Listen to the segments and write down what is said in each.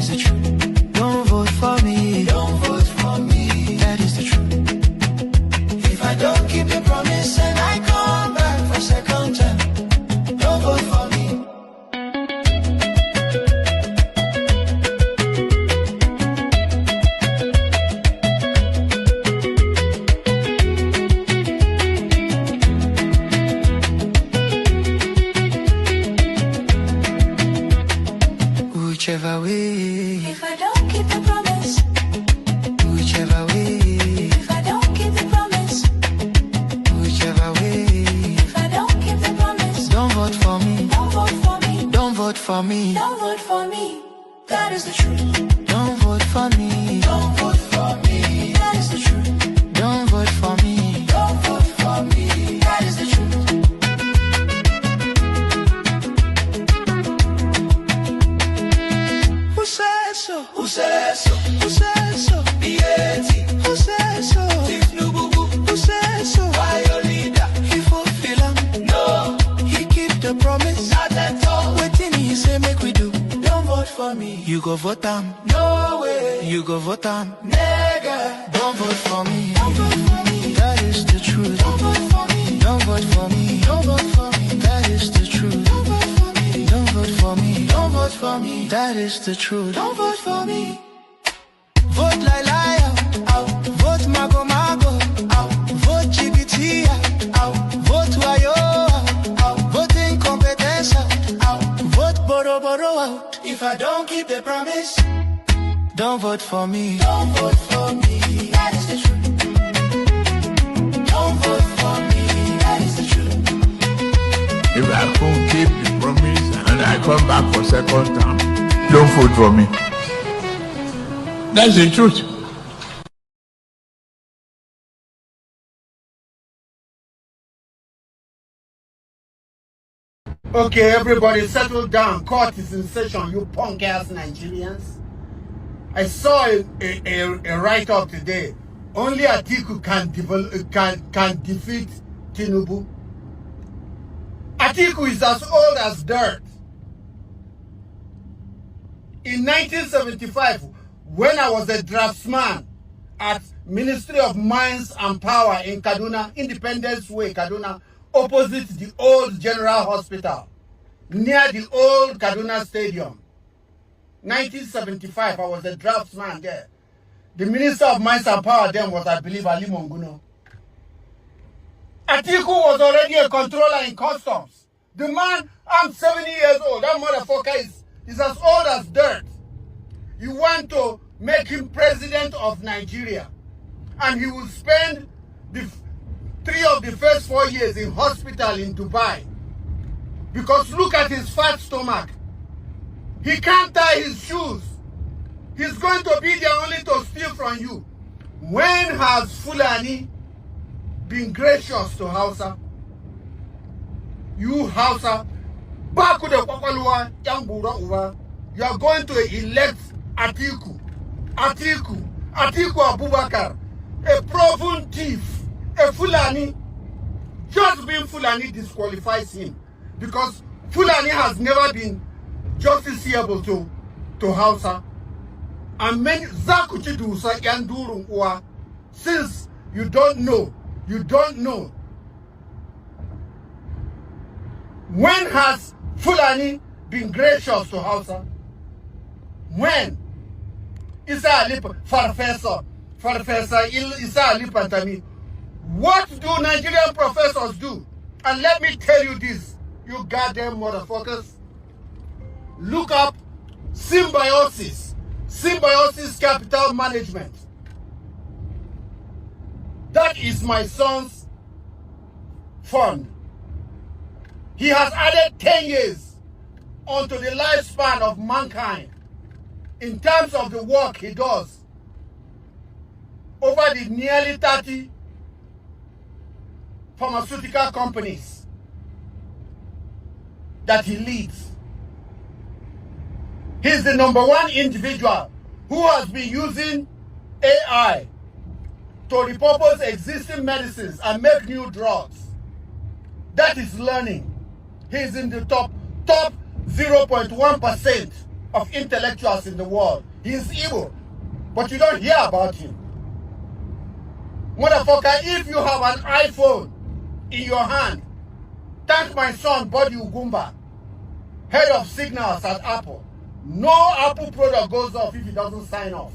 is the truth. Don't vote for me. Don't vote for me. That is the truth. If I don't keep the promise and I come back for second term, don't vote for me. Whichever way. If I don't keep the promise. Whichever way. If I don't keep the promise. Whichever way. If I don't keep the promise. Don't vote for me. Don't vote for me. Don't vote for me. Don't vote for me. That is the truth. Don't vote for me. Don't vote for me. That is the truth. Don't vote for me. Don't vote for me. That is the truth. Who says so? Who says so? Who says so? B.A.T. Who says so? Who says so? Why your leader? He fulfill him. No, He keep the promise. not at all. Wetin he say make we do? Don't vote for me. You go vote him. No way. You go vote him. Nigga. Don't vote for me. Don't vote for me. That is the truth. Don't vote for me. Don't vote for me. Don't vote for me. That is the truth. Don't vote for me. Don't vote for me. Don't vote for me. That is the truth. Don't vote for me. Vote like liar. Out. Vote mago mago. Out. Vote GBT. Out. Vote wayo. Out. Vote incompetence. Out. Vote boro boro out. If I don't keep the promise. Don't vote for me. Don't vote for me. That is the truth. Don't vote for me. That is the truth. If I can't keep the promise and I come back for second term, don't vote for me. That's the truth. Okay, everybody settle down. Court is in session, you punk ass Nigerians. I saw a write-up today. Only Atiku can defeat Tinubu. Atiku is as old as dirt. In 1975, when I was a draftsman at Ministry of Mines and Power in Kaduna, Independence Way, Kaduna, opposite the old General Hospital, near the old Kaduna Stadium. 1975, I was a draftsman there. The Minister of Mines and Power then was, I believe, Ali Monguno. Atiku was already a controller in customs. The man, I'm 70 years old. That motherfucker is as old as dirt. You want to make him president of Nigeria, and he will spend the 3 of the first 4 years in hospital in Dubai. Because look at his fat stomach. He can't tie his shoes. He's going to be there only to steal from you. When has Fulani been gracious to Hausa? You Hausa, back with the Kwakwalua, Yambura Uwa, you are going to elect Atiku Abubakar, a proven thief, a Fulani. Just being Fulani disqualifies him, because Fulani has never been justiciable to Hausa. And many Zakuchidusa Yandurun Uwa, since you don't know. When has Fulani been gracious to Hausa? When? Isa Ali Farfesa Isa Ali Pantami. What do Nigerian professors do? And let me tell you this, you goddamn motherfuckers. Look up Symbiosis Capital Management. That is my son's fund. He has added 10 years onto the lifespan of mankind in terms of the work he does over the nearly 30 pharmaceutical companies that he leads. He's the #1 individual who has been using AI to repurpose existing medicines and make new drugs. That is learning. He's in the top 0.1% of intellectuals in the world. He's evil. But you don't hear about him. Motherfucker, if you have an iPhone in your hand, thank my son, Buddy Ugumba, head of signals at Apple. No Apple product goes off if he doesn't sign off.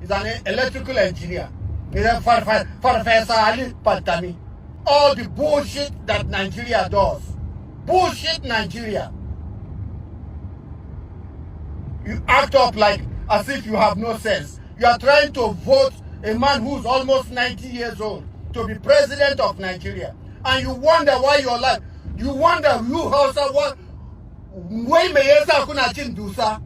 He's an electrical engineer. He's a Professor Ali Pantami. All the bullshit that Nigeria does. Bullshit Nigeria. You act up like as if you have no sense. You are trying to vote a man who's almost 90 years old to be president of Nigeria. And you wonder why your life, you wonder you Hausa what why meyesa kuna chindusa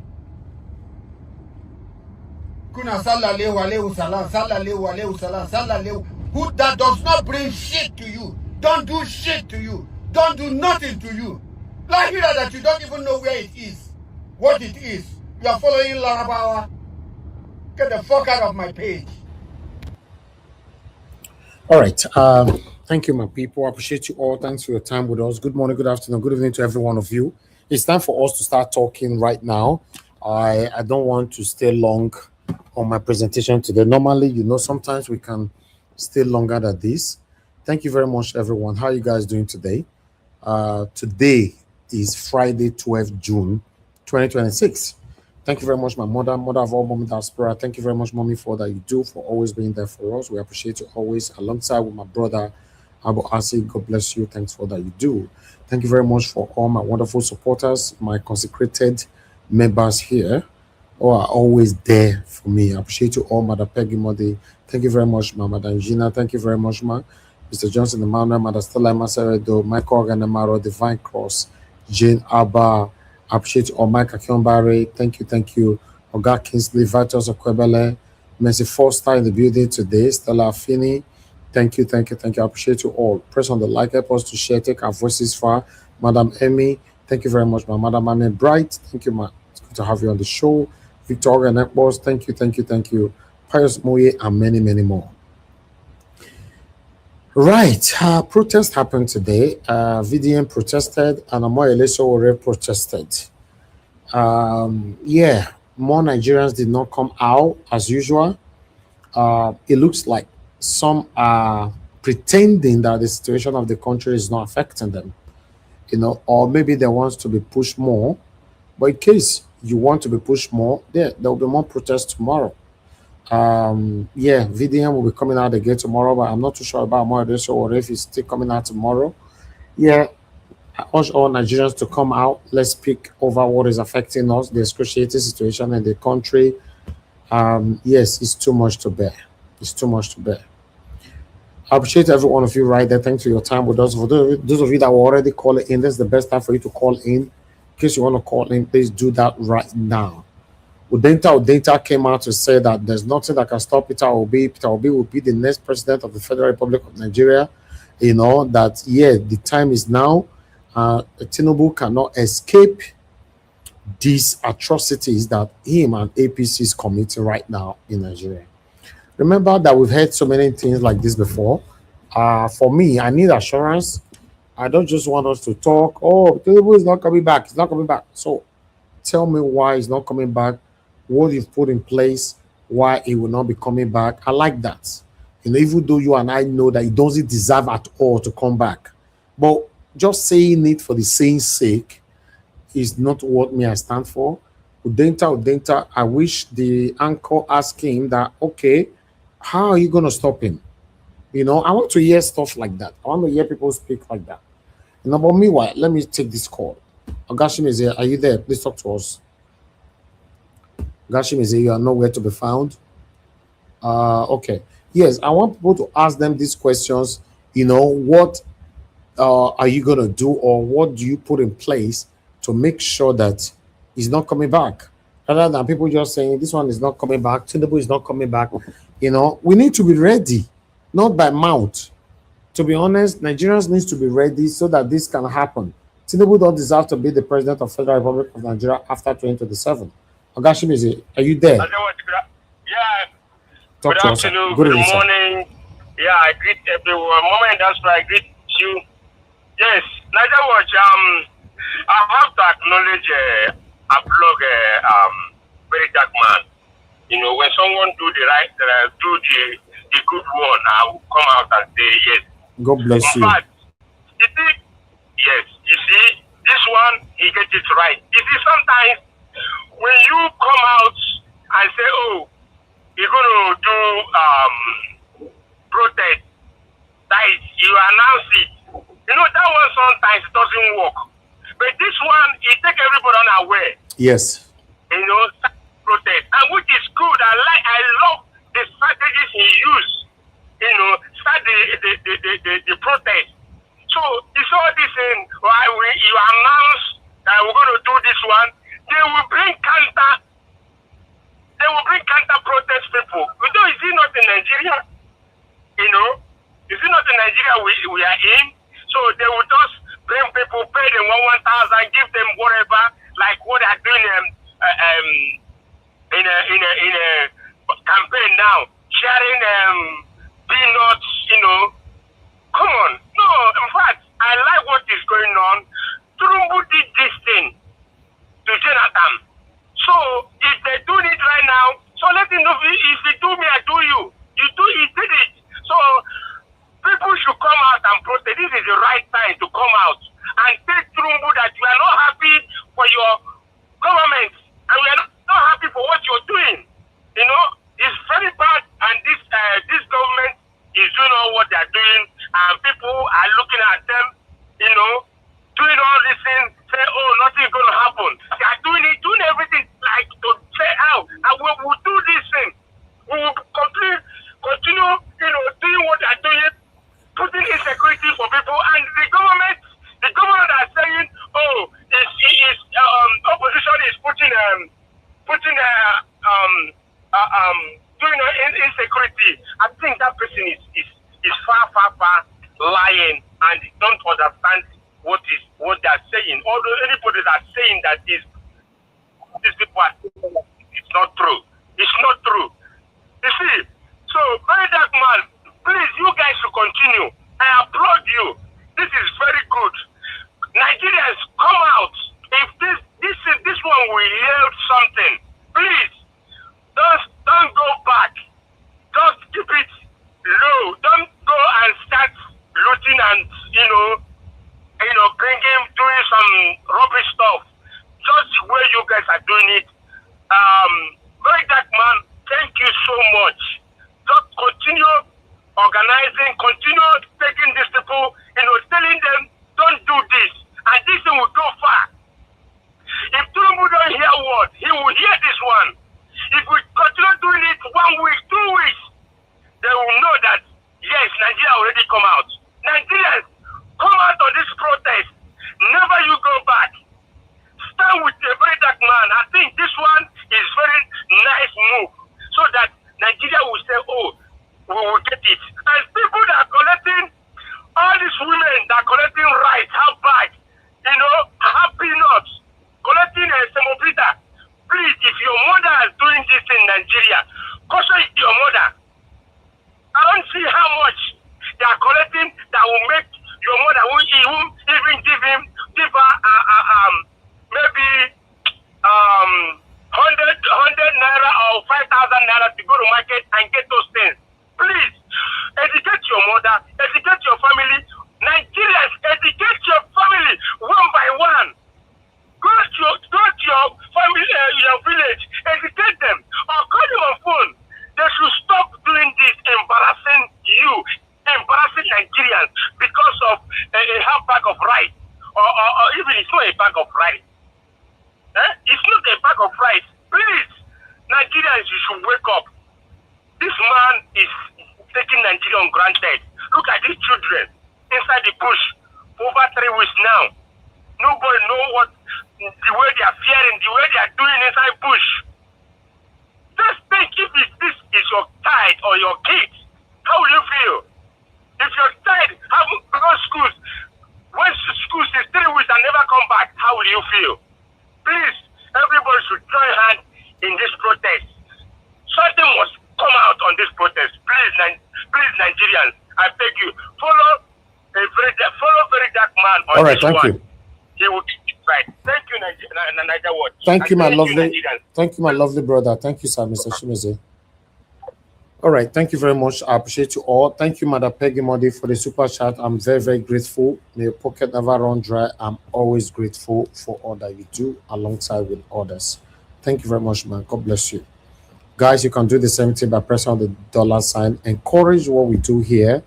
kuna sallallahu alaihi wasallam sallallahu alaihi wasallam sallallahu who that does not bring shit to you, don't do shit to you, don't do nothing to you. Like here that you don't even know where it is, what it is. You are following Larabawa. Get the fuck out of my page. All right. Thank you, my people. I appreciate you all. Thanks for your time with us. Good morning, good afternoon, good evening to every one of you. It's time for us to start talking right now. I don't want to stay long on my presentation today. Normally, you know, sometimes we can stay longer than this. Thank you very much, everyone. How are you guys doing today? Today is Friday, 12th June, 2026. Thank you very much, my mother of all Mommy Diaspora. Thank you very much, Mommy, for that you do, for always being there for us. We appreciate you always, alongside with my brother, Abu Asi. God bless you. Thanks for that you do. Thank you very much for all my wonderful supporters, my consecrated members here, who are always there for me. I appreciate you all, Mother Peggy Modi. Thank you very much, Mother Gina. Thank you very much, Mr. Johnson Emmanuel, Mother Stella Maseredo, Michael Organamaro, Divine Cross, Jane Abba. I appreciate you all, Mike Akionbare. Thank you. Oga Kingsley, Vitus Okwebele, Mercy Foster in the building today, Stella Affini. Thank you. I appreciate you all. Press on the like, help us to share, take our voices far. Madam Emmy, thank you very much, my Madam Amy Bright. Thank you, ma. It's good to have you on the show. Victoria Netbos, thank you. Pius Moye, and many more. Right, protest happened today. VDM protested and Amoyele Sowore protested. More Nigerians did not come out as usual. It looks like some are pretending that the situation of the country is not affecting them, you know, or maybe they want to be pushed more. But in case you want to be pushed more, there will be more protests tomorrow. VDM will be coming out again tomorrow, but I'm not too sure about more this or if it's still coming out tomorrow. I urge all Nigerians to come out. Let's speak over what is affecting us, the excruciating situation in the country. Yes, it's too much to bear. I appreciate every one of you right there. Thanks for your time with us. For those of you that were already calling in, this is the best time for you to call in. In case you want to call in, please do that right now. Udenta came out to say that there's nothing that can stop Peter Obi. Peter Obi will be the next president of the Federal Republic of Nigeria. You know, that, the time is now. Tinubu cannot escape these atrocities that him and APC is committing right now in Nigeria. Remember that we've heard so many things like this before. For me, I need assurance. I don't just want us to talk, Tinubu is not coming back. It's not coming back. So tell me why he's not coming back, what you've put in place, why he will not be coming back. I like that. You know, even though you and I know that he doesn't deserve at all to come back. But just saying it for the saying sake is not what me I stand for. Udenta, I wish the anchor asked him that, okay, how are you going to stop him? You know, I want to hear stuff like that. I want to hear people speak like that. You know, but meanwhile, let me take this call. Gashim is here. Are you there? Please talk to us. Gashim is here. You are nowhere to be found. Okay. Yes, I want people to ask them these questions. You know, what are you going to do, or what do you put in place to make sure that he's not coming back? Rather than people just saying, this one is not coming back, Tinubu is not coming back. You know, we need to be ready, not by mouth. To be honest, Nigerians need to be ready so that this can happen. Tinubu don't deserve to be the president of Federal Republic of Nigeria after 2027. Ogashim, are you there? Good afternoon, good morning. Yeah, I greet everyone. Moment, that's why I greet you. Yes, Nigeria Watch, I have to acknowledge applaud very dark man. You know, when someone do the right, do the good one, I will come out and say yes. God bless you. But you see, yes, you see, this one he gets it right. You see, sometimes when you come out and say, oh, you're going to do protest, that is, you announce it. You know, that one sometimes doesn't work. But this one, it take everybody unaware. Yes. You know, protest. And which is good. I love the strategies he used. You know, start the protest. So it's all this thing, why you announce that we're going to do this one, they will bring counter protest people. You know, is it not in Nigeria? You know, is it not in Nigeria we are in? So they will just bring people, pay them 1,000, give them whatever, like what they are doing in a campaign now, sharing peanuts, you know. Come on. No, in fact, I like what is going on. Trump did this thing to Jonathan. So if they're doing it right now, so let him know, if you do me, I do you. He did it. So people should come out and protest. This is the right time to come out and tell Trump that we are not happy for your government and we are not happy for what you're doing. You know, it's very bad, and this government is doing all what they are doing, and people are looking at them, you know, doing all these things, say, oh, nothing is going to happen. They are doing everything like to say, oh, and we will do this thing. We will continue, you know, doing what they are doing, putting insecurity for people, and the government are saying, oh, opposition is putting doing insecurity. I think that person is far lying and don't understand what they are saying. Although anybody that's saying that these people are saying that it's not true. It's not true. You see, so very dark man, please, you guys should continue. I applaud you. This is very good. Nigerians, come out. If this one will yield something, please don't go back. Just keep it low. Don't go and start looting and doing some rubbish stuff. Just the way you guys are doing it. Very dark man, thank you so much. Just continue organizing, continue taking these people, telling them don't do this, and this thing will go far. If Tinubu don't hear what, he will hear this one. If we continue doing it 1 week, 2 weeks, they will know that, yes, Nigeria already come out. Nigerians, come out of this protest. Never you go back. Stand with a very dark man. I think this one is very nice move, so that Nigeria will say, oh, we will get it. And people that are collecting, all these women that are collecting rice, half bag, half peanuts, collecting a semovita. Please, if your mother is doing this in Nigeria, caution your mother. I don't see how much they are collecting that will make your mother even give her maybe 100 naira or 5,000 naira to go to market and get those things. Please, educate your mother, educate your family. Nigerians, educate your family one by one. Go to your family, your village, educate them, or call them on phone. They should stop doing this, embarrassing you, embarrassing Nigerians because of a half bag of rice, or even it's not a bag of rice. It's not a bag of rice. Please, Nigerians, you should wake up. This man is taking Nigeria on granted. Look at these children inside the bush for over 3 weeks now. Nobody knows what the way they are fearing, the way they are doing inside bush. Just think, if this is your child or your kid, how will you feel? If your child haven't gone to schools, when schools is 3 weeks and never come back, how will you feel? Please, everybody should join hands in this protest. Something must come out on this protest. Please, Nigerians, I beg you, follow very dark man on all right, this thank one. you. He will get it right. Thank you, Niger Watch. Thank you, my lovely. Nigerians. Thank you, my lovely brother. Thank you, sir, Mr. Shimizu. All right, thank you very much. I appreciate you all. Thank you, Mother Peggy Modi, for the super chat. I'm very, very grateful. May your pocket never run dry. I'm always grateful for all that you do alongside with others. Thank you very much, man. God bless you. Guys, you can do the same thing by pressing on the dollar sign. Encourage what we do here.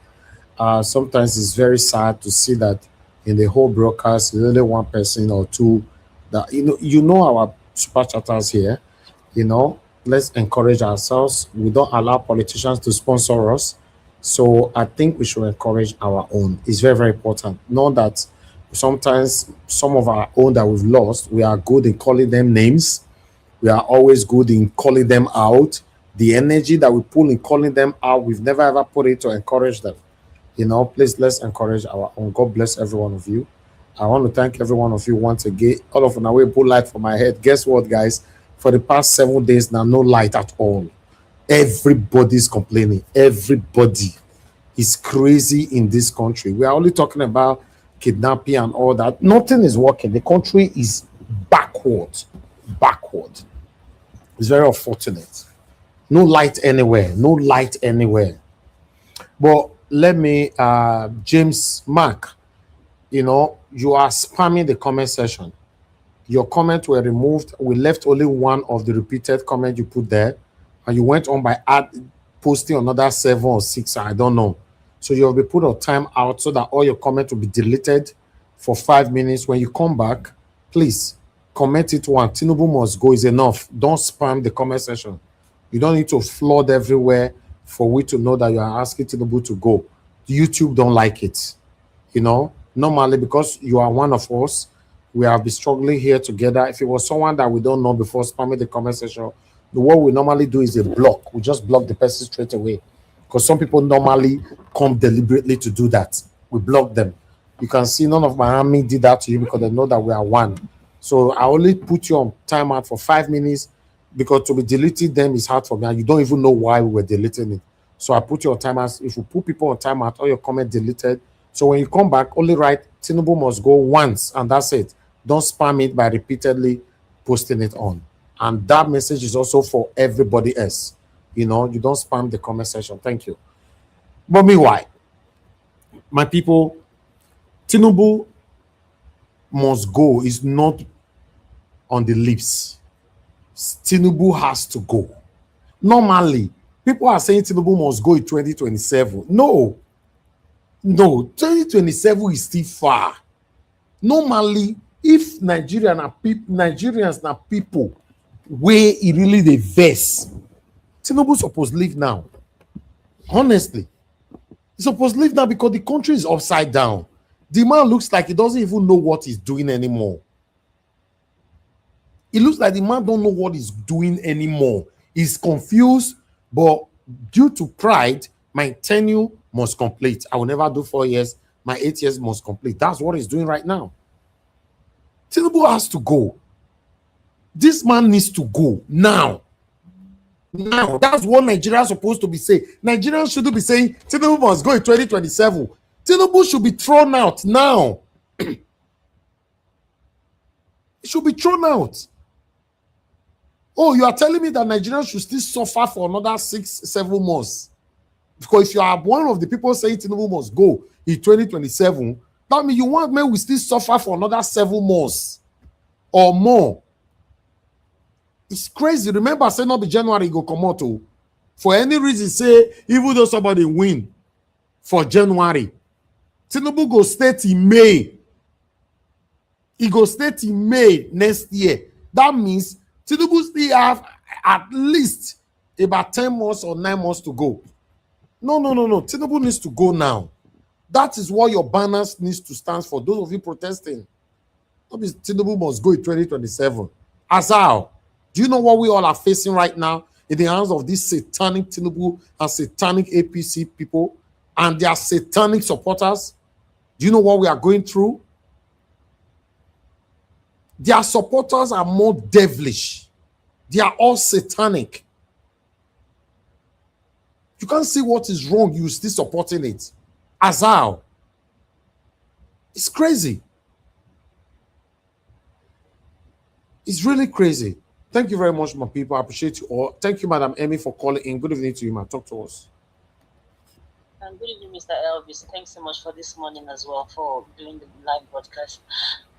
Sometimes it's very sad to see that in the whole broadcast, there's only one person or two that you know our super chatters here. Let's encourage ourselves. We don't allow politicians to sponsor us. So I think we should encourage our own. It's very, very important. Know that sometimes some of our own that we've lost, we are good in calling them names. We are always good in calling them out. The energy that we pull in calling them out, we've never ever put it to encourage them. Please, let's encourage our own. God bless every one of you. I want to thank every one of you once again. All of you, we put light for my head. Guess what, guys? For the past 7 days now, no light at all. Everybody's complaining. Everybody is crazy in this country. We are only talking about kidnapping and all that. Nothing is working. The country is backward. It's very unfortunate. No light anywhere. No light anywhere. But let me, James Mark, you are spamming the comment section. Your comments were removed. We left only one of the repeated comments you put there, and you went on by posting another 7 or 6. I don't know. So you'll be put on time out so that all your comments will be deleted for 5 minutes. When you come back, please comment it once. Tinubu must go is enough. Don't spam the comment section. You don't need to flood everywhere for we to know that you are asking Tinubu to go. YouTube don't like it. Normally, because you are one of us, we have been struggling here together. If it was someone that we don't know before spamming the comment section, what we normally do is a block. We just block the person straight away. Because some people normally come deliberately to do that. We block them. You can see none of my army did that to you because they know that we are one. So I only put you on timeout for 5 minutes because to be deleting them is hard for me. And you don't even know why we were deleting it. So I put you on timeout. If you put people on timeout, all your comments deleted. So when you come back, only write Tinubu must go once, and that's it. Don't spam it by repeatedly posting it on. And that message is also for everybody else. You don't spam the comment section. Thank you. But meanwhile, my people, Tinubu must go is not on the lips. Tinubu has to go. Normally, people are saying Tinubu must go in 2027. No, 2027 is still far. Normally, if Nigerians are people where it really the verse, Tinubu supposed to leave now. Honestly, he's supposed to leave now because the country is upside down. The man looks like he doesn't even know what he's doing anymore. It looks like the man don't know what he's doing anymore. He's confused, but due to pride, my tenure must complete. I will never do 4 years. My 8 years must complete. That's what he's doing right now. Tinubu has to go. This man needs to go now. Now, that's what Nigeria is supposed to be saying. Nigerians shouldn't be saying Tinubu must go in 2027. Tinubu should be thrown out now. It should be thrown out. Oh, you are telling me that Nigerians should still suffer for another 6-7 months? Because if you are one of the people saying Tinubu must go in 2027, that means you want me we still suffer for another 7 months or more. It's crazy. Remember, say not be January go come out to. For any reason, say even though somebody win for January, Tinubu go state in May. He go state in May next year. That means Tinubu still have at least about 10 months or 9 months to go. No. Tinubu needs to go now. That is what your banners needs to stand for. Those of you protesting. Tinubu must go in 2027. As how? Do you know what we all are facing right now in the hands of these satanic Tinubu and satanic APC people and their satanic supporters? Do you know what we are going through? Their supporters are more devilish. They are all satanic. You can't see what is wrong. You're still supporting it. As how? It's crazy. It's really crazy. Thank you very much, my people. I appreciate you all. Thank you, Madam Emmy, for calling in. Good evening to you, ma. Talk to us. And good evening, Mr. Elvis. Thanks so much for this morning as well for doing the live broadcast.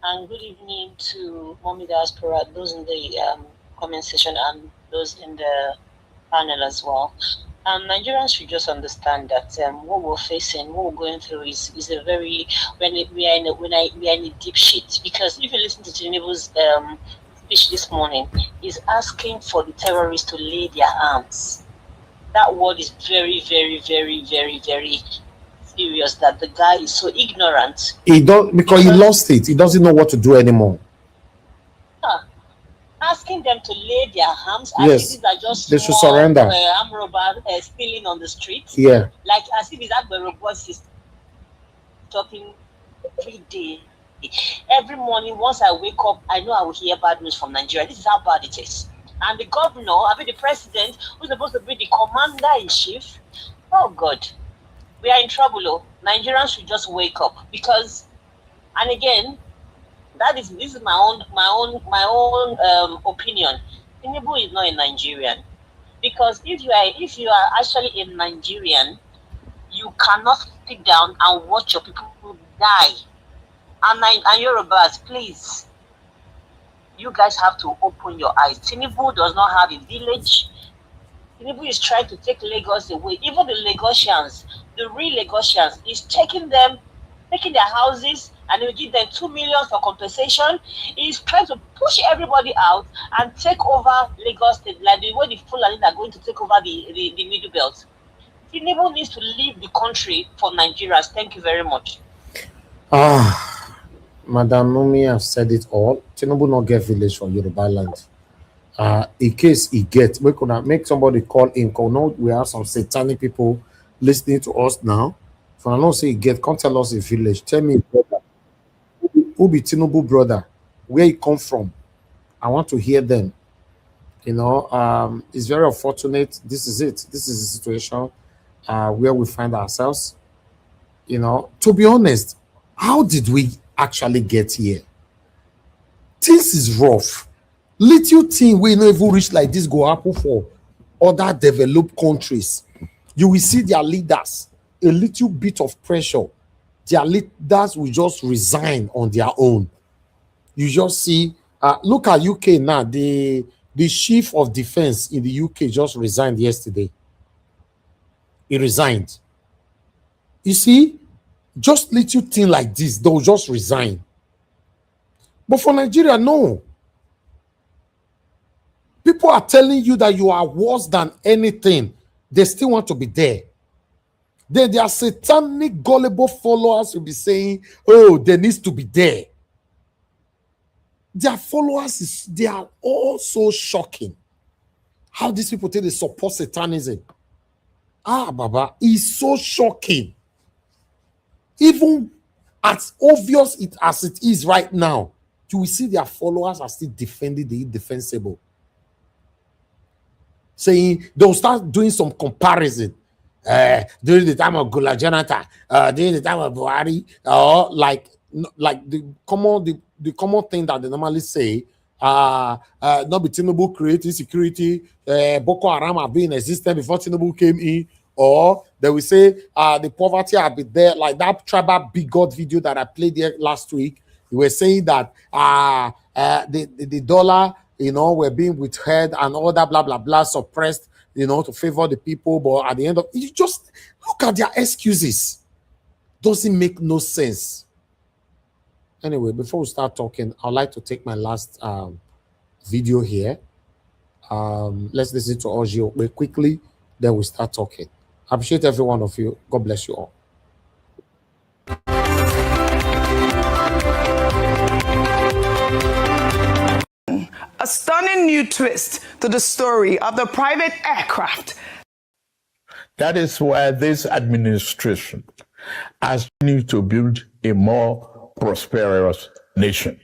And good evening to Mommy Diaspora, those in the comment section and those in the panel as well. Nigerians should just understand that what we're facing, what we're going through is a very we are in a deep shit. Because if you listen to Tinubu's speech this morning, he's asking for the terrorists to lay their arms. That word is very, very, very, very, very serious. That the guy is so ignorant. He don't because he lost it. He doesn't know what to do anymore. Asking them to lay their arms, Yes, as if these are just they should small, surrender. arm robbers stealing on the street. Yeah. Like as if it's that the robots is talking every day. Every morning, once I wake up, I know I will hear bad news from Nigeria. This is how bad it is. And the governor, the president, who's supposed to be the commander-in-chief, oh God, we are in trouble. Oh. Nigerians should just wake up because, and again, this is my own opinion. Tinubu is not a Nigerian, because if you are actually a Nigerian, you cannot sit down and watch your people die. And Yorubas, please, you guys have to open your eyes. Tinubu does not have a village. Tinubu is trying to take Lagos away. Even the Lagosians, the real Lagosians, is taking their houses, and he will give them 2 million for compensation. He's trying to push everybody out and take over Lagos State, like the way the Fulani are going to take over the Middle Belt. Tinubu needs to leave the country for Nigerians. Thank you very much. Madam Mumi have said it all. Tinubu not get village for Yoruba land. In case he get, we could make somebody call in. No, we have some satanic people listening to us now. If I don't say he get, come tell us a village. Tell me, brother, who be Tinubu brother? Where he come from? I want to hear them. You know, it's very unfortunate. This is it. This is the situation where we find ourselves. You know, to be honest, how did we actually get here? Things is rough. Little thing we never reach like this go happen for other developed countries. You will see their leaders, a little bit of pressure, their leaders will just resign on their own. You just see, look at UK now. The chief of defense in the UK just resigned yesterday. He resigned. You see, just little thing like this, they'll just resign. But for Nigeria, no. People are telling you that you are worse than anything. They still want to be there. Then their satanic, gullible followers will be saying, oh, there needs to be there. Their followers, they are all so shocking. How these people take the support satanism. Baba, it's so shocking. Even as obvious as it is right now, you will see their followers are still defending the indefensible. Saying they'll start doing some comparison. During the time of Gula Janata, during the time of Buhari, or like the common thing that they normally say, not be Tinubu creating security, Boko Haram have been in existence before Tinubu came in, or they will say the poverty have been there, like that tribal bigot video that I played there last week. We were saying that the dollar, you know, were being withheld and all that blah blah blah suppressed, you know, to favor the people. But at the end of you just look at their excuses. Doesn't make no sense. Anyway, before we start talking, I'd like to take my last video here. Let's listen to Ojo quickly, then we start talking. I appreciate every one of you. God bless you all. A stunning new twist to the story of the private aircraft. That is why this administration has continued to build a more prosperous nation.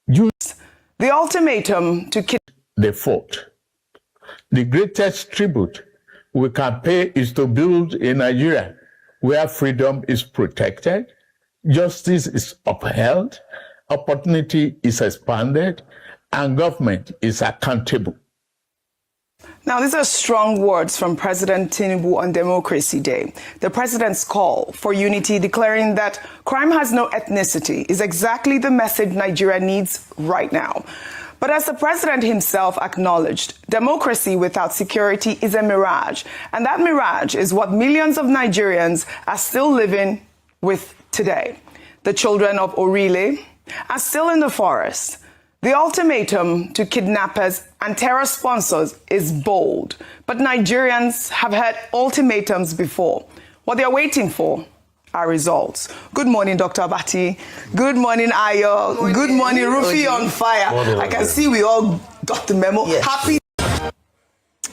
The ultimatum to the fought. The greatest tribute we can pay is to build a Nigeria where freedom is protected, justice is upheld, opportunity is expanded, and government is accountable. Now, these are strong words from President Tinubu on Democracy Day. The president's call for unity, declaring that crime has no ethnicity, is exactly the message Nigeria needs right now. But as the president himself acknowledged, democracy without security is a mirage. And that mirage is what millions of Nigerians are still living with today. The children of Orile are still in the forest. The ultimatum to kidnappers and terror sponsors is bold, but Nigerians have had ultimatums before. What they're waiting for are results. Good morning, Dr. Abati. Good morning, Ayo. Good morning, Rufi on fire. I can see we all got the memo. Yes. Happy.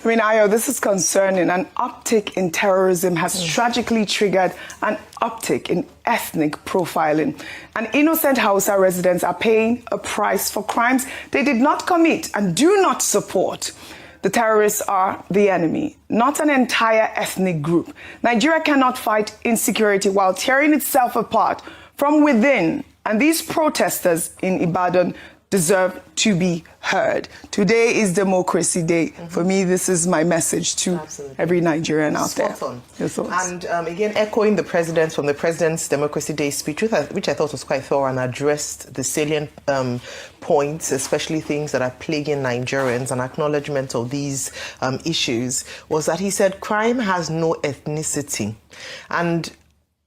I mean, Ayo, this is concerning. An uptick in terrorism has tragically triggered an uptick in ethnic profiling. And innocent Hausa residents are paying a price for crimes they did not commit and do not support. The terrorists are the enemy, not an entire ethnic group. Nigeria cannot fight insecurity while tearing itself apart from within. And these protesters in Ibadan deserve to be heard. Today is Democracy Day. For me, this is my message to every Nigerian out there. And again, echoing the president from the president's Democracy Day speech, which I thought was quite thorough and addressed the salient points, especially things that are plaguing Nigerians, and acknowledgement of these issues, was that he said crime has no ethnicity. And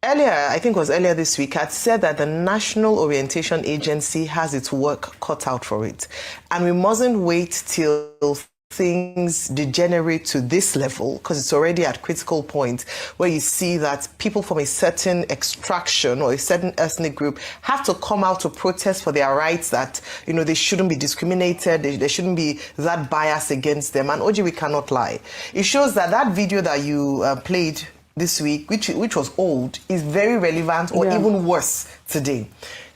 earlier, I think it was earlier this week, had said that the National Orientation Agency has its work cut out for it. And we mustn't wait till things degenerate to this level, because it's already at critical point where you see that people from a certain extraction or a certain ethnic group have to come out to protest for their rights, that, you know, they shouldn't be discriminated, there shouldn't be that bias against them. And OG, we cannot lie. It shows that that video that you played this week, which was old, is very relevant, or even worse today.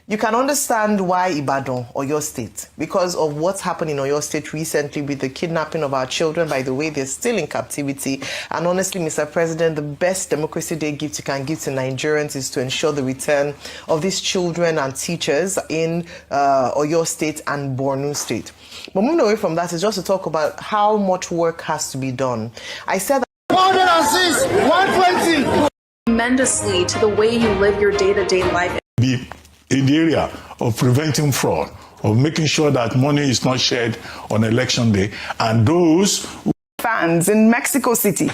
You can understand why Ibadan, or your state, because of what's happening in your state recently with the kidnapping of our children. By the way, they're still in captivity. And honestly, Mr. President, the best Democracy Day gift you can give to Nigerians is to ensure the return of these children and teachers in Oyo State and Borno State. But moving away from that is just to talk about how much work has to be done. I said 106, 120. Tremendously to the way you live your day-to-day life. Be in the area of preventing fraud, of making sure that money is not shared on election day, and those fans in Mexico City.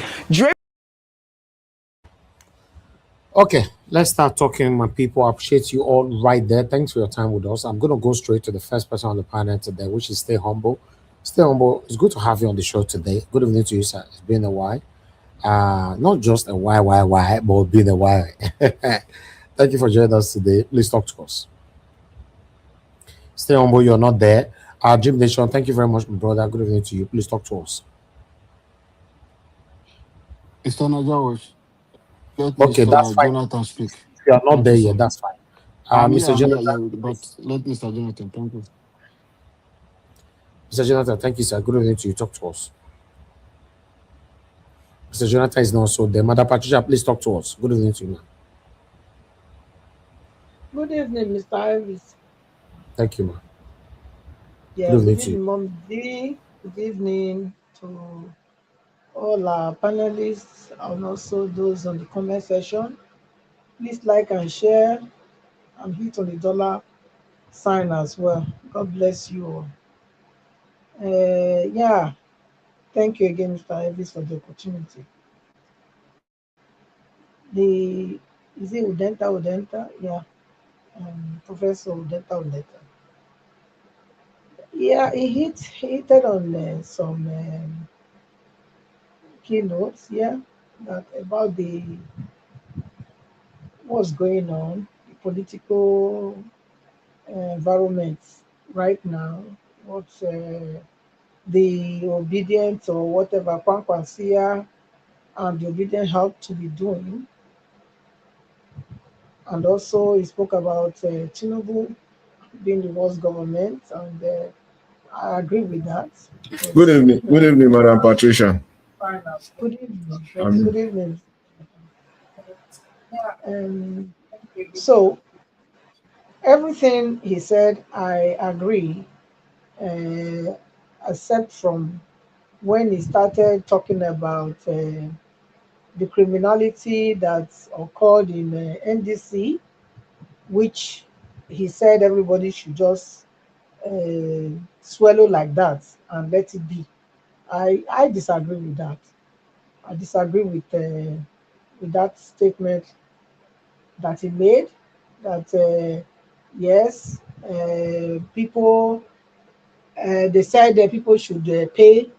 Okay, let's start talking, my people. I appreciate you all right there. Thanks for your time with us. I'm going to go straight to the first person on the panel today, which is Stay Humble. Stay Humble, it's good to have you on the show today. Good evening to you, sir. It's been a while. Not just a why, but been a while. Thank you for joining us today. Please talk to us. Stay Humble, you're not there. Jim Nation, thank you very much, my brother. Good evening to you. Please talk to us. Mr. Najawash, let Okay, Mr. that's fine. Jonathan speak. You are not there yet, that's fine. Mr. Jonathan. But let Mr. Jonathan, thank you. Mr. Jonathan, thank you, sir. Good evening to you. Talk to us. Mr. Jonathan is not so there. Madam Patricia, please talk to us. Good evening to you, ma'am. Good evening, Mr. Iris. Thank you, ma'am. Yeah, good evening, Mom D. Good evening to all our panelists and also those on the comment section. Please like and share and hit on the dollar sign as well. God bless you all. Yeah, thank you again, Mr. Elvis, for the opportunity. Is it Udenta? Yeah, Professor Udenta. Yeah, he hit on some keynotes, yeah, that about what's going on, the political environment right now, what's the obedience or whatever Kwankwansia and the obedient help to be doing. And also he spoke about Tinubu being the worst government, and I agree with that. Good evening, Madam Patricia. Good evening. Good evening. So everything he said, I agree. except from when he started talking about the criminality that occurred in NDC, which he said everybody should just swallow like that and let it be. I disagree with that. I disagree with that statement that he made. That yes, people they said that people should pay,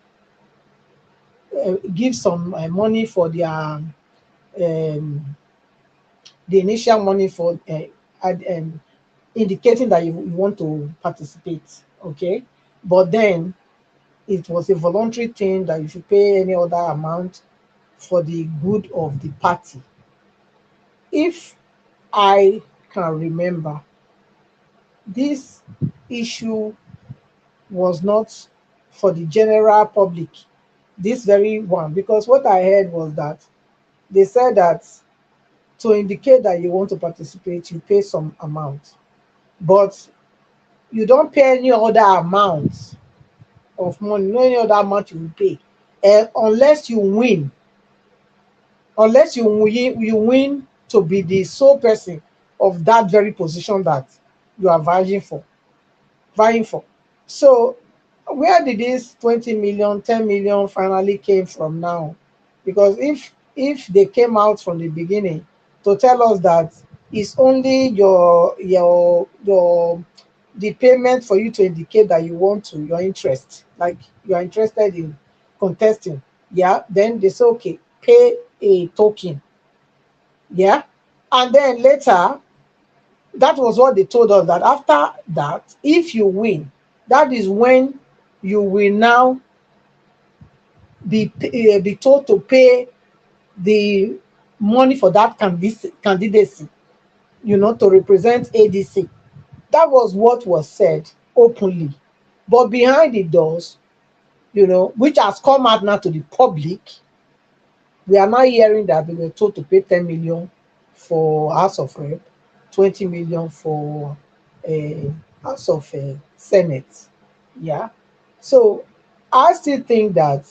give some money for their the initial money for indicating that you want to participate. Okay, but then it was a voluntary thing that you should pay any other amount for the good of the party. If I can remember, this issue was not for the general public, this very one, because what I heard was that they said that to indicate that you want to participate, you pay some amount, but you don't pay any other amount of money, no any other amount you will pay, unless you win, you win to be the sole person of that very position that you are vying for. So where did this 20 million, 10 million finally came from now? Because if they came out from the beginning to tell us that it's only your the payment for you to indicate that you want to, your interest, like you are interested in contesting, yeah, then they say okay, pay a token, yeah, and then later, that was what they told us, that after that, if you win, that is when you will now be told to pay the money for that candidacy, to represent ADC. That was what was said openly. But behind the doors, which has come out now to the public, we are now hearing that we were told to pay 10 million for House of Rep, 20 million for House of Senate. Yeah. So I still think that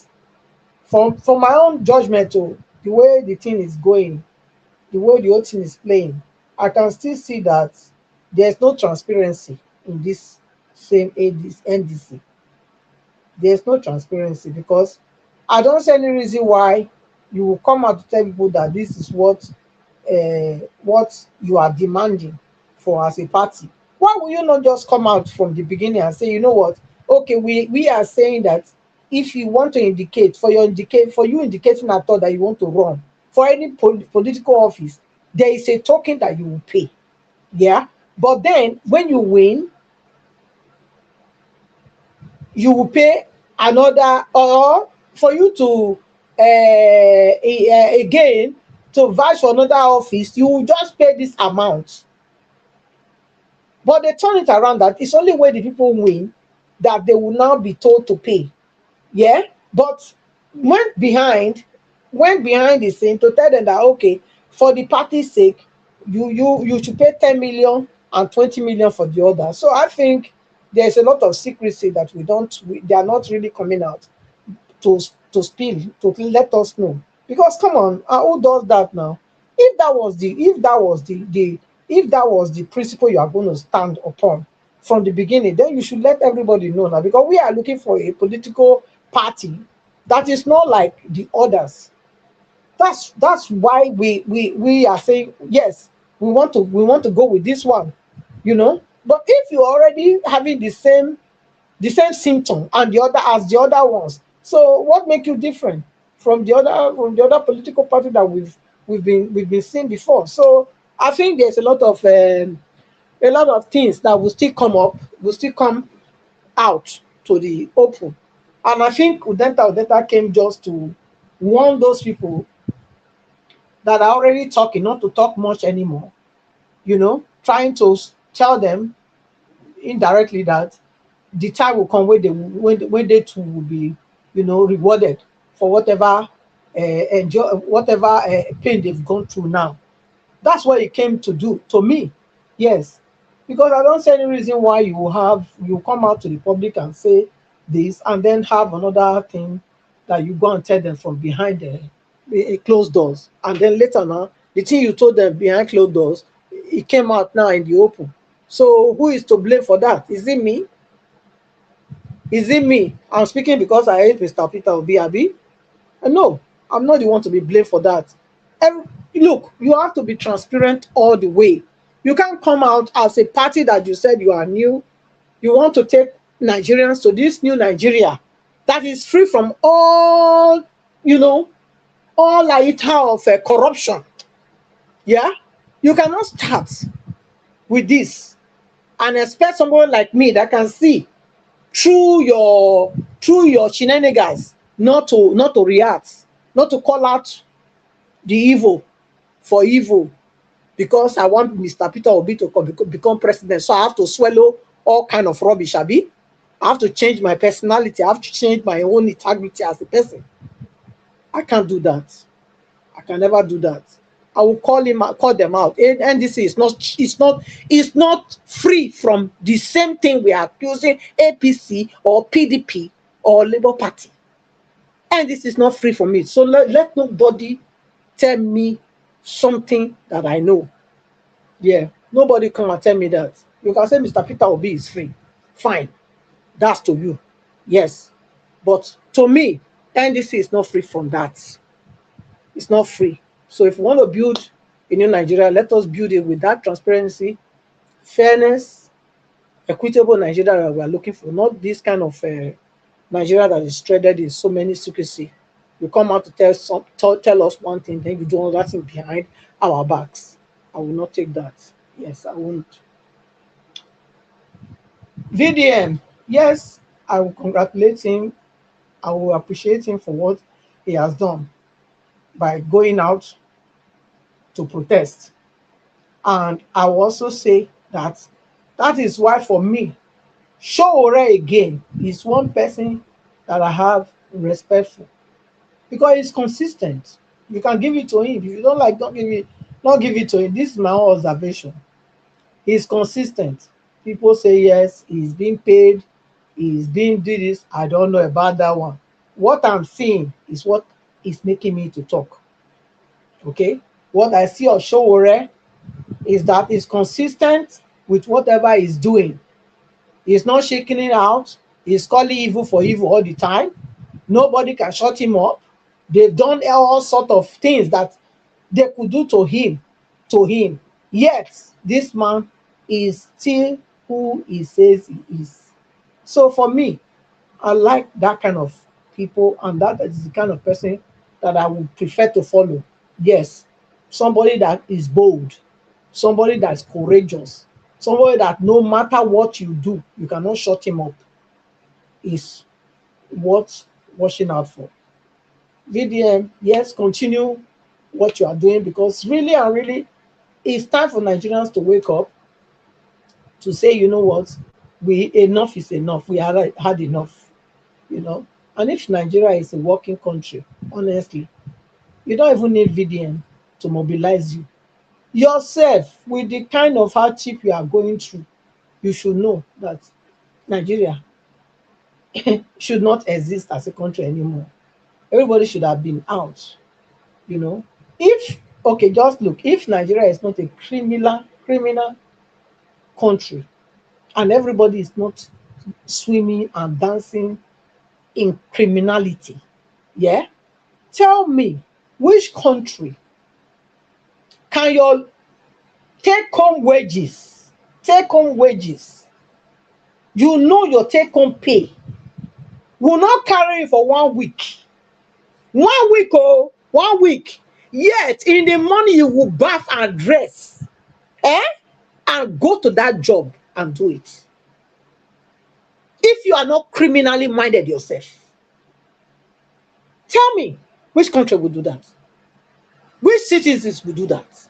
from my own judgment, the way the thing is going, the way the whole thing is playing, I can still see that there's no transparency in this same NDC. There's no transparency because I don't see any reason why you will come out to tell people that this is what you are demanding for as a party. Why will you not just come out from the beginning and say, you know what? Okay, we are saying that if you want to indicate for you indicating at all that you want to run for any political office, there is a token that you will pay. Yeah. But then when you win, you will pay another, or for you to again to vie for another office, you will just pay this amount. But they turn it around that it's only when the people win that they will now be told to pay. Yeah, but went behind the scene to tell them that okay, for the party's sake, you should pay 10 million and 20 million for the other. So I think there's a lot of secrecy that they are not really coming out to spill, to let us know. Because come on, who does that now? If that was the principle you are going to stand upon from the beginning, then you should let everybody know now, because we are looking for a political party that is not like the others. That's why we are saying yes, we want to go with this one, But if you're already having the same symptom and the other ones, so what make you different from the other political party that we've been seeing before? So I think there's a lot of things that will still come out to the open, and I think Udenta came just to warn those people that are already talking not to talk much anymore, trying to tell them indirectly that the time will come when they too will be, rewarded for whatever pain they've gone through now. That's what it came to do to me. Yes. Because I don't see any reason why you come out to the public and say this and then have another thing that you go and tell them from behind the closed doors. And then later now, the thing you told them behind closed doors, it came out now in the open. So who is to blame for that? Is it me? Is it me? I'm speaking because I hate Mr. Peter Obi, Abi. No, I'm not the one to be blamed for that. Look, you have to be transparent all the way. You can't come out as a party that you said you are new. You want to take Nigerians to this new Nigeria that is free from all, all iota of corruption. Yeah? You cannot start with this and expect someone like me that can see through your shenanigans not to react, not to call out the evil for evil, because I want Mr. Peter Obi to become president. So I have to swallow all kind of rubbish, Abi. I have to change my personality. I have to change my own integrity as a person. I can't do that. I can never do that. I will call them out. NDC is not free from the same thing we are accusing APC or PDP or Labour Party. And this is not free from it. So let nobody tell me something that I know. Yeah, nobody come and tell me that. You can say Mr. Peter Obi is free. Fine. That's to you. Yes. But to me, NDC is not free from that. It's not free. So if we want to build a new Nigeria, let us build it with that transparency, fairness, equitable Nigeria that we are looking for, not this kind of Nigeria that is threaded in so many secrecy. You come out to tell us one thing, then you do another thing behind our backs. I will not take that. Yes, I won't. VDM, yes, I will congratulate him. I will appreciate him for what he has done by going out to protest. And I will also say that is why for me, Sowore again is one person that I have respect for, because he's consistent. You can give it to him. If you don't like, don't give it to him. This is my own observation. He's consistent. People say yes, he's being paid, he's being do this. I don't know about that one. What I'm seeing is what is making me to talk. Okay? What I see of Sowore is that he's consistent with whatever he's doing. He's not shaking it out. He's calling evil for evil all the time. Nobody can shut him up. They've done all sorts of things that they could do to him. Yet, this man is still who he says he is. So for me, I like that kind of people, and that is the kind of person that I would prefer to follow. Yes, somebody that is bold, somebody that's courageous, somebody that no matter what you do, you cannot shut him up, is worth watching out for. VDM, yes, continue what you are doing, because really and really, it's time for Nigerians to wake up to say, you know what, enough is enough. We had enough, And if Nigeria is a working country, honestly, you don't even need VDM to mobilize you. Yourself, with the kind of hardship you are going through, you should know that Nigeria should not exist as a country anymore. Everybody should have been out, just look, if Nigeria is not a criminal country and everybody is not swimming and dancing in criminality, yeah, tell me, which country can your take-home wages, your take-home pay will not carry you for 1 week. 1 week, 1 week. Yet, in the morning, you will bath and dress, and go to that job and do it. If you are not criminally minded yourself, tell me, which country will do that? Which citizens will do that?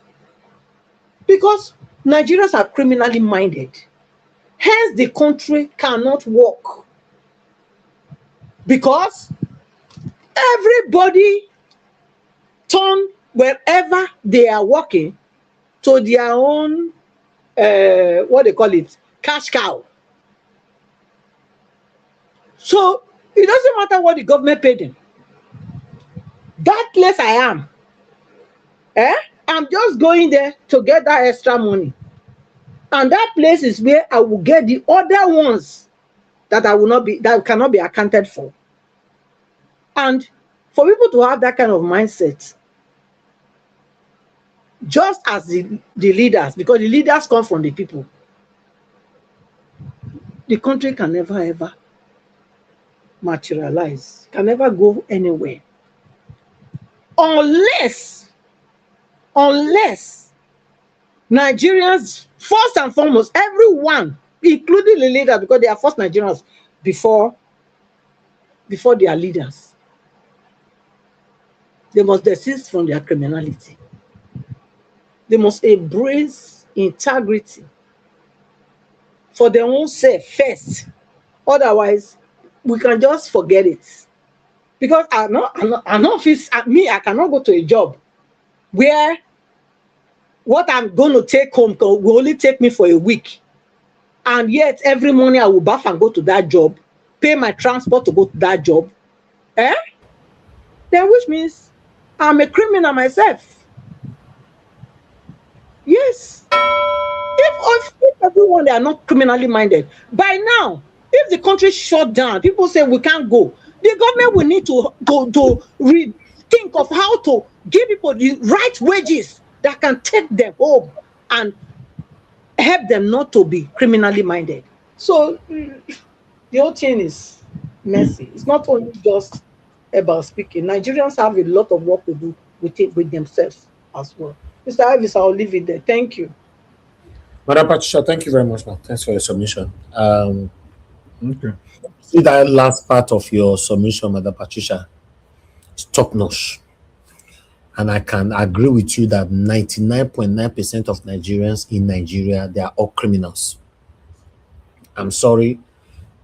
Because Nigerians are criminally minded. Hence, the country cannot work. Because everybody turn wherever they are working to their own what they call it, cash cow. So it doesn't matter what the government paid him. That place I am, I'm just going there to get that extra money. And that place is where I will get the other ones that cannot be accounted for. And for people to have that kind of mindset, just as the leaders, because the leaders come from the people, the country can never ever materialize, can never go anywhere. Unless Nigerians, first and foremost, everyone, including the leaders, because they are first Nigerians before their leaders, they must desist from their criminality. They must embrace integrity for their own sake first. Otherwise, we can just forget it. Because I cannot go to a job where what I'm going to take home will only take me for a week. And yet, every morning I will bath and go to that job, pay my transport to go to that job. Then which means I'm a criminal myself. Yes. If everyone, they are not criminally minded, by now, if the country shut down, people say we can't go, the government will need to think of how to give people the right wages that can take them home and help them not to be criminally minded. So the whole thing is messy. It's not only just about speaking. Nigerians have a lot of work to do with themselves as well. Mr. Ivis, I'll leave it there. Thank you. Madam Patricia, thank you very much, man. Thanks for your submission. Okay. See that last part of your submission, Madam Patricia, it's top notch. And I can agree with you that 99.9% of Nigerians in Nigeria, they are all criminals. I'm sorry.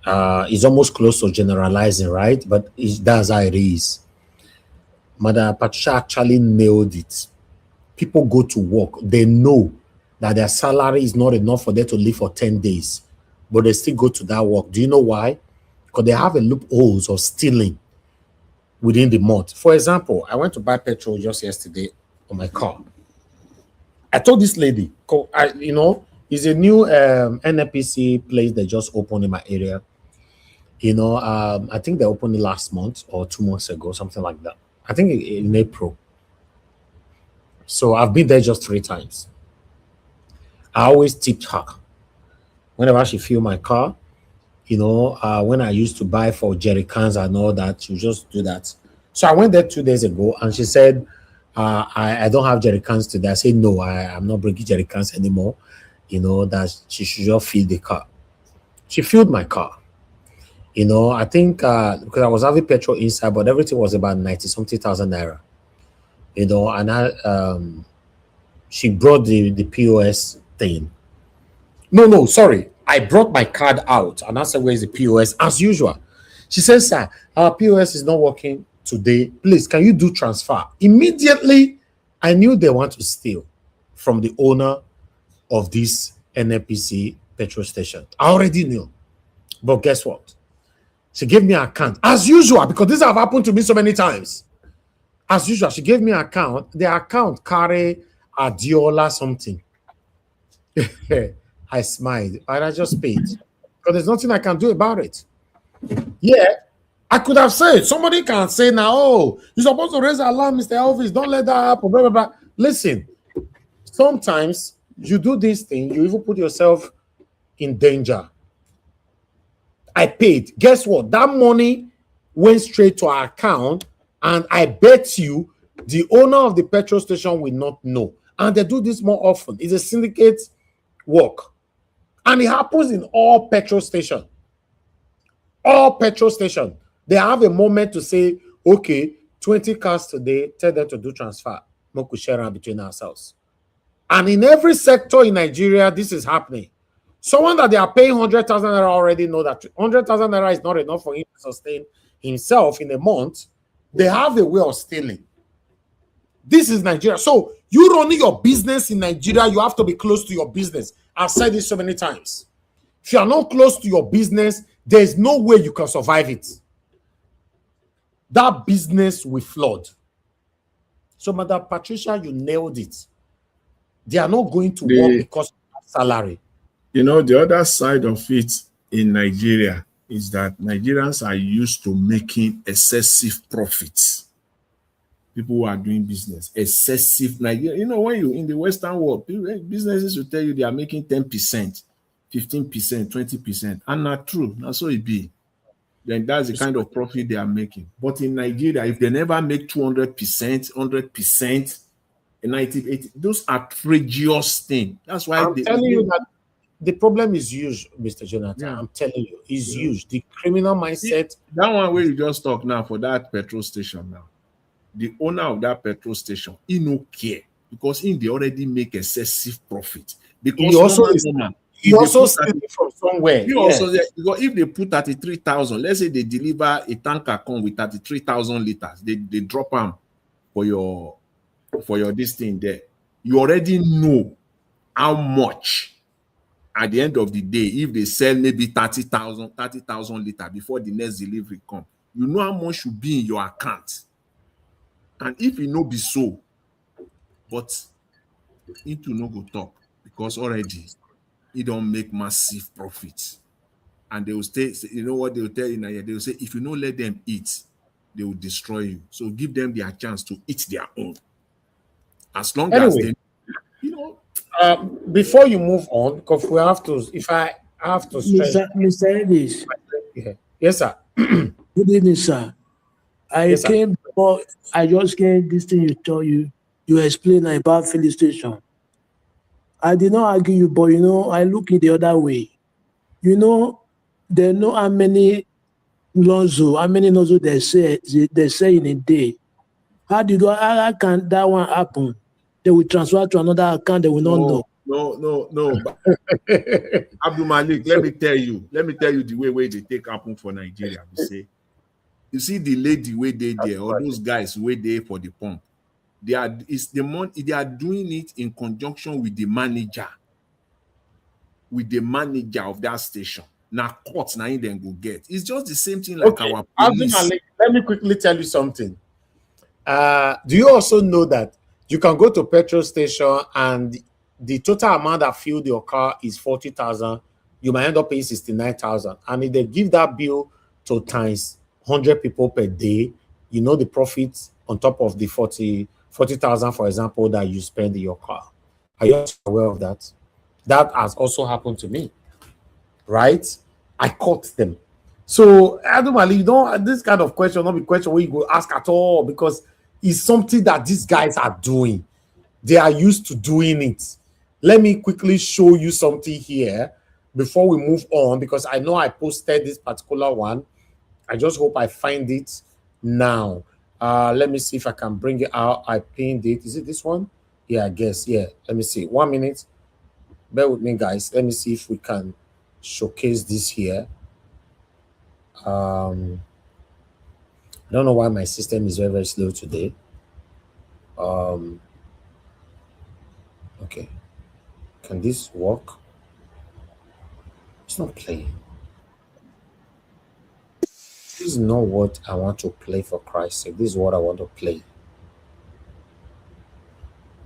It's almost close to generalizing, right? But that's how it is. Madam Patricia actually nailed it. People go to work. They know that their salary is not enough for them to live for 10 days. But they still go to that work. Do you know why? Because they have a loopholes of stealing within the month. For example, I went to buy petrol just yesterday on my car. I told this lady, it's a new NNPC place that just opened in my area. I think they opened it last month or 2 months ago, something like that. I think in April. So I've been there just 3 times. I always tipped her. Whenever she filled my car, when I used to buy for jerry cans and all that, she just do that. So I went there 2 days ago and she said, I don't have jerry cans today. I said, no, I'm not bringing jerry cans anymore. That she should just fill the car. She filled my car. I think because I was having petrol inside, but everything was about 90-something thousand naira. And she brought the POS thing. No, sorry. I brought my card out and I said, where's the POS? As usual. She says, sir, our POS is not working today. Please, can you do transfer? Immediately, I knew they want to steal from the owner of this NNPC petrol station. I already knew. But guess what? She gave me an account. As usual, because this have happened to me so many times. As usual, she gave me an account. The account carry Adiola something. I smiled and I just paid because there's nothing I can do about it. Yeah, I could have said, somebody can say now, oh, you're supposed to raise the alarm, Mr. Elvis, don't let that happen, blah, blah, blah. Listen, sometimes you do this thing, you even put yourself in danger. I paid. Guess what? That money went straight to our account, and I bet you the owner of the petrol station will not know. And they do this more often. It's a syndicate work. And it happens in all petrol stations. All petrol stations. They have a moment to say, okay, 20 cars today, tell them to do transfer. We could share between ourselves. And in every sector in Nigeria, this is happening. Someone that they are paying 100,000 naira already know that 100,000 naira is not enough for him to sustain himself in a month. They have a way of stealing. This is Nigeria. So you running your business in Nigeria, you have to be close to your business. I've said this so many times. If you are not close to your business, there is no way you can survive it. That business will flood. So, Madam Patricia, you nailed it. They are not going to work because of salary. You know, the other side of it in Nigeria is that Nigerians are used to making excessive profits. People who are doing business, excessive Nigeria. You know, when you in the Western world, businesses will tell you they are making 10%, 15%, 20%, and not true. That's so it be. Then that's the kind of profit they are making. But in Nigeria, if they never make 200%, 100%, 90, 80, those are outrageous things. That's why I'm telling you that the problem is huge, Mr. Jonathan. Yeah. I'm telling you, it's huge. The criminal mindset. That one where you just talk now for that petrol station now. The owner of that petrol station, he no care because they already make excessive profit. Because he also steal it from somewhere. Also, because if they put 33,000, let's say they deliver a tanker come with 33,000 liters, they drop them for your this thing there. You already know how much at the end of the day, if they sell maybe 30,000 liters before the next delivery come, you know how much should be in your account. And if it no be so, but into no go talk because already it don't make massive profits. And they will stay, you know what they will tell you now? They will say, if you don't let them eat, they will destroy you. So give them their chance to eat their own. As long as they, you know. Before you move on, because we have to, if I have to stress. Mr. Ellis. Yes, sir. Good evening, sir. I came before, I just came this thing you explained about filling station. I did not argue you, but you know, I look in the other way. You know, they know how many nozzle they say in a day. How can that one happen? They will transfer to another account, they will not know. No. Abdul Malik, let me tell you the way they take happen for Nigeria. You see the lady where they there, or those guys where they for the pump. They are doing it in conjunction with the manager of that station. Now courts now then go get. It's just the same thing like our police. Let me quickly tell you something. Do you also know that you can go to petrol station and the total amount that fueled your car is 40,000, you might end up paying 69,000. And if they give that bill to times 100 people per day, you know the profits on top of the 40,000, for example, that you spend in your car. Are you aware of that? That has also happened to me, right? I caught them. So, Adumali, you don't, this kind of question, not be question where you go ask at all, because it's something that these guys are doing. They are used to doing it. Let me quickly show you something here before we move on, because I know I posted this particular one. I just hope I find it now. Let me see if I can bring it out. I pinned it. Is it this one? Yeah, I guess. Yeah. Let me see. 1 minute. Bear with me, guys. Let me see if we can showcase this here. I don't know why my system is very, very slow today. Okay. Can this work? It's not playing. This is not what I want to play, for Christ's sake. This is what I want to play.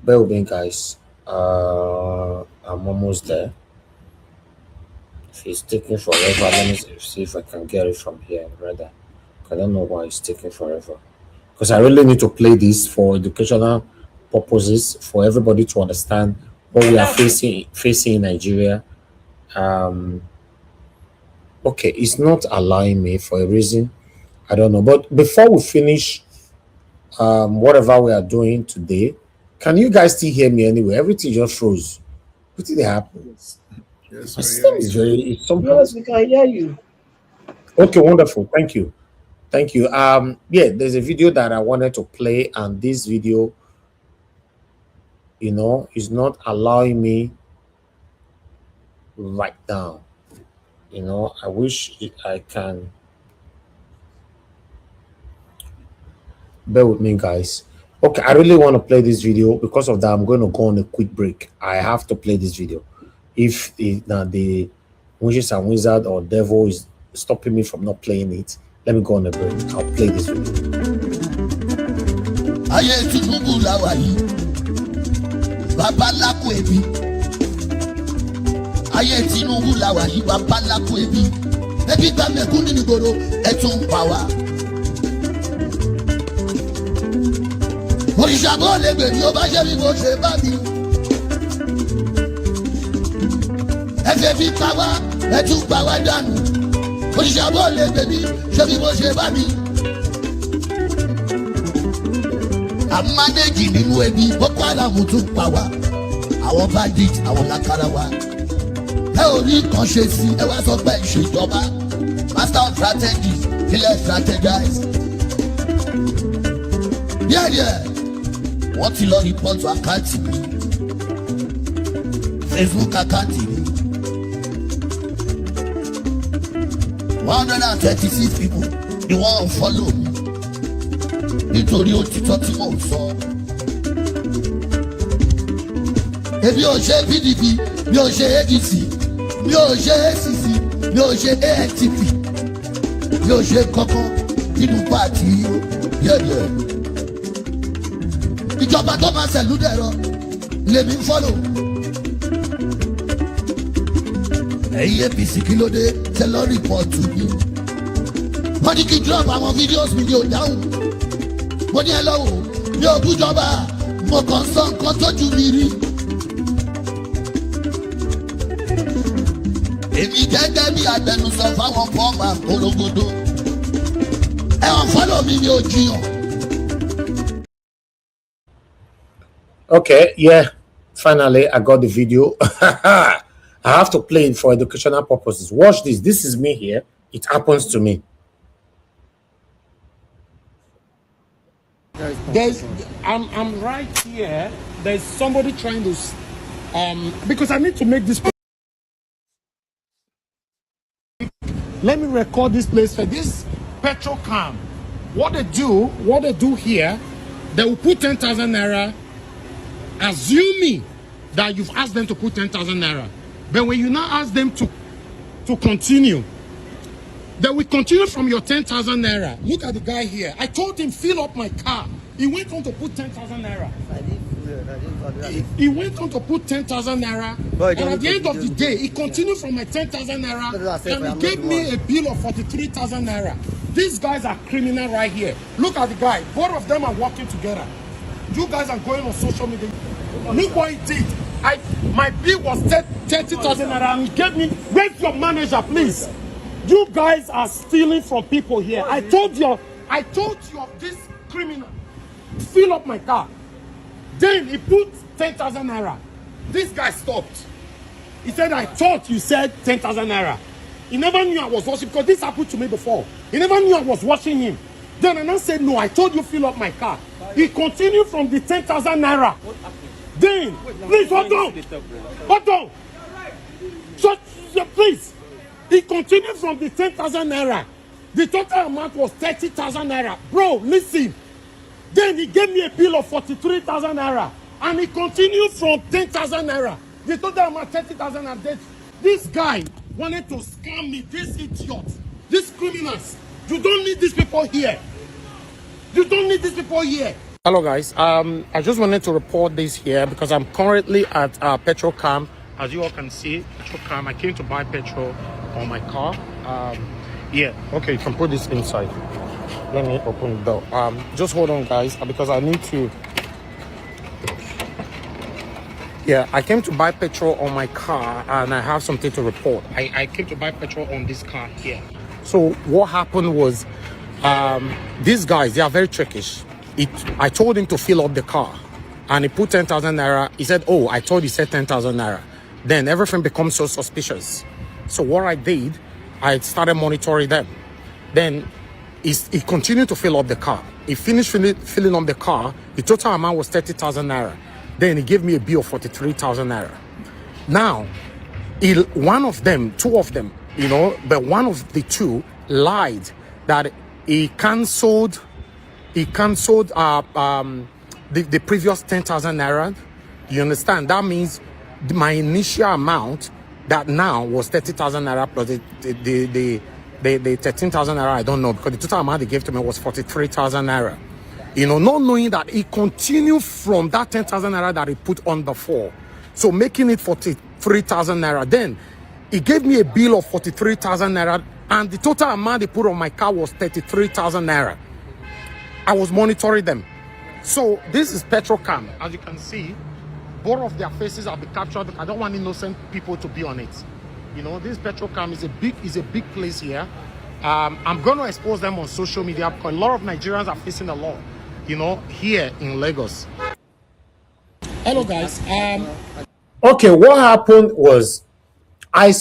Bear with me, guys. I'm almost there. If it's taking forever, let me see if I can get it from here. Rather, I don't know why it's taking forever. Because I really need to play this for educational purposes, for everybody to understand what we are facing in Nigeria. Okay, it's not allowing me for a reason. I don't know. But before we finish whatever we are doing today, can you guys still hear me anyway? Everything just froze. What did happen? Yes, my system is very yes, we can hear you. Okay, wonderful. Thank you. Thank you. Yeah, there's a video that I wanted to play, and this video, you know, is not allowing me right now. You know, I wish I can. Bear with me, guys. Okay, I really want to play this video. Because of that, I'm going to go on a quick break. I have to play this video. if the witches and wizard or devil is stopping me from not playing it, let me go on a break. I'll play this video. Ayé Tinubu la wà yìí, bàbá lákò ebi. Ayé Tinubu la wà yìí, bàbá lákò ebi. Ebi gba mẹ̀kún nínú ìgboro, ẹ tún pa wá. Òrìṣà bó lè gbè ní ó bá ṣe bí mo ṣe bá mi. Ẹ fẹ́ fi pa wá, ẹ tún pa wá dànù. Òrìṣà bó lè gbè ní ṣe bí mo ṣe bá mi. Àmánéjì nínú ẹbí Boko Haram tún pa wá. Àwọn bandit, àwọn lákàrà wa. Ẹ ò rí kan ṣe sí, ẹ wá sọ pé ìṣèjọba. Master of strategy, ilẹ̀ strategize. Díẹ̀díẹ̀, wọ́n ti lọ rìpọ́tù àkáǹtì mi. Facebook àkáǹtì mi. 136 people ni wọ́n follow mi. Nítorí òtítọ́ tí mò ń sọ. Èmi ò ṣe PDP, mi ò ṣe ADC, mi ò ṣe ACC, mi ò ṣe ANTP, mi ò ṣe kankan nínú pàtì yẹ̀yẹ̀. Ìjọba tó máa ṣẹ̀lú dẹ̀rọ lèmi ń follow. Ẹ̀yin APC kí ló dé tẹ lọ rìpọ́ọ̀tù mi. Wọ́n ní kí n drop àwọn fídíòs mi ní òdáhùn. Mo ní ẹ lọ́wọ́ mi ò bújọba, mo kàn sọ nǹkan tójú mi rí. Èmi gẹ́gẹ́ bí agbẹnusọ fáwọn fọ́ọ̀mù àpolongodo. Ẹ̀wọ̀n fọ́lọ̀ mi ni ò jiyàn. Okay, yeah, finally I got the video. I have to play it for educational purposes. Watch this. This is me here. It happens to me. I'm right here. There's somebody trying to because I need to make this. Let me record this place for this petrol cam. What they do here, they will put 10,000 naira, assuming that you've asked them to put 10,000 naira. But when you now ask them to continue, they will continue from your 10,000 naira. Look at the guy here. I told him fill up my car. He went on to put 10,000 naira. He went on to put 10,000 naira. And at the end of the day, he continued from my 10,000 naira and he gave me a bill of 43,000 naira. These guys are criminal right here. Look at the guy. Both of them are working together. You guys are going on social media. Look what he did. My bill was 30,000 naira and he gave me. Where's your manager, please? You guys are stealing from people here. I told you of this criminal. Fill up my car. Then he put 10,000 naira. This guy stopped. He said, I thought you said 10,000 naira. He never knew I was watching because this happened to me before. He never knew I was watching him. Then I said, no, I told you fill up my car. He continued from the 10,000 naira. Then, please, hold on. Hold on. So, please. He continued from the 10,000 naira. The total amount was 30,000 naira. Bro, listen. Then he gave me a bill of 43,000 naira. And he continued from 10,000 naira. The total amount 30,000 naira. This guy wanted to scam me. This idiot. These criminals. You don't need these people here. You don't need these people here. Hello guys. I just wanted to report this here because I'm currently at petrol camp. As you all can see, petrol camp. I came to buy petrol on my car. Yeah, okay, you can put this inside. Let me open the door. Just hold on guys, because I need to. Yeah, I came to buy petrol on my car and I have something to report. I came to buy petrol on this car here. So what happened was these guys, they are very trickish. I told him to fill up the car and he put 10,000 naira. He said, oh, I thought he said 10,000 naira. Then everything becomes so suspicious. So what I did, I started monitoring them. Then he continued to fill up the car. He finished filling up the car. The total amount was 30,000 naira. Then he gave me a bill of 43,000 naira. Now, one of them, two of them, you know, but one of the two lied that he cancelled the previous 10,000 naira. You understand? That means my initial amount that now was 30,000 naira plus the 13,000 naira, I don't know, because the total amount they gave to me was 43,000 naira. You know, not knowing that it continued from that 10,000 naira that he put on before. So making it 43,000 naira. Then he gave me a bill of 43,000 naira, and the total amount they put on my car was 33,000 naira. I was monitoring them. So this is Petrocam. As you can see, both of their faces have been captured. I don't want innocent people to be on it. You know, this Petrocam is a big place here. I'm going to expose them on social media because a lot of Nigerians are facing the law, you know, here in Lagos. Hello guys. Okay, what happened was I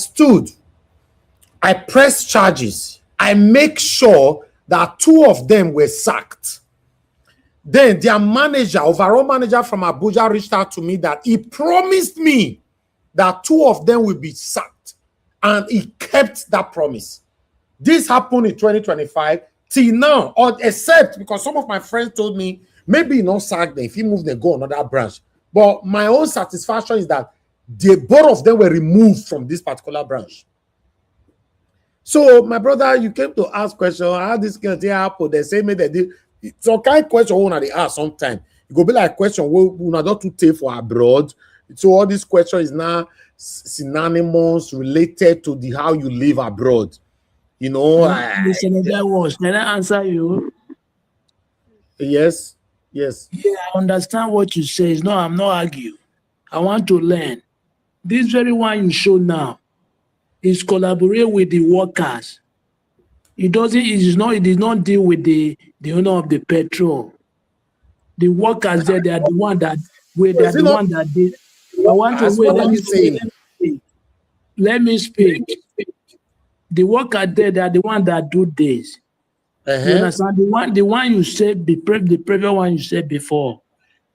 pressed charges. I make sure that 2 of them were sacked. Then their manager, overall manager from Abuja, reached out to me that he promised me that 2 of them will be sacked. And he kept that promise. This happened in 2025 till now, or except because some of my friends told me maybe you not sack them if you move, they go another branch. But my own satisfaction is that both of them were removed from this particular branch. So my brother, you came to ask question how this can happen. They say me that some kind of question when they ask sometimes. It go be like question we not to take for abroad. So all this question is now synonymous related to the how you live abroad. You know, can I answer you? Yes, yes. Yeah, I understand what you say. No, I'm not arguing. I want to learn. This very one you show now is collaborate with the workers. It did not deal with the owner of the petrol. The workers there, they are the one that did. I want to wait. Let me speak. The worker there, they are the one that do this. You understand? The one you said, the previous one you said before,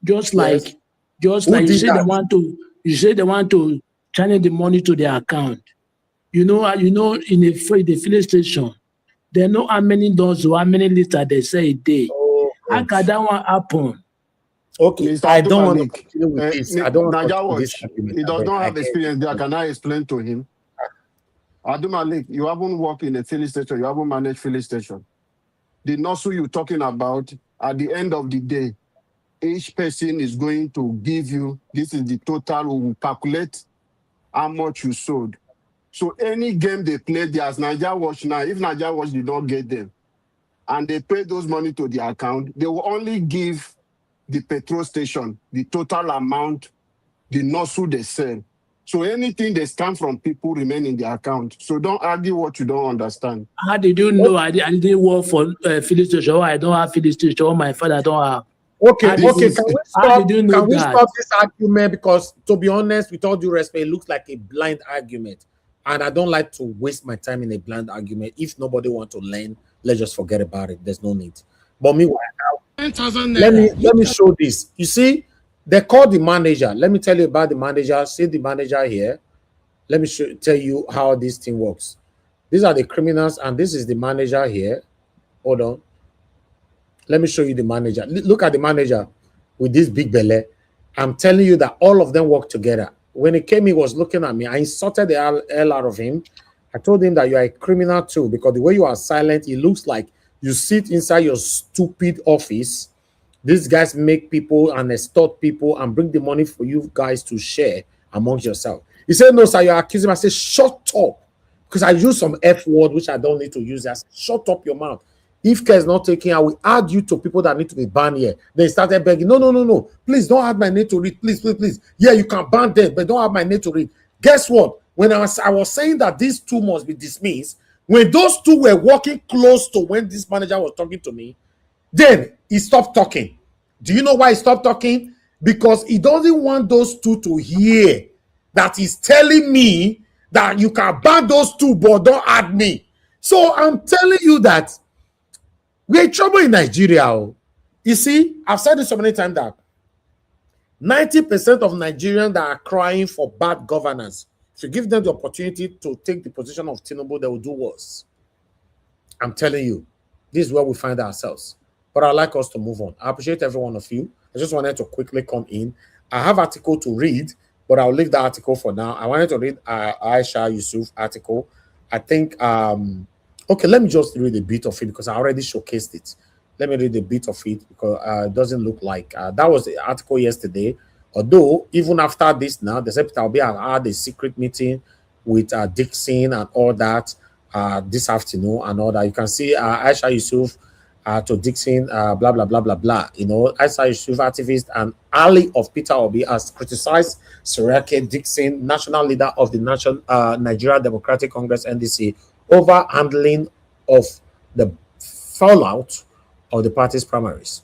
just like you said they want to channel the money to their account. You know, in the filling station, they know how many dollars or how many liters they say a day. How can that one happen? Okay, Mr. I don't want to Malik, continue with this. I don't want to continue this Watch, argument. he does not have experience there. Can I explain to him? Adu Malik, you haven't worked in a filling station. You haven't managed filling station. The nursery you're talking about, at the end of the day, each person is going to give you, this is the total, we will calculate how much you sold. So any game they play, there's Nigeria Watch now. If Nigeria Watch did not get them, and they pay those money to the account, they will only give the petrol station the total amount, the nursery they sell. So anything they scam from people remain in the account. So don't argue what you don't understand. How did you know I didn't work for filling station? Or I don't have filling station. Or my father don't have. Okay, can we stop this argument? Because to be honest, with all due respect, it looks like a blind argument. And I don't like to waste my time in a blind argument. If nobody wants to learn, let's just forget about it. There's no need. But meanwhile, let me show this. You see, they called the manager. Let me tell you about the manager. See the manager here. Let me tell you how this thing works. These are the criminals, and this is the manager here. Hold on. Let me show you the manager. Look at the manager with this big belly. I'm telling you that all of them work together. When he came, he was looking at me. I insulted the hell out of him. I told him that you are a criminal too, because the way you are silent, it looks like you sit inside your stupid office. These guys make people and extort people and bring the money for you guys to share amongst yourself. He said, no, sir, you're accusing me. I said, shut up. Because I use some F word, which I don't need to use. I said, shut up your mouth. If care is not taken, I will add you to people that need to be banned here. They started begging, no. Please don't add my name to read. Please. Yeah, you can ban them, but don't add my name to read. Guess what? When I was saying that these 2 must be dismissed, when those 2 were walking close to when this manager was talking to me, then he stopped talking. Do you know why he stopped talking? Because he doesn't want those 2 to hear that he's telling me that you can ban those 2, but don't add me. So I'm telling you that we're in trouble in Nigeria. You see, I've said this so many times that 90% of Nigerians that are crying for bad governance, if you give them the opportunity to take the position of Tinubu, they will do worse. I'm telling you, this is where we find ourselves. But I'd like us to move on. I appreciate every one of you. I just wanted to quickly come in. I have article to read, but I'll leave the article for now. I wanted to read Aisha Yusuf article. I think, okay, let me just read a bit of it because I already showcased it. Let me read a bit of it because it doesn't look like that was the article yesterday. Although, even after this now, the said Peter Obi had a secret meeting with Dixon and all that this afternoon and all that. You can see Aisha Yusuf to Dixon, blah, blah, blah, blah, blah. You know, Aisha Yusuf, activist and ally of Peter Obi, has criticized Sowore Dixon, national leader of the Nigeria Democratic Congress, NDC, over handling of the fallout of the party's primaries.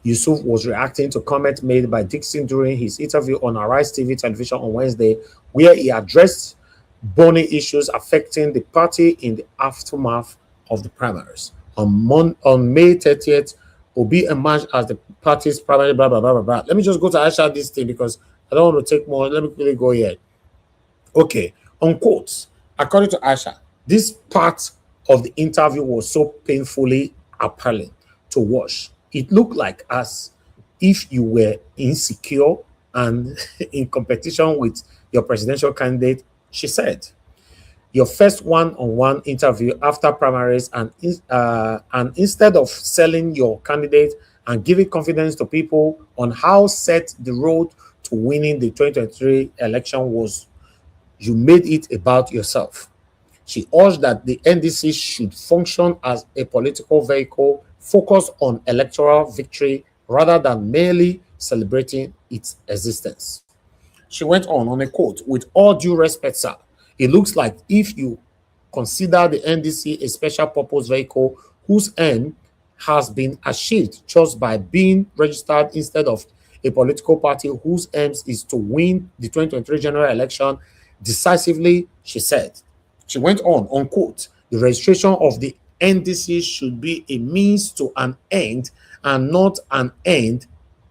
Yusuf was reacting to comments made by Dixon during his interview on Arise TV television on Wednesday, where he addressed burning issues affecting the party in the aftermath of the primaries. On May 30th, Obi emerged as the party's primary, blah, blah, blah, blah, blah. Let me just go to Aisha this thing because I don't want to take more. Let me quickly go here. Okay, on quotes, according to Aisha, this part of the interview was so painfully appalling to watch. It looked like as if you were insecure and in competition with your presidential candidate, she said. Your first one-on-one interview after primaries, and instead of selling your candidate and giving confidence to people on how set the road to winning the 2023 election was, you made it about yourself. She urged that the NDC should function as a political vehicle focused on electoral victory rather than merely celebrating its existence. She went on a quote, with all due respect, sir, it looks like if you consider the NDC a special purpose vehicle whose aim has been achieved just by being registered instead of a political party whose aim is to win the 2023 general election decisively, she said. She went on quote, the registration of the NDC should be a means to an end and not an end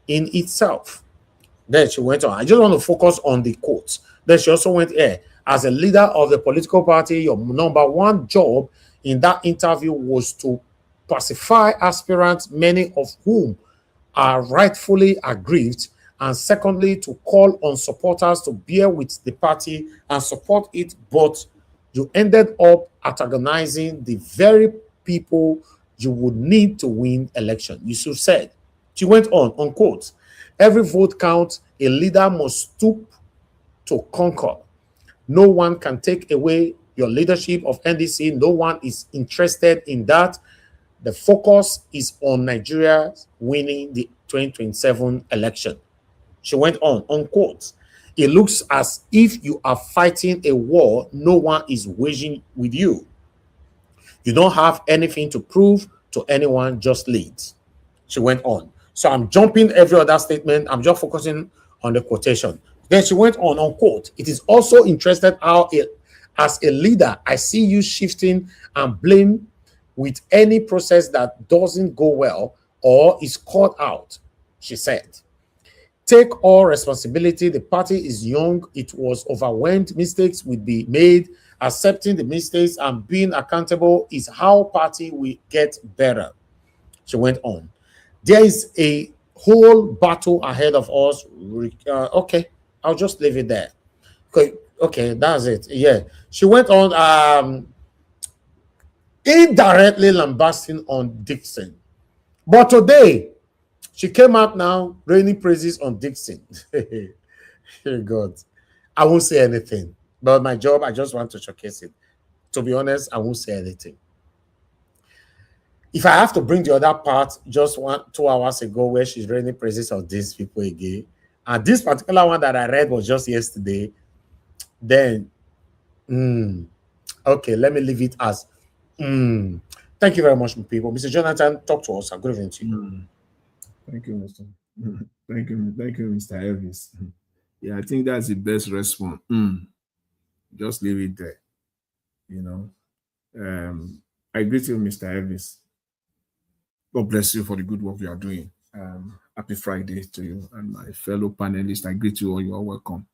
in itself. Then she went on. I just want to focus on the quotes. Then she also went here. As a leader of the political party, your number one job in that interview was to pacify aspirants, many of whom are rightfully aggrieved, and secondly, to call on supporters to bear with the party and support it, but you ended up antagonizing the very people you would need to win election. Yusuf said. She went on quote, every vote counts, a leader must stoop to conquer. No one can take away your leadership of NDC. No one is interested in that. The focus is on Nigeria winning the 2027 election. She went on quote, it looks as if you are fighting a war no one is waging with you. You don't have anything to prove to anyone, just lead. She went on. So I'm jumping every other statement. I'm just focusing on the quotation. Then she went on quote, it is also interesting how as a leader, I see you shifting and blame with any process that doesn't go well or is caught out, she said. Take all responsibility. The party is young. It was overwhelmed. Mistakes will be made. Accepting the mistakes and being accountable is how party will get better. She went on. There is a whole battle ahead of us. Okay, I'll just leave it there. Okay, that's it. Yeah. She went on indirectly lambasting on Dixon. But today, she came out now raining praises on Dixon. God, I won't say anything. But my job, I just want to showcase it. To be honest, I won't say anything. If I have to bring the other part, just 2 hours ago, where she's raining praises of these people again, and this particular one that I read was just yesterday, then, okay, let me leave it as, Thank you very much, people. Mr. Jonathan, talk to us. Good evening to you. Thank you, Mr. Thank you, Mr. Elvis. Yeah, I think that's the best response. Just leave it there. You know, I greet you, Mr. Elvis. God bless you for the good work you are doing. Happy Friday to you and my fellow panelists. I greet you all. You are welcome.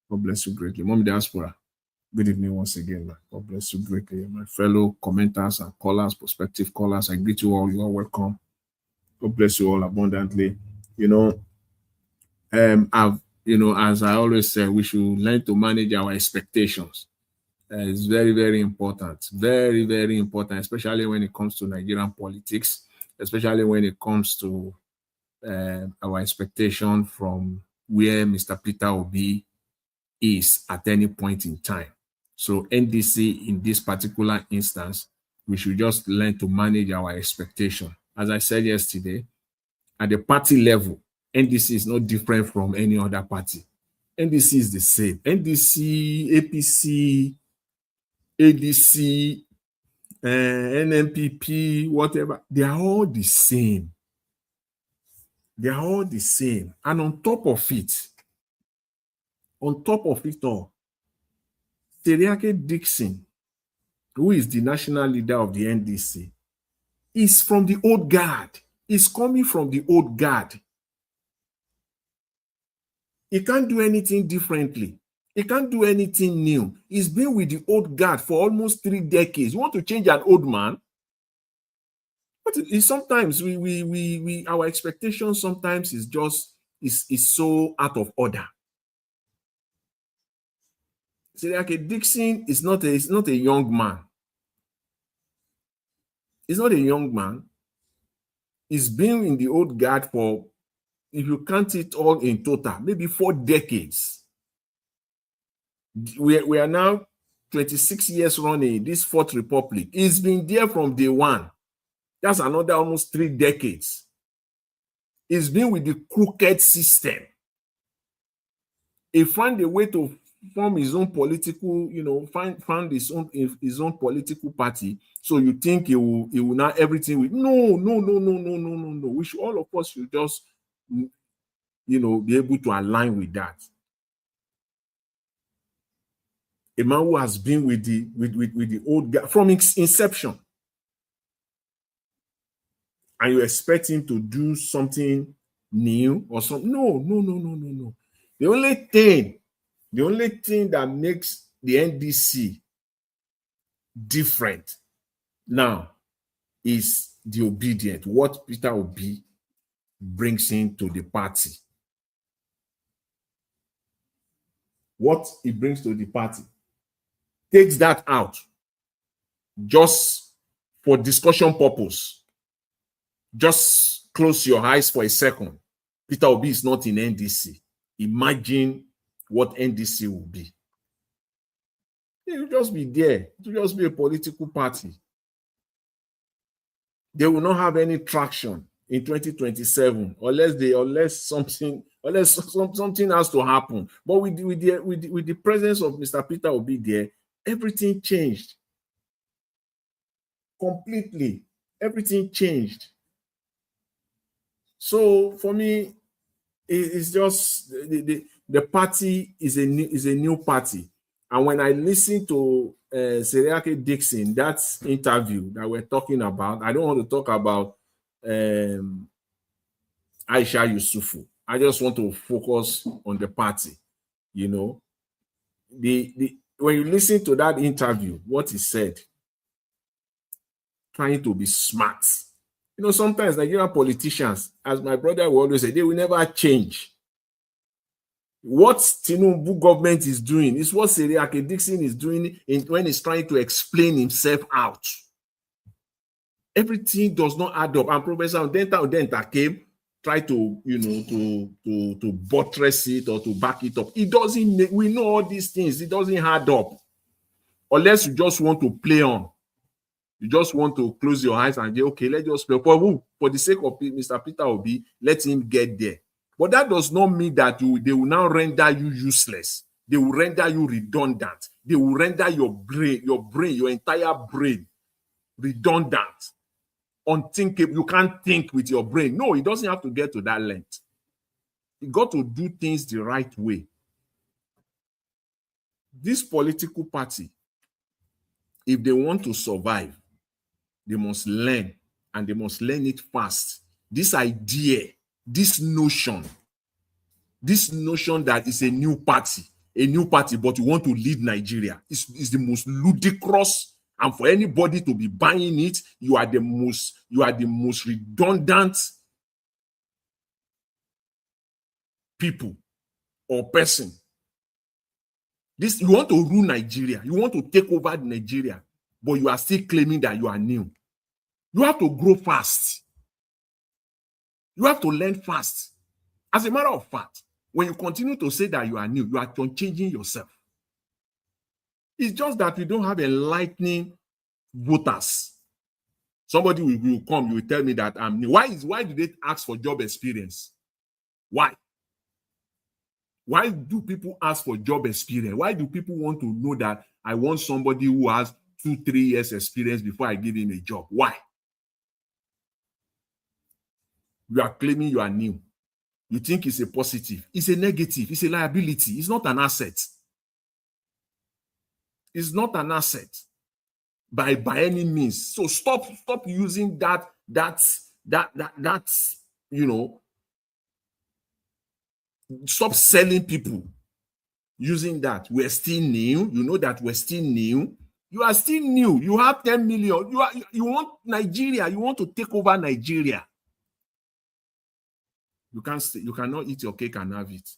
God bless you greatly. Mom Diaspora, good evening once again. God bless you greatly. My fellow commenters and callers, prospective callers, I greet you all. You are welcome. God bless you all abundantly. You know, you know, as I always say, we should learn to manage our expectations. It's very, very important. Very, very important, especially when it comes to Nigerian politics, especially when it comes to our expectation from where Mr. Peter Obi is at any point in time. So NDC, in this particular instance, we should just learn to manage our expectation. As I said yesterday, at the party level, NDC is not different from any other party. NDC is the same. NDC, APC, ADC, NMPP, whatever, they are all the same. They are all the same. And on top of it all, Seriake Dixon, who is the national leader of the NDC, is from the old guard. Is coming from the old guard. He can't do anything differently. He can't do anything new. He's been with the old guard for almost 3 decades. You want to change an old man? But sometimes our expectations sometimes is just is so out of order. Seriake Dixon is not a young man. He's not a young man. He's been in the old guard for, if you count it all in total, maybe 4 decades. We are now 26 years running this Fourth Republic. He's been there from day one. That's another almost 3 decades. He's been with the crooked system. He found a way to form his own political, you know, found his own political party. So you think he will now everything with no. We should, all of us should just, you know, be able to align with that. A man who has been with the old guy from its inception, and you expect him to do something new or something. No. The only thing that makes the NDC different now is the obedience, what Peter Obi brings into the party. What he brings to the party. Takes that out just for discussion purpose. Just close your eyes for a second. Peter Obi is not in NDC. Imagine what NDC will be. It will just be there. It will just be a political party. They will not have any traction in 2027 unless something has to happen. But with the presence of Mr. Peter Obi there, everything changed. Completely. Everything changed. So for me, it's just the party is a new party. And when I listen to Seriake Dixon, that interview that we're talking about, I don't want to talk about Aisha Yusufu. I just want to focus on the party. You know, when you listen to that interview, what he said, trying to be smart. You know, sometimes Nigerian politicians, as my brother will always say, they will never change. What Tinubu government is doing is what Seriake Dixon is doing when he's trying to explain himself out. Everything does not add up. And Professor Udenta came, tried to, you know, to buttress it or to back it up. It doesn't. We know all these things. It doesn't add up. Unless you just want to play on. You just want to close your eyes and say, okay, let's just play. For who? For the sake of Mr. Peter Obi, let him get there. But that does not mean that they will now render you useless. They will render you redundant. They will render your entire brain redundant, unthinkable. You can't think with your brain. No, it doesn't have to get to that length. You got to do things the right way. This political party, if they want to survive, they must learn, and they must learn it fast. This idea, this notion that is a new party, but you want to lead Nigeria is the most ludicrous. And for anybody to be buying it, you are the most redundant people or person. This, you want to rule Nigeria, you want to take over Nigeria, but you are still claiming that you are new. You have to grow fast. You have to learn fast. As a matter of fact, when you continue to say that you are new, you are changing yourself. It's just that we don't have enlightening voters. Somebody will come, you will tell me that I'm new. Why do they ask for job experience? Why? Why do people ask for job experience? Why do people want to know that I want somebody who has 2-3 years experience before I give him a job? Why? You are claiming you are new. You think it's a positive. It's a negative. It's a liability. It's not an asset. It's not an asset by any means. So stop using that, you know, stop selling people using that. We're still new. You know that we're still new. You are still new. You have 10 million. You want Nigeria. You want to take over Nigeria. You cannot eat your cake and have it.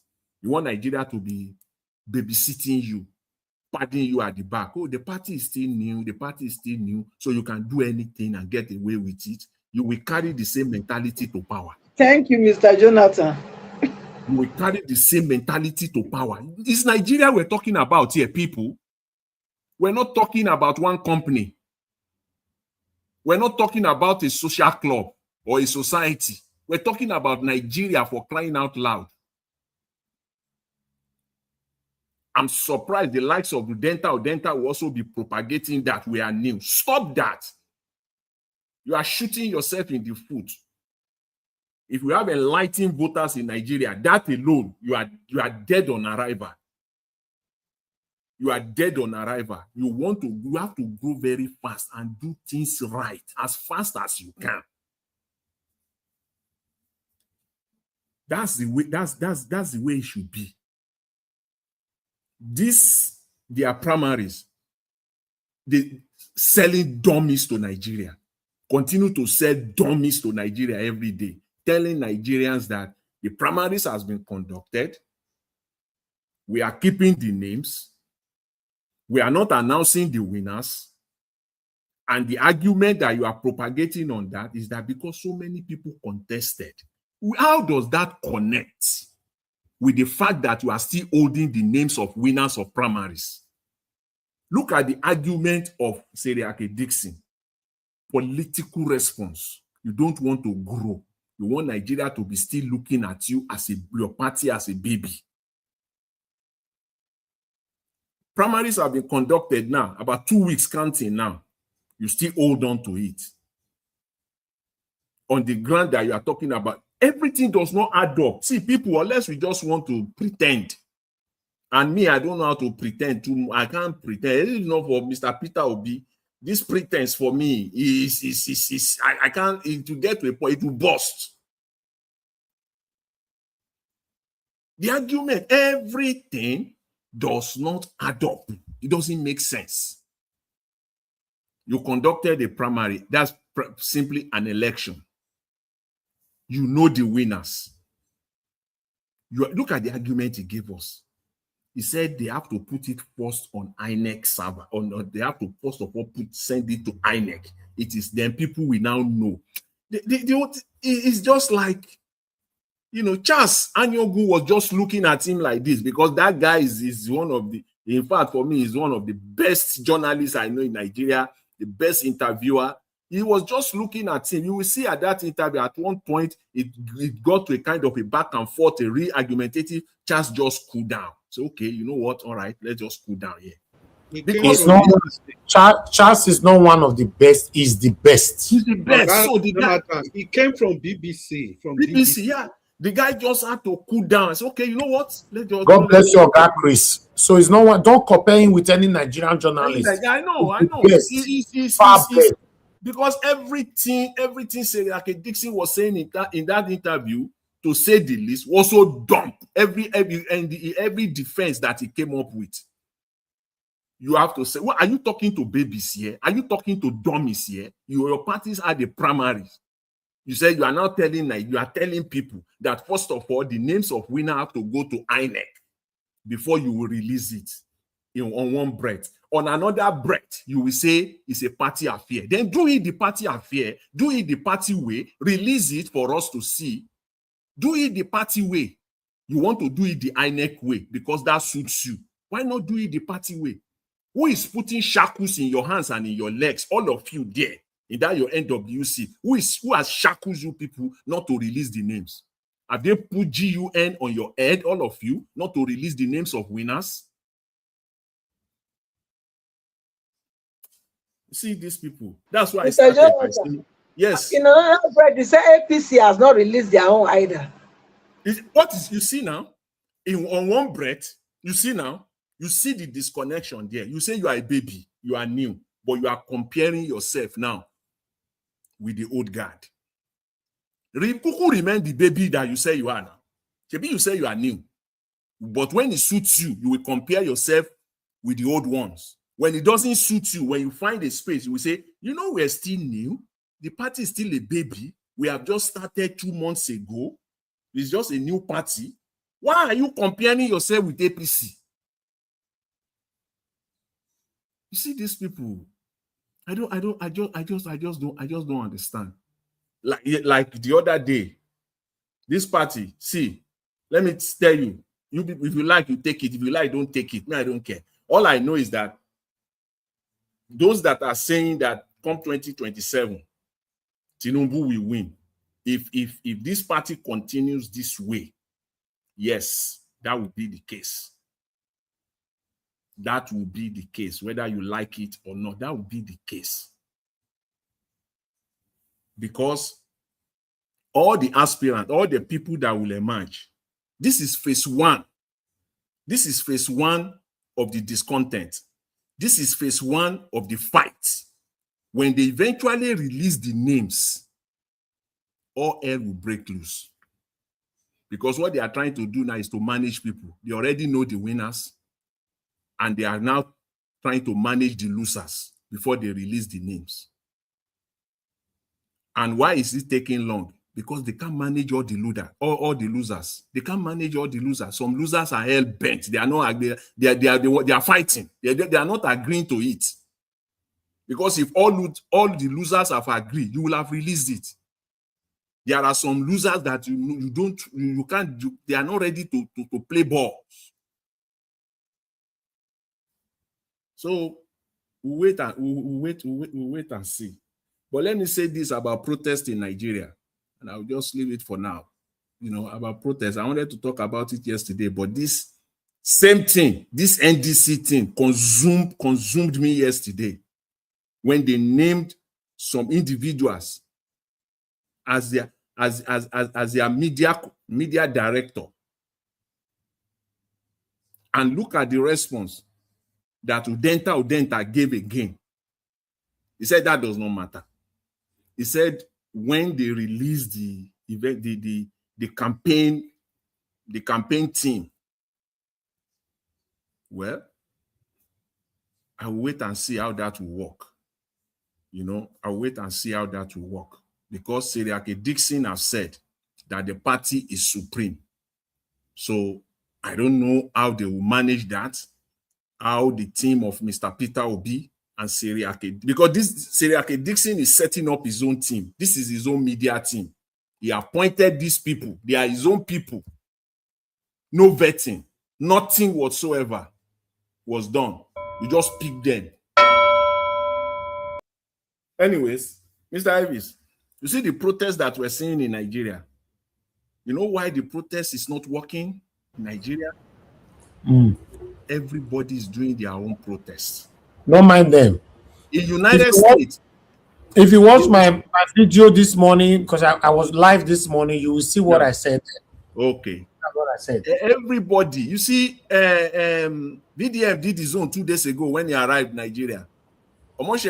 You want Nigeria to be babysitting you, patting you at the back. Oh, the party is still new. The party is still new. So you can do anything and get away with it. You will carry the same mentality to power. Thank you, Mr. Jonathan. You will carry the same mentality to power. It's Nigeria we're talking about here, people. We're not talking about one company. We're not talking about a social club or a society. We're talking about Nigeria, for crying out loud. I'm surprised the likes of Udenta will also be propagating that we are new. Stop that. You are shooting yourself in the foot. If we have enlightened voters in Nigeria, that alone, you are dead on arrival. You are dead on arrival. You have to go very fast and do things right as fast as you can. That's the way. That's the way it should be. Their primaries, they selling dummies to Nigeria. Continue to sell dummies to Nigeria every day, telling Nigerians that the primaries has been conducted. We are keeping the names. We are not announcing the winners. And the argument that you are propagating on that is that because so many people contested, how does that connect with the fact that you are still holding the names of winners of primaries? Look at the argument of Seriake Dixon. Political response. You don't want to grow. You want Nigeria to be still looking at you as your party as a baby. Primaries have been conducted now, about 2 weeks counting now. You still hold on to it. On the ground that you are talking about, everything does not add up. See, people, unless we just want to pretend. And me, I don't know how to pretend. I can't pretend. It is not for Mr. Peter Obi. This pretense for me I can't, to get to a point, it will burst. The argument, everything does not add up. It doesn't make sense. You conducted a primary. That's simply an election. You know the winners. Look at the argument he gave us. He said they have to put it first on INEC server. They have to first of all send it to INEC. It is then people will now know. It's just like, you know, Charles Anyogu was just looking at him like this because that guy is one of the, in fact, for me, is one of the best journalists I know in Nigeria, the best interviewer. He was just looking at him. You will see at that interview, at one point, it got to a kind of a back and forth, a real argumentative. Charles just cool down. So, okay, you know what? All right, let's just cool down here. Because Charles is not one of the best. He's the best. He's the best. So the guy, he came from BBC. From BBC, yeah. The guy just had to cool down. It's okay. You know what? Let's just. God bless your guy, Chris. So it's not one. Don't compare him with any Nigerian journalist. I know. He's far best. Because everything Seriake Dixon was saying in that interview, to say the least, was so dumb. Every defense that he came up with, you have to say, well, are you talking to babies here? Are you talking to dummies here? Your parties are the primaries. You said you are now telling people that first of all, the names of winners have to go to INEC. before you will release it on one breath. On another breath, you will say it's a party affair. Then do it the party affair, do it the party way, release it for us to see. Do it the party way. You want to do it the INEC way because that suits you. Why not do it the party way? Who is putting shackles in your hands and in your legs? All of you there in that your NWC. Who has shackles you people not to release the names? Have they put GUN on your head, all of you, not to release the names of winners? See these people. That's why I started by saying, yes. You know, they say APC has not released their own either. What is you see now? On one breath, you see now, you see the disconnection there. You say you are a baby, you are new, but you are comparing yourself now with the old guard. Who remain the baby that you say you are now? Maybe you say you are new, but when it suits you, you will compare yourself with the old ones. When it doesn't suit you, when you find a space, you will say, you know, we're still new. The party is still a baby. We have just started 2 months ago. It's just a new party. Why are you comparing yourself with APC? You see these people. I just don't understand. Like the other day, this party. See, let me tell you. If you like, you take it. If you like, don't take it. Me, I don't care. All I know is that those that are saying that come 2027, Tinubu will win. If this party continues this way, yes, that will be the case. That will be the case, whether you like it or not. That will be the case. Because all the aspirants, all the people that will emerge, this is phase one. This is phase one of the discontent. This is phase one of the fight. When they eventually release the names, all hell will break loose. Because what they are trying to do now is to manage people. They already know the winners, and they are now trying to manage the losers before they release the names. And why is it taking long? Because they can't manage all the losers. They can't manage all the losers. Some losers are hell bent. They are not. They are fighting. They are not agreeing to it. Because if all the losers have agreed, you will have released it. There are some losers that you can't. They are not ready to play ball. So we wait and see. But let me say this about protest in Nigeria, and I'll just leave it for now. You know, about protest. I wanted to talk about it yesterday, but this same thing, this NDC thing, consumed me yesterday when they named some individuals as their media director. And look at the response that Udenta gave again. He said that does not matter. He said when they released the event, the campaign team, well, I will wait and see how that will work. You know, I'll wait and see how that will work. Because Seriake Dixon has said that the party is supreme. So I don't know how they will manage that, how the team of Mr. Peter Obi and Seriake, because this Seriake Dixon is setting up his own team. This is his own media team. He appointed these people. They are his own people. No vetting, nothing whatsoever was done. You just pick them. Anyways, Mr. Ivis, you see the protest that we're seeing in Nigeria. You know why the protest is not working in Nigeria? Everybody is doing their own protests. Don't mind them. In United States. If you watch my video this morning, because I was live this morning, you will see what I said. Okay. That's what I said. Everybody. You see, VDM did his own 2 days ago when he arrived in Nigeria. Omoshe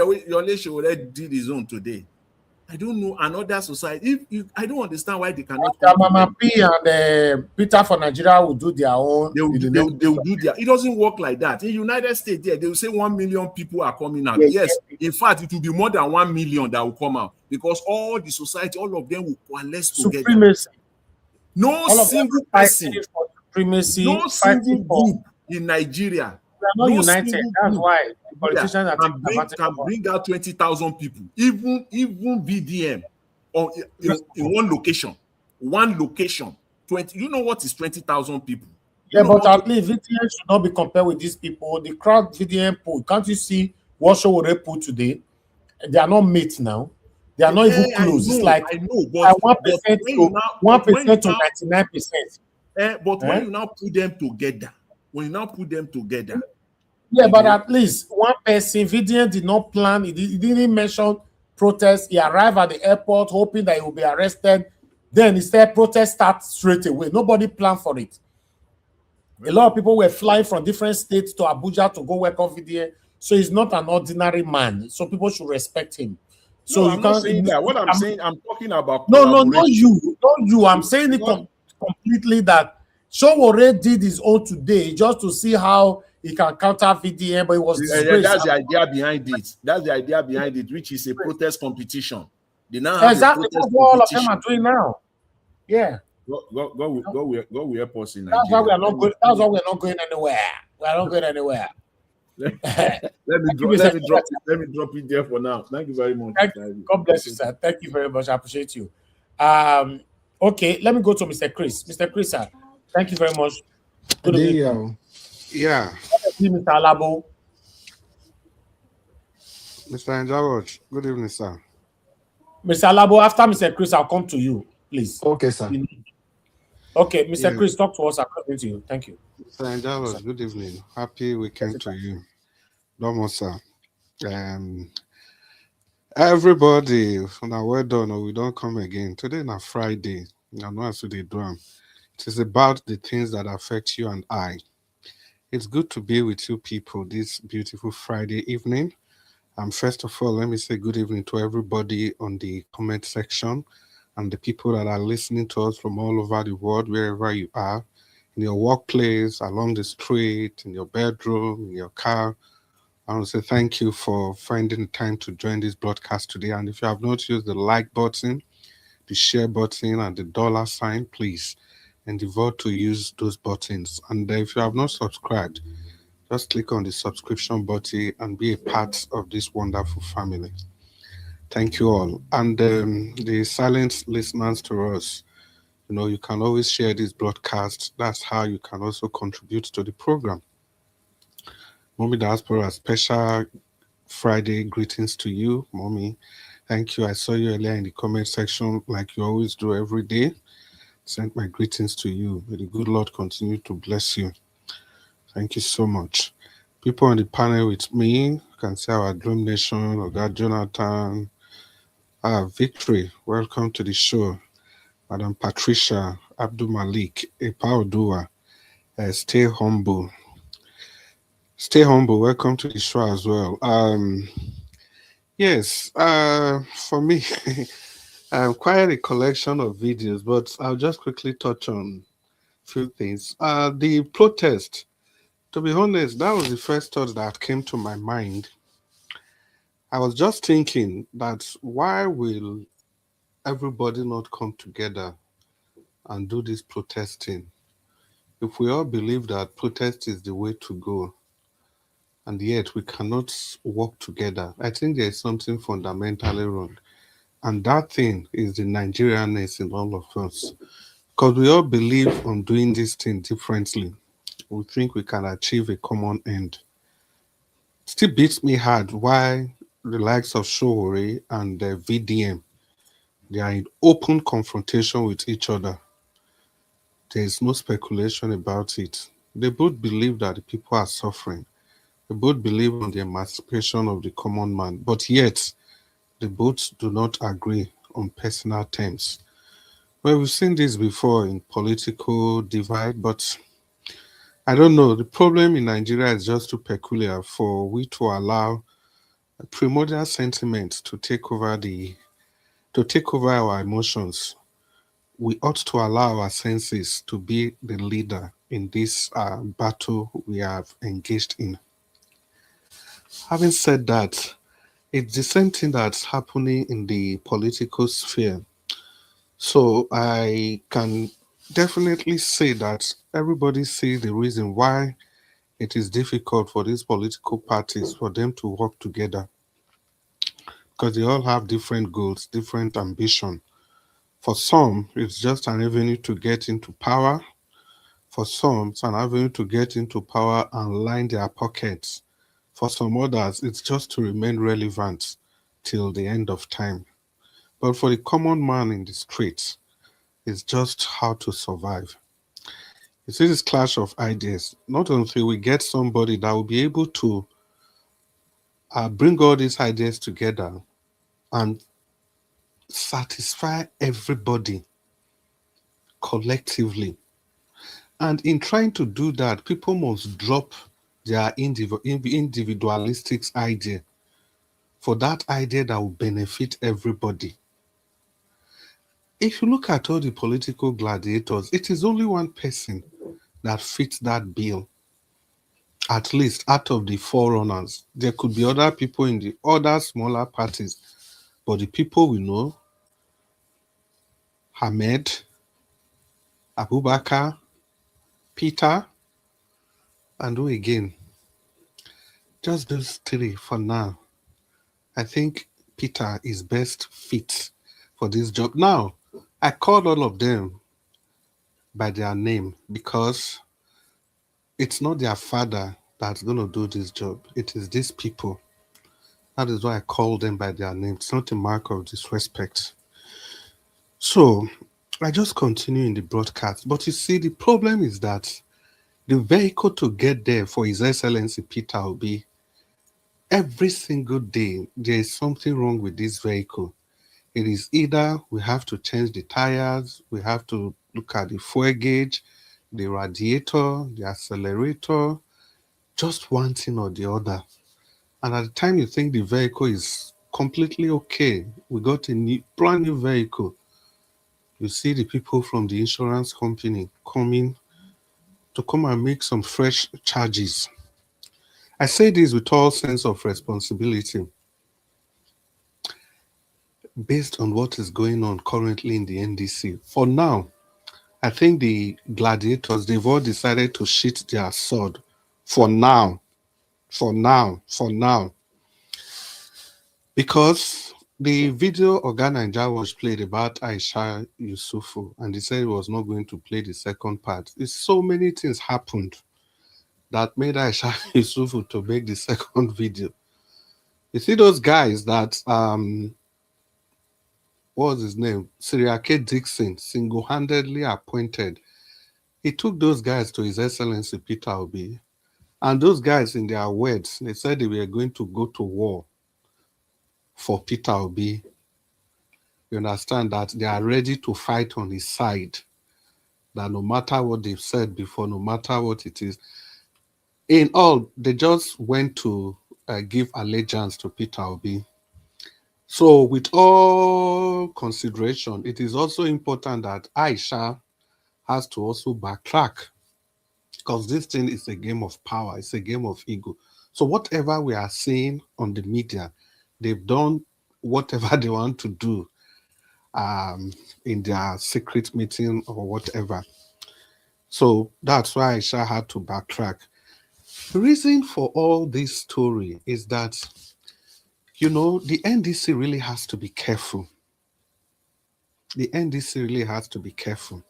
already did his own today. I don't know another society. I don't understand why they cannot. Mama P and Peter for Nigeria will do their own. They will do their. It doesn't work like that. In United States, they will say 1 million people are coming out. Yes. In fact, it will be more than 1 million that will come out because all the society, all of them will coalesce together. Supremacy. No single person. supremacy, No fighting single for. group in Nigeria, We are not no united. single That's group why the yeah, politicians are taking advantage can of us. bring out 20,000 people, even VDM, or in one location. 20. You know what is 20,000 people? You Yeah, know but what? at least VDM should not be compared with these people. The crowd VDM pool. Can't you see what Sowore put today? They are not mates now. They are not even close. It's like I know, by but 1% when you to now, 1% to 99%. but when you now put them together, Yeah, you but know, at least one person, VDM did not plan. He didn't mention protest. He arrived at the airport hoping that he will be arrested. Then instead, protest starts straight away. Nobody planned for it. A lot of people were flying from different states to Abuja to go welcome VDM. So he's not an ordinary man. So people should respect him. So no, you I'm not can't. saying that. What I'm saying, I'm talking about No, collaboration. not you. Not you. I'm saying it completely that Sowore did his own today just to see how he can counter VDM, but it was disgraced. That's the idea behind it. Which is a protest competition. They now have Exactly. a protest That's what all of them competition. are doing now. Yeah. Go will help us in Nigeria. That's why we are not going. That's why we are not going anywhere. We are not going anywhere. Let me drop it there for now. Thank you very much. God bless you, sir. Thank you very much. I appreciate you. Okay, let me go to Mr. Chris. Mr. Chris, sir. Thank you very much. Good evening. Yeah. Mr. Alabo. Mr. George, good evening, sir. Mr. Alabo, after Mr. Chris, I'll come to you, please. Okay, sir. Okay, Mr. Chris, talk to us. I'll come to you. Thank you. Mr. George, good evening. Happy weekend to you. Domo, sir. Everybody, now well done, or we don't come again. Today na Friday. I know as they do. It is about the things that affect you and I. It's good to be with you people this beautiful Friday evening. First of all, let me say good evening to everybody on the comment section and the people that are listening to us from all over the world, wherever you are, in your workplace, along the street, in your bedroom, in your car. I want to say thank you for finding the time to join this broadcast today. And if you have not used the like button, the share button, and the dollar sign, please endeavor to use those buttons. And if you have not subscribed, just click on the subscription button and be a part of this wonderful family. Thank you all. And the silent listeners to us, you can always share this broadcast. That's how you can also contribute to the program. Mommy Diaspora, special Friday greetings to you, Mommy. Thank you. I saw you earlier in the comment section, like you always do every day. Sent my greetings to you. May the good Lord continue to bless you. Thank you so much. People on the panel with me, you can see our Dream Nation, Oga Jonathan, Victory, welcome to the show. Madam Patricia, Abdul Malik, Epa Odua, Stay Humble. Stay humble, welcome to the show as well. Yes, for me, quite a collection of videos, but I'll just quickly touch on a few things. The protest, to be honest, that was the first thought that came to my mind. I was just thinking that why will everybody not come together and do this protesting? If we all believe that protest is the way to go, and yet we cannot work together, I think there is something fundamentally wrong. And that thing is the Nigerianness in all of us. Because we all believe on doing this thing differently. We think we can achieve a common end. Still beats me hard why the likes of Sowore and VDM, they are in open confrontation with each other. There is no speculation about it. They both believe that the people are suffering. They both believe on the emancipation of the common man, but yet they both do not agree on personal terms. Well, we've seen this before in political divide, but I don't know. The problem in Nigeria is just too peculiar for we to allow primordial sentiments to take over our emotions. We ought to allow our senses to be the leader in this battle we have engaged in. Having said that, it's the same thing that's happening in the political sphere. So I can definitely say that everybody sees the reason why it is difficult for these political parties for them to work together, because they all have different goals, different ambition. For some, it's just an avenue to get into power. For some, it's an avenue to get into power and line their pockets. For some others, it's just to remain relevant till the end of time. But for the common man in the streets, it's just how to survive. You see this clash of ideas. Not until we get somebody that will be able to bring all these ideas together and satisfy everybody collectively. And in trying to do that, people must drop their individualistic idea for that idea that will benefit everybody. If you look at all the political gladiators, it is only one person that fits that bill, at least out of the forerunners. There could be other people in the other smaller parties, but the people we know, Ahmed, Abubakar, Peter, and who again? Just those three for now. I think Peter is best fit for this job. Now, I called all of them by their name because it's not their father that's going to do this job. It is these people. That is why I call them by their name. It's not a mark of disrespect. So I just continue in the broadcast. But you see, the problem is that the vehicle to get there for His Excellency Peter Obi, every single day, there is something wrong with this vehicle. It is either we have to change the tires, we have to look at the fuel gauge, the radiator, the accelerator, just one thing or the other. And at the time you think the vehicle is completely okay, we got a brand new vehicle, you see the people from the insurance company coming to come and make some fresh charges. I say this with all sense of responsibility based on what is going on currently in the NDC. For now, I think the gladiators, they've all decided to sheath their sword. For now. Because the video Oga Naija was played about Aisha Yusufu, and he said he was not going to play the second part. It's so many things happened that made Aisha Yusufu to make the second video. You see those guys that what was his name? Siriake Dixon single-handedly appointed. He took those guys to His Excellency Peter Obi. And those guys, in their words, they said they were going to go to war for Peter Obi. You understand that they are ready to fight on his side. That no matter what they've said before, no matter what it is, in all, they just went to give allegiance to Peter Obi. So with all consideration, it is also important that Aisha has to also backtrack, because this thing is a game of power, it's a game of ego. So whatever we are seeing on the media, they've done whatever they want to do in their secret meeting or whatever. So that's why Aisha had to backtrack. The reason for all this story is that, you know, the NDC really has to be careful. The NDC really has to be careful.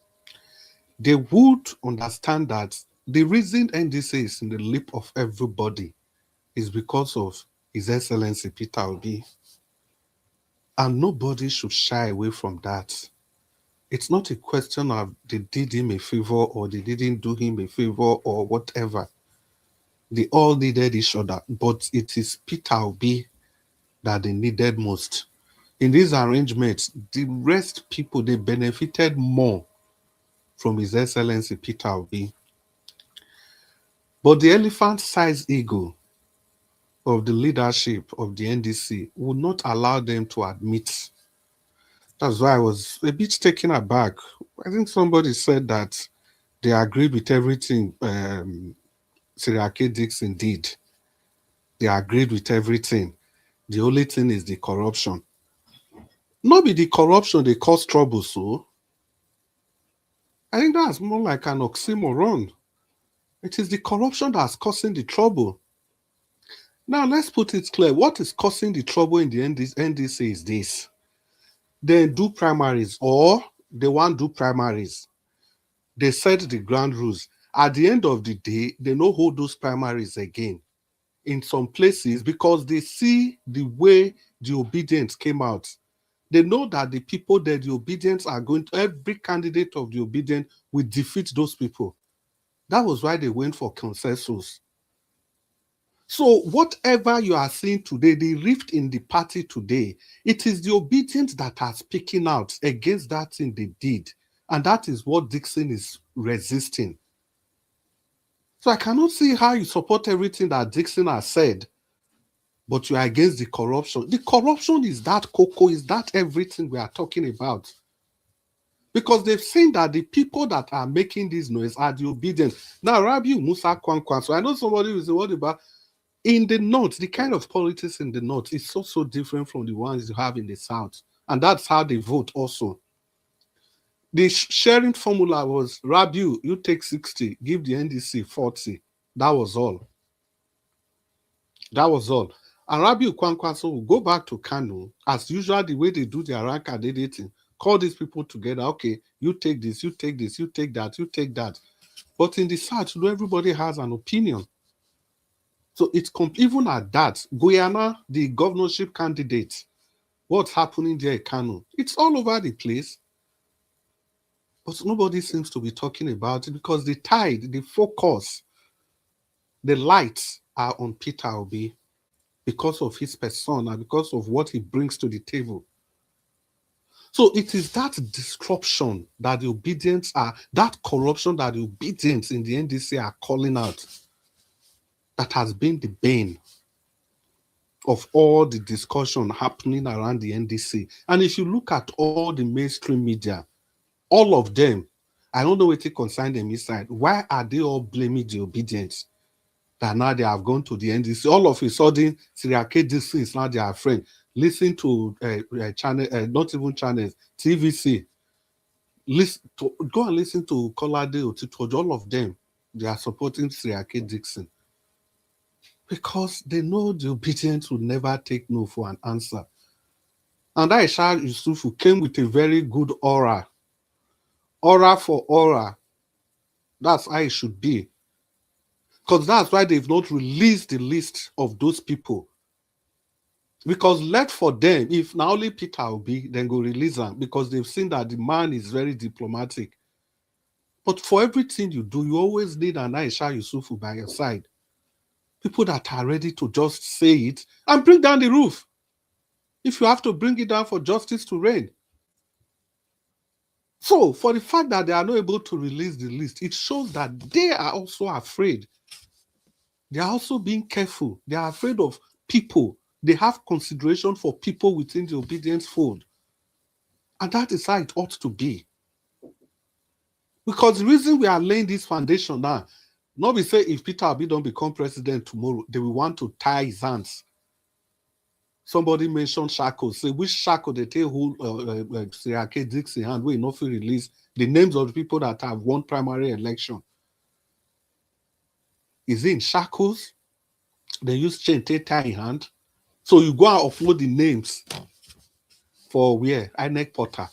They would understand that the reason NDC is in the lip of everybody is because of His Excellency Peter Obi. And nobody should shy away from that. It's not a question of they did him a favor or they didn't do him a favor or whatever. They all needed each other, but it is Peter Obi that they needed most. In these arrangements, the rest people, they benefited more from His Excellency Peter Obi. But the elephant-sized ego of the leadership of the NDC would not allow them to admit. That's why I was a bit taken aback. I think somebody said that they agreed with everything Siriake Dixon did. They agreed with everything. The only thing is the corruption. Not be the corruption they cause trouble, so I think that's more like an oxymoron. It is the corruption that's causing the trouble. Now, let's put it clear. What is causing the trouble in the NDC is this. They do primaries, or they want to do primaries. They set the ground rules. At the end of the day, they don't hold those primaries again. In some places, because they see the way the obedience came out. They know that the people that the obedience are going to, every candidate of the obedience will defeat those people. That was why they went for consensus. So whatever you are seeing today, the rift in the party today, it is the obedience that are speaking out against that thing they did. And that is what Dixon is resisting. So I cannot see how you support everything that Dixon has said, but you are against the corruption. The corruption is that cocoa, is that everything we are talking about. Because they've seen that the people that are making this noise are the obedient. Now, Rabiu Musa Kwankwan, so I know somebody will say, what about in the north? The kind of politics in the north is so different from the ones you have in the south. And that's how they vote also. The sharing formula was, Rabiu, you take 60, give the NDC 40. That was all. That was all. And Rabiu Kwankwaso will go back to Kano, as usual, the way they do their rank candidating. Call these people together. Okay, you take this, you take this, you take that, you take that. But in the South, everybody has an opinion. So it's even at that. Guyana, the governorship candidate, what's happening there in Kano? It's all over the place. But nobody seems to be talking about it because the tide, the focus, the lights are on Peter Obi because of his persona, because of what he brings to the table. So it is that disruption that the obedience are, that corruption that the obedience in the NDC are calling out, that has been the bane of all the discussion happening around the NDC. And if you look at all the mainstream media, all of them, I don't know what it concerns them inside. Why are they all blaming the obedience? That now they have gone to the NDC. All of a sudden, Siriake Dixon is now their friend. Listen to channel, not even channels, TVC. Go and listen to Kolade Otito. All of them, they are supporting Siriake Dixon. Because they know the obedience will never take no for an answer. And Aisha Yusufu came with a very good aura. Aura for aura. That's how it should be. Because that's why they've not released the list of those people. Because left for them, if now only Peter will be, then go release them. Because they've seen that the man is very diplomatic. But for everything you do, you always need an Aisha Yusufu by your side. People that are ready to just say it and bring down the roof. If you have to bring it down for justice to reign. So, for the fact that they are not able to release the list, it shows that they are also afraid. They are also being careful. They are afraid of people. They have consideration for people within the obedience fold. And that is how it ought to be. Because the reason we are laying this foundation now, not be say if Peter Obi don't become president tomorrow, they will want to tie his hands. Somebody mentioned shackles. Say which shackle they take hold Siriake Dixon hand where not release the names of the people that have won primary election. Is it in shackles? They use chain take tie in hand. So you go and upload the names for where? INEC Porter.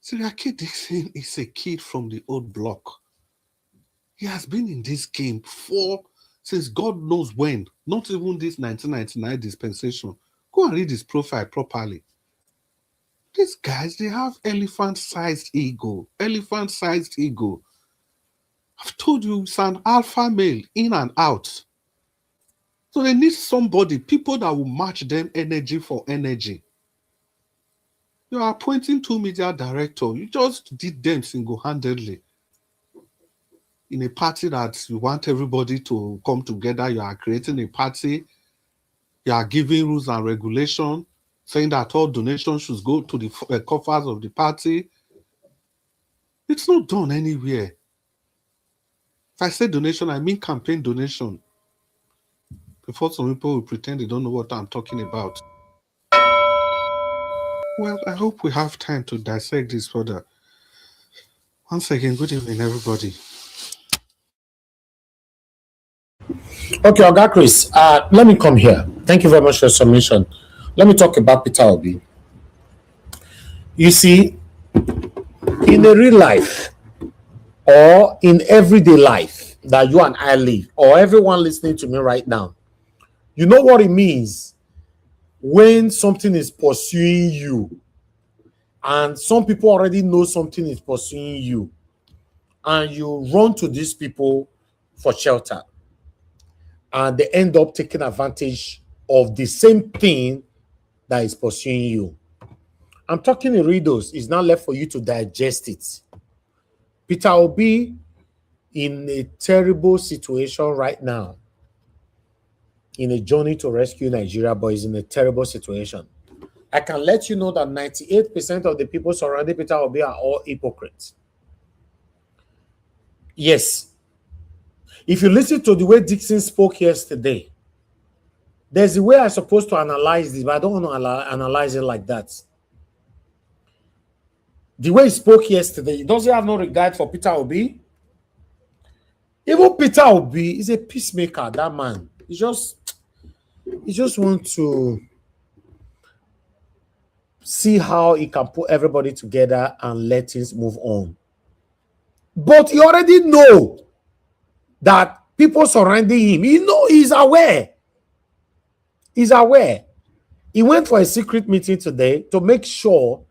Siriake Dixon is a kid from the old block. He has been in this game since God knows when, not even this 1999 dispensation. Go and read his profile properly. These guys, they have elephant-sized ego. Elephant-sized ego. I've told you, it's an alpha male, in and out. So they need somebody, people that will match them energy for energy. You are appointing 2 media directors. You just did them single-handedly. In a party that you want everybody to come together, you are creating a party, you are giving rules and regulations, saying that all donations should go to the coffers of the party. It's not done anywhere. If I say donation, I mean campaign donation. Before some people will pretend they don't know what I'm talking about. Well, I hope we have time to dissect this further. Once again, good evening, everybody. Okay, Oga Chris, let me come here. Thank you very much for your submission. Let me talk about Peter Obi. You see, in a real life or in everyday life that you and I live, or everyone listening to me right now, you know what it means when something is pursuing you, and some people already know something is pursuing you, and you run to these people for shelter, and they end up taking advantage of the same thing that is pursuing you. I'm talking in riddles. It's not left for you to digest it. Peter Obi in a terrible situation right now, in a journey to rescue Nigeria, but is in a terrible situation. I can let you know that 98% of the people surrounding Peter Obi are all hypocrites. Yes. If you listen to the way Dixon spoke yesterday, there's a way I'm supposed to analyze this, but I don't want to analyze it like that. The way he spoke yesterday, he doesn't have no regard for Peter Obi. Even Peter Obi is a peacemaker, that man. He just wants to see how he can put everybody together and let things move on. But he already know that people surrounding him, he's aware. He's aware. He went for a secret meeting today to make sure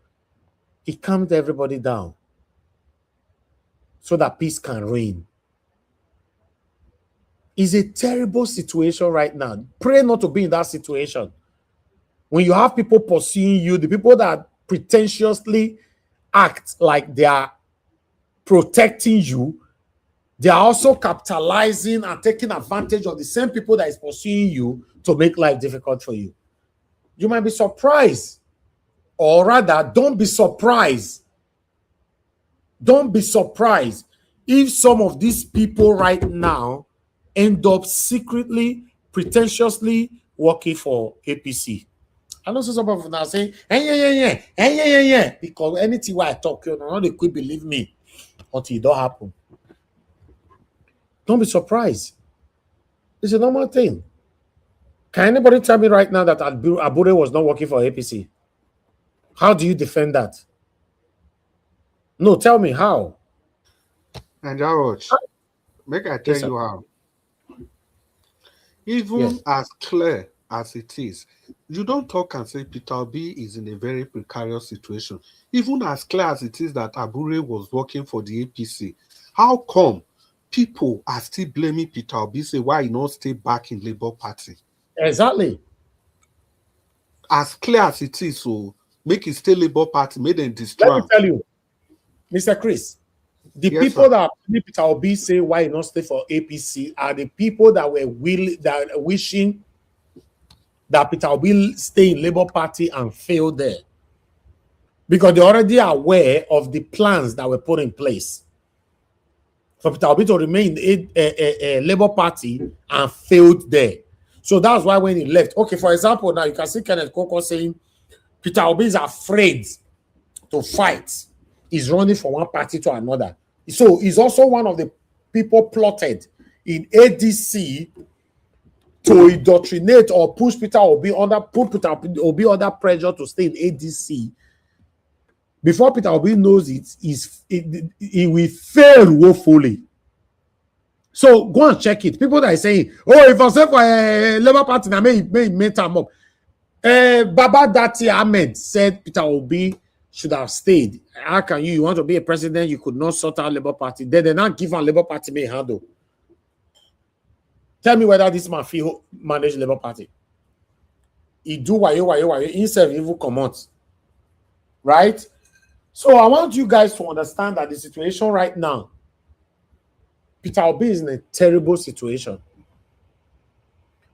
he calmed everybody down so that peace can reign. It's a terrible situation right now. Pray not to be in that situation. When you have people pursuing you, the people that pretentiously act like they are protecting you, they are also capitalizing and taking advantage of the same people that is pursuing you to make life difficult for you. You might be surprised, or rather, don't be surprised. Don't be surprised if some of these people right now end up secretly, pretentiously working for APC. I know some of them are saying, yeah, because anything where I talk, they could believe me until it don't happen. Don't be surprised. It's a normal thing. Can anybody tell me right now that Abure was not working for APC? How do you defend that? No, tell me how. And George, make I tell you how. Even as clear as it is, you don't talk and say Peter Obi is in a very precarious situation. Even as clear as it is that Abure was working for the APC, how come people are still blaming Peter Obi, say why he not stay back in Labour Party? Exactly. As clear as it is, so make it stay Labour Party, make them destroy. Let me tell you, Mr. Chris, the people that Peter Obi say why he not stay for APC are the people that were wishing that Peter Obi stay in Labour Party and fail there, because they're already aware of the plans that were put in place for Peter Obi to remain in a Labour Party and failed there. So that's why when he left, okay, for example, now you can see Kenneth Koko saying Peter Obi is afraid to fight. He's running from one party to another. So he's also one of the people plotted in ADC to indoctrinate or push Peter Obi under pressure to stay in ADC. Before Peter Obi knows it, he will fail woefully. So go and check it. People that are saying, oh, if I say for a Labour Party, I may time up. Baba Dati Ahmed said Peter Obi should have stayed. How can you want to be a president? You could not sort out Labour Party. Then they not give a Labour Party may handle. Tell me whether this man feel manage Labour Party. He do why himself even come out. Right? So I want you guys to understand that the situation right now, Peter Obi is in a terrible situation.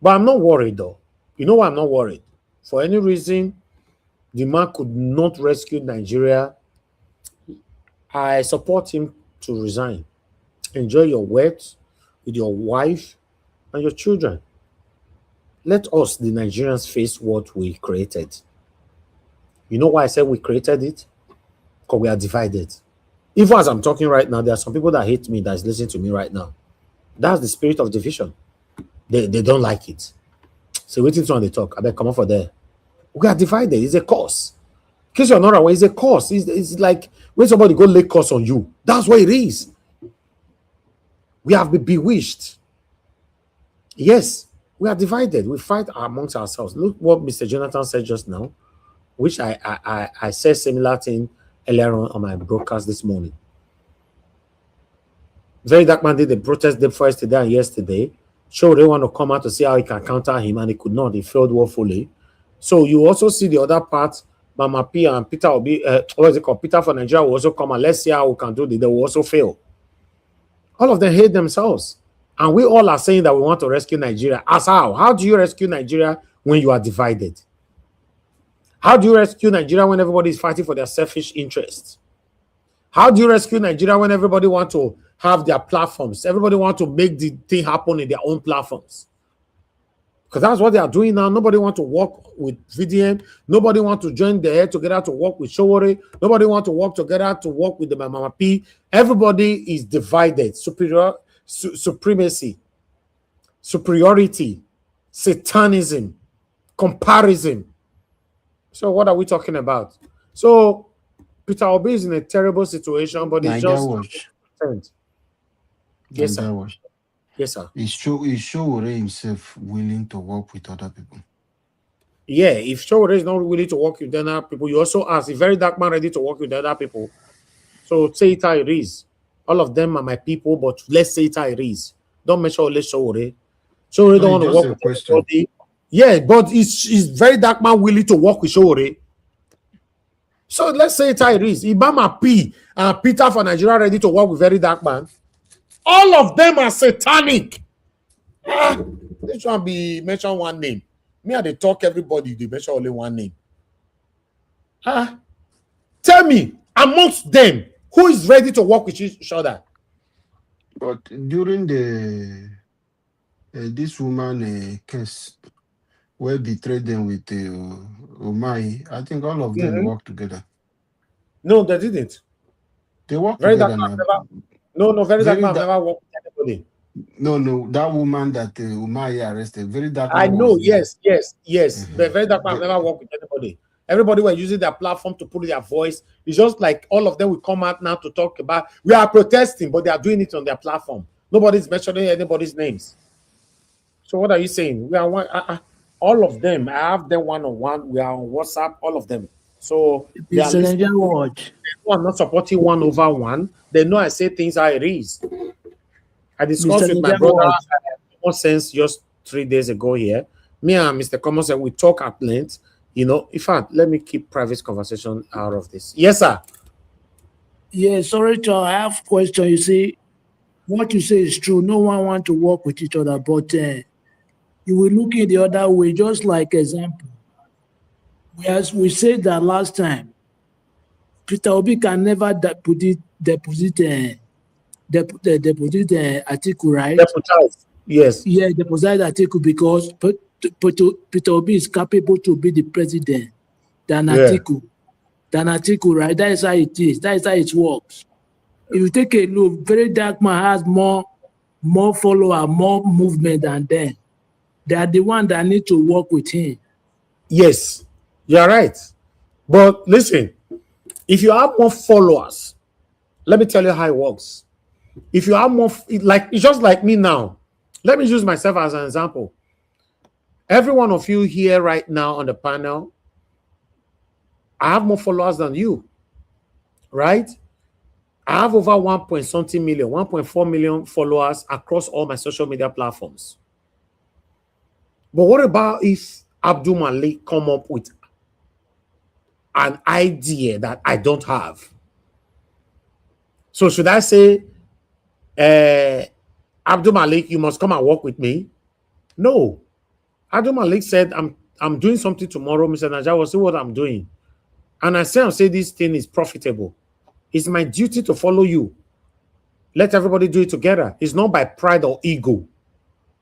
But I'm not worried though. You know why I'm not worried? For any reason, the man could not rescue Nigeria. I support him to resign. Enjoy your wealth with your wife and your children. Let us, the Nigerians, face what we created. You know why I said we created it? Because we are divided. Even as I'm talking right now, there are some people that hate me that is listening to me right now. That's the spirit of division. They don't like it. So waiting on the talk. I better come up for there. We are divided. It's a curse. In case you're not aware, it's a curse. It's like when somebody go lay curse on you. That's what it is. We have been bewitched. Yes, we are divided. We fight amongst ourselves. Look what Mr. Jonathan said just now, which I said similar thing earlier on my broadcast this morning. Very Dark Man did the protest day first today and yesterday. Sowore they want to come out to see how he can counter him, and he could not. He failed woefully. So you also see the other part. Mama P and Peter will be what is it called? Peter for Nigeria will also come and let's see how we can do it. They will also fail. All of them hate themselves. And we all are saying that we want to rescue Nigeria. As how? How do you rescue Nigeria when you are divided? How do you rescue Nigeria when everybody is fighting for their selfish interests? How do you rescue Nigeria when everybody wants to have their platforms? Everybody wants to make the thing happen in their own platforms. Because that's what they are doing now. Nobody wants to work with VDM. Nobody wants to join their head together to work with Sowore. Nobody wants to work together to work with the Mama P. Everybody is divided. Supremacy, superiority, satanism, comparison. So what are we talking about? So Peter Obi is in a terrible situation, but it's just... Yes, sir. Yes, sir. Is Sowore himself willing to work with other people? Yeah, if Sowore is not willing to work with other people, you also ask, if Very Dark Man ready to work with other people? So say it how it is. All of them are my people, but let's say it how it is. Don't mention only Sowore. Sowore don't want to work with everybody. Yeah, but is Very Dark Man willing to work with Sowore? So let's say it how it is. Ibama P and Peter for Nigeria ready to work with Very Dark Man. All of them are satanic. This one be mention one name. Me and they talk everybody, they mention only one name. Tell me, amongst them, who is ready to work with each other? But during the this woman case where betrayed them with Umai, I think all of them worked together. No, they didn't. They worked Very together. Very Dark Man never worked with anybody. No, that woman that Umai arrested, Very Dark Man. I know, yes. But Very Dark Man never worked with anybody. Everybody were using their platform to put their voice. It's just like all of them will come out now to talk about, we are protesting, but they are doing it on their platform. Nobody's mentioning anybody's names. So what are you saying? We are one. All of them. I have them one-on-one. We are on WhatsApp. All of them. So they are not supporting one over one. They know I say things how it is. I discussed with my brother Common Sense just 3 days ago here. Me and Mr. Common Sense, we talk at length. You know, in fact, let me keep private conversation out of this. Yes, sir. Yeah, sorry, John. I have a question. You see, what you say is true. No one wants to work with each other, but you will look in the other way, just like example. As we said that last time, Peter Obi can never deposit article, right? Deputize, yes. Yeah, deposit article because Peter Obi is capable to be the president than article. Than article, right? That is how it is. That is how it works. If you take a look, Very Dark Man has more follower, more movement than them. They are the one that need to work with him. Yes, you're right. But listen, if you have more followers, let me tell you how it works. If you have more, it's just like me now. Let me use myself as an example. Every one of you here right now on the panel, I have more followers than you, right? I have over 1.4 million followers across all my social media platforms. But what about if Abdul Malik come up with an idea that I don't have? So should I say, Abdul Malik, you must come and work with me? No. Abdul Malik said, I'm doing something tomorrow. Mr. Naja will see what I'm doing. And I say this thing is profitable. It's my duty to follow you. Let everybody do it together. It's not by pride or ego.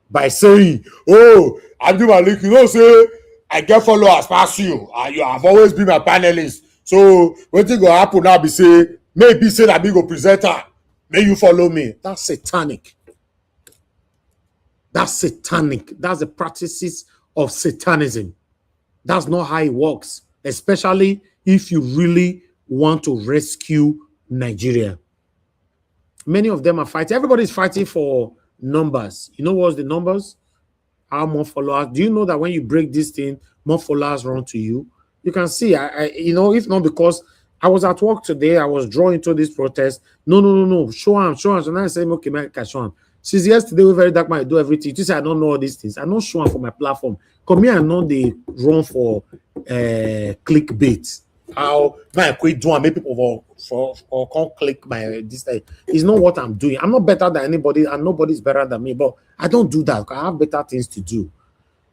By saying, oh, Abdul Malik, you know, say, I get followers past you. And you have always been my panelist. So, what thing will happen now be say, Maybe say that big presenter. May you follow me. That's satanic. That's satanic. That's the practices of satanism. That's not how it works, especially if you really want to rescue Nigeria. Many of them are fighting. Everybody's fighting for numbers. You know what's the numbers? How more followers? Do you know that when you break this thing, more followers run to you? You can see, you know, if not because I was at work today, I was drawn into this protest. No. Show him. So now I say, okay, man, show him. Since yesterday, we very dark man, I do everything. You say I don't know all these things. I don't show him for my platform. Come here, I know they run for clickbait. How I quit doing, make people for come click my this thing. It's not what I'm doing. I'm not better than anybody, and nobody's better than me. But I don't do that. I have better things to do.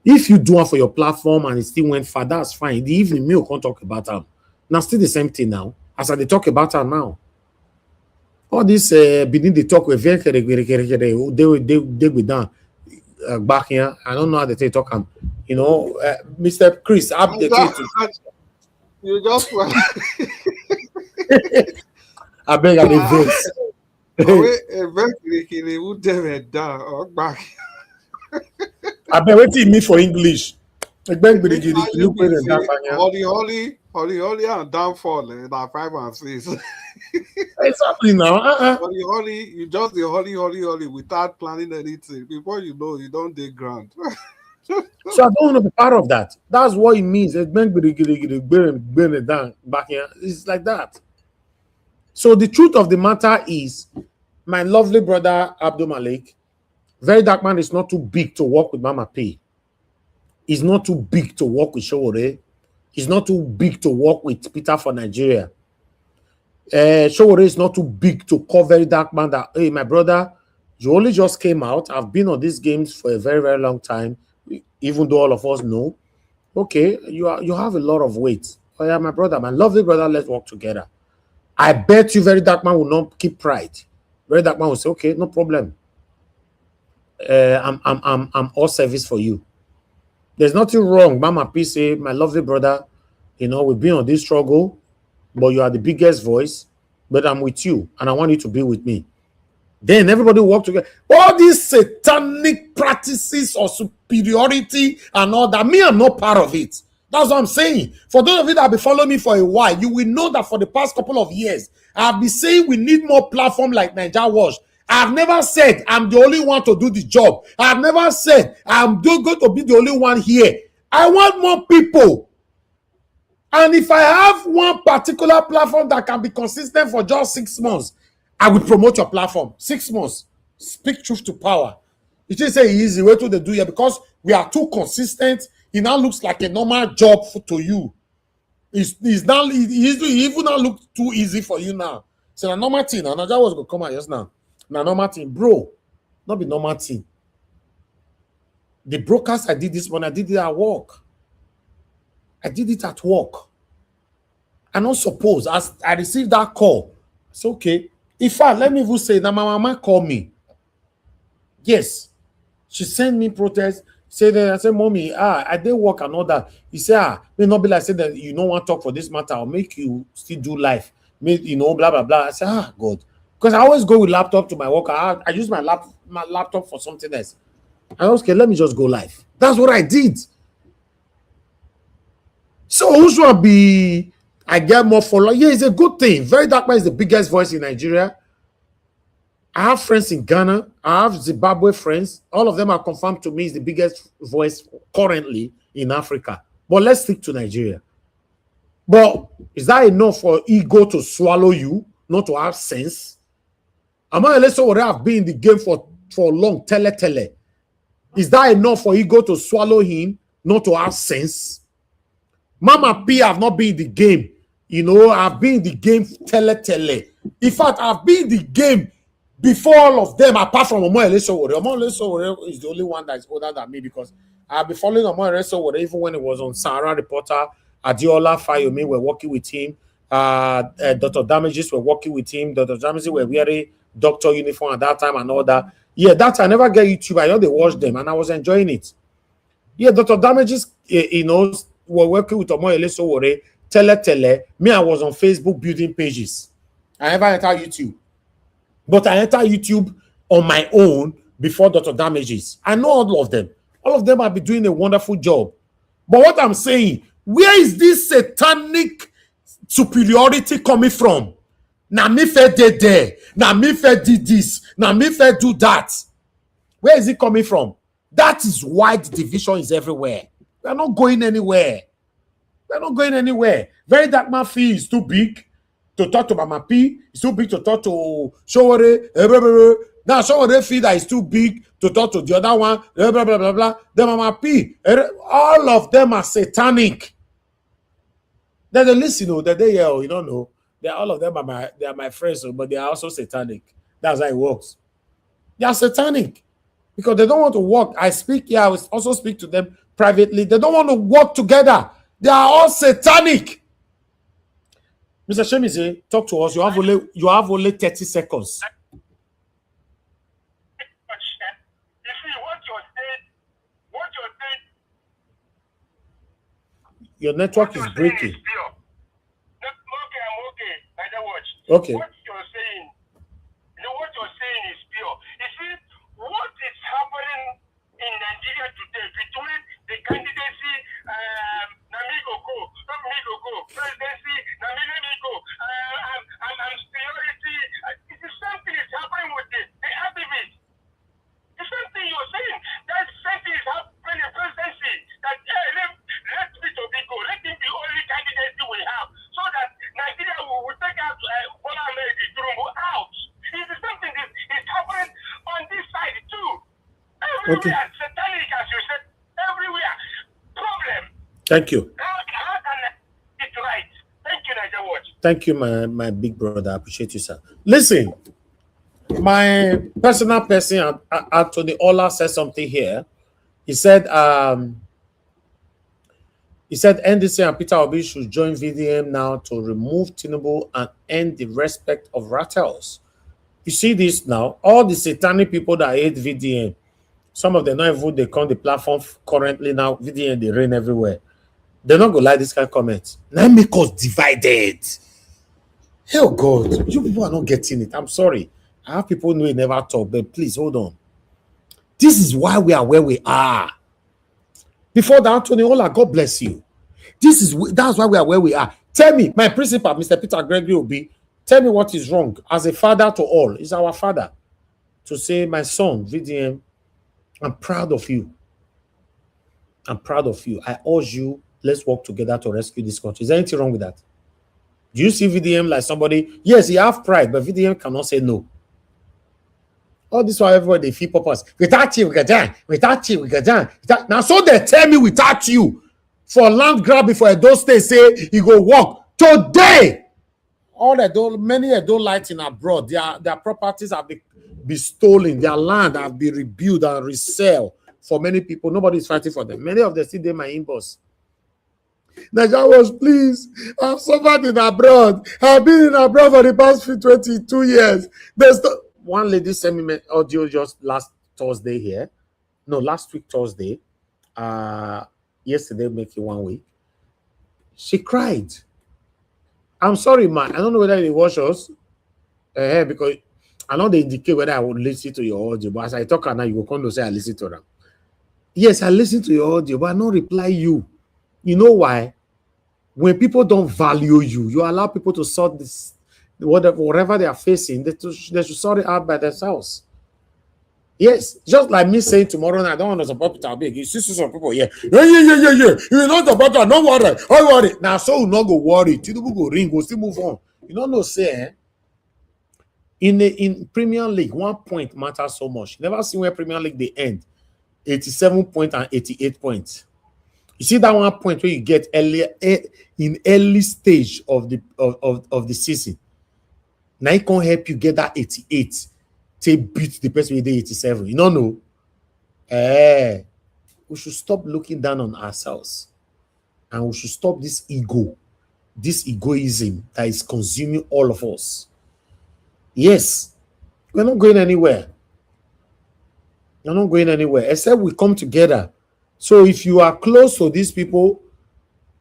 If you do it for your platform and it still went far, that's fine. In the evening, me can't talk about them. Now, still the same thing now. As I talk about her now. All this beginning they talk with they be done back here. I don't know how they talk. You know, Mr. Chris, you just went. I beg I this. I bet what you mean for English. Holy and downfall in 5 and 6. Exactly now. Holy, you just the holy without planning anything. Before you know, you don't dig ground. So I don't want to be part of that. That's what it means. It's burn it down back here. It's like that. So the truth of the matter is, my lovely brother Abdul Malik, Very Dark Man is not too big to work with Mama P. He's not too big to work with Sowore. He's not too big to work with Peter for Nigeria. Sowore is not too big to call Very Dark Man that, hey, my brother, you only just came out. I've been on these games for a very, very long time, even though all of us know. Okay, you have a lot of weight. Oh yeah, my brother, my lovely brother, let's work together. I bet you Very Dark Man will not keep pride. Very Dark Man will say, okay, no problem. I'm all service for you. There's nothing wrong. Mama P say, my lovely brother, you know, we've been on this struggle, but you are the biggest voice, but I'm with you, and I want you to be with me. Then everybody work together. All these satanic practices of superiority and all that, me, I'm not part of it. That's what I'm saying. For those of you that have been following me for a while, you will know that for the past couple of years, I've been saying we need more platform like Niger Watch. I've never said I'm the only one to do the job. I've never said I'm going to be the only one here. I want more people. And if I have one particular platform that can be consistent for just 6 months, I will promote your platform. 6 months. Speak truth to power. It is a easy way to do here because we are too consistent. It now looks like a normal job to you. It even now look too easy for you now. So a normal thing. And that was going to come out just now. Now normal thing, bro. Not be normal thing. The broadcast I did this one, I did it at work. I did it at work. I don't suppose as I received that call. It's okay. In fact, let me even say that my mama called me. Yes. She sent me protest. Say that I said, Mommy, I did work and all that. He said, may not be like say that you don't want to talk for this matter. I'll make you still do life. You know, blah blah blah. I said, God. Because I always go with laptop to my work. I use my laptop for something else. I was okay, let me just go live. That's what I did. So who's gonna be I get more followers? Yeah, it's a good thing. Very Dark Man is the biggest voice in Nigeria. I have friends in Ghana. I have Zimbabwe friends. All of them are confirmed to me is the biggest voice currently in Africa. But let's stick to Nigeria. But is that enough for ego to swallow you, not to have sense? I'm not let's say what I've been in the game for long. Tele. Is that enough for ego to swallow him, not to have sense? Mama P have not been in the game. You know, I've been in the game tele. In fact, I've been in the game before all of them, apart from Omoyele Sowore. Omoyele Sowore is the only one that is older than me because I've been following Omoyele Sowore even when it was on Sahara Reporter. Adiola Fayomi were working with him. Dr. Damages were working with him. Dr. Damages were wearing doctor uniform at that time and all that. Yeah, that I never get YouTube. I know they watch them and I was enjoying it. Yeah, Dr. Damages, you know, were working with Omoyele Sowore, tele. Me, I was on Facebook building pages. I never enter YouTube. But I enter YouTube on my own before Dr. Damages. I know all of them. All of them have been doing a wonderful job. But what I'm saying, where is this satanic superiority coming from? Na me fe did there. Na me fe did this. Na me fe do that. Where is it coming from? That is why the division is everywhere. We are not going anywhere. We are not going anywhere. Very Dark Man fee is too big to talk to Mama P. It's too big to talk to Sowore. Now Sowore fee that is too big to talk to the other one. Blah, blah, blah, blah. The Mama P. All of them are satanic. Then they listen, that they you don't know. All of them are my friends, but they are also satanic. That's how it works. They are satanic because they don't want to work. I also speak to them privately. They don't want to work together. They are all satanic. Mr. Shemize, talk to us. You have only 30 seconds. Your network is breaking. Okay. What you're saying is pure. You see, what is happening in Nigeria today between the candidacy, presidency, and superiority, it's the same thing is happening with the activists. The same thing you're saying. That same thing is happening in the presidency. That let me to be good. Let him be only candidate we have, so that Nigeria will take out Bola Ahmed Tinubu out. It's the same thing is happening on this side too. Everywhere, satanic as you said. Everywhere, problem. Thank you. How can it right? Thank you, Nigeria Watch. Thank you, my big brother. I appreciate you, sir. Listen, my personal person, Anthony Ola, said something here. He said NDC and Peter Obi should join VDM now to remove Tinubu and end the respect of Rattles. You see this now? All the satanic people that hate VDM, some of them not even they come the platform currently now. VDM they reign everywhere. They're not gonna like this kind of comments. Now make us divided. Hell God, you people are not getting it. I'm sorry. I have people who never talk, but please hold on. This is why we are where we are. Before that, Anthony Ola, God bless you. That's why we are where we are. Tell me, my principal, Mr. Peter Gregory Obi, tell me what is wrong. As a father to all, he's our father. To say, my son, VDM, I'm proud of you. I'm proud of you. I urge you, let's work together to rescue this country. Is there anything wrong with that? Do you see VDM like somebody? Yes, he have pride, but VDM cannot say no. All this why everybody they feel purpose. Without you, we get down. Without you, we get down. Now, so they tell me without you for land grab before those states say he go walk today. All that many that don't like in abroad, their properties have been stolen, their land have been rebuilt and resell for many people. Nobody is fighting for them. Many of them still in my inbox. Nigerians, please, I've suffered in abroad. I've been in abroad for the past 22 years. There's one lady sent me audio just last Thursday here. No, last week Thursday. Yesterday, making 1 week. She cried. I'm sorry, man. I don't know whether they watch us. Because I know they indicate whether I would listen to your audio. But as I talk now, you will come to say I listen to them. Yes, I listen to your audio, but I don't reply you. You know why? When people don't value you, you allow people to sort this, whatever they are facing, they should sort it out by themselves. Yes, just like me saying tomorrow night, I don't want to support Peter Big. You see some people, yeah. You're not about that, don't worry. I worry. Now, so you not go worry. Tinubu go ring, go still move on. You don't know, say, in Premier League, 1 point matters so much. You never seen where Premier League they end 87 points and 88 points. You see that 1 point where you get early stage of the season. Now it can help you get that 88 to beat the person with the 87. You don't know. We should stop looking down on ourselves. And we should stop this egoism that is consuming all of us. Yes, we're not going anywhere. We're not going anywhere, except we come together. So if you are close to these people,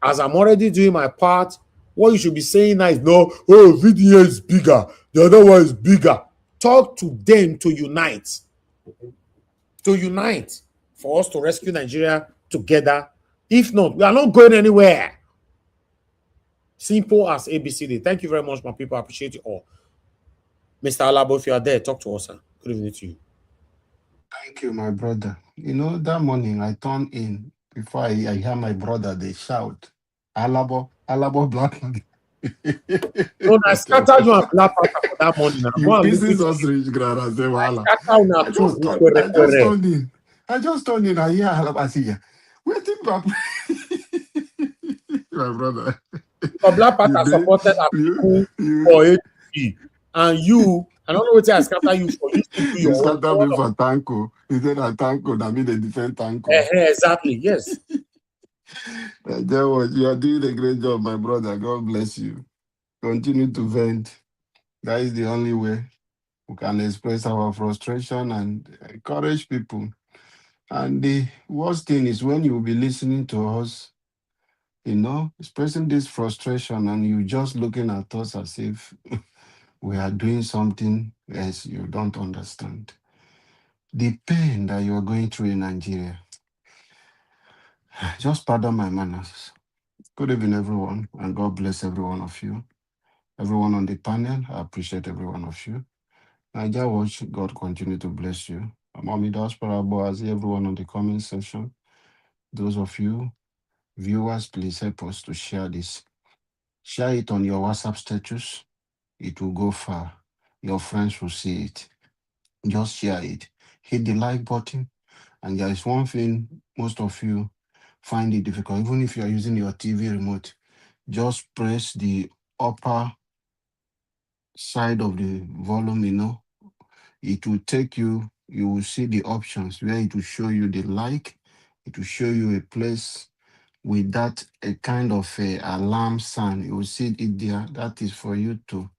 as I'm already doing my part, What you should be saying now is, no, oh, VDM is bigger, the other one is bigger. Talk to them to unite. To unite for us to rescue Nigeria together. If not, we are not going anywhere. Simple as ABCD. Thank you very much, my people. I appreciate you all. Mr. Alabo, if you are there, talk to us, sir. Good evening to you. Thank you, my brother. You know, that morning I turned in before I hear my brother, they shout, Alabo, Alabo Black man. No, I scattered you and Black Panther for that morning. You pieces us rich grand and say, Wala. I just turned in, I hear Alabo. I see, waiting, Papa. My brother. Because Black Panther supported our people for APC. And you, I don't know what I scatter you for. You still do your own. Scatter me for Tanko. You said that Tanko, that means they defend Tanko. Exactly, yes. You are doing a great job, my brother. God bless you. Continue to vent. That is the only way we can express our frustration and encourage people. And the worst thing is when you will be listening to us, you know, expressing this frustration and you just looking at us as if we are doing something else you don't understand. The pain that you are going through in Nigeria, just pardon my manners. Good evening, everyone, and God bless every one of you. Everyone on the panel, I appreciate every one of you. Nigeria Watch, God continue to bless you. Mommy Diaspora Boaz, everyone on the comment section. Those of you, viewers, please help us to share this. Share it on your WhatsApp status. It will go far. Your friends will see it. Just share it. Hit the like button. And there is one thing most of you find it difficult, even if you are using your TV remote, just press the upper side of the volume, you know. It will take you, you will see the options where it will show you the like, it will show you a place with that, a kind of a alarm sound. You will see it there. That is for you to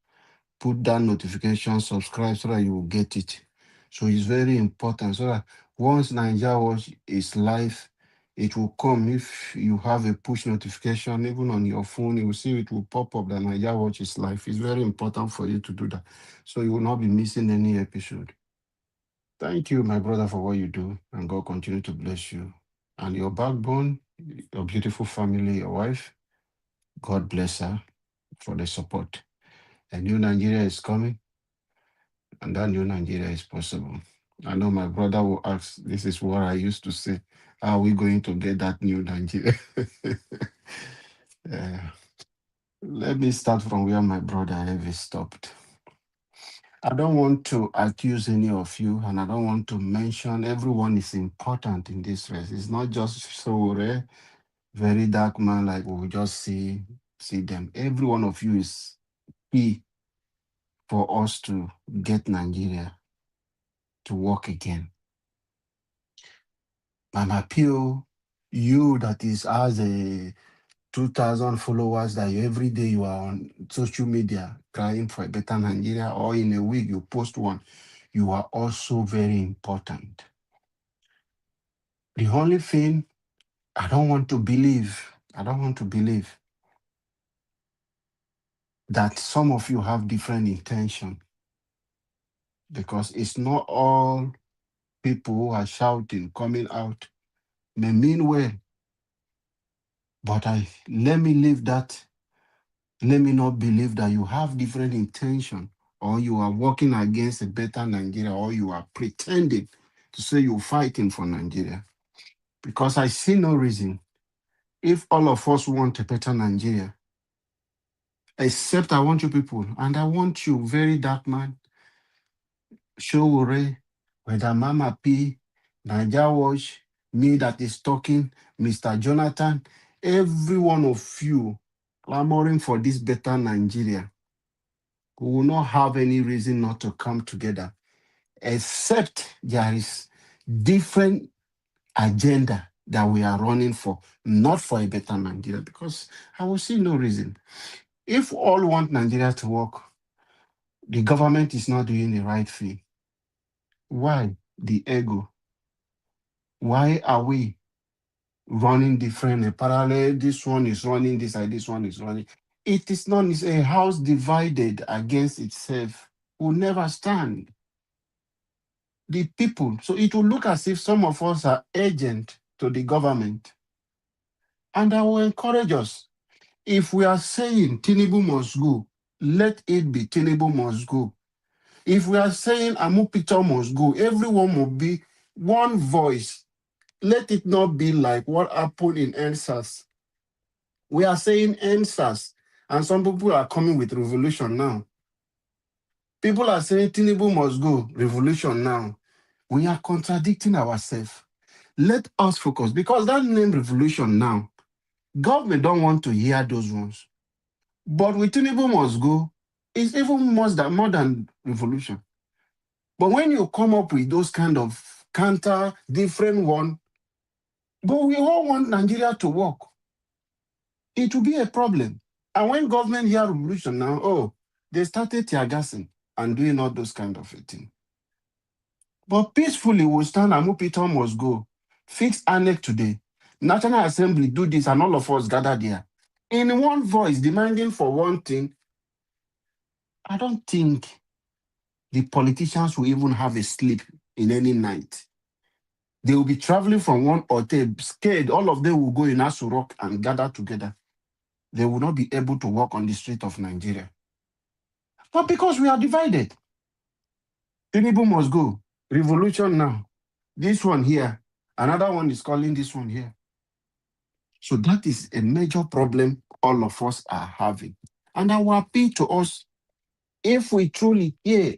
put that notification, subscribe so that you will get it. So it's very important so that once Nigeria Watch is live, it will come. If you have a push notification, even on your phone, you will see it will pop up that Nigeria Watch is live. It's very important for you to do that. So you will not be missing any episode. Thank you, my brother, for what you do, and God continue to bless you. And your backbone, your beautiful family, your wife, God bless her for the support. A new Nigeria is coming, and that new Nigeria is possible. I know my brother will ask, this is what I used to say, how are we going to get that new Nigeria? Let me start from where my brother Heavy stopped. I don't want to accuse any of you, and I don't want to mention everyone is important in this race. It's not just Sowore, very dark man, like we just see them. Every one of you is key for us to get Nigeria to work again. My appeal, you that is as a 2,000 followers that every day you are on social media crying for a better Nigeria, or in a week you post one, you are also very important. The only thing I don't want to believe that some of you have different intention, because it's not all people who are shouting, coming out, may mean well. But let me leave that. Let me not believe that you have different intention, or you are working against a better Nigeria, or you are pretending to say you're fighting for Nigeria. Because I see no reason, if all of us want a better Nigeria, except I want you people, and I want you, very dark man, Sowore, whether Mama P, Nigeria Watch, me that is talking, Mr. Jonathan, every one of you clamoring for this better Nigeria, we will not have any reason not to come together, except there is different agenda that we are running for, not for a better Nigeria, because I will see no reason. If all want Nigeria to work, the government is not doing the right thing. Why the ego? Why are we running different parallel? This one is running this, and this one is running. it is not a house divided against itself will never stand. The people, so it will look as if some of us are agent to the government. And I will encourage us, if we are saying Tinubu must go, let it be Tinubu must go. If we are saying Amupito must go, everyone will be one voice. Let it not be like what happened in NSAS. We are saying NSAS, and some people are coming with revolution now. People are saying Tinubu must go, revolution now. We are contradicting ourselves. Let us focus, because that name revolution now, government don't want to hear those ones. But with Tinubu must go, it's even more than revolution. But when you come up with those kind of counter, different one, but we all want Nigeria to work, it will be a problem. And when government hear revolution now, oh, they started tear gassing and doing all those kind of thing. But peacefully, we'll stand and Mupito must go. Fix ANEC today. National Assembly do this and all of us gather there. In one voice, demanding for one thing, I don't think the politicians will even have a sleep in any night. They will be traveling from one hotel, scared. All of them will go in Aso Rock and gather together. They will not be able to walk on the street of Nigeria. But because we are divided, Tinubu must go. Revolution now. This one here. Another one is calling this one here. So that is a major problem all of us are having. And I will appeal to us, if we truly care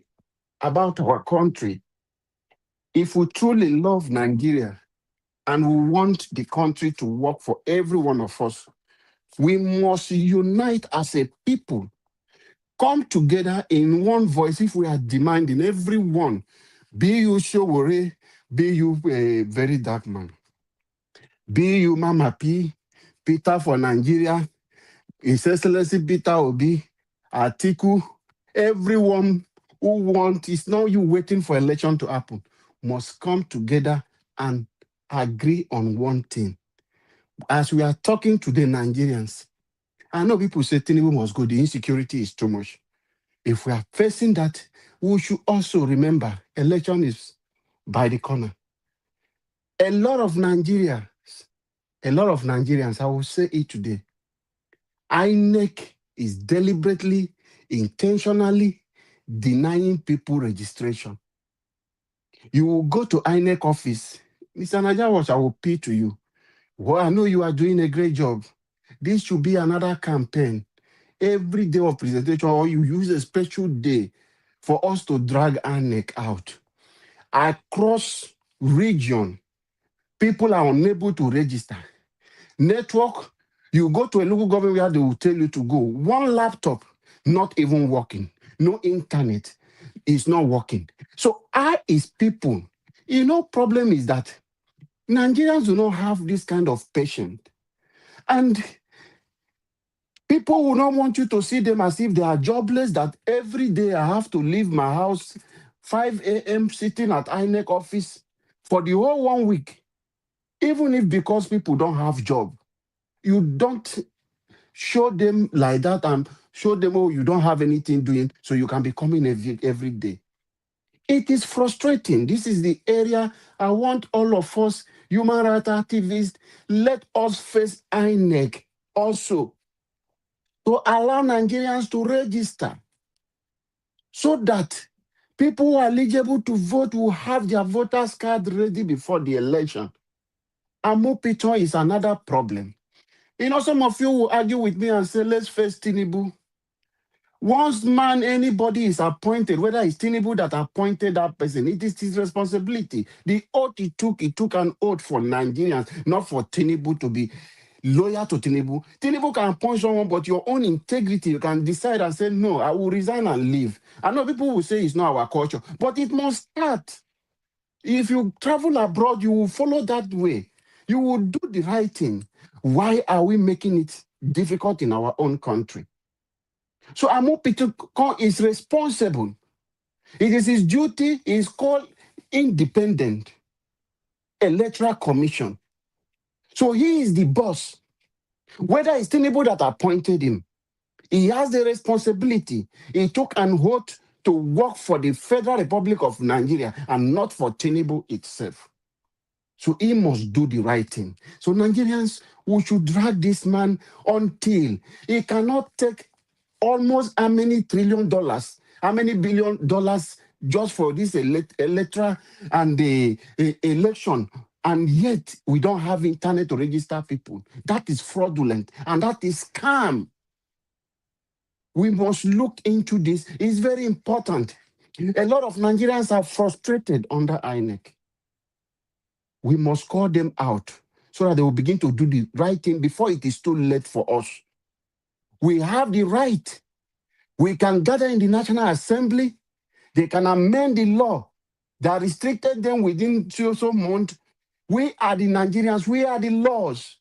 about our country, if we truly love Nigeria, and we want the country to work for every one of us, we must unite as a people, come together in one voice. If we are demanding everyone, be you Sowore, be you a very dark man, be you Mama P, Peter for Nigeria, His Excellency Peter Obi, Atiku, everyone who wants, it's not you waiting for election to happen, must come together and agree on one thing. As we are talking to the Nigerians, I know people say Tinubu must go, the insecurity is too much. If we are facing that, we should also remember election is by the corner. A lot of Nigerians, I will say it today, INEC is deliberately, intentionally denying people registration. You will go to INEC office, Mr. Najawash, I will appeal to you. Well, I know you are doing a great job. This should be another campaign. Every day of presentation, or you use a special day for us to drag INEC out. Across region, people are unable to register. Network, you go to a local government where they will tell you to go. One laptop, not even working. No internet, is not working. So is people. Problem is that Nigerians do not have this kind of patience. And people will not want you to see them as if they are jobless, that every day I have to leave my house 5 a.m. sitting at INEC office for the whole 1 week. Even if because people don't have job, you don't show them like that and show them, oh, you don't have anything doing, so you can be coming every day. It is frustrating. This is the area I want all of us, human rights activists, let us face INEC also to allow Nigerians to register so that people who are eligible to vote will have their voters card ready before the election. Amupito is another problem. Some of you will argue with me and say, let's face Tinubu. Once anybody is appointed, whether it's Tinubu that appointed that person, it is his responsibility. The oath he took an oath for Nigerians, not for Tinubu to be loyal to Tinubu. Tinubu can appoint someone, but your own integrity, you can decide and say, no, I will resign and leave. I know people will say it's not our culture, but it must start. If you travel abroad, you will follow that way. You will do the right thing. Why are we making it difficult in our own country? So Amupito is responsible. It is his duty. He is called Independent Electoral Commission. So he is the boss. Whether it's Tinubu that appointed him, He has the responsibility. He took an oath to work for the Federal Republic of Nigeria and not for Tinubu itself. So he must do the right thing. So Nigerians, we should drag this man until he cannot take almost how many $1 trillion, how many $1 billion just for this electoral and the election. And yet we don't have internet to register people. That is fraudulent and that is scam. We must look into this. It's very important. A lot of Nigerians are frustrated under INEC. We must call them out so that they will begin to do the right thing before it is too late for us. We have the right. We can gather in the National Assembly. They can amend the law that restricted them within so months. We are the Nigerians. We are the laws.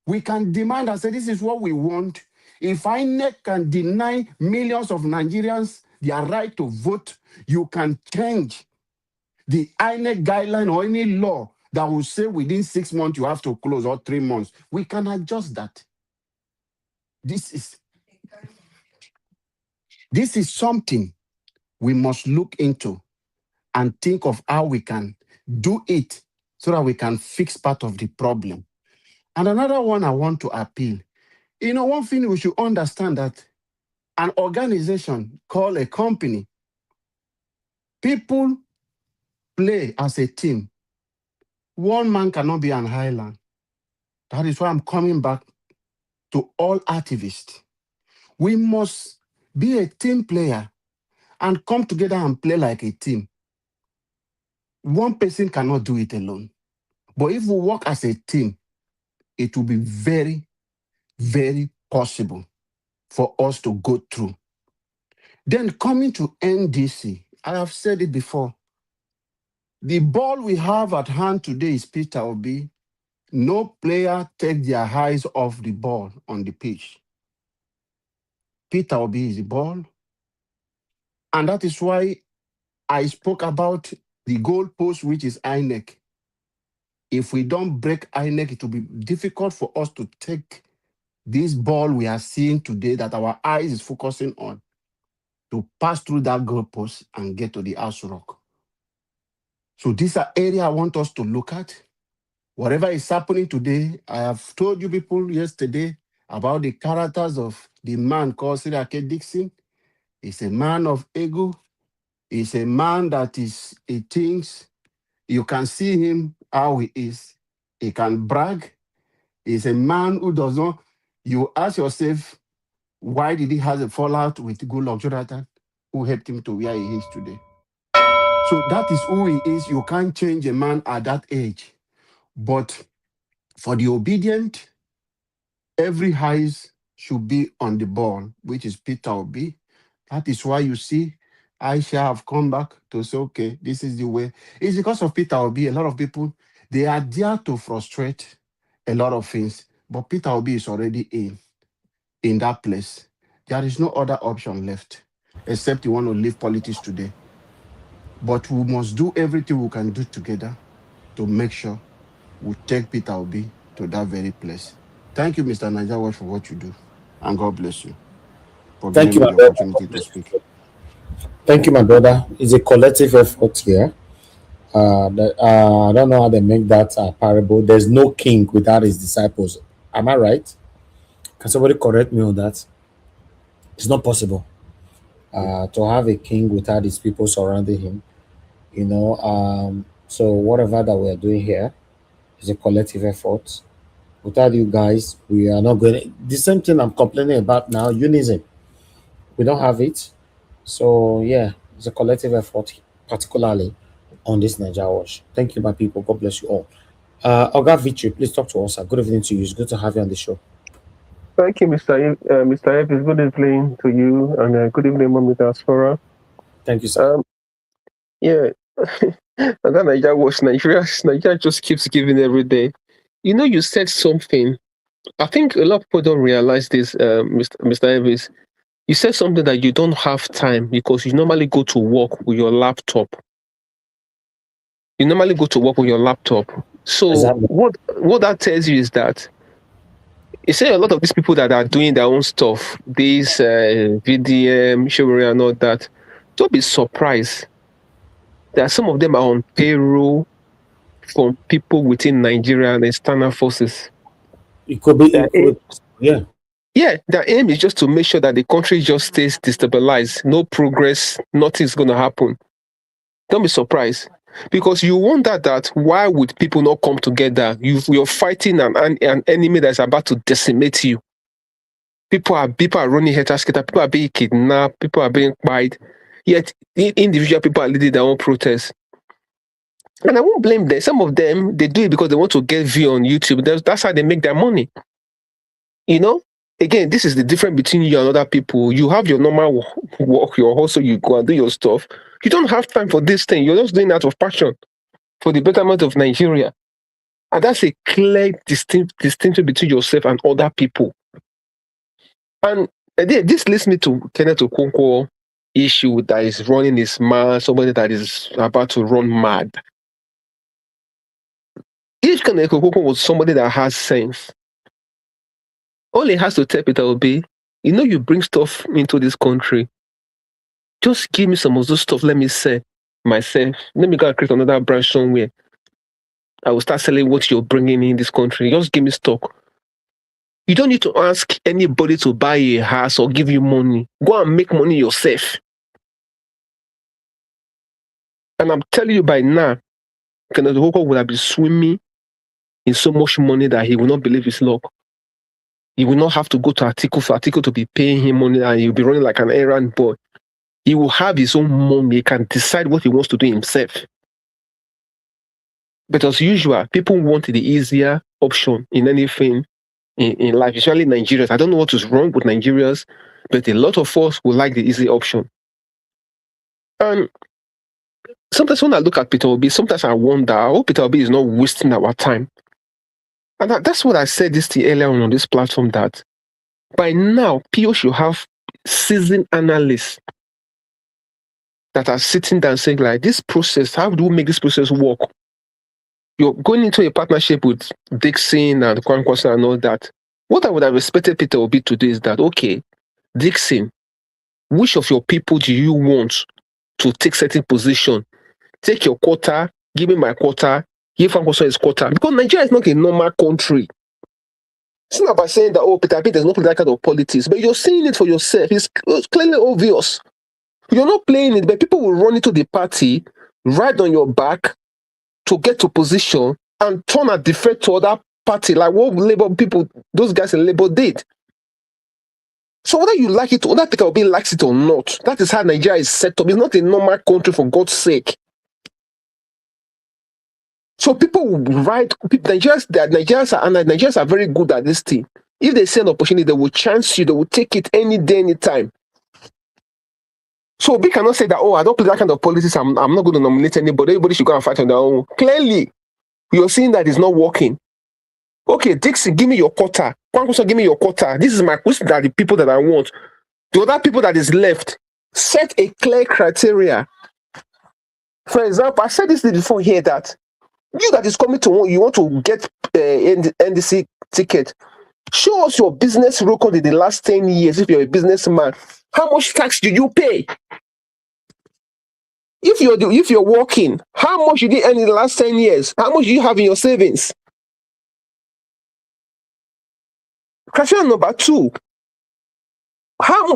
We can demand and say, this is what we want. If INEC can deny millions of Nigerians their right to vote, you can change the INEC guideline or any law that will say within 6 months you have to close or 3 months. We can adjust that. This is something we must look into and think of how we can do it so that we can fix part of the problem. And another one I want to appeal. One thing we should understand that an organization called a company, people play as a team. One man cannot be an island. That is why I'm coming back to all activists. We must be a team player and come together and play like a team. One person cannot do it alone. But if we work as a team, it will be very, very possible for us to go through. Then coming to NDC, I have said it before. The ball we have at hand today is Peter Obi. No player take their eyes off the ball on the pitch. Peter Obi is the ball. And that is why I spoke about the goalpost, which is INEC. If we don't break INEC, it will be difficult for us to take this ball we are seeing today that our eyes is focusing on, to pass through that goalpost and get to the House Rock. So these are areas I want us to look at. Whatever is happening today, I have told you people yesterday about the characters of the man called Sirake Dixon. He's a man of ego. He's a man that he thinks. You can see him how he is. He can brag. He's a man who does not. You ask yourself, why did he have a fallout with Goodluck Jonathan, who helped him to where he is today? So that is who he is. You can't change a man at that age. But for the obedient, every eyes should be on the ball, which is Peter Obi. That is why you see Aisha have come back to say, okay, this is the way. It's because of Peter Obi. A lot of people, they are there to frustrate a lot of things. But Peter Obi is already in that place. There is no other option left, except you want to leave politics today. But we must do everything we can do together to make sure we take Peter Obi to that very place. Thank you, Mr. Niger, for what you do. And God bless you for giving me the opportunity to speak. Thank you, my brother. It's a collective effort here. I don't know how they make that parable. There's no king without his disciples. Am I right? Can somebody correct me on that? It's not possible to have a king without his people surrounding him. So whatever that we're doing here is a collective effort. Without you guys, we are not going to. The same thing I'm complaining about now, unison. We don't have it. So yeah, it's a collective effort, particularly on this Niger Watch. Thank you, my people. God bless you all. Oga Victory, please talk to us. Good evening to you. It's good to have you on the show. Thank you, Mr. F. It's good evening to you, and good evening, Mom, Sowore. Thank you, sir. Yeah, and then Niger Watch, Nigeria just keeps giving every day. You said something. I think a lot of people don't realize this, Mr. Evans. You said something that you don't have time because you normally go to work with your laptop. So exactly. What that tells you is that You say a lot of these people that are doing their own stuff, these VDM, Sowore and all that, don't be surprised that some of them are on payroll from people within Nigeria and external forces. It could be, yeah. Yeah, their aim is just to make sure that the country just stays destabilized, no progress, nothing's going to happen. Don't be surprised. Because you wonder that why would people not come together? You're fighting an enemy that's about to decimate you. People are running head-to-head, people are being kidnapped, people are being fired. Yet individual people are leading their own protests. And I won't blame them. Some of them, they do it because they want to get view on YouTube. That's how they make their money. You know? Again, this is the difference between you and other people. You have your normal work, your hustle, you go and do your stuff. You don't have time for this thing. You're just doing it out of passion for the betterment of Nigeria. And that's a clear distinction between yourself and other people. And this leads me to Kenneth Okonkwo issue that is running his mad, somebody that is about to run mad. If Kenneth Okonkwo was somebody that has sense, all he has to tell Peter Obi, you know, you bring stuff into this country, just give me some of those stuff, let me sell myself. Let me go and create another branch somewhere. I will start selling what you're bringing in this country. Just give me stock. You don't need to ask anybody to buy a house or give you money. Go and make money yourself. And I'm telling you by now, Kenneth Okonkwo would have been swimming in so much money that he will not believe his luck. He will not have to go to Atiku for Atiku to be paying him money, and he'll be running like an errand boy. He will have his own money. He can decide what he wants to do himself. But as usual, people want the easier option in anything in life, especially Nigerians. I don't know what is wrong with Nigerians, but a lot of us will like the easy option. And sometimes when I look at Peter Obi, sometimes I wonder, I hope Peter Obi is not wasting our time. And that's what I said this earlier on this platform, that by now, PO should have seasoned analysts that are sitting down saying, like, this process, how do we make this process work? You're going into a partnership with Dixon and Kwankwaso and all that. What I would have expected Peter Obi to do is that, okay, Dixon, which of your people do you want to take certain position? Take your quota, give me my quota, give Kwankwaso his quota. Because Nigeria is not a normal country. It's not about saying that, oh, Peter Obi does not play that kind of politics, but you're seeing it for yourself. It's clearly obvious. You're not playing it, but people will run into the party, ride on your back to get to position and turn and defect to other party, like what Labour people, those guys in Labour did. So whether you like it, whether Peter Obi likes it or not, that is how Nigeria is set up. It's not a normal country, for God's sake. So people will ride. Nigerians are very good at this thing. If they see an opportunity, they will chance you. They will take it any day, any time. So we cannot say that, oh, I don't play that kind of politics. I'm not going to nominate anybody. Everybody should go and fight on their own. Clearly, you're seeing that it's not working. Okay, Dixon, give me your quota. Kwankwaso, give me your quota. This is are the people that I want. The other people that is left, set a clear criteria. For example, I said this before here, that you that is coming to, you want to get NDC ticket, show us your business record in the last 10 years if you're a businessman. How much tax do you pay? If you're working, how much you did earn in the last 10 years? How much do you have in your savings? Question number 2.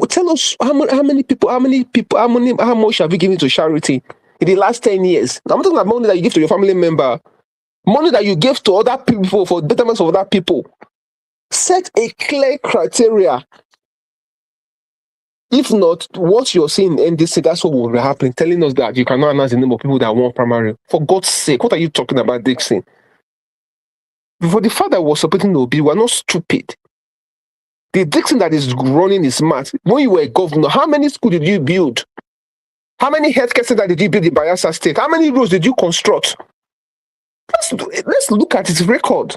Tell us how much have you given to charity in the last 10 years? I'm talking about money that you give to your family member, money that you give to other people for betterment of other people. Set a clear criteria. If not, what you're seeing in NDC, that's what will be happening, telling us that you cannot announce the name of people that want primary. For God's sake, what are you talking about, Dixon? For the fact that was supporting Obi, we're not stupid. The Dixon that is running is smart. When you were a governor, how many schools did you build? How many healthcare centers did you build in Bayelsa State? How many roads did you construct? Let's look at his record.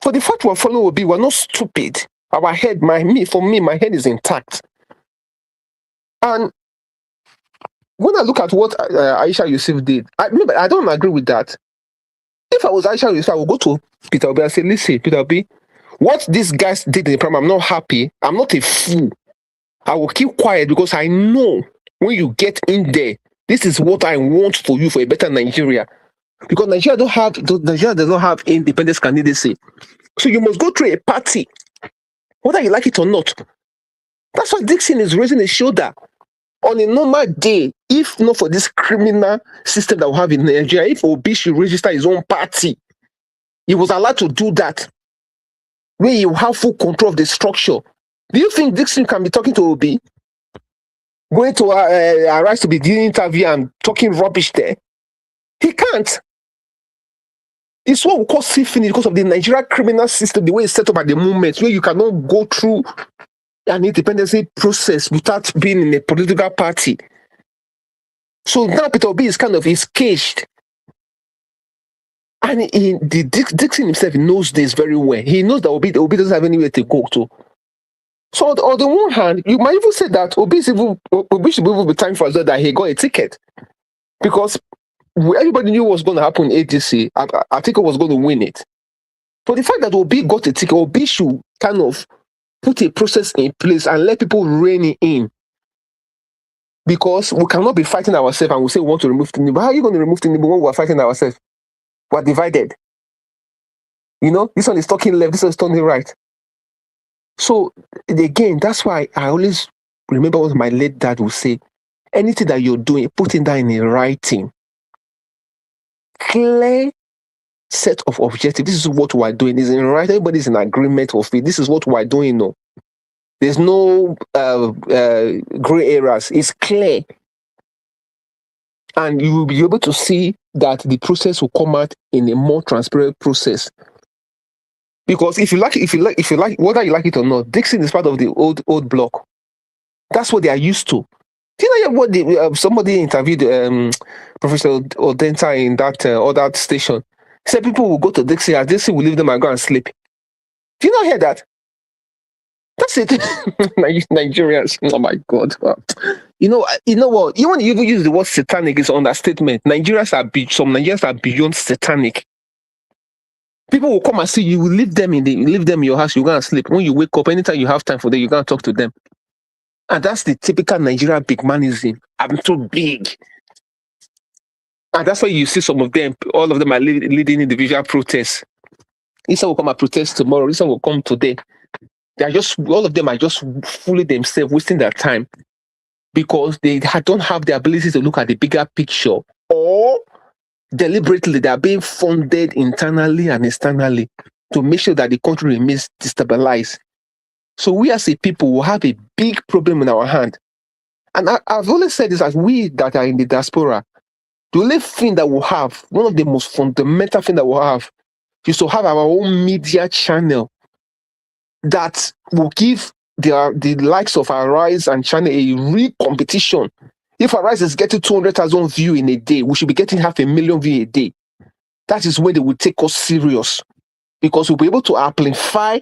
For the fact we're following Obi, we're not stupid. Our head, my head is intact. And when I look at what Aisha Yusuf did, I don't agree with that. If I was Aisha, I would go to Peter Obi and say, listen, Peter Obi, what these guys did in the program, I'm not happy. I'm not a fool. I will keep quiet because I know when you get in there, this is what I want for you for a better Nigeria. Because Nigeria does not have independence candidacy. So you must go through a party, whether you like it or not. That's why Dixon is raising his shoulder. On a normal day, if not for this criminal system that we have in Nigeria, if Obi should register his own party, he was allowed to do that. Where you have full control of the structure. Do you think Dixon can be talking to Obi? Going to arise to be doing interview and talking rubbish there? He can't. It's what we call syphony because of the Nigerian criminal system, the way it's set up at the moment, where you cannot go through an independency process without being in a political party. So now Peter Obi is kind of caged. And Dixon himself knows this very well. He knows that Obi doesn't have anywhere to go to. So on the one hand, you might even say that Obi should even be time for us that he got a ticket. Because everybody knew what was going to happen in ADC. I think he was going to win it. But the fact that Obi got a ticket, Obi should kind of put a process in place and let people rein in. Because we cannot be fighting ourselves and we say we want to remove Tinubu. How are you going to remove Tinubu when we are fighting ourselves? We are divided. You know, this one is talking left, this one is talking right. So again, that's why I always remember what my late dad would say. Anything that you're doing, putting that in a writing. Clear set of objectives. This is what we're doing. It's in writing. Everybody's in agreement of it. This is what we're doing now. There's no gray areas. It's clear. And you will be able to see that the process will come out in a more transparent process. Because if you like, whether you like it or not, Dixon is part of the old block. That's what they are used to. Do you know what somebody interviewed Professor Udenta in that other station? He said people will go to Dixon, and Dixon will leave them and go and sleep. Do you not hear that? That's it. Nigerians. Oh my God. You know what? Even if you use the word satanic, it's an understatement. Some Nigerians are beyond satanic. People will come and see you, will leave them in your house, you go and sleep. When you wake up, anytime you have time for them, you go and talk to them. And that's the typical Nigerian big manism. I'm too big. And that's why you see some of them, all of them are leading individual protests. This one will come and protest tomorrow, this one will come today. All of them are just fooling themselves, wasting their time because they don't have the ability to look at the bigger picture, or deliberately they are being funded internally and externally to make sure that the country remains destabilized. So we as a people will have a big problem in our hand. And I've always said this, as we that are in the diaspora, the only thing that we'll have, one of the most fundamental things that we'll have, is to have our own media channel that will give the likes of Arise and Channel a real competition. If Arise is getting 200,000 views in a day, we should be getting 500,000 views a day. That is when they will take us serious, because we'll be able to amplify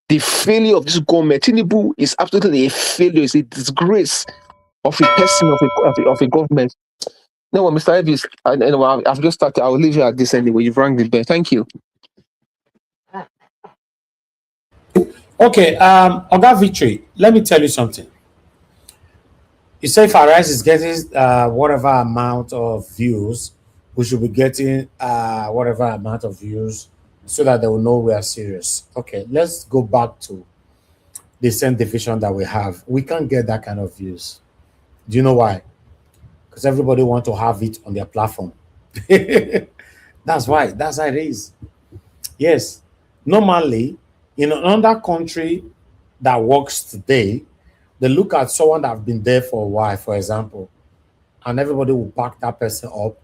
the failure of this government. Tinubu is absolutely a failure. It's a disgrace of a person, of a government. No, Mr. Evis, I've just started. I'll leave you at this anyway. You've rang the bell. Thank you. Okay, Oga Victory, let me tell you something. You say if Arise is getting whatever amount of views, we should be getting whatever amount of views so that they will know we are serious. Okay, let's go back to the same division that we have. We can't get that kind of views. Do you know why? Because everybody wants to have it on their platform. That's why. That's how it is. Yes. Normally, in another country that works today, they look at someone that have been there for a while, for example, and everybody will back that person up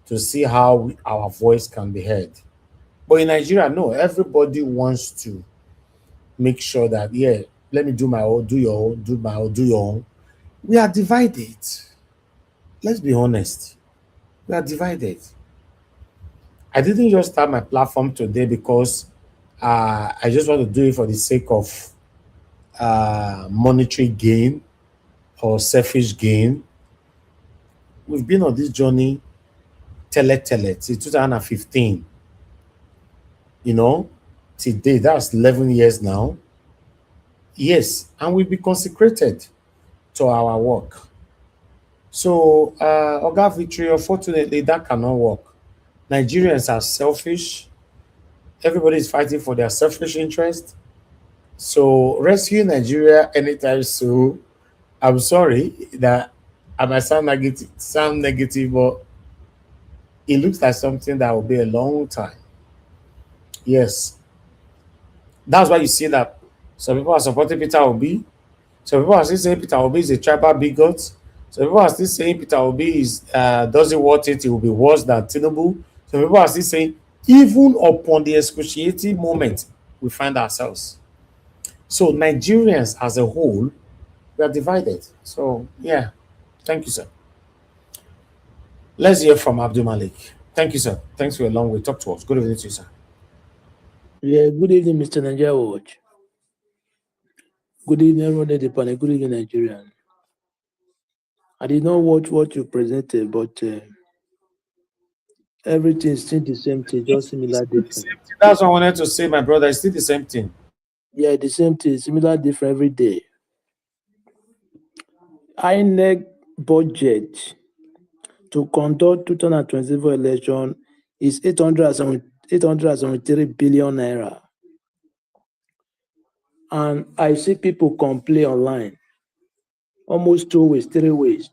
to see how our voice can be heard. But in Nigeria, no, everybody wants to make sure that, yeah, let me do my own, do your own, do my own, do your own. We are divided. Let's be honest. We are divided. I didn't just start my platform today because I just want to do it for the sake of monetary gain or selfish gain. We've been on this journey since 2015. today, that's 11 years now. Yes, and we'll be consecrated to our work. So, Oga Victory, unfortunately, that cannot work. Nigerians are selfish. Everybody is fighting for their selfish interest. So, rescue Nigeria anytime soon. I'm sorry that I might sound negative, but it looks like something that will be a long time. Yes, that's why you see that some people are supporting Peter Obi. Some people are still saying Peter Obi is a tribal bigot. Some people are still saying Peter Obi doesn't want it. It will be worse than Tinubu. Some people are still saying even upon the excruciating moment we find ourselves. So Nigerians as a whole, we are divided. So yeah, thank you, sir. Let's hear from Abdul Malik. Thank you, sir. Thanks for your long way. Talk to us. Good evening to you, sir. Yeah, good evening, Mr. Nigeria Watch. Good evening, everyone at the panel. Good evening, Nigerian. I did not watch what you presented, but everything is still the same thing, just similar different. That's what I wanted to say, my brother. It's still the same thing. Yeah, the same thing, similar different every day. INEC budget to conduct 2024 election is 873 billion naira. And I see people complain online almost 2 ways, 3 ways.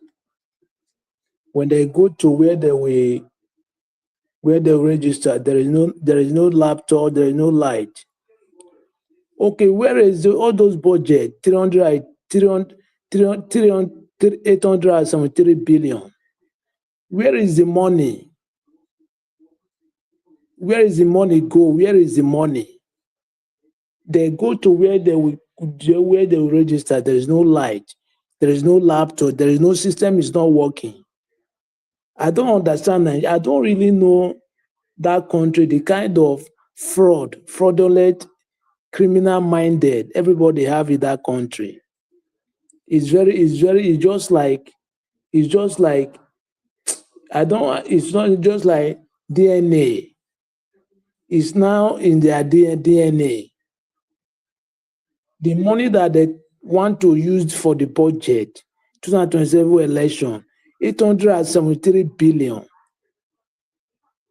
When they go to where they register, there is no laptop, there is no light. Okay, where is all those budget 873 billion? Where is the money? Where is the money go? Where is the money? They go to where they will register. There is no light. There is no laptop. There is no system. Is not working. I don't understand. I don't really know that country. The kind of fraudulent, criminal-minded everybody have in that country. It's just like It's not just like DNA. It's now in their DNA. The money that they want to use for the budget, 2027 election, 873 billion.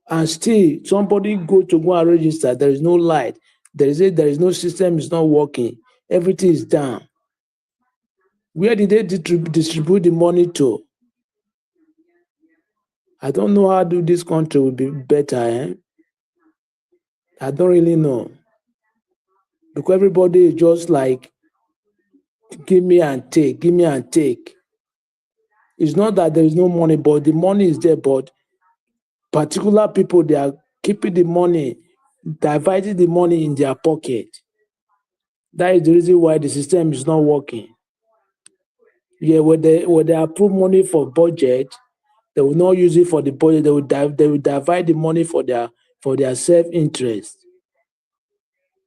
And still, somebody go and register. There is no light. There is no system. It's not working. Everything is down. Where did they distribute the money to? I don't know how this country will be better. I don't really know. Because everybody is just like, give me and take, give me and take. It's not that there is no money, but the money is there, but particular people, they are keeping the money, dividing the money in their pocket. That is the reason why the system is not working. Yeah, when they approve money for budget, they will not use it for the budget. They will divide the money for their self-interest.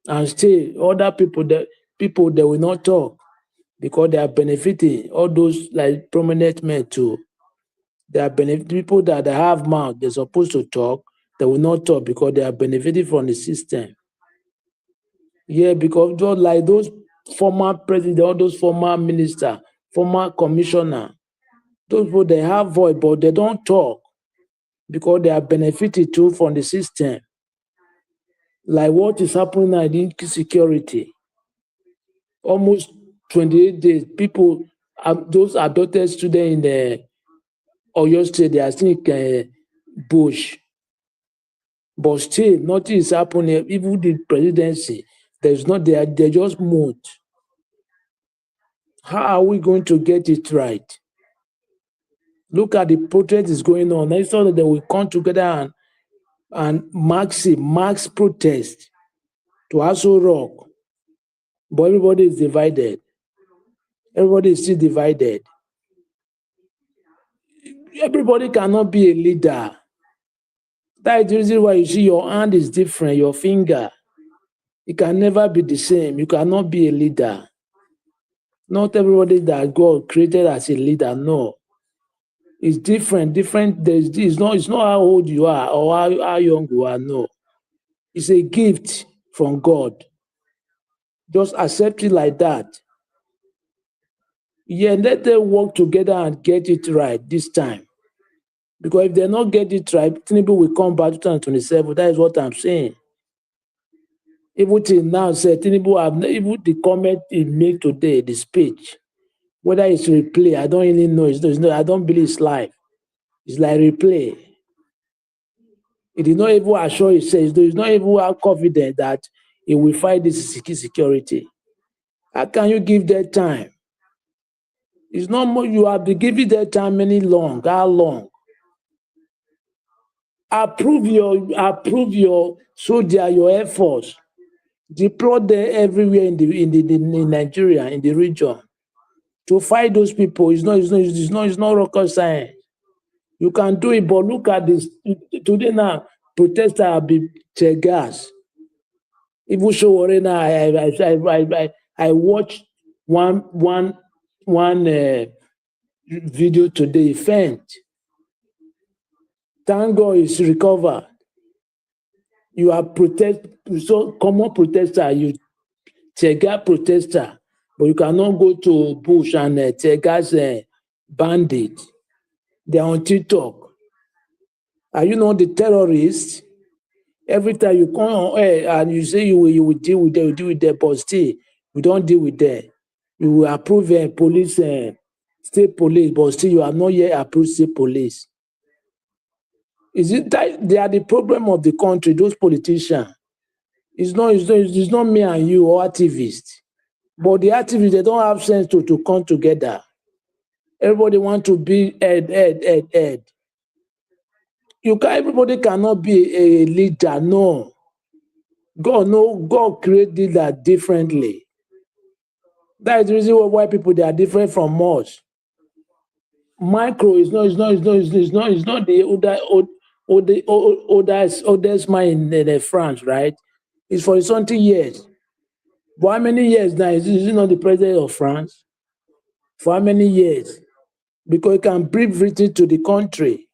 And still, other people they will not talk because they are benefiting. All those like prominent men too. They are people that they have mouth. They're supposed to talk. They will not talk because they are benefiting from the system. Yeah, because just like those former president, all those former minister, former commissioner, those people they have voice, but they don't talk because they are benefiting too from the system. Like what is happening now in insecurity. Almost 28 days, people, those adopted students in the Oyo State, they are still in bush. But still, nothing is happening. Even the presidency, they just moved. How are we going to get it right? Look at the protest is going on. I saw that they will come together and max protest to Aso Rock. But everybody is divided. Everybody is still divided. Everybody cannot be a leader. That is the reason why you see your hand is different, your finger. It can never be the same. You cannot be a leader. Not everybody that God created as a leader, no. It's different. It's not how old you are or how young you are, no. It's a gift from God. Just accept it like that. Yeah, let them work together and get it right this time. Because if they not get it right, Tinubu will come back 2027. That is what I'm saying. Even till now, say Tinubu have even the comment he made today, the speech, whether it's replay, I don't really know. I don't believe it's live. It's like replay. He did not even assure himself. He's not even confident that he will fight this security. How can you give that time? It's not more. You have been giving that time how long? Approve your soldier, your Air Force. Deploy them everywhere in Nigeria, in the region, to fight those people. It's not rocket science. You can do it, but look at this today now. Protesters have been tear gas. Even Sowore now, I watched one video today. Faint. Thank God he's recovered. You are so common protester. You tear gas protester, but you cannot go to bush and tear gas bandit. They are on TikTok. Are you not the terrorists? Every time you come on air and you say you will deal with them, but still we don't deal with them. You will approve police, state police, but still you are not yet approved state police. Is it that they are the problem of the country? Those politicians. It's not me and you or activists, but the activists they don't have sense to come together. Everybody want to be head. Everybody cannot be a leader. No. God create leader differently. That is the reason why people they are different from us. Micro is not the oldest man in France, right? It's for 20 years. For how many years now? Is he not the president of France? For how many years? Because he can bring everything to the country.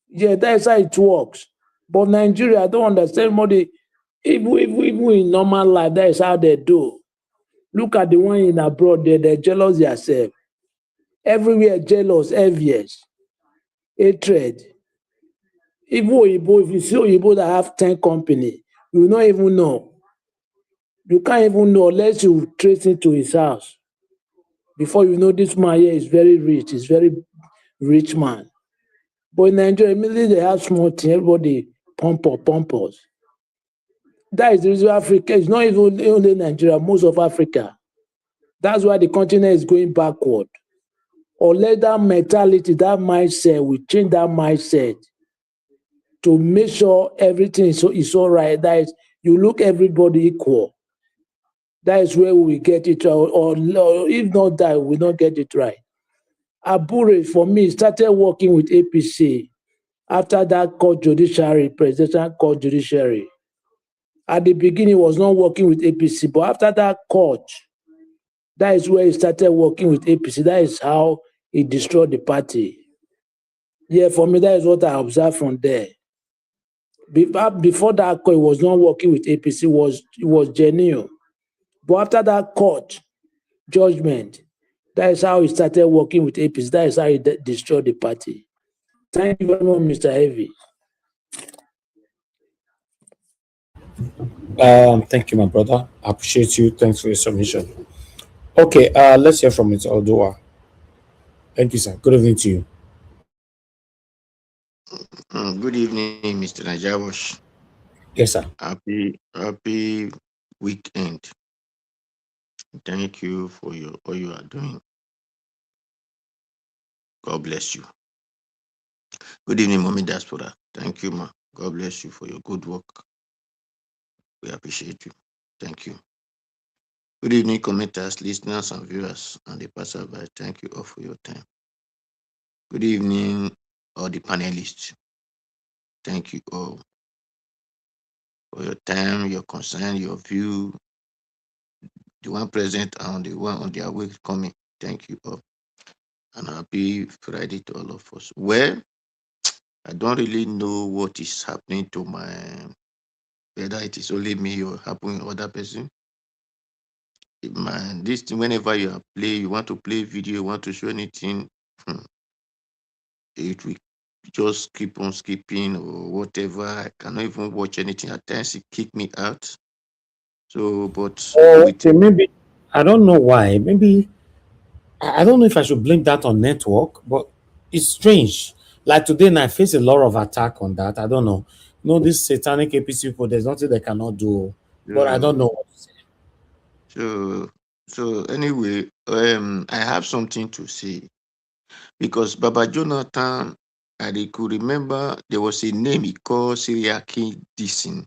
Yeah, that's how it works. But Nigeria, I don't understand more. Even in normal life, that is how they do. Look at the one in abroad, they're jealous themselves. Everywhere jealous, envious, hatred. Even Oyibo, if you see Oyibo that have 10 companies, you will not even know. You can't even know unless you trace into his house. Before you know this man here is very rich, he's very rich man. But in Nigeria, immediately they have small thing, everybody pump us. That is the reason Africa is not even only Nigeria, most of Africa. That's why the continent is going backward. Unless that mentality, that mindset, we change that mindset to make sure everything is all right. That is, you look everybody equal. That is where we get it right. Or if not that, we don't get it right. Abure, for me, started working with APC after that presidential court judiciary. At the beginning, he was not working with APC, but after that court, that is where he started working with APC. That is how he destroyed the party. Yeah, for me, that is what I observed from there. Before that court, he was not working with APC, it was genuine. But after that court judgment, that is how he started working with APC. That is how he destroyed the party. Thank you very much, Mr. Heavy. Thank you, my brother. I appreciate you. Thanks for your submission. Okay, let's hear from Mr. Odua. Thank you, sir. Good evening to you. Good evening, Mr. Najawash. Yes, sir. Happy weekend. Thank you for all you are doing. God bless you. Good evening, Mommy Diaspora. Thank you, ma. God bless you for your good work. We appreciate you. Thank you. Good evening, commenters, listeners, and viewers, and the passerby. Thank you all for your time. Good evening, all the panelists. Thank you all for your time, your concern, your view. The one present and the one on their way coming. Thank you all. And happy Friday to all of us. Well, I don't really know what is happening to my whether it is only me or happen other person. Man, this thing, whenever you want to play video, you want to show anything, it will just keep on skipping or whatever. I cannot even watch anything. At times it kick me out. So, but with Okay, maybe I don't know why. Maybe I don't know if I should blame that on network, but it's strange. Like today, and I face a lot of attack on that. I don't know. These satanic APC people, there's nothing they cannot do. But I don't uh, know what to say. so anyway, I have something to say because Baba Jonathan, I could remember there was a name he called Syriac Dissing.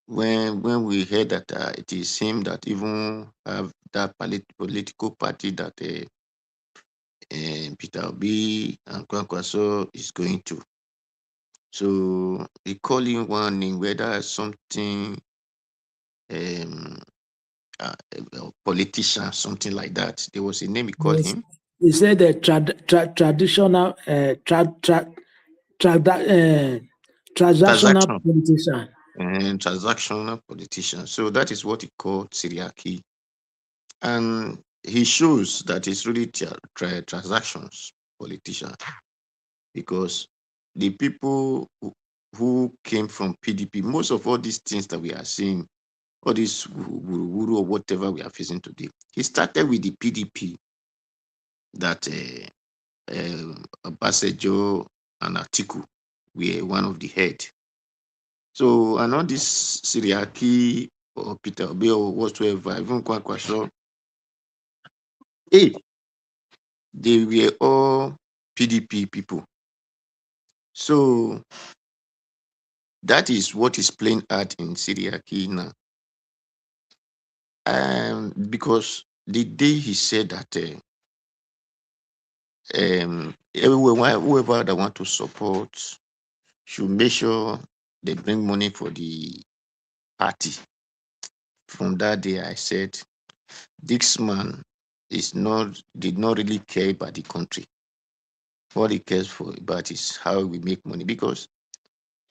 When we heard that it is him that even have that political party that Peter Obi and Kwankwaso is going to. So he call him one name, whether something um a politician, something like that. There was a name he called Yes. him. He said the traditional transactional Transaction politician. and transactional politician. So that is what he called Syriaki. And he shows that it's really transactions politician because the people who came from PDP, most of all these things that we are seeing, all this wuru or whatever we are facing today, he started with the PDP that Obasanjo and Atiku were one of the head. So, and all this Siriaki or Peter Obi or whatsoever, even Kwankwaso, hey, they were all PDP people. So that is what is playing out in Siriaki now. Because the day he said that whoever that want to support should make sure they bring money for the party. From that day, I said, this man did not really care about the country. What he cares for about is how we make money. Because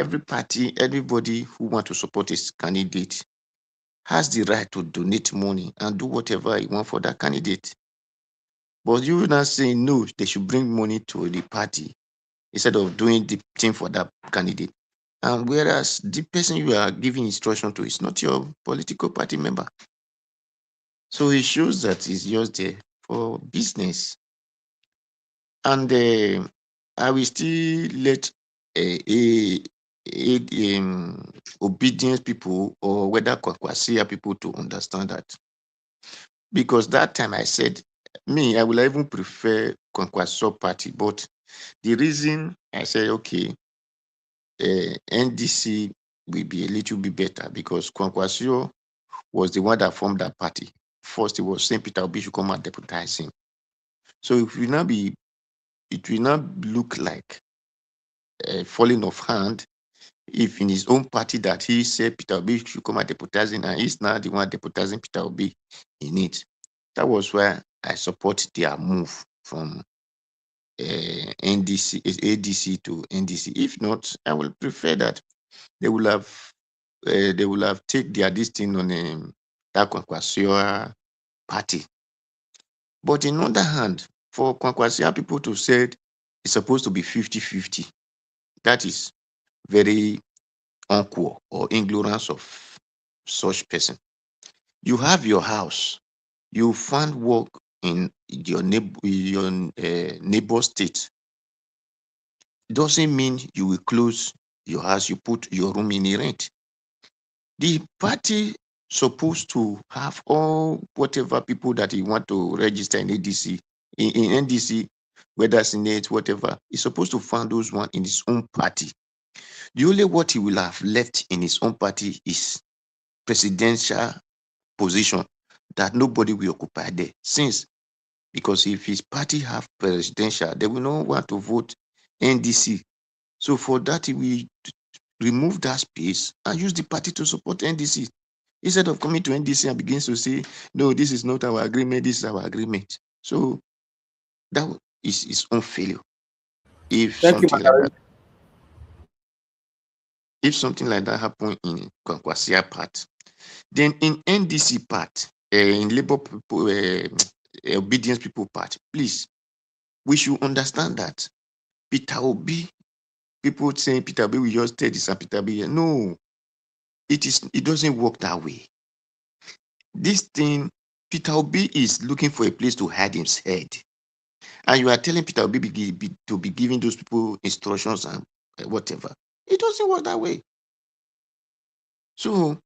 every party, everybody who want to support his candidate has the right to donate money and do whatever he want for that candidate. But you now saying no, they should bring money to the party instead of doing the thing for that candidate. And whereas the person you are giving instruction to is not your political party member. So it shows that he's just there for business. And I will still let obedient people or whether Kwakwasia people to understand that. Because that time I said, I will even prefer Kwankwaso party. But the reason I said, okay, NDC will be a little bit better because Kwankwasio was the one that formed that party. First, he was saying Peter Obi should come and deputize him. So it will not look like falling off hand if in his own party that he said Peter Obi should come and deputize him, and he's now the one deputizing Peter Obi in it. That was why I support their move from ADC to NDC. If not, I will prefer that they will have take their this thing on that Kwankwasia party. But in other hand, for Kwankwasia people to say it's supposed to be 50-50, that is very uncool or ignorance of such person. You have your house, you find work in your neighbor state. Doesn't mean you will close your house, you put your room in a rent. The party supposed to have all whatever people that you want to register in ADC, in NDC, whether Senate, whatever, is supposed to find those one in his own party. The only what he will have left in his own party is presidential position that nobody will occupy there. Because if his party have presidential, they will not want to vote NDC. So for that, he will remove that space and use the party to support NDC. Instead of coming to NDC and begins to say, no, this is not our agreement, this is our agreement. So that is his own failure. If Thank you, something like Madam. that, if something like that happened in Kwankwasia part, then in NDC part, in Labour people, obedience people part, please, we should understand that Peter Obi, people saying Peter Obi will just tell this and Peter Obi, no, it doesn't work that way. This thing, Peter Obi is looking for a place to hide his head. And you are telling Peter Obi to be giving those people instructions and whatever. It doesn't work that way. So,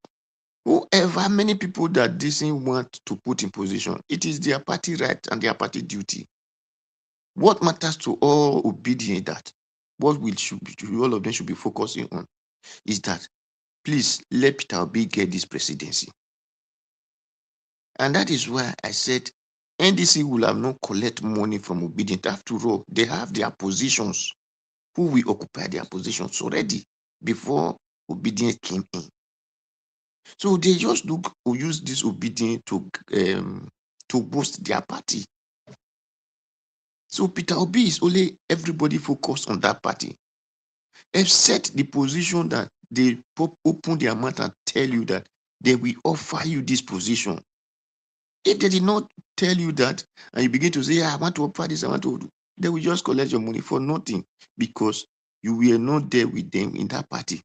whoever, many people that doesn't want to put in position, it is their party right and their party duty. What matters to all obedient that, what all of them should be focusing on is that, please let Peter Obi get this presidency. And that is why I said NDC will have not collect money from obedient. After all, they have their positions. Who will occupy their positions already before obedient came in. So they just use this obedient to boost their party. So Peter Obi is only everybody focused on that party, except the position that they open their mouth and tell you that they will offer you this position. If they did not tell you that, and you begin to say, I want to offer this, I want to do, they will just collect your money for nothing because you were not there with them in that party.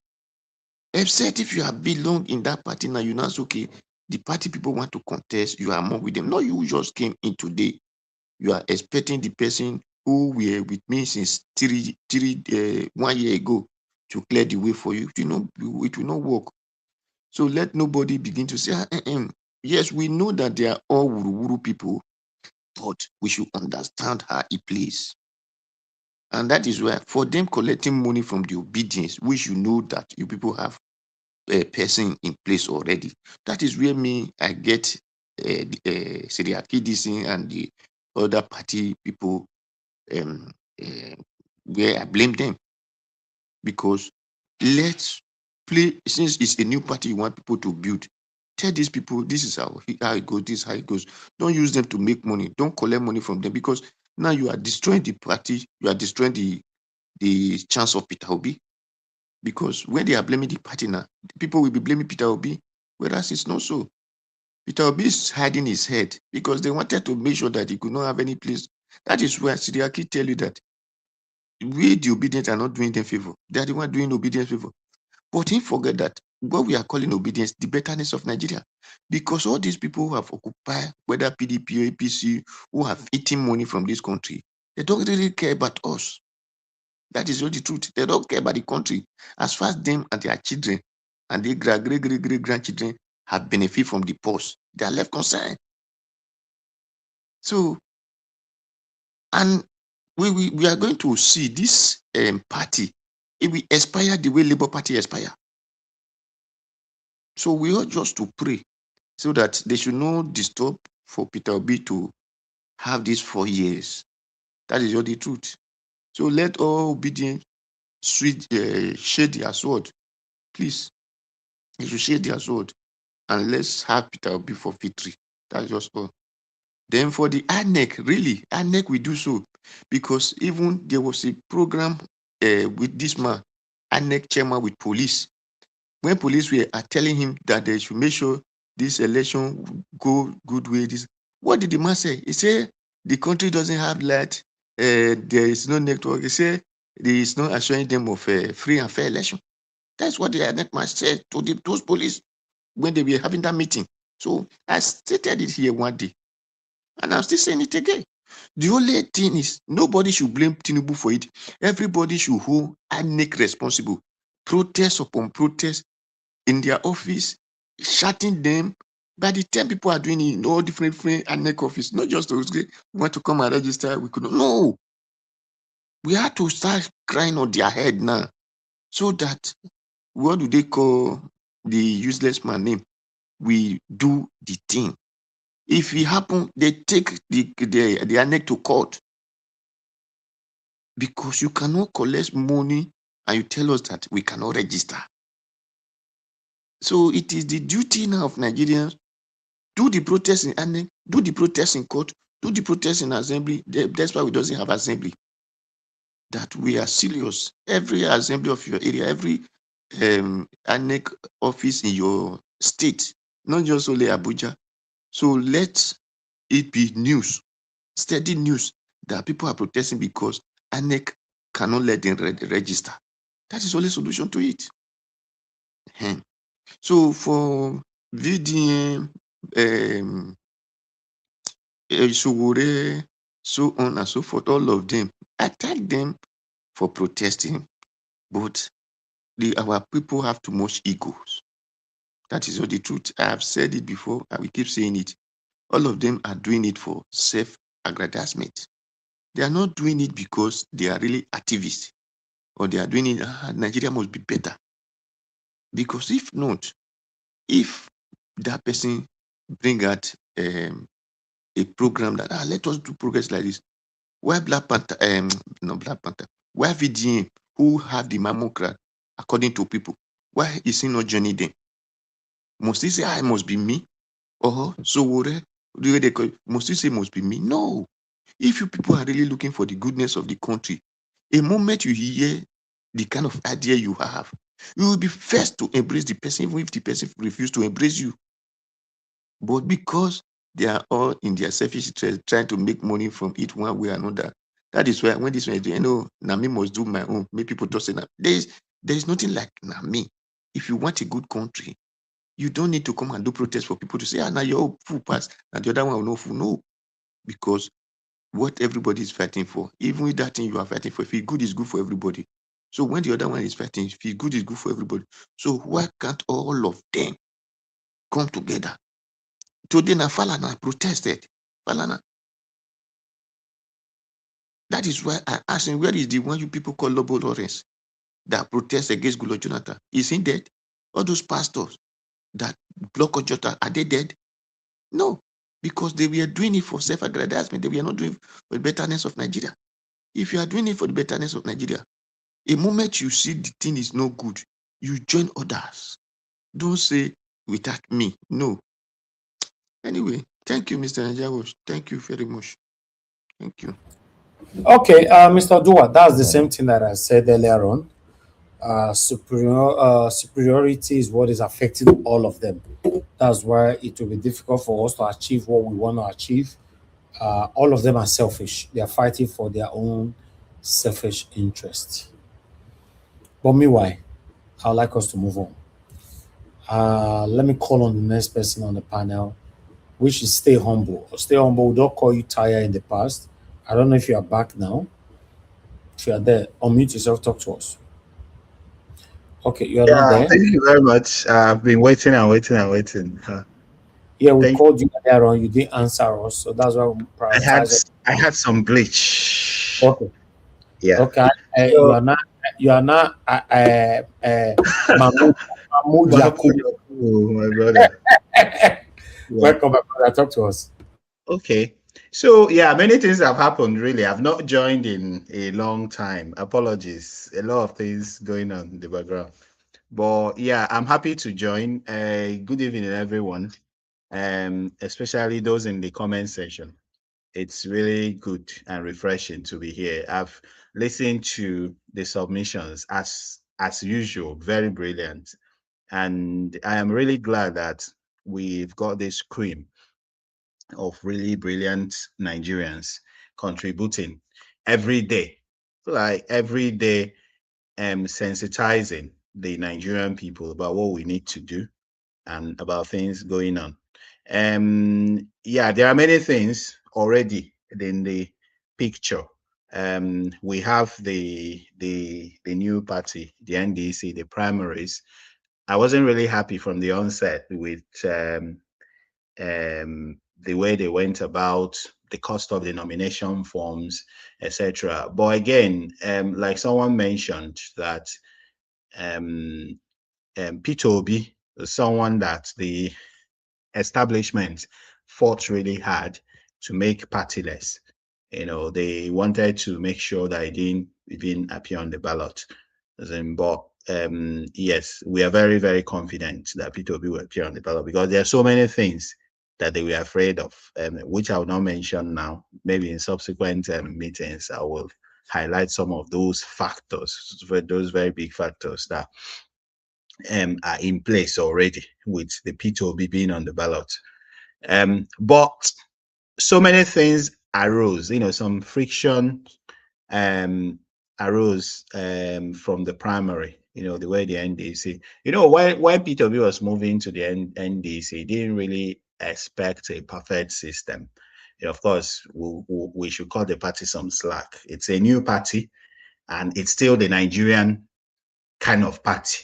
Except if you have belonged in that party now, you know, it's okay, the party people want to contest, you are more with them. No, you just came in today. You are expecting the person who were with me since 1 year ago to clear the way for you. You know, it will not work. So let nobody begin to say, yes, we know that they are all wuru people, but we should understand how it plays. And that is why for them collecting money from the obedience, we should know that you people have a person in place already. That is where I get Seriaki Dissing and the other party people where I blame them. Because let's play, since it's a new party you want people to build, tell these people this is how it goes, this is how it goes. Don't use them to make money. Don't collect money from them because now you are destroying the party, you are destroying the chance of Peter Obi. Because when they are blaming the party now, people will be blaming Peter Obi, whereas it's not so. Peter Obi is hiding his head because they wanted to make sure that he could not have any place. That is why Siriaki tell you that we, the obedient, are not doing them favor. They are the one doing obedience favor. But he forget that what we are calling obedience, the betterness of Nigeria. Because all these people who have occupied, whether PDP or APC, who have eaten money from this country, they don't really care about us. That is not the truth. They don't care about the country. As far as them and their children and their great-grandchildren have benefit from the post, they are left concerned. So, and we are going to see this party, it will expire the way Labour Party expire. So we ought just to pray so that they should not disturb for Peter Obi to have these 4 years. That is all the truth. So let all obedient shade their sword. Please, they should shade their sword. And let's have Peter Obi for victory. That's just all. Then for the ANEC, really, ANEC will do so. Because even there was a program with this man, ANEC chairman with police. When police were telling him that they should make sure this election go good way, what did the man say? He said the country doesn't have light, there is no network. He said there is no assuring them of a free and fair election. That's what the ANEC man said to those police when they were having that meeting. So I stated it here one day, and I'm still saying it again. The only thing is nobody should blame Tinubu for it. Everybody should hold ANEC responsible. Protest upon protest in their office, shutting them. By the time people are doing it in all different ANEC office, not just those we want to come and register, we couldn't. No. We have to start crying on their head now. So that, what do they call the useless man name? We do the thing. If it happen, they take the ANEC to court. Because you cannot collect money and you tell us that we cannot register. So it is the duty now of Nigerians. Do the protest in ANEC, do the protest in court, do the protest in assembly. That's why we doesn't have assembly. That we are serious. Every assembly of your area, every INEC office in your state, not just only Abuja. So let it be news, steady news that people are protesting because INEC cannot let them register. That is the only solution to it. So for VDM, Sowore, so on and so forth, all of them, I thank them for protesting, but our people have too much egos. That is all the truth. I have said it before, I will keep saying it. All of them are doing it for self-aggrandizement. They are not doing it because they are really activists, or they are doing it, Nigeria must be better. Because if not, if that person bring out a program that let us do progress like this, why Black Panther, not Black Panther, why VDM, who have the mammocrat according to people, why is he not joining them? Must he say, I must be me? Or Sowore, the way they call it, must he say must be me? No. If you people are really looking for the goodness of the country, a moment you hear the kind of idea you have, you will be first to embrace the person, even if the person refuses to embrace you. But because they are all in their selfish interest, trying to make money from it one way or another, that is why when this one is doing, Nami must do my own, make people just say that. There is nothing like Nami. If you want a good country, you don't need to come and do protest for people to say, now you're full pass, and the other one will not full. No, because what everybody is fighting for, even with that thing you are fighting for, if it's good, is good for everybody. So when the other one is fighting, if it's good, is good for everybody. So why can't all of them come together? Today, na Falana protested. Falana. That is why I asked him, where is the one you people call Lobo Lawrence that protest against Gulo Jonathan? Is he dead? All those pastors that block Ojota, are they dead? No, because they were doing it for self-aggrandizement. They were not doing it for the betterness of Nigeria. If you are doing it for the betterness of Nigeria, a moment you see the thing is no good, you join others. Don't say without me. No. Anyway, thank you, Mr. Najawosh. Thank you very much. Thank you. Okay, Mr. Dua, that's the same thing that I said earlier on. Superiority is what is affecting all of them. That's why it will be difficult for us to achieve what we want to achieve. All of them are selfish. They are fighting for their own selfish interests. But meanwhile, I'd like us to move on. Let me call on the next person on the panel, which is Stay Humble. Stay Humble, we don't call you tired in the past. I don't know if you are back now. If you are there, unmute yourself, talk to us. Okay, you are not there. Thank you very much. I've been waiting and waiting and waiting. Yeah, we called you earlier on. You didn't answer us, so that's why we prioritize. I had some glitch. Okay. Yeah. Okay. So, you are not Mahmoud Yakub. my brother. Welcome, my brother. Talk to us. Okay. So yeah, many things have happened really. I've not joined in a long time. Apologies. A lot of things going on in the background. But yeah, I'm happy to join. Good evening, everyone. Especially those in the comment section. It's really good and refreshing to be here. I've listened to the submissions as usual, very brilliant. And I am really glad that we've got this cream of really brilliant Nigerians contributing every day, like every day, sensitizing the Nigerian people about what we need to do and about things going on. Yeah, there are many things already in the picture. We have the new party, the NDC, the primaries. I wasn't really happy from the onset with the way they went about the cost of the nomination forms, etc. But again, like someone mentioned that Peter Obi is someone that the establishment fought really hard to make partyless. You know, they wanted to make sure that it didn't even appear on the ballot. But yes, we are very, very confident that Peter Obi will appear on the ballot because there are so many things that they were afraid of, which I will not mention now. Maybe in subsequent meetings, I will highlight some of those factors, those very big factors that are in place already, with the P2B being on the ballot. But so many things arose, some friction arose from the primary, the way the NDC, when P2B was moving to the NDC, didn't really expect a perfect system. Of course, we should cut the party some slack. It's a new party, and it's still the Nigerian kind of party.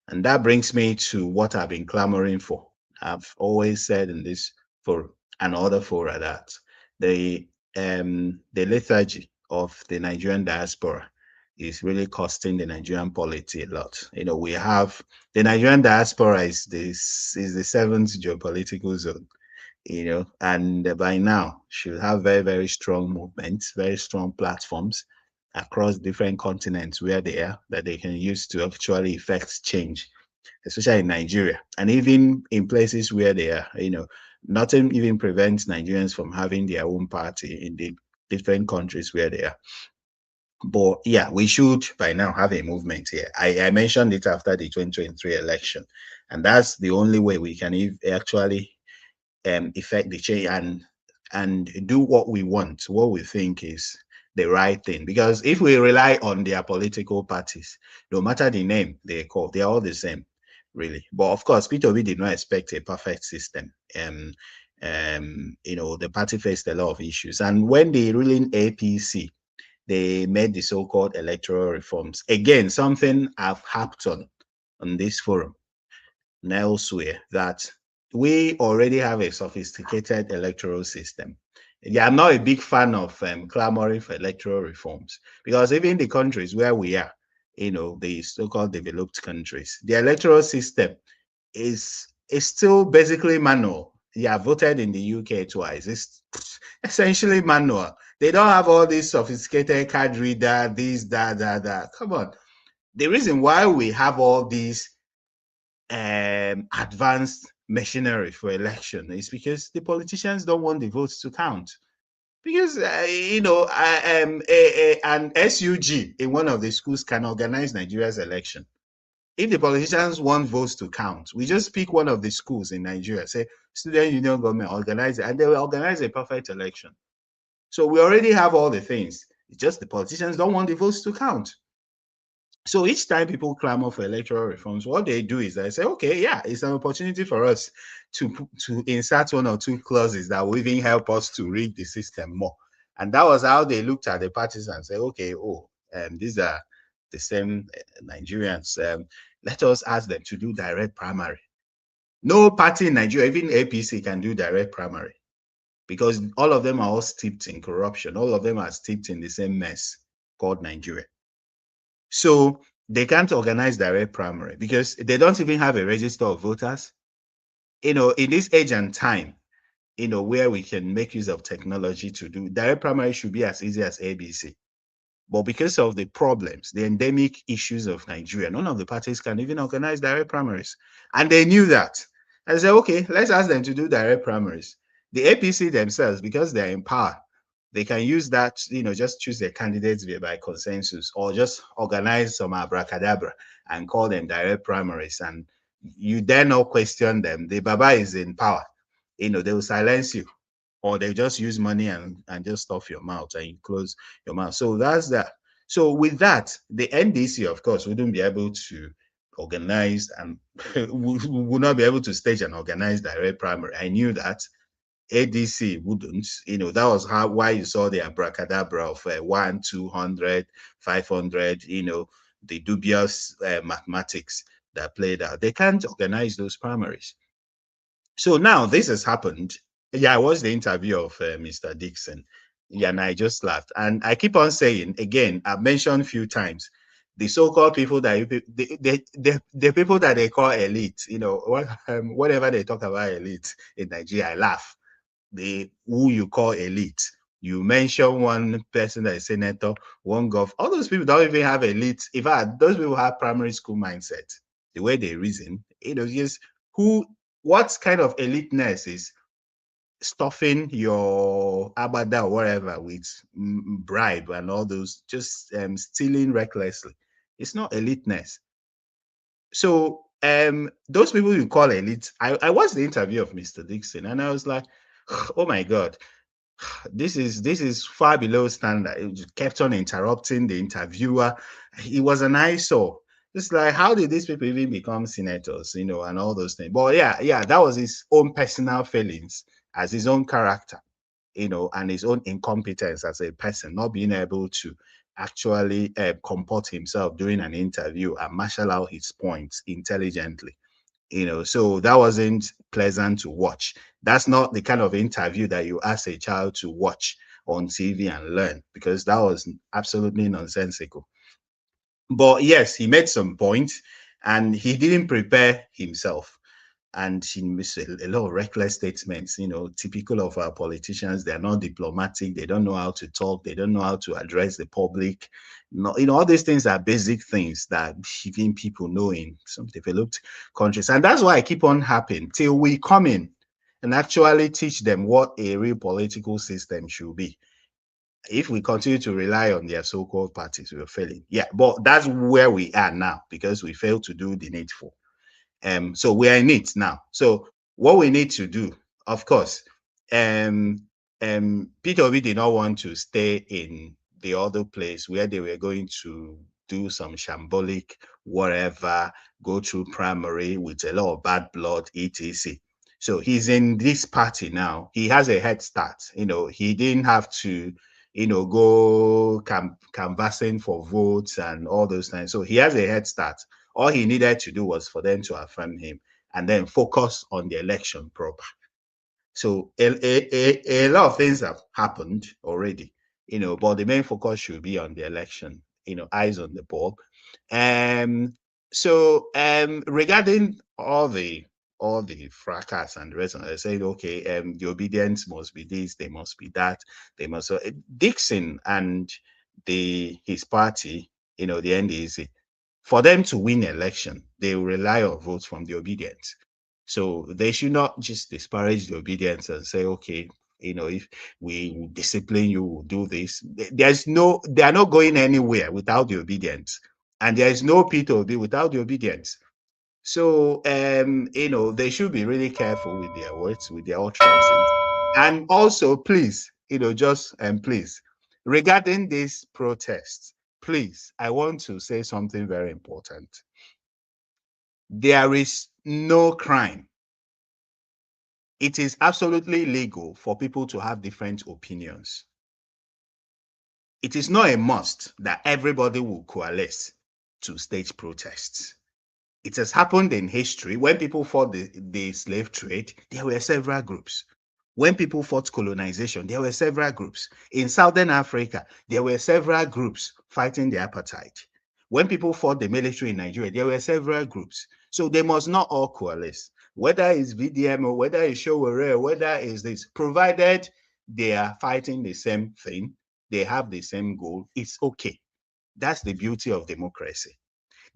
And that brings me to what I've been clamoring for. I've always said in this for and other fora that the lethargy of the Nigerian diaspora is really costing the Nigerian polity a lot. We have the Nigerian diaspora is the seventh geopolitical zone, and by now should have very, very strong movements, very strong platforms across different continents where they are, that they can use to actually effect change, especially in Nigeria, and even in places where they are. Nothing even prevents Nigerians from having their own party in the different countries where they are. But yeah, we should by now have a movement here. I mentioned it after the 2023 election, and that's the only way we can actually effect the change and do what we want, what we think is the right thing. Because if we rely on their political parties, no matter the name they call, they're all the same, really. But of course, P2B did not expect a perfect system. The party faced a lot of issues, and when the ruling APC, they made the so-called electoral reforms. Again, something I've harped on this forum and elsewhere, that we already have a sophisticated electoral system. Yeah, I'm not a big fan of clamoring for electoral reforms, because even the countries where we are, the so-called developed countries, the electoral system is still basically manual. Yeah, voted in the UK twice. It's essentially manual. They don't have all this sophisticated card reader, this, that. Come on. The reason why we have all these advanced machinery for election is because the politicians don't want the votes to count. Because an SUG in one of the schools can organize Nigeria's election. If the politicians want votes to count, we just pick one of the schools in Nigeria, say student union government, organize it, and they will organize a perfect election. So we already have all the things. It's just the politicians don't want the votes to count. So each time people clamor for electoral reforms, what they do is they say, okay, yeah, it's an opportunity for us to insert one or two clauses that will even help us to rig the system more. And that was how they looked at the parties and said, okay, these are the same Nigerians. Let us ask them to do direct primary. No party in Nigeria, even APC, can do direct primary, because all of them are all steeped in corruption. All of them are steeped in the same mess called Nigeria. So they can't organize direct primary because they don't even have a register of voters. In this age and time, where we can make use of technology to do direct primary should be as easy as ABC. But because of the problems, the endemic issues of Nigeria, none of the parties can even organize direct primaries. And they knew that. And they said, okay, let's ask them to do direct primaries. The APC themselves, because they're in power, they can use that, just choose their candidates by consensus, or just organize some abracadabra and call them direct primaries. And you dare not question them. The Baba is in power. They will silence you, or they just use money and just stuff your mouth and you close your mouth. So that's that. So with that, the NDC, of course, wouldn't be able to organize and would not be able to stage an organized direct primary. I knew that. ADC wouldn't, that was why you saw the abracadabra of 1, 200, 500, the dubious mathematics that played out. They can't organize those primaries. So now this has happened. Yeah, I watched the interview of Mr. Dixon. Yeah, and I just laughed. And I keep on saying, again, I've mentioned a few times, the so-called people that the people that they call elite, whatever they talk about elite in Nigeria, I laugh. Who you call elite. You mention one person that is senator, one gov. All those people don't even have elite. In fact, those people have primary school mindset. The way they reason, just what kind of eliteness is stuffing your abada or whatever with bribe and all those, just stealing recklessly. It's not eliteness. So those people you call elite, I watched the interview of Mr. Dixon and I was like, oh my God, this is far below standard. It just kept on interrupting the interviewer. He was an eyesore. It's like, how did these people even become senators, and all those things? But yeah, that was his own personal feelings as his own character, and his own incompetence as a person, not being able to actually comport himself during an interview and marshal out his points intelligently. So that wasn't pleasant to watch. That's not the kind of interview that you ask a child to watch on TV and learn, because that was absolutely nonsensical. But yes, he made some points and he didn't prepare himself. And he made a lot of reckless statements, typical of our politicians. They're not diplomatic. They don't know how to talk. They don't know how to address the public. All these things are basic things that even people know in some developed countries. And that's why I keep on happening till we come in and actually teach them what a real political system should be. If we continue to rely on their so-called parties, we're failing. Yeah, but that's where we are now because we failed to do the needful. So we are in it now. So what we need to do, of course, Peter Obi did not want to stay in the other place where they were going to do some shambolic whatever, go through primary with a lot of bad blood, etc. So he's in this party now. He has a head start. He didn't have to, go canvassing for votes and all those things. So he has a head start. All he needed to do was for them to affirm him and then focus on the election proper. So a lot of things have happened already, but the main focus should be on the election, eyes on the ball. So regarding all the fracas and the rest, I said, okay, the obedience must be this, they must be that, they must. Dixon and his party, the NDC, for them to win election, they will rely on votes from the obedience. So they should not just disparage the obedience and say, okay, if we discipline you, we'll do this. They are not going anywhere without the obedience. And there is no P2B without the obedience. So, they should be really careful with their words, with their utterances. And also, please, please, regarding this protest, please, I want to say something very important. There is no crime. It is absolutely legal for people to have different opinions. It is not a must that everybody will coalesce to stage protests. It has happened in history. When people fought the slave trade, there were several groups. When people fought colonization, there were several groups. In Southern Africa, there were several groups fighting the apartheid. When people fought the military in Nigeria, there were several groups. So they must not all coalesce. Whether it's VDM or whether it's Sowore or whether it's this, provided they are fighting the same thing, they have the same goal, it's okay. That's the beauty of democracy.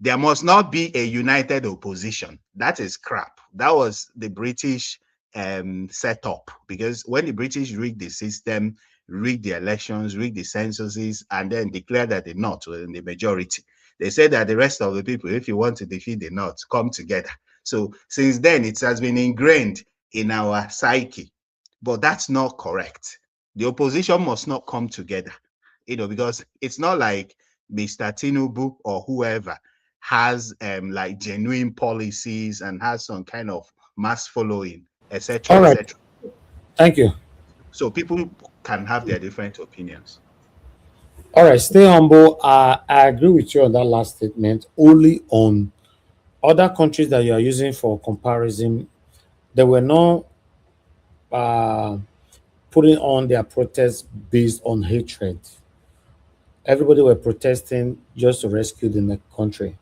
There must not be a united opposition. That is crap. That was the British setup, because when the British rigged the system, rigged the elections, rigged the censuses, and then declared that the North were in the majority, they said that the rest of the people, if you want to defeat the North, come together. So since then, it has been ingrained in our psyche. But that's not correct. The opposition must not come together, because it's not like Mr. Tinubu or whoever has like genuine policies and has some kind of mass following, etc. All right. etc. Thank you. So people can have their different opinions. All right, stay humble. I agree with you on that last statement. Only on other countries that you are using for comparison, they were not putting on their protests based on hatred. Everybody were protesting just to rescue the country.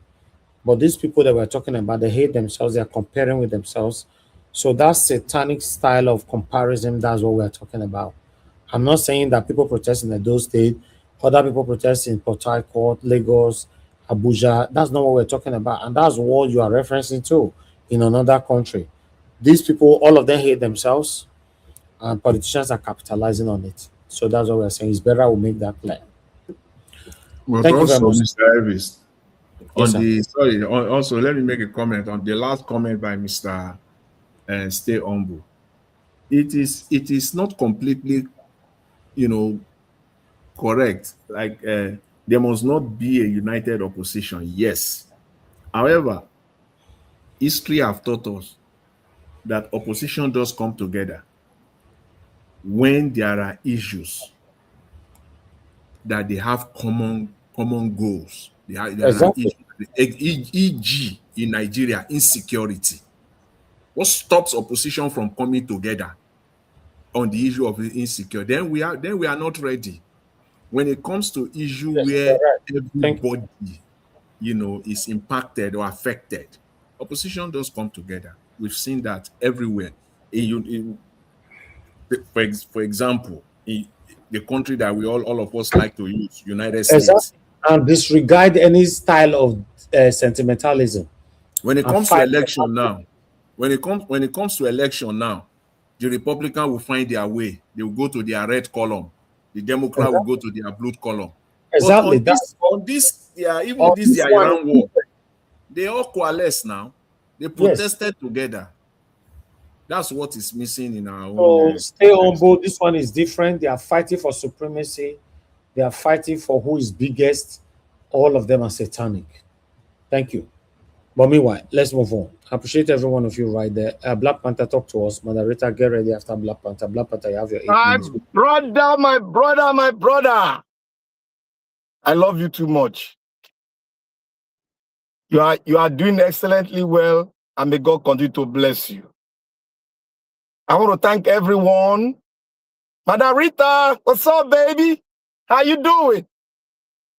But these people that we're talking about, they hate themselves, they're comparing with themselves. So that satanic style of comparison, that's what we're talking about. I'm not saying that people protest in Edo State, other people protest in Port Harcourt, Lagos, Abuja. That's not what we're talking about. And that's what you are referencing to in another country. These people, all of them hate themselves, and politicians are capitalizing on it. So that's what we're saying. It's better we make that clear. But Thank you very also, much. Mr. Elvis, On the sorry, also let me make a comment on the last comment by Mr. Stay Humble. It is not completely, correct. Like there must not be a united opposition. Yes. However, history have taught us that opposition does come together when there are issues that they have common goals. There are issues. E.g. in Nigeria, insecurity. What stops opposition from coming together on the issue of insecurity? Then we are not ready. When it comes to issue where everybody, is impacted or affected, opposition does come together. We've seen that everywhere. For example, in the country that we all of us like to use, United States. And disregard any style of sentimentalism. When it comes to election now, when it comes to election now, the Republican will find their way. They will go to their red column. The Democrat will go to their blue column. Exactly. But on this Iran war, they all coalesce now. They protested together. That's what is missing in our own. Stay humble. This one is different. They are fighting for supremacy. They are fighting for who is biggest. All of them are satanic. Thank you. But meanwhile, let's move on. I appreciate every one of you right there. Black Panther, talk to us. Moderator, get ready after Black Panther. Black Panther, you have your 8 minutes. My brother. I love you too much. You are doing excellently well, and may God continue to bless you. I want to thank everyone. Madam Rita, what's up, baby? How you doing?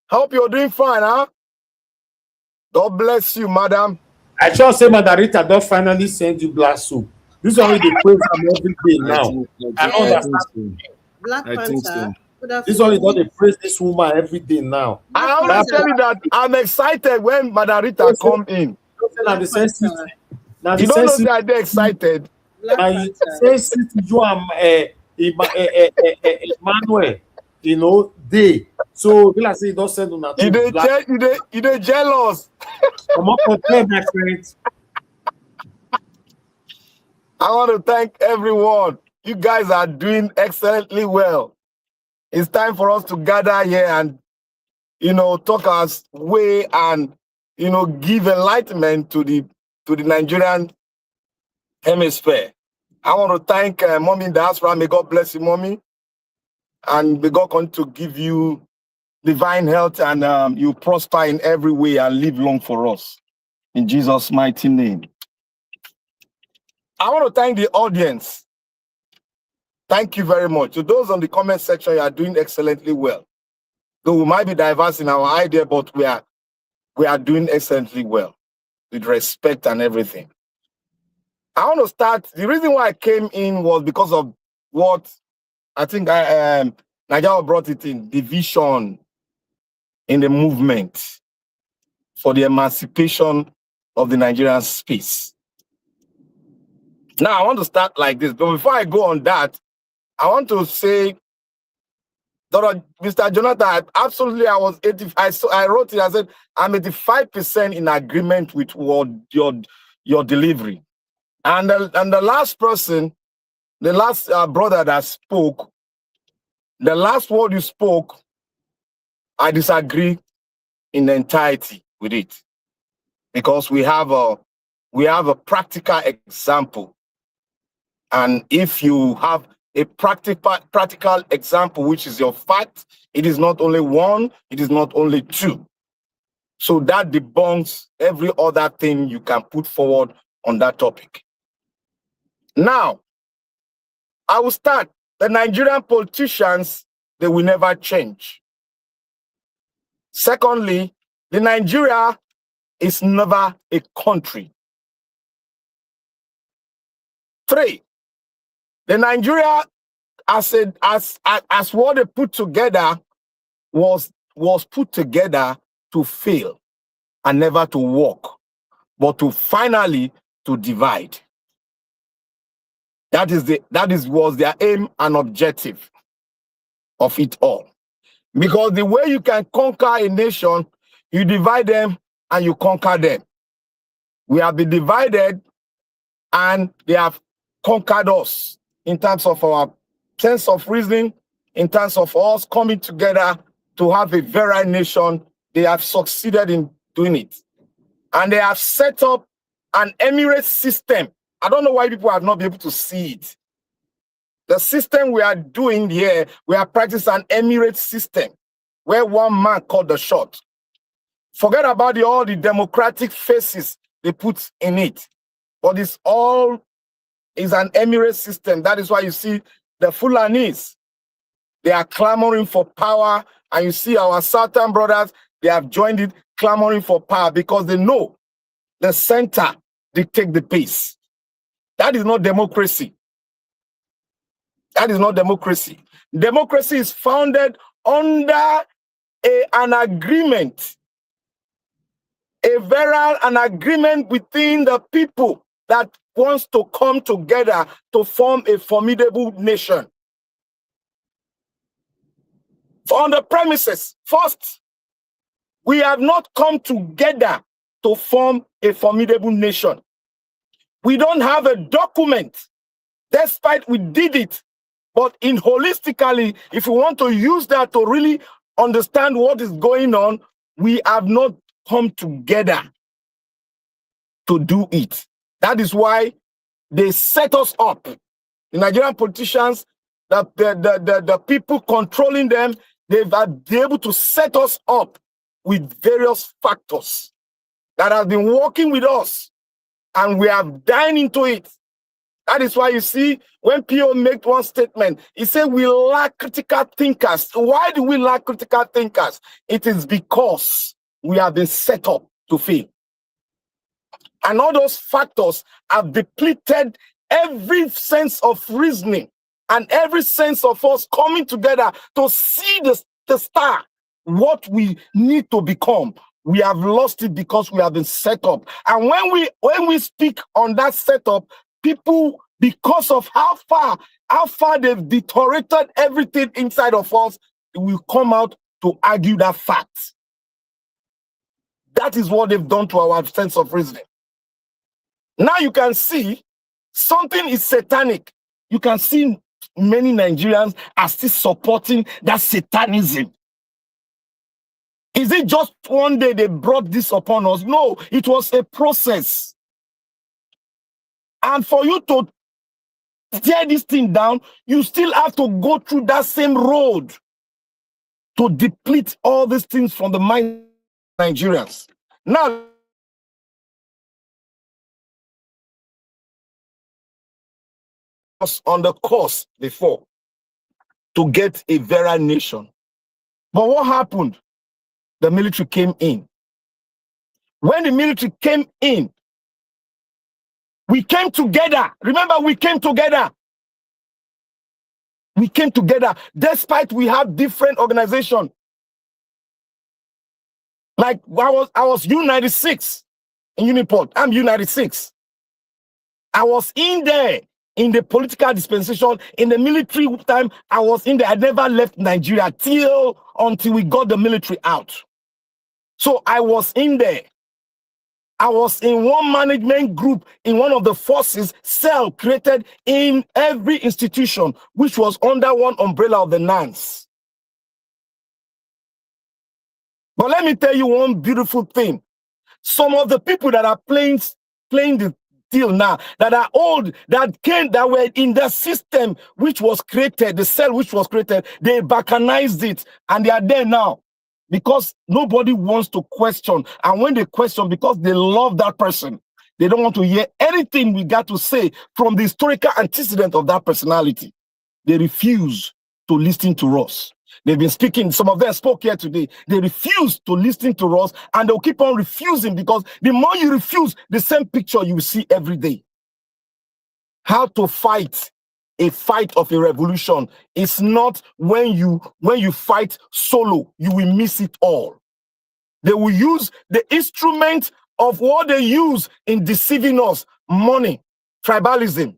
Hope you're doing fine, huh? God bless you, madam. I just say Madam Rita don't finally send you black soup. This is only the praise every day now. I understand. Black Panther. This is only the praise this woman every day now. I always tell you that I'm excited when Madam Rita come in. You don't know that they're excited. You Emmanuel, they. So I say don't send on that. You jealous. I'm up for there, my friends. I want to thank everyone. You guys are doing excellently well. It's time for us to gather here and talk our way and give enlightenment to the Nigerian hemisphere. I want to thank Mommy in diaspora. May God bless you, Mommy. And may God continue to give you divine health and you prosper in every way and live long for us. In Jesus' mighty name. I want to thank the audience. Thank you very much. To those on the comment section, you are doing excellently well. Though we might be diverse in our idea, but we are doing excellently well with respect and everything. I want to start. The reason why I came in was because of what I think Nigeria brought it in, division in the movement for the emancipation of the Nigerian space. Now, I want to start like this, but before I go on that, I want to say, Mr. Jonathan, absolutely, I wrote it, I said, I'm 85% in agreement with what your delivery. And the last person, the last brother that spoke, the last word you spoke, I disagree in entirety with it. Because we have a practical example. And if you have a practical example, which is your fact, it is not only one, it is not only two. So that debunks every other thing you can put forward on that topic. Now, I will start. The Nigerian politicians, they will never change. Secondly, the Nigeria is never a country. 3, the Nigeria as what they put together was put together to fail and never to work, but to finally to divide. That was their aim and objective of it all. Because the way you can conquer a nation, you divide them and you conquer them. We have been divided and they have conquered us in terms of our sense of reasoning, in terms of us coming together to have a very nation. They have succeeded in doing it. And they have set up an emirate system. I don't know why people have not been able to see it. The system we are doing here, we are practicing an emirate system where one man called the shot. Forget about all the democratic faces they put in it. But it's all is an emirate system. That is why you see the Fulanis, they are clamoring for power. And you see our Southern brothers, they have joined it, clamoring for power because they know the center dictate the pace. That is not democracy. That is not democracy. Democracy is founded under an agreement, an agreement within the people that wants to come together to form a formidable nation. On the premises, first, we have not come together to form a formidable nation. We don't have a document, despite we did it. But in holistically, if we want to use that to really understand what is going on, we have not come together to do it. That is why they set us up. The Nigerian politicians, the people controlling them, they've been able to set us up with various factors that have been working with us, and we have dined into it. That is why you see when PO made one statement, he said we lack critical thinkers. Why do we lack critical thinkers? It is because we have been set up to fail. And all those factors have depleted every sense of reasoning and every sense of us coming together to see the star, what we need to become. We have lost it because we have been set up. And when we speak on that setup, people, because of how far they've deteriorated everything inside of us, will come out to argue that fact. That is what they've done to our sense of reasoning. Now you can see something is satanic. You can see many Nigerians are still supporting that satanism. Is it just one day they brought this upon us? No, it was a process. And for you to tear this thing down, you still have to go through that same road to deplete all these things from the mind of Nigerians. Now, on the course before to get a very nation. But what happened? The military came in. When the military came in, we came together. Remember, we came together. We came together despite we have different organizations. Like I was U96 in Uniport. I'm U96. I was in there in the political dispensation. In the military time, I was in there. I never left Nigeria until we got the military out. So I was in there. I was in one management group in one of the forces cell created in every institution, which was under one umbrella of the NANS. But let me tell you one beautiful thing. Some of the people that are playing the deal now, that are old, that were in the system which was created, the cell which was created, they balkanized it, and they are there now. Because nobody wants to question. And when they question, because they love that person, they don't want to hear anything we got to say from the historical antecedent of that personality. They refuse to listen to us. They've been speaking, some of them spoke here today. They refuse to listen to us, and they'll keep on refusing, because the more you refuse, the same picture you will see every day. How to fight a fight of a revolution is not when you fight solo, you will miss it all. They will use the instrument of what they use in deceiving us: money, tribalism,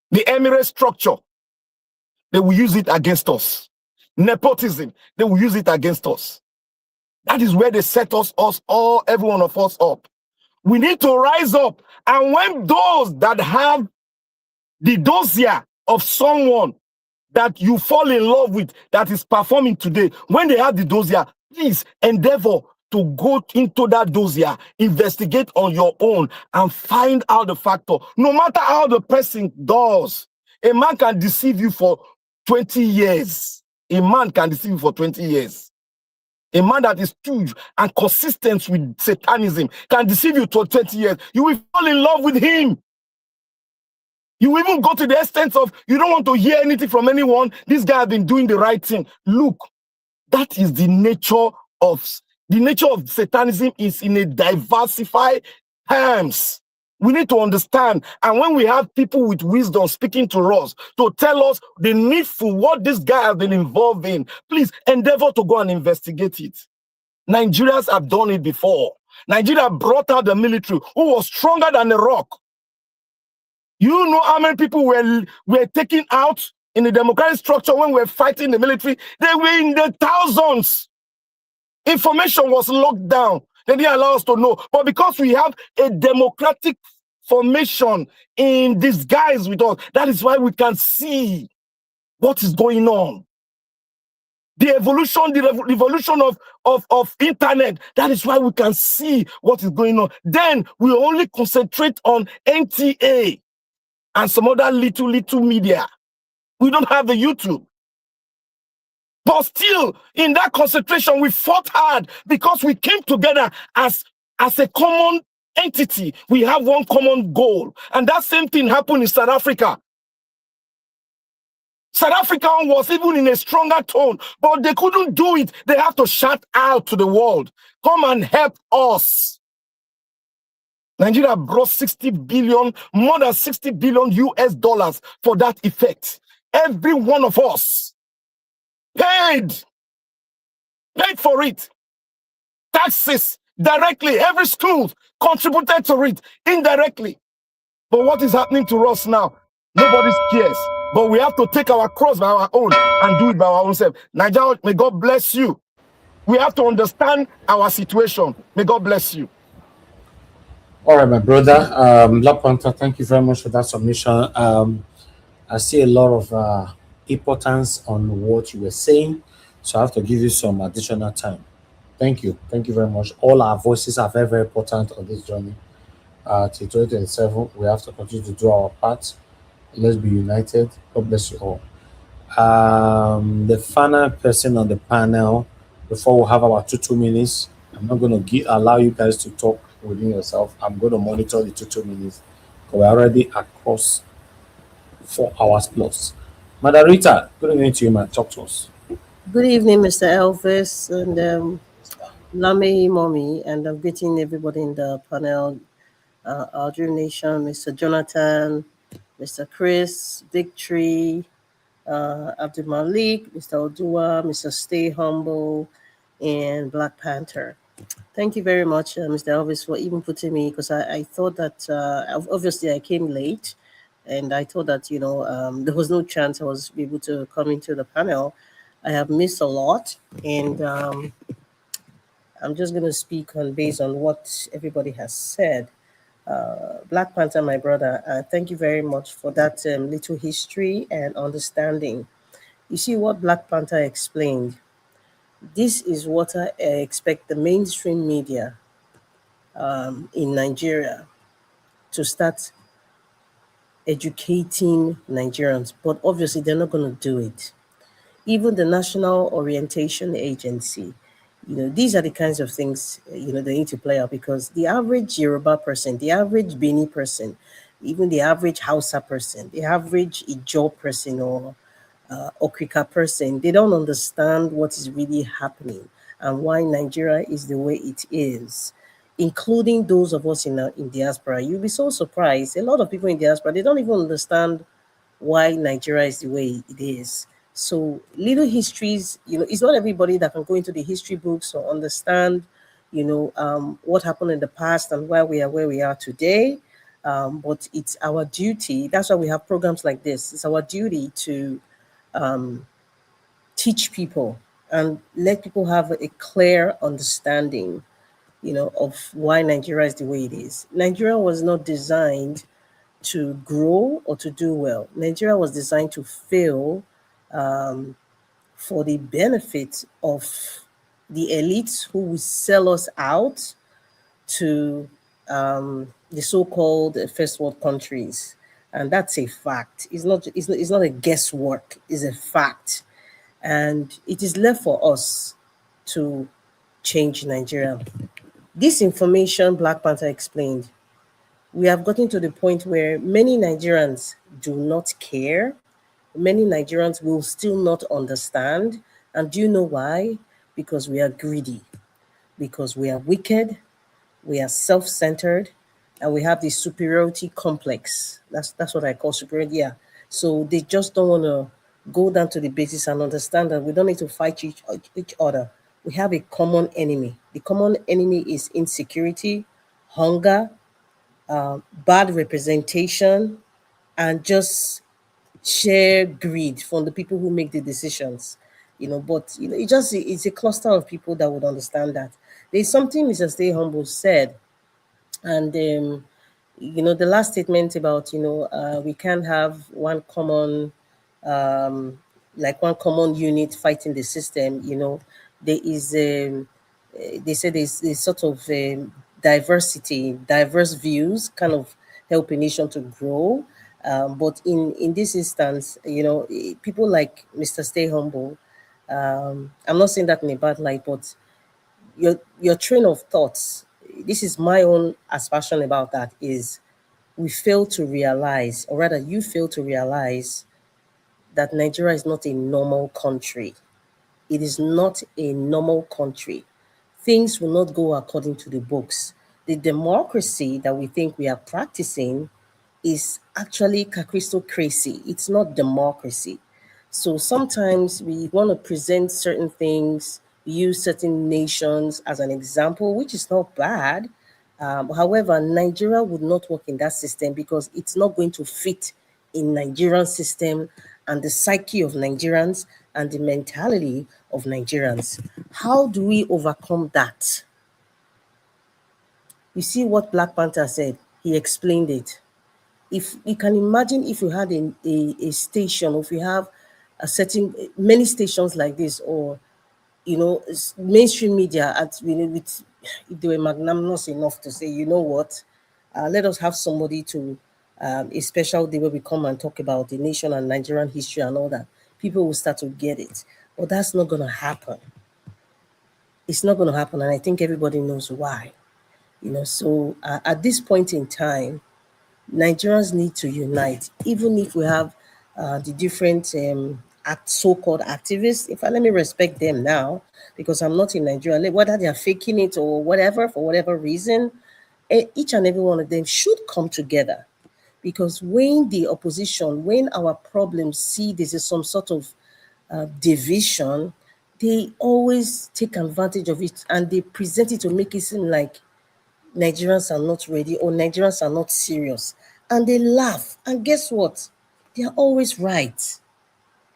the emirate structure. They will use it against us. Nepotism, they will use it against us. That is where they set us all, every one of us up. We need to rise up. And when those that have the dossier of someone that you fall in love with that is performing today, when they have the dossier, please endeavor to go into that dossier, investigate on your own, and find out the factor. No matter how the person does, a man can deceive you for 20 years. A man can deceive you for 20 years. A man that is true and consistent with Satanism can deceive you for 20 years. You will fall in love with him. You even go to the extent of you don't want to hear anything from anyone. This guy has been doing the right thing. Look, that is the nature of Satanism is in a diversified terms. We need to understand. And when we have people with wisdom speaking to us to tell us the needful what this guy has been involved in, please endeavor to go and investigate it. Nigerians have done it before. Nigeria brought out the military who was stronger than a rock. You know how many people were taken out in the democratic structure when we were fighting the military? They were in the thousands. Information was locked down. They didn't allow us to know. But because we have a democratic formation in disguise with us, that is why we can see what is going on. The revolution of internet, that is why we can see what is going on. Then we only concentrate on NTA and some other little media. We don't have the YouTube. But still, in that concentration, we fought hard because we came together as a common entity. We have one common goal. And that same thing happened in South Africa. South Africa was even in a stronger tone, but they couldn't do it. They have to shout out to the world, come and help us. Nigeria brought 60 billion, more than 60 billion US dollars for that effect. Every one of us paid for it. Taxes directly. Every school contributed to it indirectly. But what is happening to us now? Nobody cares. But we have to take our cross by our own and do it by our own self. Nigeria, may God bless you. We have to understand our situation. May God bless you. All right, my brother. Black Panther, thank you very much for that submission. I see a lot of importance on what you were saying, so I have to give you some additional time. Thank you. Thank you very much. All our voices are very, very important on this journey. Till 2027, we have to continue to do our part. Let's be united. God bless you all. The final person on the panel, before we have our 2 minutes, I'm not going to allow you guys to talk within yourself. I'm going to monitor the 2 minutes. We're already across 4 hours plus. Madam Rita, good evening to you, man. Talk to us. Good evening, Mr. Elvis and Lame Mommy, and I'm greeting everybody in the panel, our Dream Nation, Mr. Jonathan, Mr. Chris, Victory, Abdul Malik, Mr. Odua, Mr. Stay Humble, and Black Panther. Thank you very much, Mr. Elvis, for even putting me, because I thought that, obviously I came late, and I thought that, there was no chance I was able to come into the panel. I have missed a lot, and I'm just going to speak based on what everybody has said. Black Panther, my brother, thank you very much for that little history and understanding. You see what Black Panther explained. This is what I expect the mainstream media in Nigeria to start educating Nigerians, but obviously they're not going to do it. Even the National Orientation Agency, these are the kinds of things, they need to play out, because the average Yoruba person, the average Beni person, even the average Hausa person, the average Ijo person or Okrika person, they don't understand what is really happening and why Nigeria is the way it is, including those of us in diaspora. You'll be so surprised. A lot of people in diaspora, they don't even understand why Nigeria is the way it is. So little histories, it's not everybody that can go into the history books or understand, what happened in the past and why we are where we are today. But it's our duty. That's why we have programs like this. It's our duty to teach people and let people have a clear understanding, of why Nigeria is the way it is. Nigeria was not designed to grow or to do well. Nigeria was designed to fail, for the benefit of the elites who will sell us out to the so-called first world countries. And that's a fact. It's not a guesswork, it's a fact. And it is left for us to change Nigeria. This information Black Panther explained, we have gotten to the point where many Nigerians do not care. Many Nigerians will still not understand. And do you know why? Because we are greedy, because we are wicked, we are self-centered, and we have this superiority complex. That's what I call superiority. Yeah. So they just don't want to go down to the basis and understand that we don't need to fight each other. We have a common enemy. The common enemy is insecurity, hunger, bad representation, and just sheer greed from the people who make the decisions. But it's a cluster of people that would understand that. There's something Mr. Stay Humble said, and the last statement about we can't have one common, one common unit fighting the system. There is they say there's sort of diversity, diverse views kind of help a nation to grow. But in this instance, people like Mr. Stay Humble, I'm not saying that in a bad light, but your train of thoughts, this is my own aspersion about that, is we fail to realize, or rather you fail to realize, that Nigeria is not a normal country. It is not a normal country. Things will not go according to the books. The democracy that we think we are practicing is actually crystocracy. It's not democracy. So sometimes we want to present certain things, use certain nations as an example, which is not bad. However, Nigeria would not work in that system because it's not going to fit in Nigerian system and the psyche of Nigerians and the mentality of Nigerians. How do we overcome that? You see what Black Panther said? He explained it. If you can imagine, if you had a station, or if you have a certain many stations like this, or mainstream media, with if they were magnanimous enough to say, you know what, let us have somebody to a special day where we come and talk about the nation and Nigerian history and all that, people will start to get it. But that's not going to happen. It's not going to happen, and I think everybody knows why. So at this point in time, Nigerians need to unite, even if we have the different so-called activists. In fact, let me respect them now, because I'm not in Nigeria. Whether they are faking it or whatever, for whatever reason, each and every one of them should come together. Because when the opposition, when our problems see this is some sort of division, they always take advantage of it and they present it to make it seem like Nigerians are not ready or Nigerians are not serious. And they laugh. And guess what? They are always right.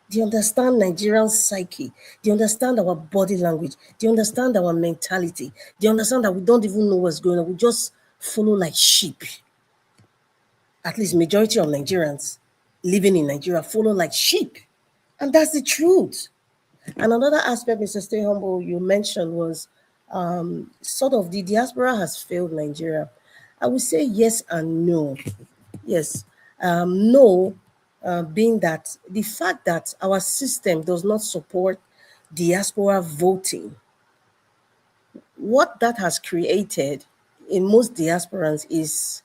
They understand Nigerian psyche. They understand our body language. They understand our mentality. They understand that we don't even know what's going on. We just follow like sheep. At least majority of Nigerians living in Nigeria follow like sheep. And that's the truth. And another aspect, Mr. Stay Humble, you mentioned was sort of the diaspora has failed Nigeria. I would say yes and no. Yes. No, being that the fact that our system does not support diaspora voting, what that has created in most diasporans is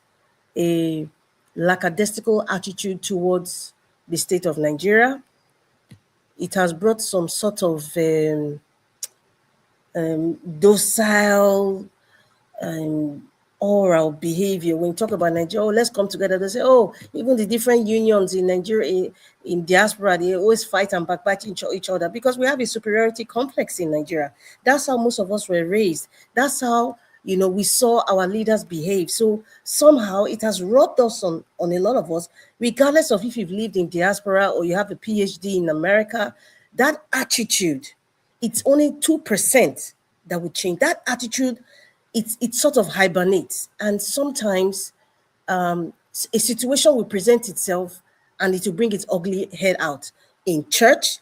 a lackadaisical attitude towards the state of Nigeria. It has brought some sort of docile oral behavior. When you talk about Nigeria, oh, let's come together. They say, oh, even the different unions in Nigeria, in diaspora, they always fight and backbite each other because we have a superiority complex in Nigeria. That's how most of us were raised. That's how we saw our leaders behave. So somehow it has rubbed us on a lot of us, regardless of if you've lived in diaspora or you have a PhD in America. That attitude it's only 2% that would change. That attitude, it sort of hibernates. And sometimes a situation will present itself and it will bring its ugly head out in church,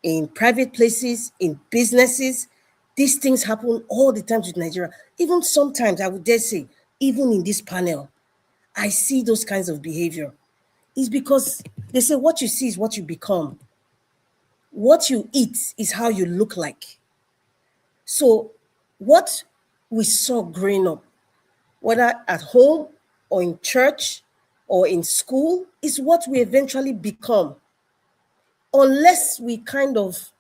in private places, in businesses. These things happen all the time with Nigeria. Even sometimes, I would dare say, even in this panel, I see those kinds of behavior. It's because they say what you see is what you become. What you eat is how you look like. So what we saw growing up, whether at home or in church or in school, is what we eventually become. Unless we kind of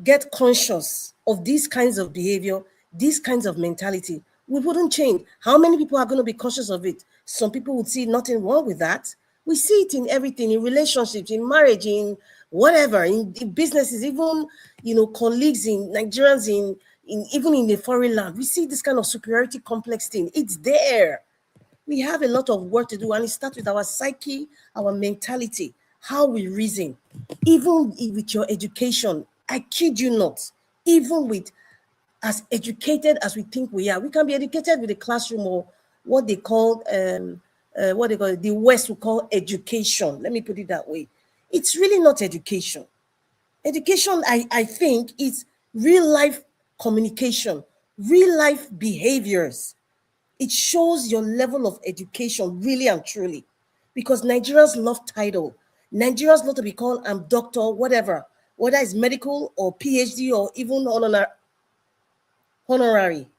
get conscious of these kinds of behavior, these kinds of mentality, we wouldn't change. How many people are going to be conscious of it? Some people would see nothing wrong with that. We see it in everything, in relationships, in marriage, in whatever, in businesses, even colleagues in Nigerians in even in the foreign land. We see this kind of superiority complex thing. It's there. We have a lot of work to do, and it starts with our psyche, our mentality, how we reason. Even with your education, I kid you not, even with as educated as we think we are, we can be educated with a classroom or what they call the West will call education. Let me put it that way. It's really not education. Education, I think, is real life communication, real life behaviors. It shows your level of education, really and truly. Because Nigerians love title. Nigerians love to be called doctor, whatever, whether it's medical or PhD or even honorary.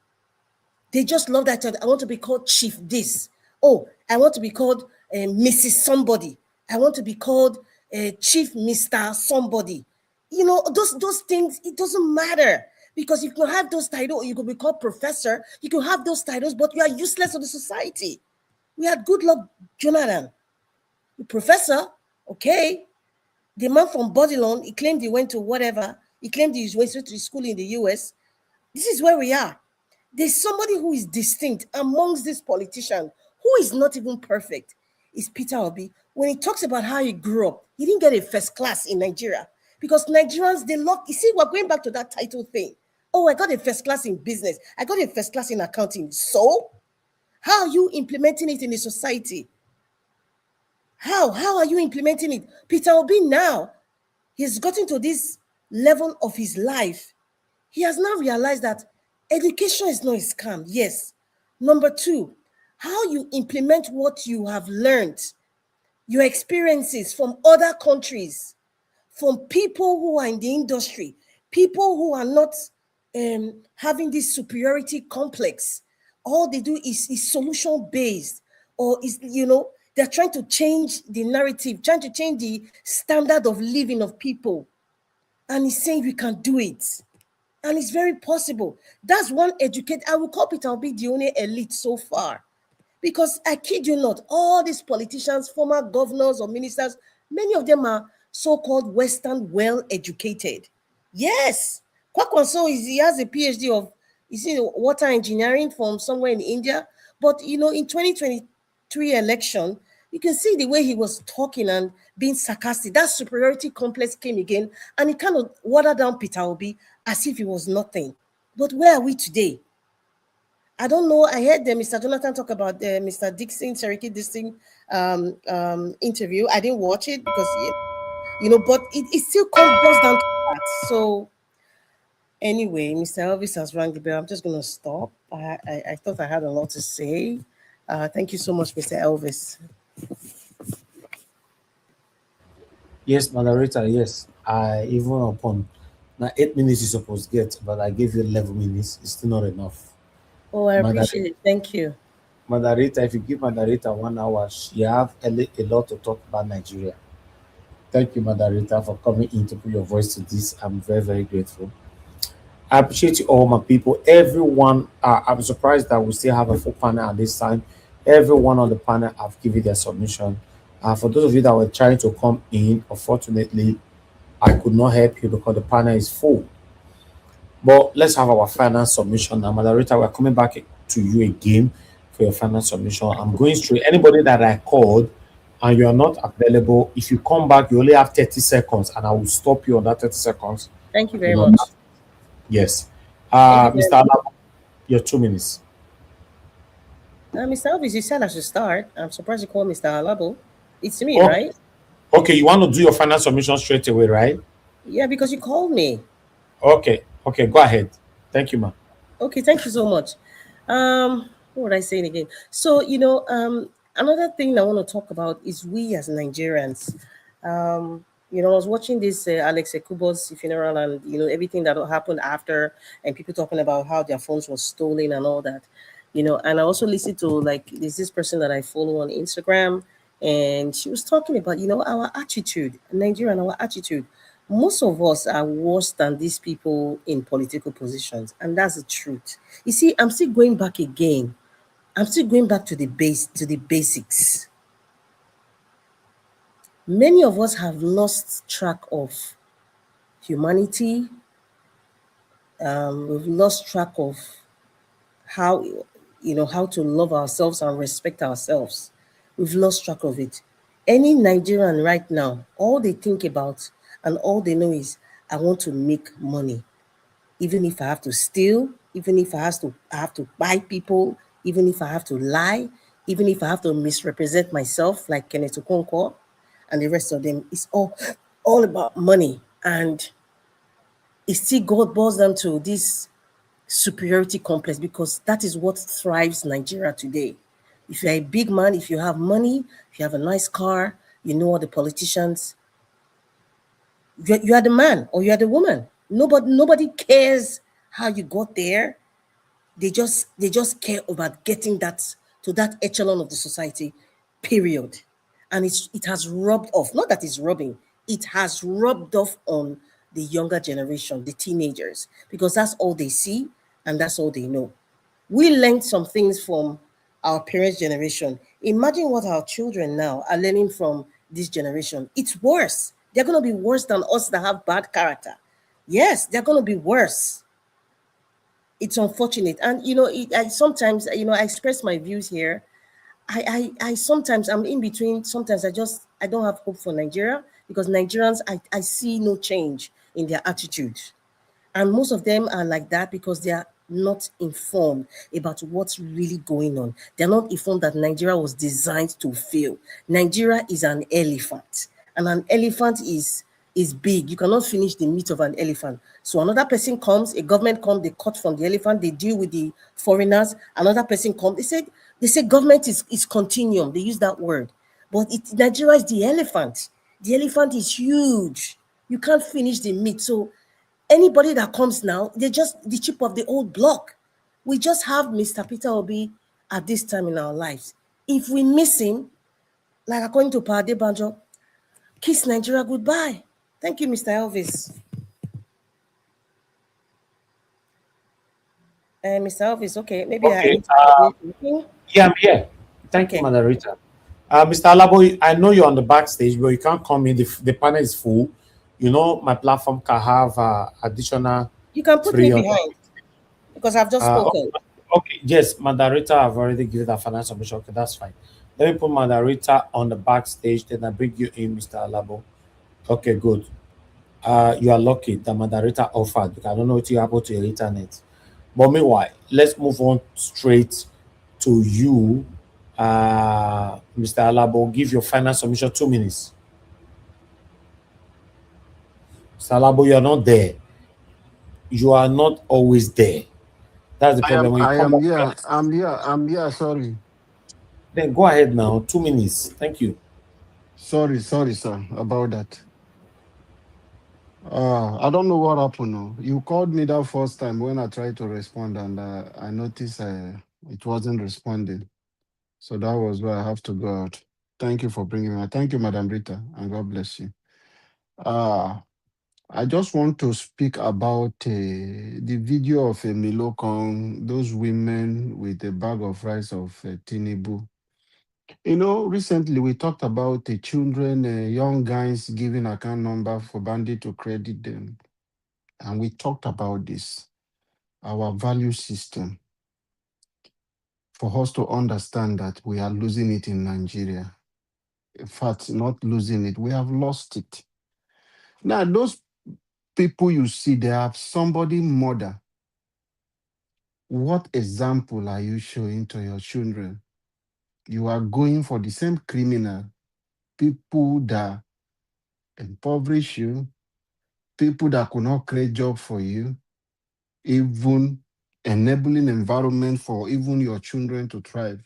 They just love that title. I want to be called Chief this. Oh, I want to be called Mrs. Somebody. I want to be called Chief Mr. Somebody. Those things, it doesn't matter. Because you can have those titles, you could be called professor, you can have those titles, but you are useless to the society. We had good luck, Jonathan. The professor, okay. The man from Bodilon, he claimed he went to whatever. He claimed he went to school in the US. This is where we are. There's somebody who is distinct amongst these politicians, who is not even perfect, is Peter Obi. When he talks about how he grew up, he didn't get a first class in Nigeria. Because Nigerians, they love, you see, we're going back to that title thing. Oh, I got a first class in business. I got a first class in accounting. So, how are you implementing it in the society? How are you implementing it? Peter Obi now, he's gotten to this level of his life. He has now realized that education is not a scam. Yes. Number two, how you implement what you have learned, your experiences from other countries, from people who are in the industry, people who are not having this superiority complex. All they do is solution based, or they're trying to change the narrative, trying to change the standard of living of people. And he's saying we can do it. And it's very possible. That's one educate. I will call Peter Obi the only elite so far. Because I kid you not, all these politicians, former governors or ministers, many of them are so-called Western well-educated. Yes. Kwakwanso, he has a PhD of, water engineering from somewhere in India. But, in 2023 election, you can see the way he was talking and being sarcastic. That superiority complex came again, and he kind of watered down Peter Obi as if he was nothing. But where are we today? I don't know. I heard Mr. Jonathan talk about Mr. Dixon, Cherokee Dixon interview. I didn't watch it because, but it still boils down to that. So anyway, Mr. Elvis has rang the bell. I'm just going to stop. I thought I had a lot to say. Thank you so much, Mr. Elvis. Yes, moderator, yes. I even upon now 8 minutes you supposed to get, but I gave you 11 minutes. It's still not enough. Oh, I appreciate it. Thank you. Moderator, if you give moderator 1 hour, you have a lot to talk about Nigeria. Thank you, moderator, for coming in to put your voice to this. I'm very, very grateful. I appreciate you all, my people. Everyone, I'm surprised that we still have a full panel at this time. Everyone on the panel have given their submission. For those of you that were trying to come in, unfortunately, I could not help you because the panel is full. But let's have our final submission now. Moderator, we're coming back to you again for your final submission. I'm going straight. Anybody that I called and you are not available, if you come back, you only have 30 seconds and I will stop you on that 30 seconds Thank you You very know, much. yes. Thank you very Mr. much. Alaba, your 2 minutes. Mr. Elvis, you said I should start. I'm surprised you called Mr. Alabo. It's me, Okay, right? okay, you want to do your final submission straight away, right? Yeah, because you called me. Okay, okay, go ahead. Thank you, ma. Okay, thank you so much. What would I say again? So, another thing I want to talk about is we as Nigerians. I was watching this Alex Ekubo's funeral and everything that happened after, and people talking about how their phones were stolen and all that. And I also listened to like there's this person that I follow on Instagram, and she was talking about our attitude, Nigerian, our attitude. Most of us are worse than these people in political positions, and that's the truth. You see, I'm still going back again. I'm still going back to the basics. Many of us have lost track of humanity. We've lost track of how how to love ourselves and respect ourselves. We've lost track of it. Any Nigerian right now, all they think about and all they know is, I want to make money. Even if I have to steal, even if I have to buy people, even if I have to lie, even if I have to misrepresent myself like Kenneth Okonkwo and the rest of them, it's all about money. And it still boils down to this superiority complex because that is what thrives Nigeria today. If you're a big man, if you have money, if you have a nice car, you know all the politicians, you are the man or you are the woman. Nobody cares how you got there. They just care about getting that to that echelon of the society, period. And it has rubbed off. Not that it's rubbing, it has rubbed off on the younger generation, the teenagers, because that's all they see and that's all they know. We learned some things from our parents' generation. Imagine what our children now are learning from this generation. It's worse. They're going to be worse than us that have bad character. Yes, they're going to be worse. It's unfortunate. And, I sometimes, I express my views here. I sometimes, I'm in between. Sometimes I don't have hope for Nigeria because Nigerians, I see no change in their attitude. And most of them are like that because they are not informed about what's really going on. They're not informed that Nigeria was designed to fail. Nigeria is an elephant, and an elephant is big. You cannot finish the meat of an elephant. So another person comes, a government comes, they cut from the elephant, they deal with the foreigners. Another person comes, they say government is continuum. They use that word. But Nigeria is the elephant. The elephant is huge. You can't finish the meat. So anybody that comes now, they're just the chip of the old block. We just have Mr. Peter Obi at this time in our lives. If we miss him, like according to Pade Banjo, kiss Nigeria goodbye. Thank you, Mr. Elvis. Mr. Elvis, okay, maybe I Okay, need to continue talking. yeah, I'm here. Thank you, Okay. moderator. Mr. Alabo, I know you're on the backstage, but you can't come in. The panel is full. You know, my platform can have additional You can put me 300. behind because I've just Okay, spoken. okay, yes, moderator, I've already given that financial submission. Okay, that's fine. Let me put moderator on the backstage, then I bring you in, Mr. Alabo. Okay, good. You are lucky the moderator offered because I don't know what you happened to your internet. But meanwhile, let's move on straight to you, Mr. Alabo. Give your final submission 2 minutes. Mr. Alabo, you are not there. You are not always there. That's the problem. When you I come am back, here. I'm here. Sorry. then go ahead now. 2 minutes. Thank you. Sorry, sir, about that. I don't know what happened. No. You called me that first time when I tried to respond, and I noticed it wasn't responding. So that was why I have to go out. Thank you for bringing me. Thank you, Madam Rita, and God bless you. Uh, I just want to speak about the video of Milokong, those women with a bag of rice of Tinibu. You know, recently we talked about the children, young guys giving account number for bandit to credit them. And we talked about this, our value system, for us to understand that we are losing it in Nigeria. In fact, not losing it, we have lost it. Now, those people you see, they have somebody murder. What example are you showing to your children? You are going for the same criminal, people that impoverish you, people that could not create job for you, even enabling environment for even your children to thrive.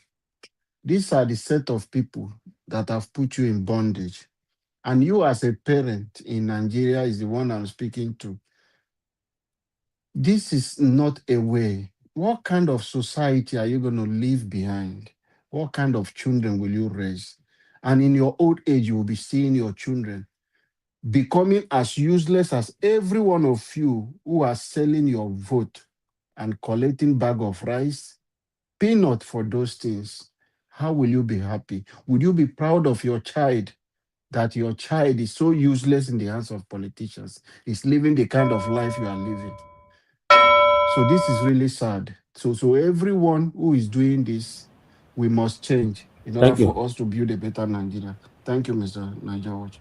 These are the set of people that have put you in bondage. And you as a parent in Nigeria is the one I'm speaking to. This is not a way. What kind of society are you going to leave behind? What kind of children will you raise? And in your old age, you will be seeing your children becoming as useless as every one of you who are selling your vote and collecting bag of rice, peanut for those things. How will you be happy? Would you be proud of your child, that your child is so useless in the hands of politicians, is living the kind of life you are living? So this is really sad. So everyone who is doing this, we must change in order Thank you. for us to build a better Nigeria. Thank you, Mr. Niger Watch.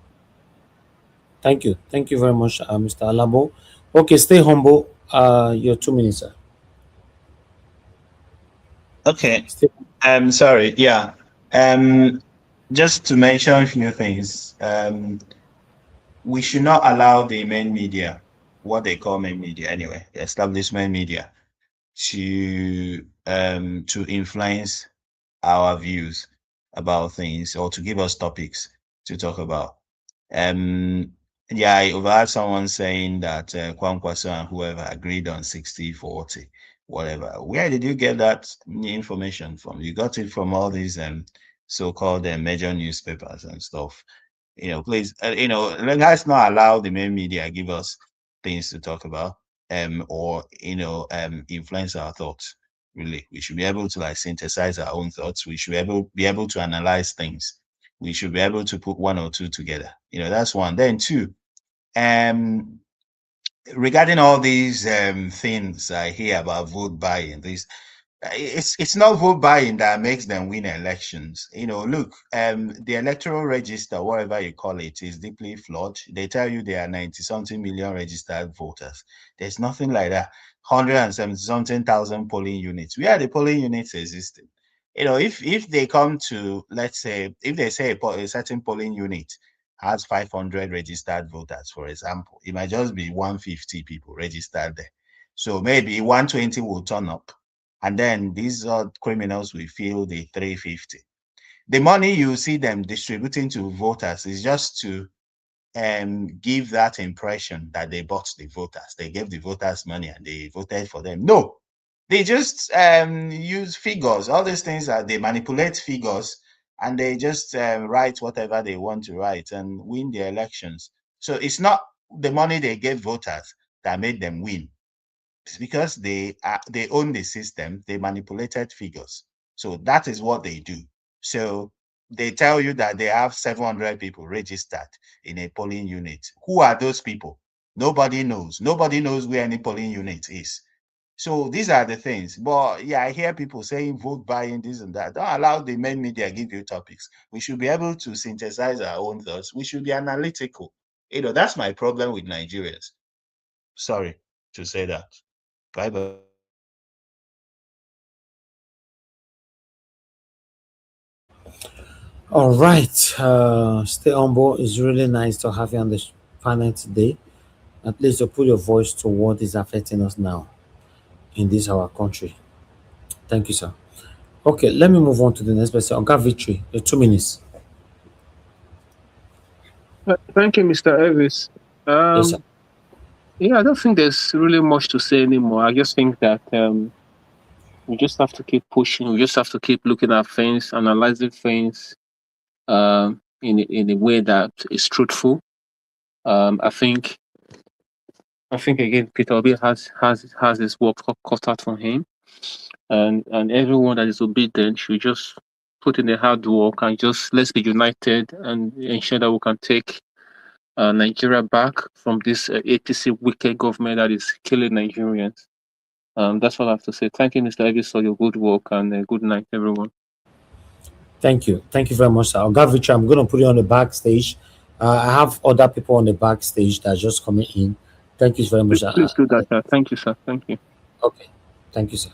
Thank you. Thank you very much, Mr. Alabo. Okay, stay humble. Your 2 minutes, sir. Okay. Sorry. Yeah. Just to mention a few things. We should not allow the main media, what they call main media anyway, the establishment media, to influence our views about things or to give us topics to talk about. Yeah, I overheard someone saying that Kwankwaso and whoever agreed on 60-40, whatever. Where did you get that information from? You got it from all these so-called major newspapers and stuff. Please, let's not allow the main media give us things to talk about, or influence our thoughts. Really, we should be able to synthesize our own thoughts. We should be able to analyze things. We should be able to put one or two together. That's one. Then two, regarding all these things I hear about vote buying, it's not vote buying that makes them win elections. Look, the electoral register, whatever you call it, is deeply flawed. They tell you there are 90-something million registered voters. There's nothing like that. 170-something thousand polling units. Where are the polling units existing? If they come to, let's say, if they say a certain polling unit has 500 registered voters, for example, it might just be 150 people registered there. So maybe 120 will turn up, and then these criminals will fill the 350. The money you see them distributing to voters is just to give that impression that they bought the voters. They gave the voters money and they voted for them. No, they just use figures. All these things they manipulate figures, and they just write whatever they want to write and win the elections. So it's not the money they gave voters that made them win. It's because they own the system. They manipulated figures. So that is what they do. So they tell you that they have 700 people registered in a polling unit. Who are those people? Nobody knows. Nobody knows where any polling unit is. So these are the things. But yeah, I hear people saying vote buying, this and that. Don't allow the main media give you topics. We should be able to synthesize our own thoughts. We should be analytical. That's my problem with Nigerians. Sorry to say that. Bye bye. All right. Stay humble. It's really nice to have you on the panel today. At least to put your voice to what is affecting us now in this our country. Thank you, sir. Okay, let me move on to the next person. Oga Victory, 2 minutes. Thank you, Mr. Elvis. Yes, sir. Yeah, I don't think there's really much to say anymore. I just think that we just have to keep pushing. We just have to keep looking at things, analyzing things in a way that is truthful. I think again, Peter Obi has his work cut out for him, and everyone that is obedient should just put in the hard work and just let's be united and ensure that we can take Nigeria back from this APC wicked government that is killing Nigerians. That's all I have to say. Thank you, Mr. Elvis, for your good work, and good night, everyone. Thank you. Thank you very much, sir. Oga Victory, I'm going to put you on the backstage. I have other people on the backstage that are just coming in. Thank you very much. Please do that, sir. Thank you, sir. Thank you. Okay. Thank you, sir.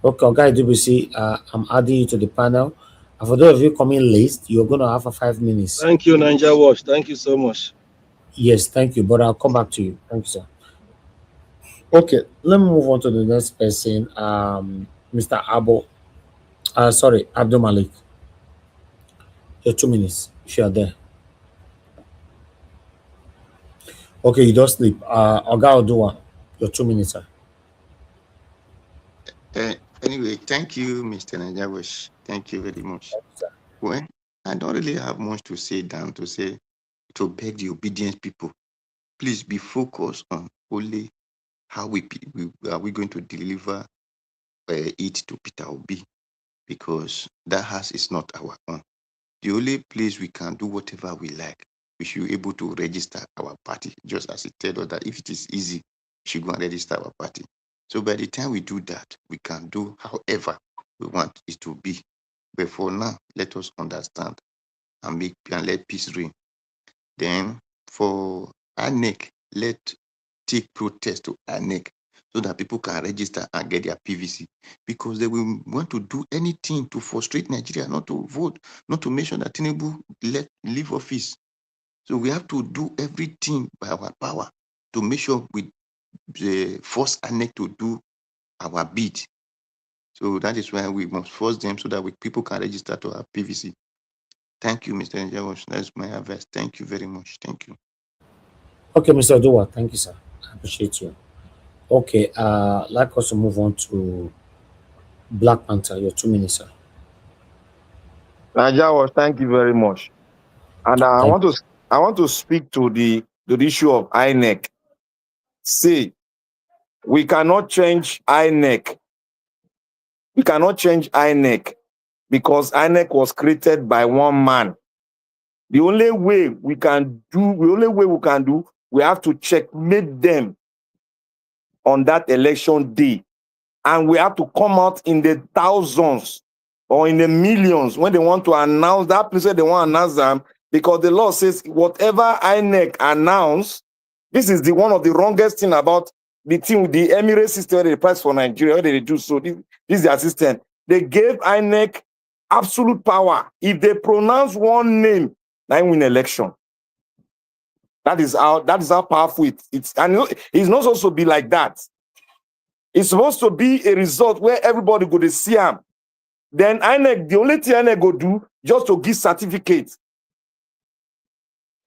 Okay, guys, DBC, I'm adding you to the panel. And for those of you coming late, you're going to have 5 minutes. Thank you, Niger Watch. Thank you so much. Yes, thank you. But I'll come back to you. Thank you, sir. Okay, let me move on to the next person. Mr. Abdul Malik. Your 2 minutes. If you are there. Okay, you don't sleep. Oga Odua, your 2 minutes, sir. Anyway, thank you, Mr. Najawish. Thank you very much. Well, I don't really have much to say to beg the obedient people. Please be focused on only how we are we going to deliver it to Peter Obi, because that house is not our own. The only place we can do whatever we like, we should be able to register our party, just as it tells us that if it is easy, we should go and register our party. So by the time we do that, we can do however we want it to be. But for now, let us understand and let peace reign. Then for INEC, let take protest to INEC so that people can register and get their PVC, because they will want to do anything to frustrate Nigeria not to vote, not to make sure that Tinubu leave office. So we have to do everything by our power to make sure we force INEC to do our bid. So that is why we must force them so that people can register to our PVC. Thank you, Mr. Njawosh. That's my advice. Thank you very much. Thank you. Okay, Mr. Odua, thank you, sir. I appreciate you. Okay, like us to move on to Black Panther, your 2 minutes, sir. Nigerians, thank you very much. And I want to speak to the issue of INEC. See, we cannot change INEC. We cannot change INEC because INEC was created by one man. The only way we can do, we have to checkmate them on that election day. And we have to come out in the thousands or in the millions when they want to announce that place, they want to announce them, because the law says whatever INEC announce, this is one of the wrongest thing about the thing, the Emirates system, they price for Nigeria, what they do. So this is the assistant. They gave INEC absolute power. If they pronounce one name, they win election. That is how powerful it's, and it's not supposed to be like that. It's supposed to be a result where everybody go to see them. Then INEC, the only thing INEC go do just to give certificates.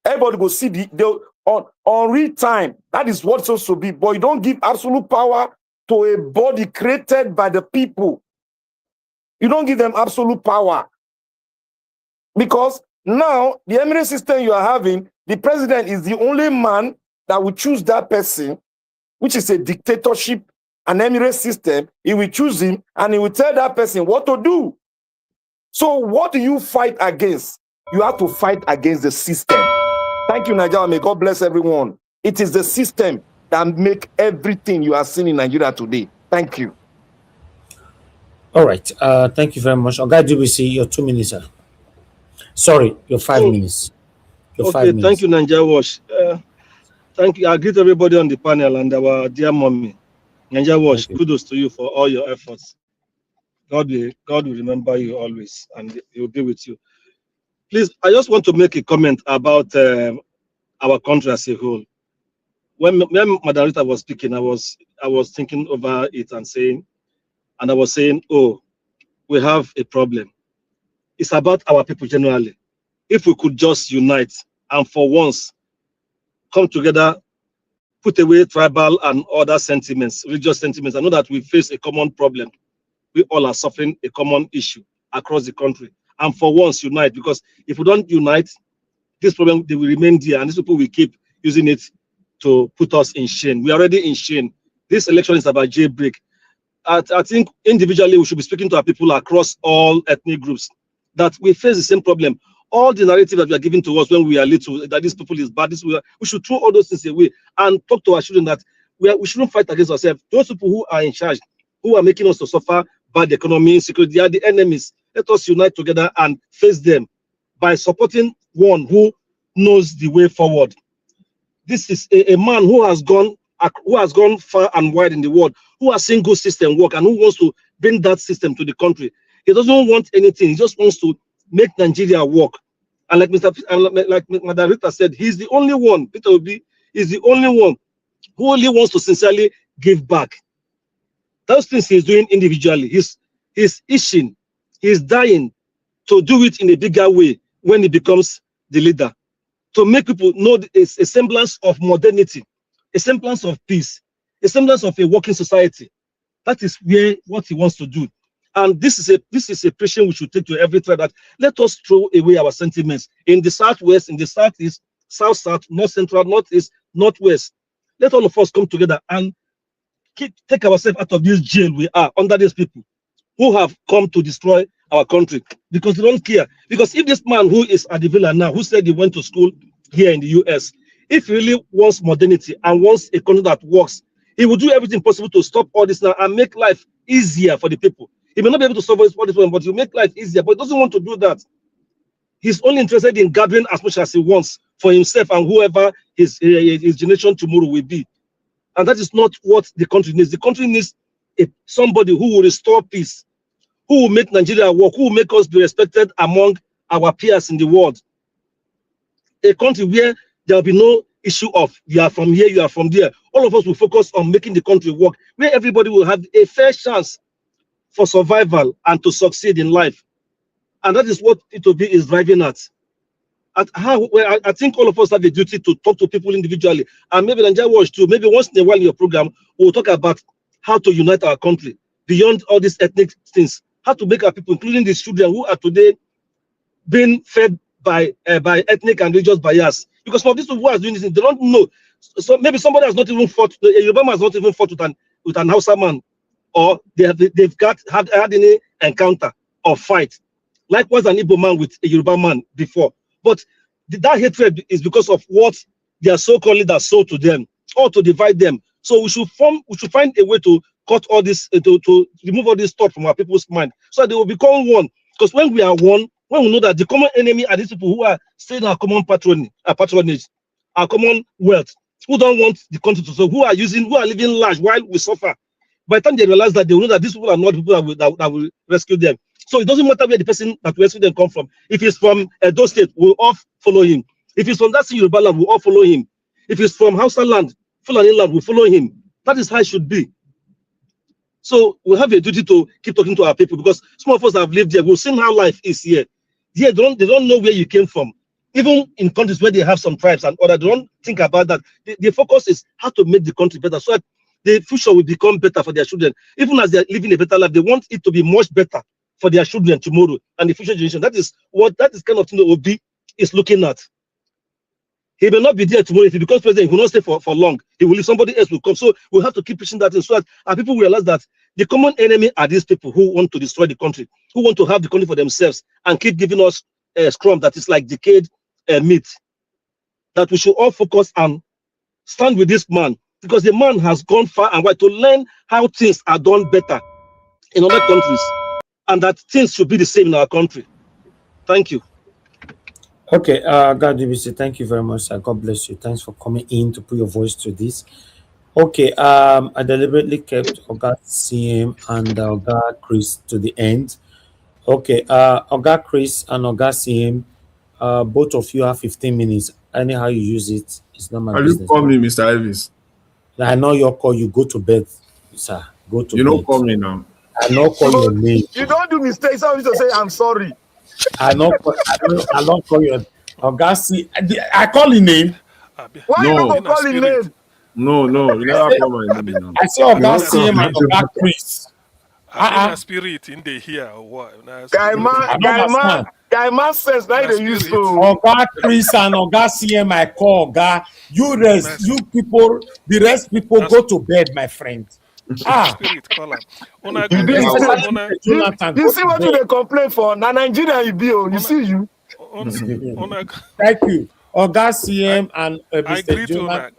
Everybody go see on real time. That is what it's supposed to be. But you don't give absolute power to a body created by the people. You don't give them absolute power. Because now, the Emirates system you are having, the president is the only man that will choose that person, which is a dictatorship, an Emirate system. He will choose him and he will tell that person what to do. So what do you fight against? You have to fight against the system. Thank you, Nigeria. May God bless everyone. It is the system that make everything you are seeing in Nigeria today. Thank you. All right. Thank you very much. Oga DBC, your 2 minutes, sir. Sorry, your 5 minutes. Your 5 minutes. Thank you, Nigeria Watch. Thank you. I greet everybody on the panel and our dear mommy. Nigeria Watch, kudos to you for all your efforts. God will remember you always, and He will be with you. Please, I just want to make a comment about our country as a whole. When Madam Rita was speaking, I was thinking over it and I was saying, oh, we have a problem. It's about our people generally. If we could just unite and for once come together, put away tribal and other sentiments, religious sentiments. I know that we face a common problem. We all are suffering a common issue across the country. And for once, unite, because if we don't unite, this problem, they will remain there, and these people will keep using it to put us in shame. We are already in shame. This election is about jailbreak. I think individually we should be speaking to our people across all ethnic groups that we face the same problem. All the narrative that we are giving to us when we are little, that this people is bad, we should throw all those things away and talk to our children that we shouldn't fight against ourselves. Those people who are in charge, who are making us to suffer bad economy, insecurity, they are the enemies. Let us unite together and face them by supporting one who knows the way forward. this is a man who has gone far and wide in the world, who has seen good system work and who wants to bring that system to the country. He doesn't want anything. He just wants to make Nigeria work. And like Madam Rita said, he's the only one. Peter Obi is the only one who only wants to sincerely give back. Those things he's doing individually. He's itching, he's dying to do it in a bigger way when he becomes the leader, to make people know a semblance of modernity, a semblance of peace, a semblance of a working society. That is what he wants to do. And this is a preaching we should take to every tribe, that let us throw away our sentiments in the southwest, in the southeast, south, north central, northeast, northwest. Let all of us come together and take ourselves out of this jail we are under these people who have come to destroy our country, because they don't care. Because if this man who is at the villa now, who said he went to school here in the US, if he really wants modernity and wants a country that works, he will do everything possible to stop all this now and make life easier for the people. He may not be able to solve all this problem, but he'll make life easier. But he doesn't want to do that. He's only interested in gathering as much as he wants for himself and whoever his generation tomorrow will be. And that is not what the country needs. The country needs somebody who will restore peace, who will make Nigeria work, who will make us be respected among our peers in the world. A country where there will be no issue of you are from here, you are from there. All of us will focus on making the country work, where everybody will have a fair chance for survival and to succeed in life. And that is what Itobi is driving at. I think all of us have a duty to talk to people individually, and maybe Nigeria Watch too. Maybe once in a while in your program, we'll talk about how to unite our country beyond all these ethnic things. How to make our people, including these children who are today being fed by ethnic and religious bias. Because for these people who are doing this, they don't know. So maybe somebody has not even fought. A Yoruba man has not even fought with an Hausa man, or they've had any encounter or fight. Likewise, an Igbo man with a Yoruba man before. But that hatred is because of what their so-called leaders sold to them, or to divide them. So we should find a way to cut all this, to remove all this thought from our people's mind, so that they will become one. Because when we are one, when we know that the common enemy are these people who are staying our common patronage, our common wealth, who don't want the country to so who are living large while we suffer. By the time they realize that, they will know that these people are not people that will rescue them. So it doesn't matter where the person that will rescue them come from. If he's from Edo State, we'll all follow him. If he's from that Yoruba land, we'll all follow him. If he's from Hausa land, Fulani land, we'll follow him. That is how it should be. So we have a duty to keep talking to our people, because some of us have lived here. We've seen how life is here. Here, they don't know where you came from. Even in countries where they have some tribes and other, they don't think about that. The focus is how to make the country better, so that the future will become better for their children. Even as they're living a better life, they want it to be much better for their children tomorrow and the future generation. That is kind of thing that Obi is looking at. He may not be there tomorrow. If he becomes president, he will not stay for long. He will leave, somebody else will come. So we'll have to keep pushing that in, so that our people realize that the common enemy are these people who want to destroy the country, who want to have the country for themselves and keep giving us a scrum that is like decayed meat. That we should all focus and stand with this man, because the man has gone far and wide to learn how things are done better in other countries, and that things should be the same in our country. Thank you. Okay, God DBC, thank you very much, sir. God bless you. Thanks for coming in to put your voice to this. Okay, I deliberately kept Oga CM and Oga Chris to the end. Okay, Oga Chris and Oga CM, both of you have 15 minutes. Anyhow you use it, it's not my business. You call me Mr. Elvis? I know your call. You go to bed, sir. Go to bed. You don't call me now. I don't call your name. You don't do mistakes. Somebody to say I'm sorry. I don't call your Oga C. I call his name. Why you don't call his name? No, you never call my name now. I say Oga CM and Oga Chris. I spirit in the here or what? Guy man says now they use so. Oga Chris and Oga CM I call Oga. You rest, you people, the rest people go to bed, my friend. Spirit caller. You see what they complain for? Now Nigeria you be you see you. Thank you. Oga CM and Mr. Jonathan,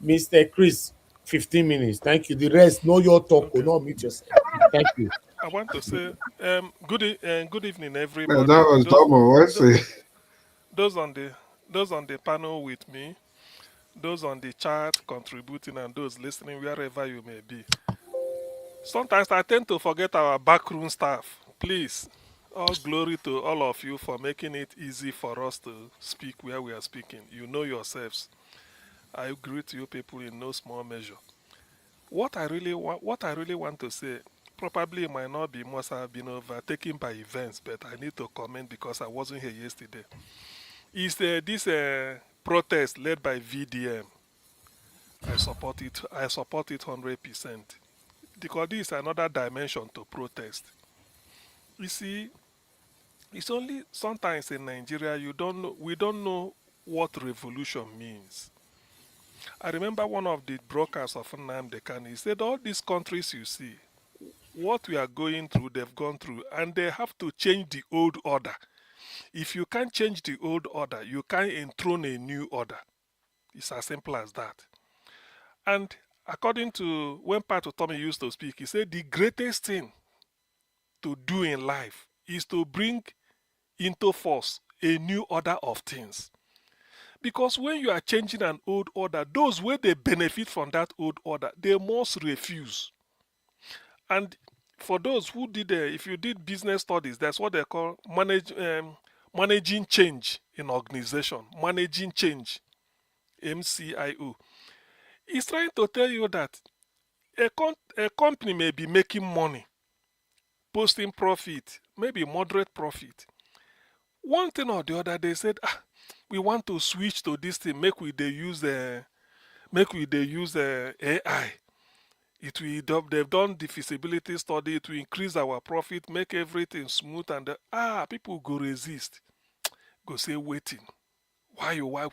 Mr. Chris, 15 minutes. Thank you. The rest, know your talk. Okay. Will not mute yourself. Thank you. I want to say good evening, everybody. That was dumb. Those on the those on the panel with me, those on the chat contributing, and those listening wherever you may be. Sometimes I tend to forget our backroom staff. Please, all glory to all of you for making it easy for us to speak where we are speaking. You know yourselves. I greet you people in no small measure. What I really want to say, probably it might not be, must have been overtaken by events, but I need to comment because I wasn't here yesterday. Is this protest led by VDM? I support it. I support it 100%, because this is another dimension to protest. You see, it's only sometimes in Nigeria we don't know what revolution means. I remember one of the brokers of Nnamdi Kanu, he said all these countries you see, what we are going through, they've gone through, and they have to change the old order. If you can't change the old order, you can't enthrone a new order. It's as simple as that. And according to when Pat Tommy used to speak, he said the greatest thing to do in life is to bring into force a new order of things. Because when you are changing an old order, those where they benefit from that old order, they must refuse. And for those who did, if you did business studies, that's what they call managing change in organization. Managing change, MCIO. It's trying to tell you that a company may be making money, posting profit, maybe moderate profit. One thing or the other, they said, we want to switch to this thing, make we they use AI. They've done the feasibility study to increase our profit, make everything smooth, and people go resist, go say waiting.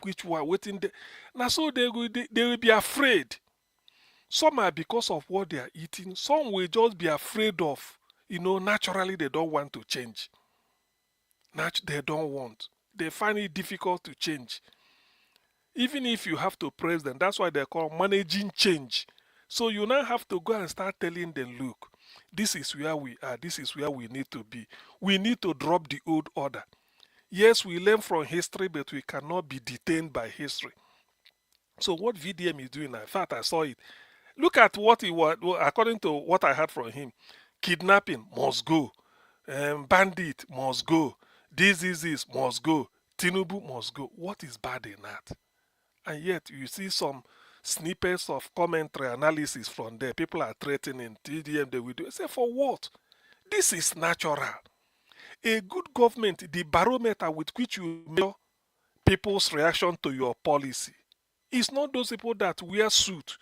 Which one waiting? Now so they will be afraid. Some are because of what they are eating. Some will just be afraid of. Naturally they don't want to change. They don't want. They find it difficult to change. Even if you have to praise them, that's why they call managing change. So you now have to go and start telling them, look, this is where we are, this is where we need to be. We need to drop the old order. Yes, we learn from history, but we cannot be detained by history. So what VDM is doing, in fact, I saw it. Look at what he was, according to what I heard from him. Kidnapping must go. Bandit must go. This must go. Tinubu must go. What is bad in that? And yet you see some snippets of commentary analysis from there. People are threatening TDM they will do. I say, for what? This is natural. A good government, the barometer with which you measure people's reaction to your policy, is not those people that wear suit.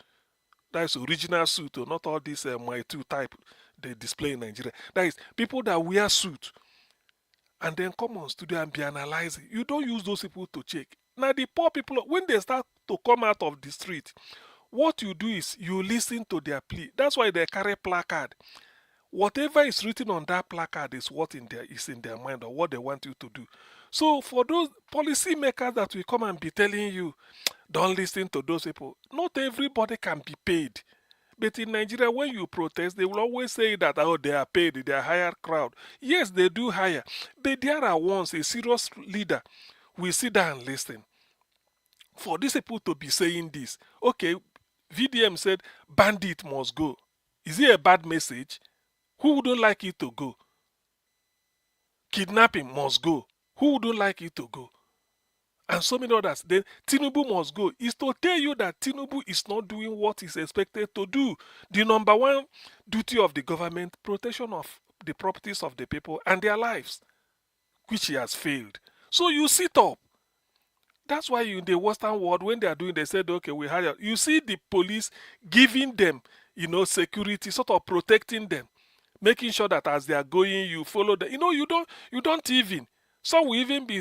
That is original suit, or not all this my two type they display in Nigeria. That is people that wear suit and then come on studio and be analyzing. You don't use those people to check. Now the poor people, when they start to come out of the street, what you do is you listen to their plea. That's why they carry placard. Whatever is written on that placard is what is in their mind, or what they want you to do. So for those policy makers that will come and be telling you, don't listen to those people. Not everybody can be paid. But in Nigeria, when you protest, they will always say that, oh, they are paid, they are hired crowd. Yes, they do hire. But there are ones, a serious leader will sit down and listen. For these people to be saying this, okay, VDM said bandit must go. Is it a bad message? Who wouldn't like it to go? Kidnapping must go. Who wouldn't like it to go? And so many others. Then Tinubu must go. Is to tell you that Tinubu is not doing what is expected to do. The number one duty of the government, protection of the properties of the people and their lives, which he has failed. So you sit up. That's why in the Western world, when they are doing, they said, okay, we hire. You see the police giving them, security, sort of protecting them, making sure that as they are going, you follow them. You don't even. Some will even be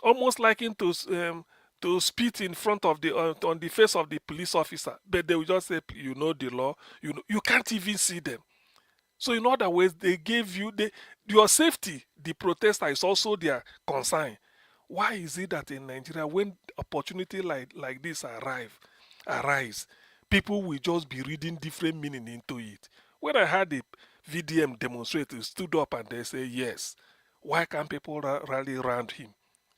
almost liking to spit in front of on the face of the police officer, but they will just say, you know the law. You can't even see them. So in other ways, they gave you your safety. The protester is also their concern. Why is it that in Nigeria, when opportunity like this arise, people will just be reading different meaning into it? When I had the VDM demonstrators stood up and they say, yes, why can't people rally around him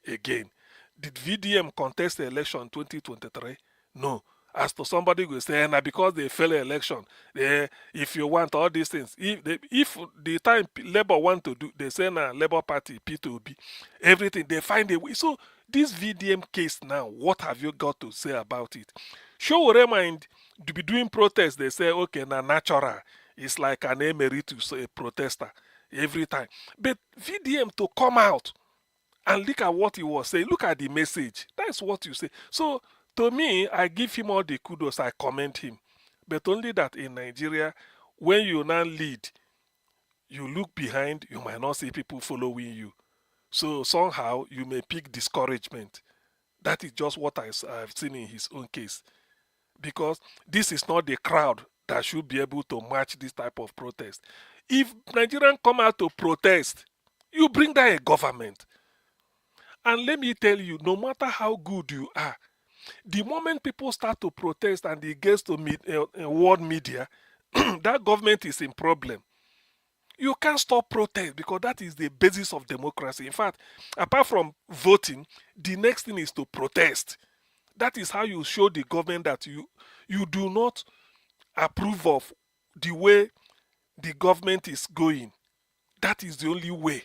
again? Did VDM contest the election 2023? No. As to somebody will say, now because they fail the election, if you want all these things, if the time Labour want to do, they say now Labour Party, P2B, everything, they find a way. So this VDM case now, what have you got to say about it? Sowore mind to be doing protests, they say, okay, now natural. It's like an emeritus, a protester, every time. But VDM to come out and look at what he was saying. Look at the message. That's what you say. So to me, I give him all the kudos. I commend him. But only that in Nigeria, when you now lead, you look behind, you might not see people following you. So somehow you may pick discouragement. That is just what I've seen in his own case. Because this is not the crowd that should be able to match this type of protest. If Nigerians come out to protest, you bring down a government. And let me tell you, no matter how good you are, the moment people start to protest and it gets to world media, that government is in problem. You can't stop protest because that is the basis of democracy. In fact, apart from voting, the next thing is to protest. That is how you show the government that you do not approve of the way the government is going. That is the only way.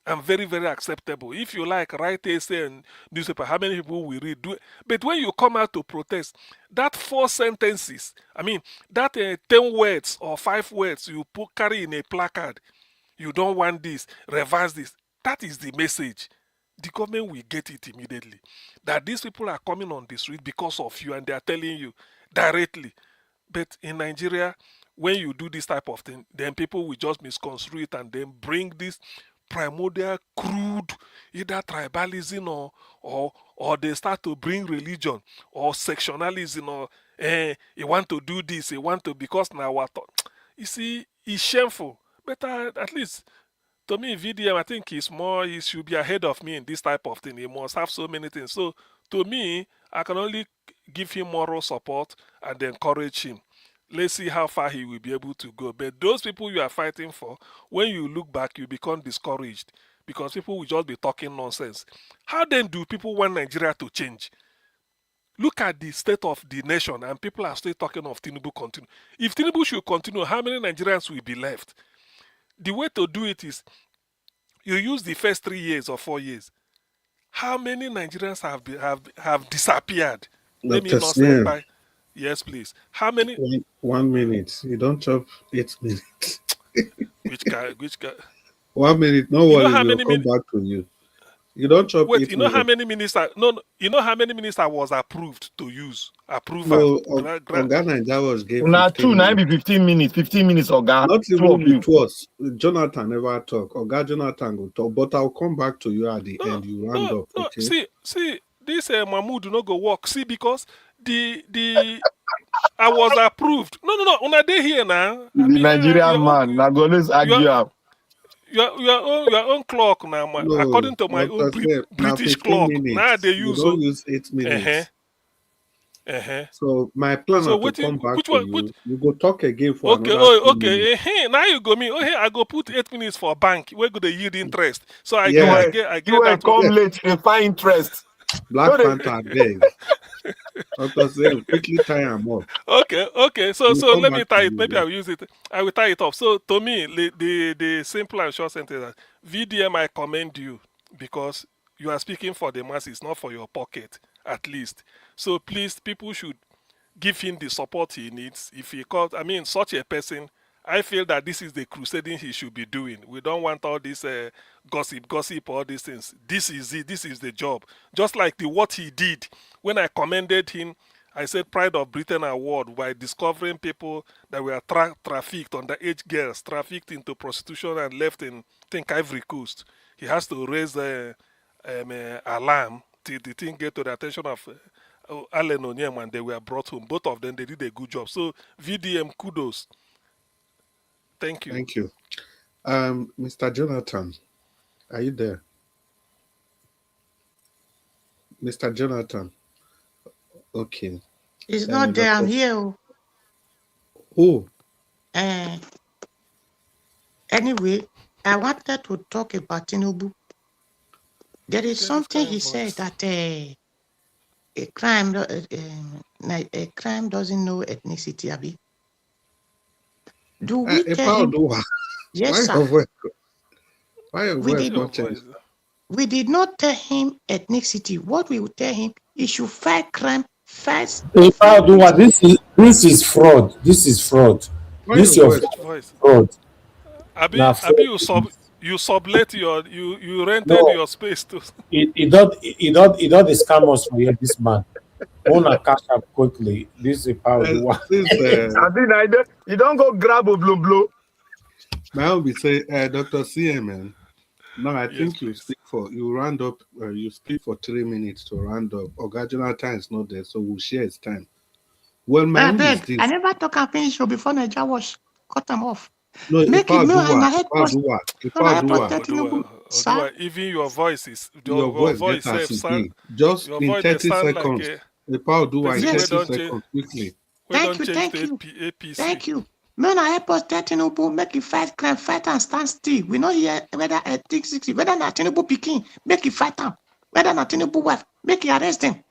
And very, very acceptable. If you like, write essay and newspaper, how many people will read? But when you come out to protest, that 4 sentences, I mean, that 10 words or 5 words you carry in a placard, you don't want this, reverse this, that is the message. The government will get it immediately. That these people are coming on the street because of you and they are telling you directly. But in Nigeria, when you do this type of thing, then people will just misconstrue it and then bring this primordial crude either tribalism or they start to bring religion or sectionalism or you want to do this, you want to because now what you see it's shameful. But at least to me VDM I think he should be ahead of me in this type of thing. He must have so many things. So to me I can only give him moral support and encourage him. Let's see how far he will be able to go. But those people you are fighting for, when you look back, you become discouraged because people will just be talking nonsense. How then do people want Nigeria to change? Look at the state of the nation and people are still talking of Tinubu continue. If Tinubu should continue, how many Nigerians will be left? The way to do it is you use the first 3 years or 4 years. How many Nigerians have disappeared? Let me Dr. not say Sneer, by. Yes, please. How many? 1 minute. You don't chop 8 minutes. Which guy? 1 minute. No You know worry, how we'll many come back to you. You don't chop Wait, 8 you know how minutes. many minutes you know how many minutes I was approved to use? Approval. No, Ghana was gave Now 15 two, now minutes. be 15 minutes. 15 minutes, Oga. Not Two of even you. it was. Jonathan never talk. Oga Jonathan will talk. But I'll come back to you at the end. You round up, No, okay? see, this Mahmoud do not go work. See, because the I was approved. No. On a day here now. I The mean, Nigerian man. Now go let's argue. your own clock now. No, According to my own Dr. Snell, now British 15 clock, now minutes. they You use don't use 8 uh-huh. minutes. So my plan So is to come back which to one? you. You go talk again for Okay, another 2 minutes. now you go me. I go put 8 minutes for bank. Where go the yield interest? So I You get, I Yeah. get, I you get that one. come late, they find interest. Black Panther beg. Dr. Snell, quickly tie him up. Okay. So We'll come let me back to tie it. you. Maybe I will use it. I will tie it off. So to me, the simple and short sentence is that VDM, I commend you because you are speaking for the masses, not for your pocket, at least. So please, people should give him the support he needs. If he calls, I mean, such a person, I feel that this is the crusading he should be doing. We don't want all this gossip, all these things. This is it. This is the job. Just like what he did when I commended him. I said Pride of Britain Award by discovering people that were trafficked, underage girls, trafficked into prostitution and left in, I think, Ivory Coast. He has to raise alarm till the thing get to the attention of Allen Onyem and they were brought home. Both of them, they did a good job. So VDM, kudos. Thank you. Thank you. Mr. Jonathan, are you there? Mr. Jonathan. Okay. It's not there. I'm here. Who? Anyway, I wanted to talk about Tinubu. There is Get this something kind he of said voice. that a crime doesn't know ethnicity, Abi. Do we tell Epa him? Oduwa, Yes, why sir. your voice? Why your We voice did. Your not change? voice. We did not tell him ethnicity. What we would tell him, he should fight crime first. Fight Oduwa, it. this is fraud. This is fraud. Why This your your voice? Which voice? fraud. Abi, Now Abi, fraud. you sublet you rented No, your space to. it don't scam us for here, this man. Wanna cash up quickly. This is Oduwa. Since I think you don't go grab a blue blue. my own be say, Dr. CMN. No, I Yes, think please. you round up, you speak for 3 minutes to round up. Ogajonal time is not there, so we'll share his time. Well, my I own is beg. I this. never talk and finish you before Niger wash. Cut them off. No, Make it no and Ipa I help us. Oduwa, No, I help us Odua, 13 Odua, sir. Odua. Even your voice is your your voice voice get as self it sound. be. Just Your in voice they 30 sound like seconds. a Ipa Oduwa in person. We Yes. 30 don't change. seconds, quickly. We Thank don't you. change Thank to you. APC. Thank you. Man, I help us 13 make it fight crime, fight and stand still. We not hear whether a 60, whether not Tinubu picking, make it fight him. Whether not Tinubu wife, make it arrest him.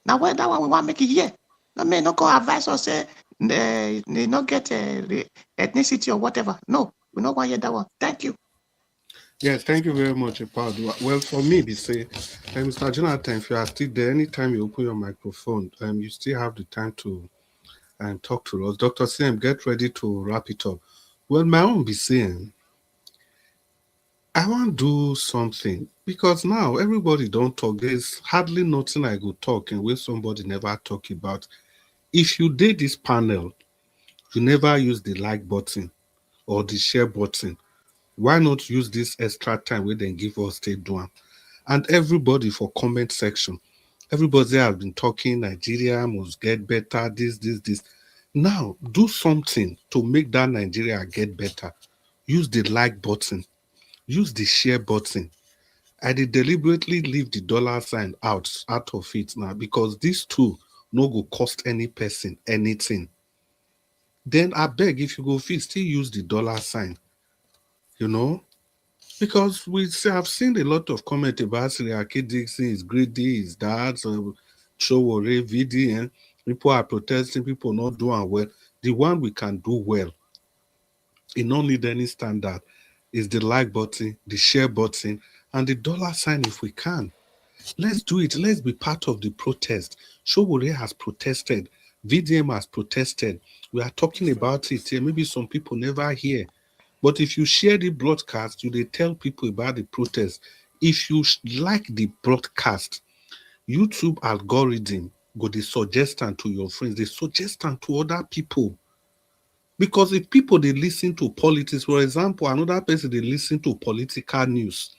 Now whether that one we want make it here. No man, no go advise us say they not get ethnicity or whatever. No, we not want to hear that one. Thank you. Yes, thank you very much, Ipa Oduwa. Well, for me, they say, Mr. Jonathan, if you are still there, anytime you open your microphone, you still have the time to talk to us. Dr. CM, get ready to wrap it up. Well, my own be saying, I want to do something because now everybody don't talk. There's hardly nothing I go talk and where somebody never talk about. If you did this panel, you never use the like button or the share button. Why not use this extra time where they give us stay doing? And everybody for comment section, everybody has been talking. Nigeria must get better. This. Now do something to make that Nigeria get better. Use the like button. Use the share button. I did deliberately leave the dollar sign out of it now because these two no go cost any person anything. Then I beg if you go fit still use the dollar sign, you know, because have seen a lot of comment about Siriaki Dixon is greedy, is that Sowore, VDM. People are protesting, people not doing well. The one we can do well, it don't need any standard, is the like button, the share button, and the dollar sign if we can. Let's do it. Let's be part of the protest. Sowore has protested. VDM has protested. We are talking about it here. Maybe some people never hear. But if you share the broadcast, you they tell people about the protest. If you like the broadcast, YouTube algorithm go the suggestion to your friends, they suggestion to other people. Because if people they listen to politics, for example, another person they listen to political news,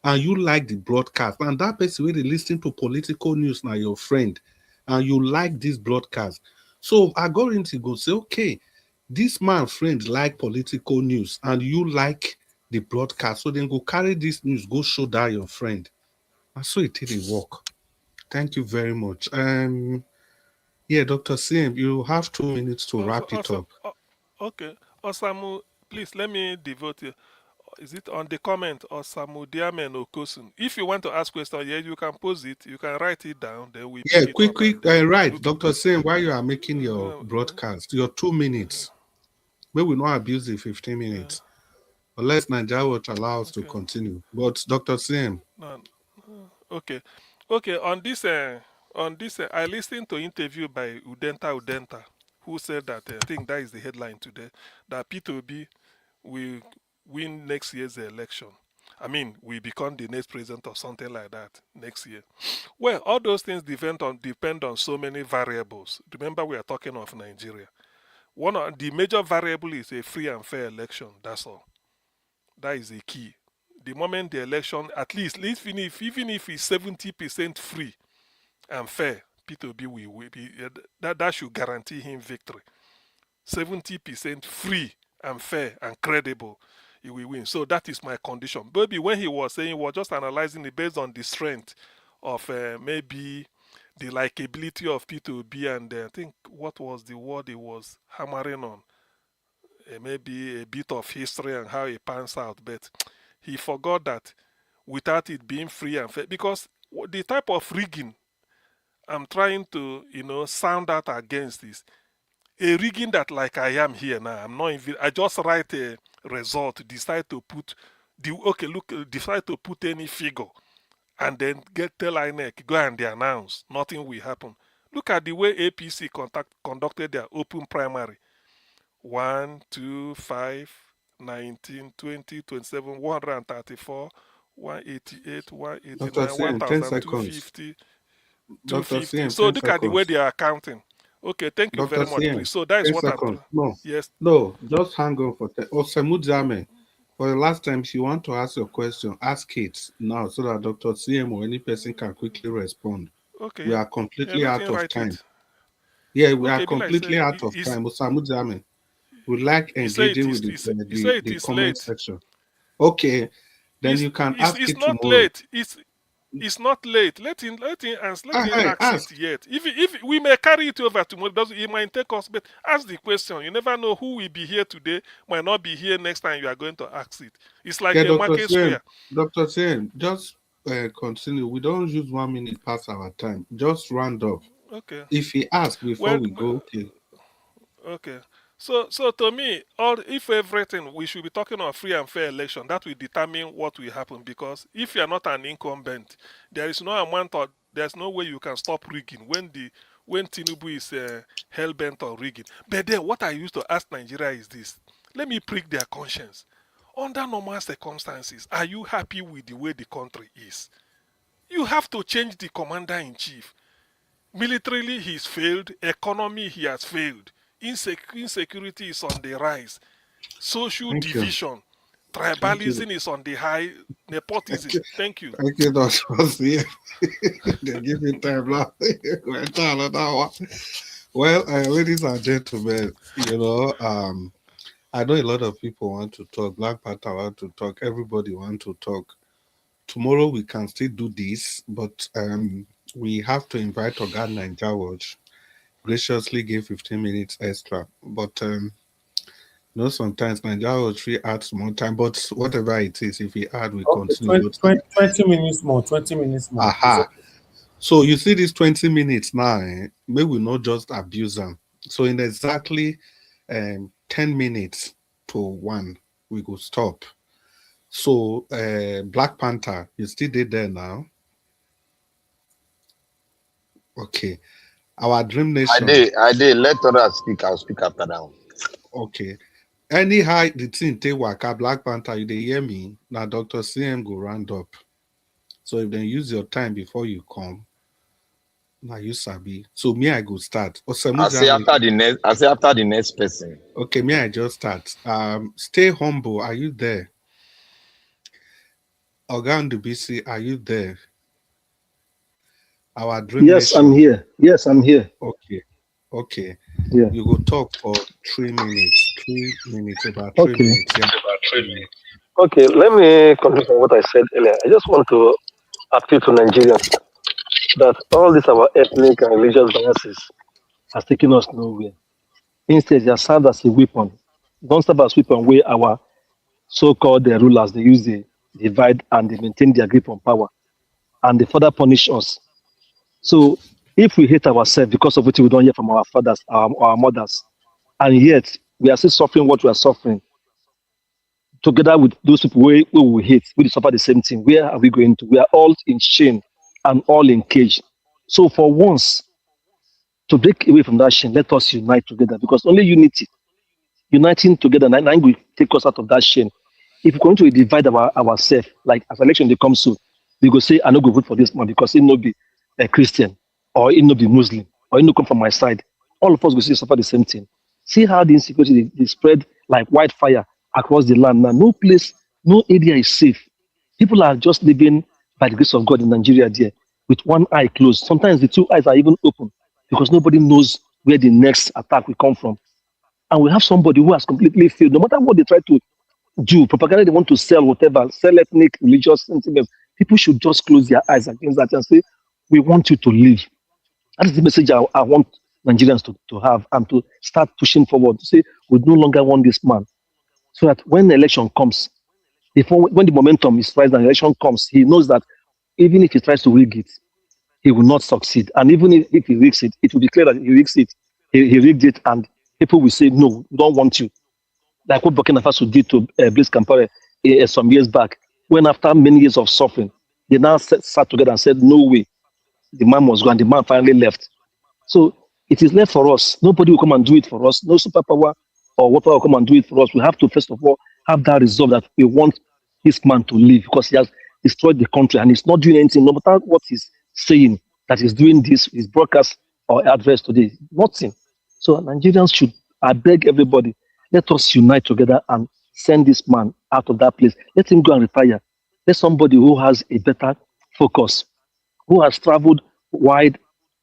and you like the broadcast, and that person where they listen to political news now your friend, and you like this broadcast. So algorithm go say, okay, this man friend like political news, and you like the broadcast. So then go carry this news, go show that your friend. And so it didn't work. Thank you very much. Yeah, Dr. Sim, you have 2 minutes to Also, wrap it also, up. okay. Osamu, please let me devote you. Is it on the comment Osamu Diamen Okosun? If you want to ask question, yeah, you can pose it. You can write it down. Then we Yeah, pick it up and right. look. Dr. Sim, while you are making your broadcast, your 2 minutes, we will not abuse the 15 minutes. Unless Nigeria will allow us to Okay. continue. But Dr. Sim. No, okay. Okay. On this, I listened to interview by Udenta, who said that I think that is the headline today, that P2B will win next year's election. I mean, we become the next president or something like that next year. Well, all those things depend on so many variables. Remember, we are talking of Nigeria. One of the major variable is a free and fair election. That's all. That is the key. The moment the election, at least even if it's 70% free and fair, P2B will be that should guarantee him victory. 70% free and fair and credible, he will win. So that is my condition. Maybe when he was saying, he was just analyzing it based on the strength of maybe the likability of P2B, and I think what was the word he was hammering on? Maybe a bit of history and how it pans out. But he forgot that without it being free and fair. Because the type of rigging I'm trying to, sound out against is a rigging that, like I am here now. I'm not even. I just write a result, decide to put decide to put any figure, and then tell INEC go and they announce. Nothing will happen. Look at the way APC conducted their open primary. 1, 2, 5, 19, 20, 27, 134, 188, Dr. 189, CM, 10 seconds. 1,250, Dr. 250. CM, So 10 look at the way seconds. they are counting. Okay, thank you Dr. very much, CM, please. So that is 10 what I'm seconds. trying. No, Yes. no, just hang on for 10. Osemujame, for the last time, if you want to ask your question, ask it now so that Dr. CM or any person can quickly respond. Okay, We yeah. are completely Let out him of write time. it. Yeah, we are Okay, be like completely say out of time. Osemujame, we like you say it engaging is. with You say it the is comment late. section. Okay, then you can ask It's it not tomorrow. late. It's not late. Let him ask Ask. it yet. If we may carry it over tomorrow, it might take us. But ask the question. You never know who will be here today. Might not be here next time. You are going to ask it. It's like Yeah, a market square. Dr. Sam, just continue. We don't use 1 minute past our time. Just round up. Okay. If he asks before Well, we go, okay. okay. So to me, if everything we should be talking of free and fair election, that will determine what will happen. Because if you are not an incumbent, there's no way you can stop rigging when Tinubu is hell bent on rigging. But then what I used to ask Nigeria is this: let me prick their conscience. Under normal circumstances, are you happy with the way the country is? You have to change the commander in chief. Militarily, he's failed. Economy, he has failed. Insecurity is on the rise. Social Thank you. division, Thank you. tribalism is on the high. Nepotism. Thank you. Thank you, Dr. Sam. They give me time now. Well, ladies and gentlemen, I know a lot of people want to talk. Black Panther want to talk. Everybody want to talk. Tomorrow we can still do this, but we have to invite Oga Ninja Watch. Graciously give 15 minutes extra. But sometimes Ninja Watch we add more time, but whatever it is, if we add, we Okay, continue. 20 minutes more. 20 minutes more. Aha. So you see these 20 minutes now, may we not just abuse them. So in exactly 10 minutes to 1, we go stop. So Black Panther, you still did there now? Okay. Our Dream Nation. I did. Let others speak. I'll speak after that one. Okay. Anyhow, the thing take waka Black Panther, you dey hear me? Now Dr. CM go round up. So if they use your time before you come, now you sabi. So me, I go start. I say after the next person. Okay, me, I just start. Stay humble. Are you there? Ogan BC, are you there? Our Dream Yes, Nation. I'm here. Yes, I'm here. Okay. Yeah. You go talk for 3 minutes. 3 minutes, about 3 minutes. Yeah. Okay, let me continue from what I said earlier. I just want to appeal to Nigerians that all these our ethnic and religious biases has taken us nowhere. Instead, they are served as a weapon. Don't serve as weapon where our so-called rulers they use the divide and they maintain their grip on power and they further punish us. So if we hate ourselves because of what we don't hear from our fathers, our mothers, and yet we are still suffering what we are suffering, together with those people who we hate, we suffer the same thing. Where are we going to? We are all in shame and all in cage. So for once, to break away from that shame, let us unite together because only unity, uniting together, and will take us out of that shame. If we're going to divide ourselves, like as election they come soon, we go say, I no go vote for this man because he no be a Christian or he no be Muslim or he no come from my side. All of us go see suffer the same thing. See how the insecurity they spread like wildfire across the land. Now, no place, no area is safe. People are just living by the grace of God in Nigeria there with one eye closed. Sometimes the two eyes are even open because nobody knows where the next attack will come from. And we have somebody who has completely failed. No matter what they try to do, propaganda they want to sell, whatever, sell ethnic, religious sentiments, people should just close their eyes against that and say, we want you to live. That is the message I want Nigerians to have and to start pushing forward to say, we no longer want this man. So that when the election comes, Before when the momentum is right and the election comes, he knows that even if he tries to rig it, he will not succeed. And even if he rigs it, it will be clear that he rigs it. He rigged it, and people will say, "No, we don't want you." Like what Burkina Faso did to Blaise Compaoré some years back, when after many years of suffering, they now sat together and said, "No way, the man must go," and the man finally left. So it is left for us. Nobody will come and do it for us. No superpower or whatever will come and do it for us. We have to first of all have that resolve that we want this man to leave because he has destroyed the country and he's not doing anything, no matter what he's saying, that he's doing this, his broadcast or address today. Nothing. So Nigerians should, I beg everybody, let us unite together and send this man out of that place. Let him go and retire. Let somebody who has a better focus, who has traveled wide,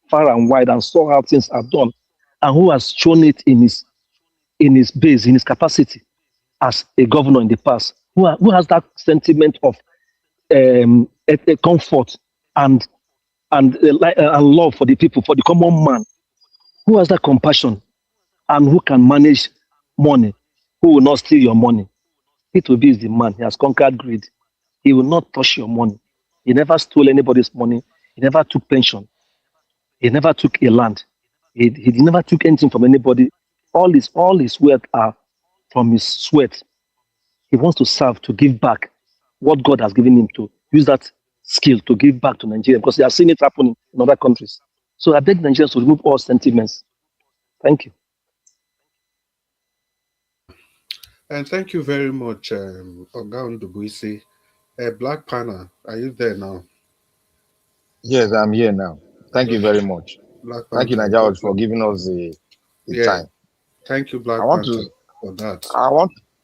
far and wide, and saw how things are done, and who has shown it in his base, in his capacity as a governor in the past, who has that sentiment of a comfort and and love for the people, for the common man, who has that compassion and who can manage money, who will not steal your money. It will be the man. He has conquered greed. He will not touch your money. He never stole anybody's money. He never took pension. He never took a land. He never took anything from anybody. All his wealth are from his sweat. He wants to serve, to give back what God has given him, to use that skill to give back to Nigeria because they are seeing it happen in other countries. So I beg Nigerians to remove all sentiments. Thank you. And thank you very much, Oga Ndubuisi. Black Panther, are you there now? Yes, I'm here now. Thank you very much. Black Thank you, Panther. Nigeria, for giving us the time. Thank you, Black I want Panther, to for that.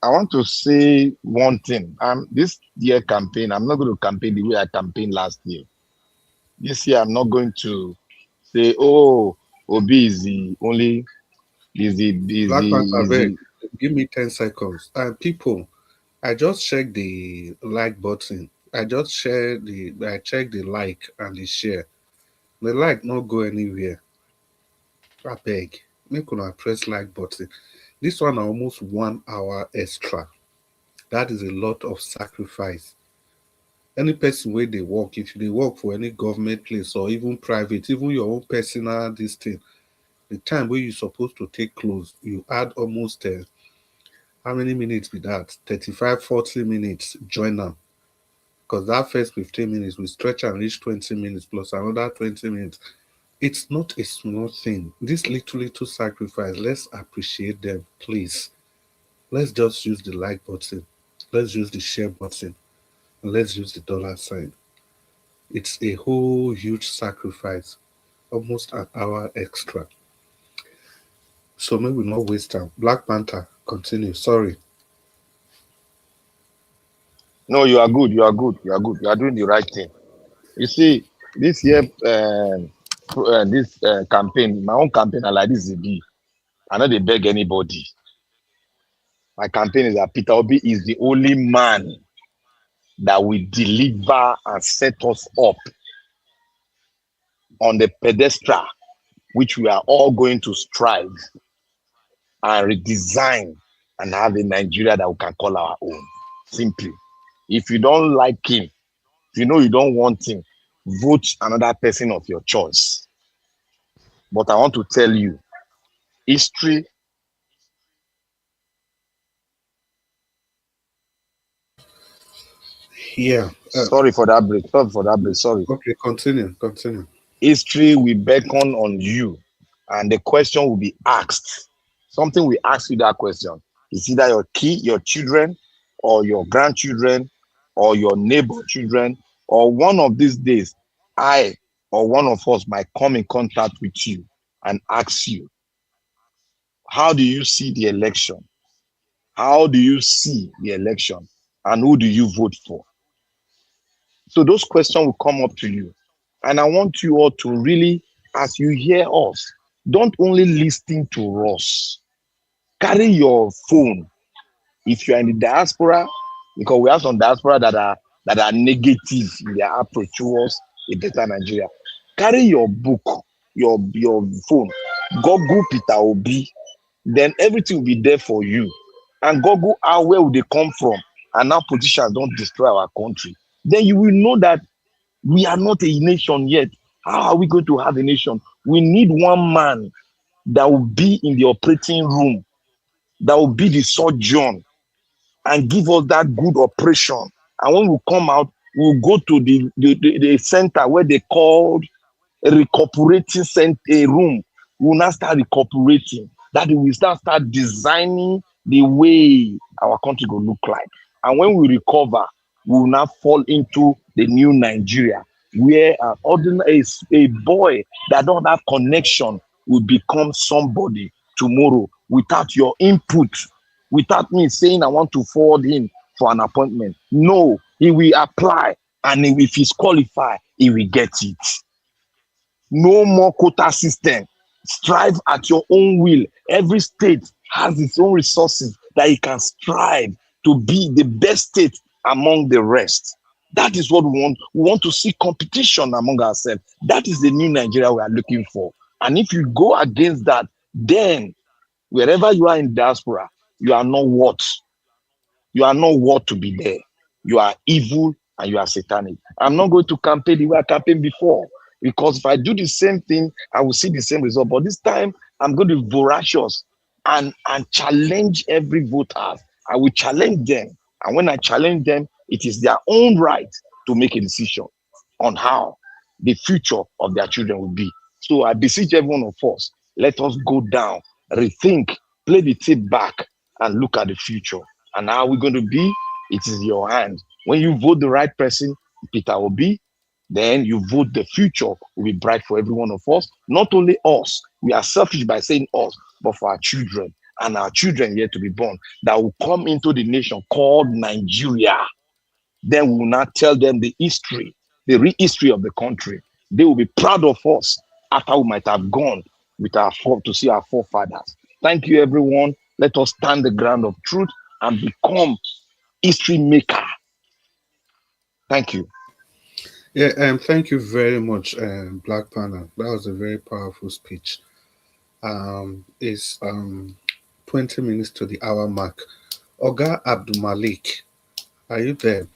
I want to say one thing. This year campaign, I'm not going to campaign the way I campaigned last year. This year, I'm not going to say, "Oh, Obi is the only Black Panther, give me 10 seconds. People, I just checked the like button. I checked the like and the share. The like not go anywhere. I beg. Make una press like button. This one almost 1 hour extra. That is a lot of sacrifice. Any person where they work, if they work for any government place or even private, even your own personal this thing, the time where you're supposed to take close, you add almost how many minutes be that? 35, 40 minutes, join them. Because that first 15 minutes will stretch and reach 20 minutes plus another 20 minutes. It's not a small thing. This little sacrifice, let's appreciate them, please. Let's just use the like button. Let's use the share button. And let's use the dollar sign. It's a whole huge sacrifice. Almost an hour extra. So maybe not waste time. Black Panther, continue. Sorry. No, you are good. You are good. You are good. You are doing the right thing. You see, this year, this campaign, my own campaign, I like this is be. I know they beg anybody. My campaign is that Peter Obi is the only man that will deliver and set us up on the pedestal which we are all going to strive and redesign and have a Nigeria that we can call our own. Simply. If you don't like him, if you know you don't want him, vote another person of your choice. But I want to tell you, history. Yeah. Sorry for that break. Sorry. Okay, continue. History will beckon on you, and the question will be asked. Something will ask you that question. It's either your children, or your grandchildren, or your neighbor children, or one of these days, I or one of us might come in contact with you and ask you, how do you see the election? How do you see the election? And who do you vote for? So those questions will come up to you. And I want you all to really, as you hear us, don't only listen to us. Carry your phone. If you are in the diaspora, because we have some diaspora that are negative in their approach towards a better Nigeria. Carry your book, your phone. Google Peter Obi. Then everything will be there for you. And Google where will they come from? and now politicians don't destroy our country, then you will know that we are not a nation yet. How are we going to have a nation? We need one man that will be in the operating room, that will be the surgeon, and give us that good operation. And when we come out, we'll go to the center where they called a recuperating center, a room. We'll now start recuperating. That we will start designing the way our country will look like. And when we recover, we will now fall into the new Nigeria, where a boy that don't have connection will become somebody tomorrow without your input, without me saying I want to forward him for an appointment. No, he will apply, and if he's qualified, he will get it. No more quota system. Strive at your own will. Every state has its own resources that it can strive to be the best state among the rest. That is what we want. We want to see competition among ourselves. That is the new Nigeria we are looking for. And if you go against that, then wherever you are in diaspora, you are not worth. You are not worth to be there. You are evil and you are satanic. I'm not going to campaign the way I campaigned before, because if I do the same thing, I will see the same result. But this time, I'm going to be voracious and challenge every voter. I will challenge them. And when I challenge them, it is their own right to make a decision on how the future of their children will be. So I beseech every one of us, let us go down, rethink, play the tape back, and look at the future. And how we're going to be, it is your hand. When you vote the right person, Peter Obi, then you vote the future will be bright for every one of us. Not only us, we are selfish by saying us, but for our children and our children yet to be born that will come into the nation called Nigeria. Then we will not tell them the history, the real history of the country. They will be proud of us after we might have gone with our to see our forefathers. Thank you, everyone. Let us stand the ground of truth and become history maker. Thank you. Yeah, thank you very much, Black Panel. That was a very powerful speech. It's 20 minutes to the hour mark. Oga Abdul Malik, are you there?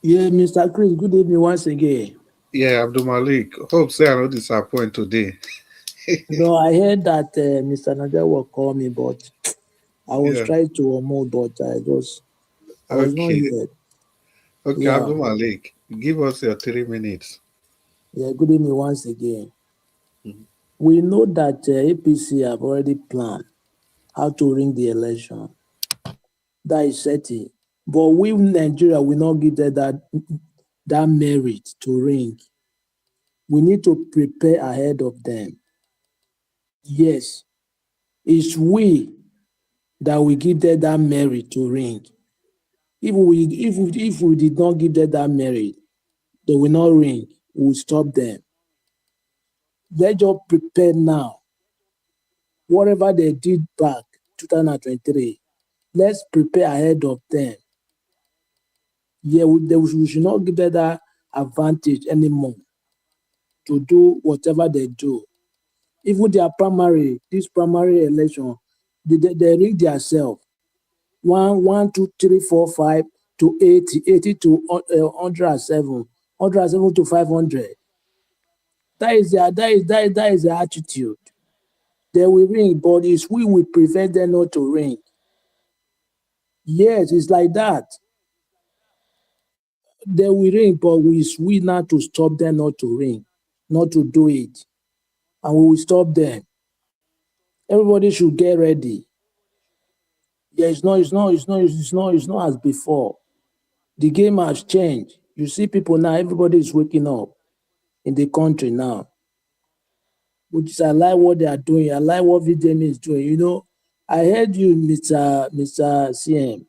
Yeah, Mr. Chris, good evening once again. Yeah, Abdul Malik. Hope say I don't disappoint today. No, I heard that Mr. Nader will call me, but I was trying to unmute, but I was not here. Okay, Yeah. Abdul Malik, give us your 3 minutes. Yeah, good evening once again. We know that APC have already planned how to ring the election. That is certain. But we in Nigeria will not give them that merit to ring. We need to prepare ahead of them. Yes, it's we that will give them that merit to ring. If we did not give them that merit, they will not ring. We will stop them. Let's just prepare now. Whatever they did back 2023, let's prepare ahead of them. Yeah, we should not give them that advantage anymore to do whatever they do. Even this primary election, they rig themselves. 1, 2, 3, 4, 5 to 80, 80 to 107, 107 to 500. That is their attitude. They will ring, but it's we will prevent them not to ring. Yes, it's like that. They will ring, but we not to stop them not to ring, not to do it. And we will stop them. Everybody should get ready. Yeah, it's not as before. The game has changed. You see people now, everybody is waking up in the country now. Which is, I like what they are doing. I like what VDM is doing. You know, I heard you, Mr. CM.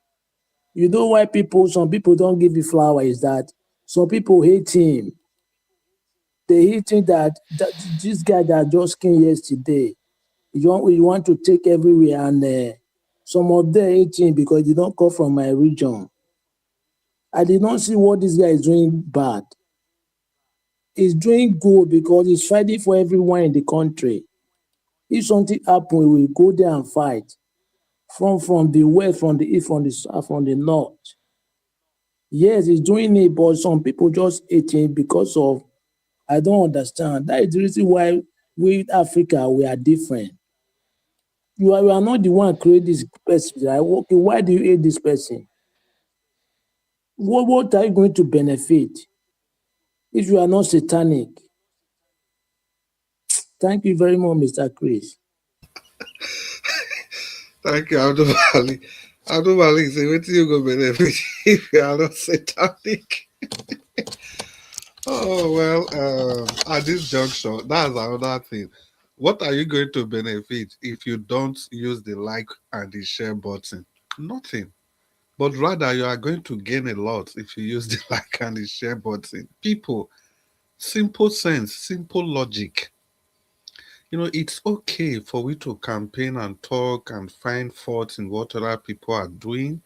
You know why some people don't give you flower is that some people hate him. They hate him that this guy that just came yesterday, you want to take everywhere, and some of them hate him because they don't come from my region. I did not see what this guy is doing bad. He's doing good because he's fighting for everyone in the country. If something happens, we will go there and fight from the west, from the east, from the south, from the north. Yes, he's doing it, but some people just hate him because of, I don't understand. That is the reason why we in Africa, we are different. You are not the one create this person. Right? Okay, why do you hate this person? What are you going to benefit if you are not satanic? Thank you very much, Mr. Chris. Thank you, Abdul Malik. Abdul Malik say, what you go benefit if you are not satanic? Oh, well, at this juncture, that's another thing. What are you going to benefit if you don't use the like and the share button? Nothing. But rather, you are going to gain a lot if you use the like and the share button. People, simple sense, simple logic. It's okay for we to campaign and talk and find faults in what other people are doing,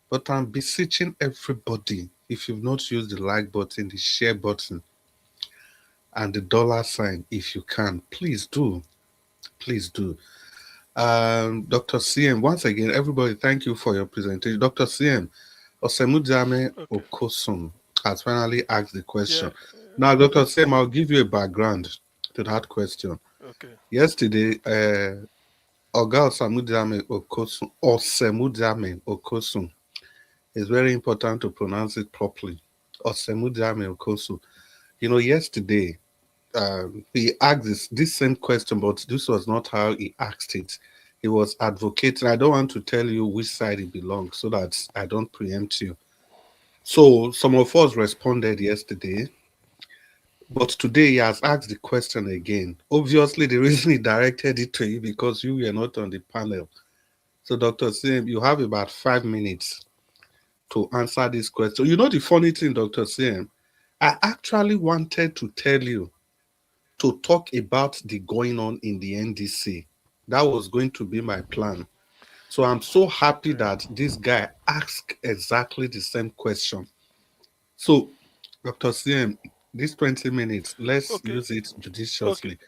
but I'm beseeching everybody, if you've not used the like button, the share button, and the dollar sign, if you can, please do. Please do. Dr. CM, once again, everybody, thank you for your presentation. Dr. CM, Osemudame Okay. Okosum has finally asked the question. Yeah. Now, Dr. CM, I'll give you a background to that question. Okay. Yesterday, Oga Osemudame Okosum, it's very important to pronounce it properly. Osemudame Okosum. Yesterday, he asked this same question, but this was not how he asked it. He was advocating. I don't want to tell you which side he belongs so that I don't preempt you. So some of us responded yesterday, but today he has asked the question again. Obviously, the reason he directed it to you because you were not on the panel. So, Dr. Sim, you have about 5 minutes to answer this question. You know the funny thing, Dr. Sim, I actually wanted to tell you to talk about the going on in the NDC. That was going to be my plan. So I'm so happy that this guy asked exactly the same question. So, Dr. CM, this 20 minutes, let's Okay. use it Okay. judiciously.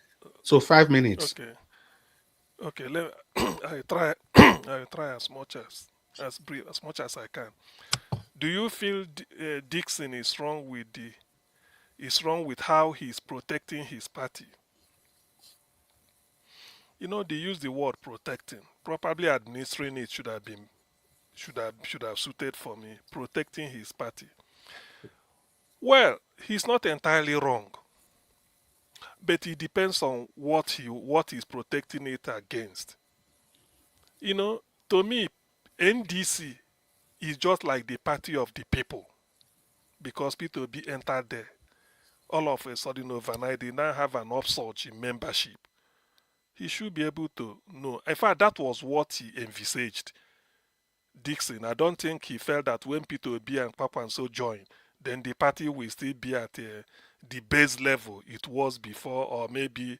So 5 minutes. Okay. Okay. I try. I try as brief as much as I can. Do you feel Dixon is wrong with how he's protecting his party? They use the word protecting. Probably administering it should have suited for me. Protecting his party. Well, he's not entirely wrong, but it depends on what he's protecting it against. To me, NDC is just like the party of the people because P2B entered there. All of a sudden, overnight, they now have an upsurge in membership. He should be able to know. In fact, that was what he envisaged. Dixon, I don't think he felt that when P2B and Kwakwanso joined, then the party will still be at the base level it was before, or maybe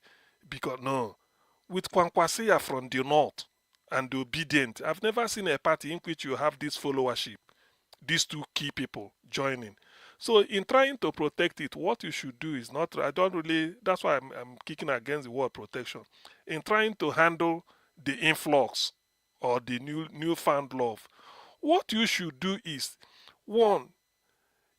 because no. With Kwankwasia from the north and the obedient, I've never seen a party in which you have this followership, these two key people joining. So in trying to protect it, what you should do is not, I don't really, that's why I'm kicking against the word protection. In trying to handle the influx or the newfound love, what you should do is, one,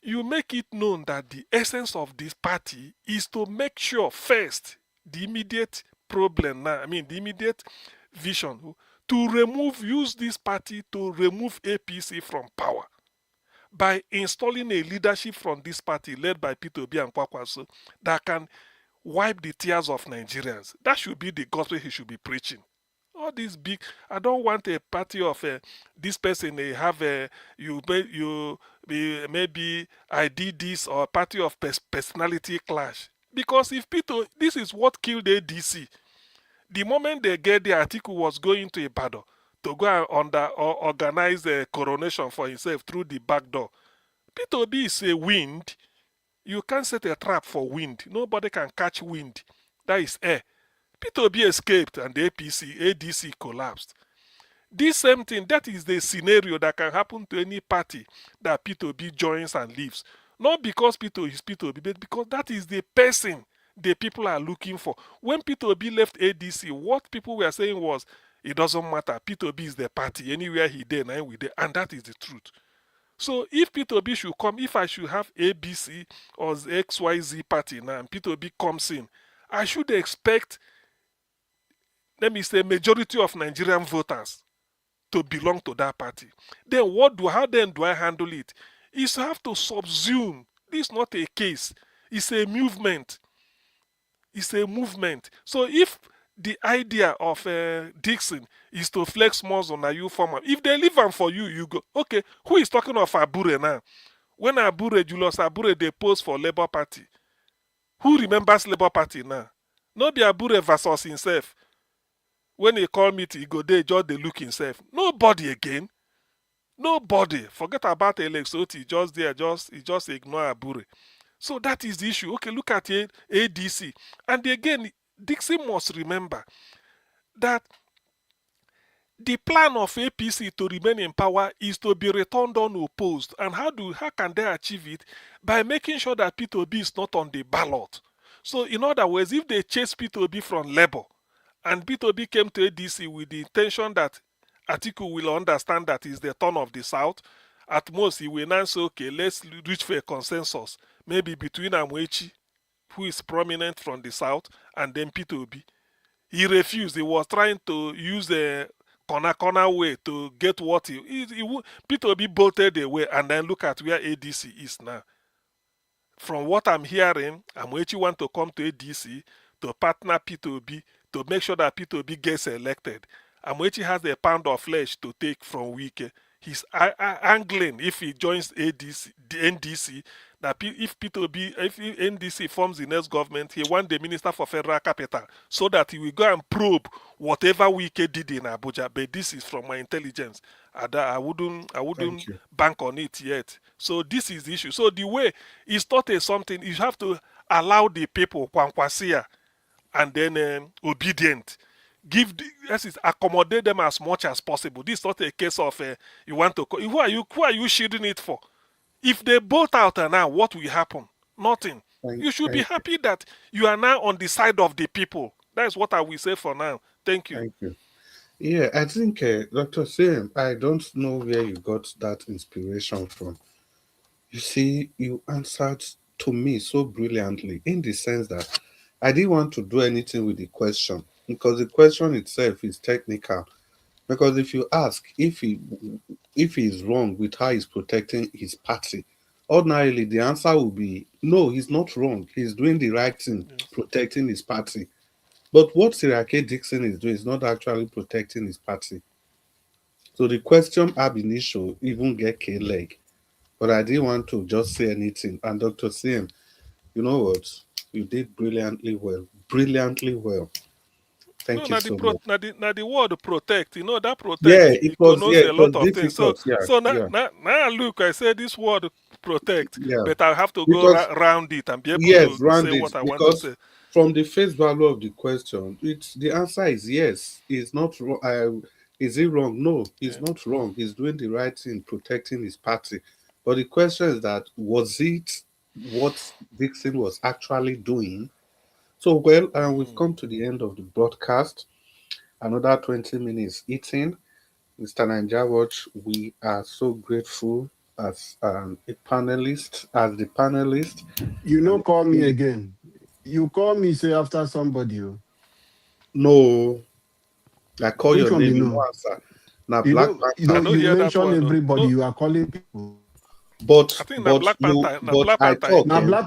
you make it known that the essence of this party is to make sure first the immediate problem now, the immediate vision to use this party to remove APC from power by installing a leadership from this party led by P2B and Kwakwaso that can wipe the tears of Nigerians. That should be the gospel he should be preaching. All these big, I don't want a party of this person. They have maybe I did this, or a party of personality clash. Because if Peter, this is what killed ADC. The moment they get there, Atiku was going to Ibadan to go and organize a coronation for himself through the back door. Peter Obi is a wind. You can't set a trap for wind. Nobody can catch wind. That is air. Peter Obi escaped and the ADC collapsed. This same thing, that is the scenario that can happen to any party that Peter Obi joins and leaves. Not because Peter is Peter Obi, but because that is the person the people are looking for. When Peter Obi left ADC, what people were saying was, It doesn't matter. P2B is the party. Anywhere he there, now we there. And that is the truth. So if P2B should come, if I should have ABC or XYZ party now, and P2B comes in, I should expect, let me say, majority of Nigerian voters to belong to that party. Then how then do I handle it? Is have to subsume. This is not a case. It's a movement. It's a movement. So if the idea of Dixon is to flex muscle on you former, if they leave them for you, you go, okay, who is talking of Abure now? When Julius Abure, they post for Labour Party. Who remembers Labour Party now? No be Abure versus himself. When he call me, he go there, just they look himself. Nobody again. Nobody. Forget about Alex Oti. Just there, he just ignore Abure. So that is the issue. Okay, look at ADC. And again, Dixon must remember that the plan of APC to remain in power is to be returned unopposed. And how can they achieve it? By making sure that P2B is not on the ballot. So in other words, if they chase P2B from Labour, and P2B came to ADC with the intention that Atiku will understand that it's the turn of the South, at most he will now say, okay, let's reach for a consensus, maybe between Amwechi, who is prominent from the South, and then P2B. He refused. He was trying to use a corner way to get what P2B bolted away, and then look at where ADC is now. From what I'm hearing, Amwechi want to come to ADC to partner P2B to make sure that P2B gets elected. Amwechi has a pound of flesh to take from Wike. He's angling if he joins ADC, the NDC, that if NDC forms the next government, he wants the Minister for Federal Capital so that he will go and probe whatever Wike did in Abuja. But this is from my intelligence. I wouldn't bank on it yet. So this is the issue. So the way it's not something, you have to allow the people kwankwasia and then obedient. Accommodate them as much as possible. This is not a case of you want to. Who are you shielding it for? If they bolt out now, what will happen? Nothing. You should be happy that you are now on the side of the people. That's what I will say for now. Thank you. Thank you. Yeah, I think, Dr. Sim, I don't know where you got that inspiration from. You see, you answered to me so brilliantly in the sense that I didn't want to do anything with the question because the question itself is technical. Because if you ask if he is wrong with how he's protecting his party, ordinarily the answer will be no, he's not wrong. He's doing the right thing, protecting his party. But what Sirake Dixon is doing is not actually protecting his party. So the question ab initio even get K-leg. But I didn't want to just say anything. And Dr. CM, you know what? You did brilliantly well. Brilliantly well. Thank you so much. Now the word protect, that protect, yeah, it was, a lot of things. So now look, I say this word protect, yeah. but I have to go around it and be able to say what I want to say. From the face value of the question, the answer is yes. It's not wrong. Is he wrong? No, he's not wrong. He's doing the right thing, protecting his party. But the question is that, was it what Dixon was actually doing? So, we've come to the end of the broadcast. Another 20 minutes eating. Mr. Ninja Watch, we are so grateful as the panelist. You call me again. You call me, say, after somebody. No. I call your name, you answer. Now, Black Panther. You mention everybody, you are calling people. But I think Black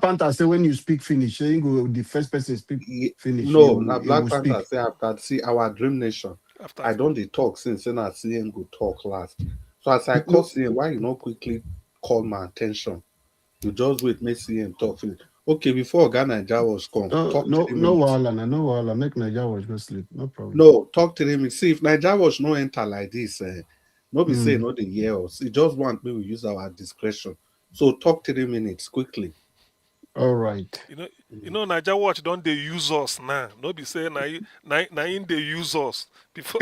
Panther say when you speak finish, saying the first person speak finish. No, now Black Panther say after see our Dream Nation. I don't talk since then I see him go talk last. So as I call CM, why you not quickly call my attention? You just wait, me see him talk. Okay, before Ghana Naija was come, talk to him. No wahala, make Naija was go sleep. No problem. No, talk to him. See if Naija was no enter like this. No be say no the hear us. He just want me to use our discretion. So talk 3 minutes quickly. All right. Naija Watch don't they use us now? No be say na in they use us before.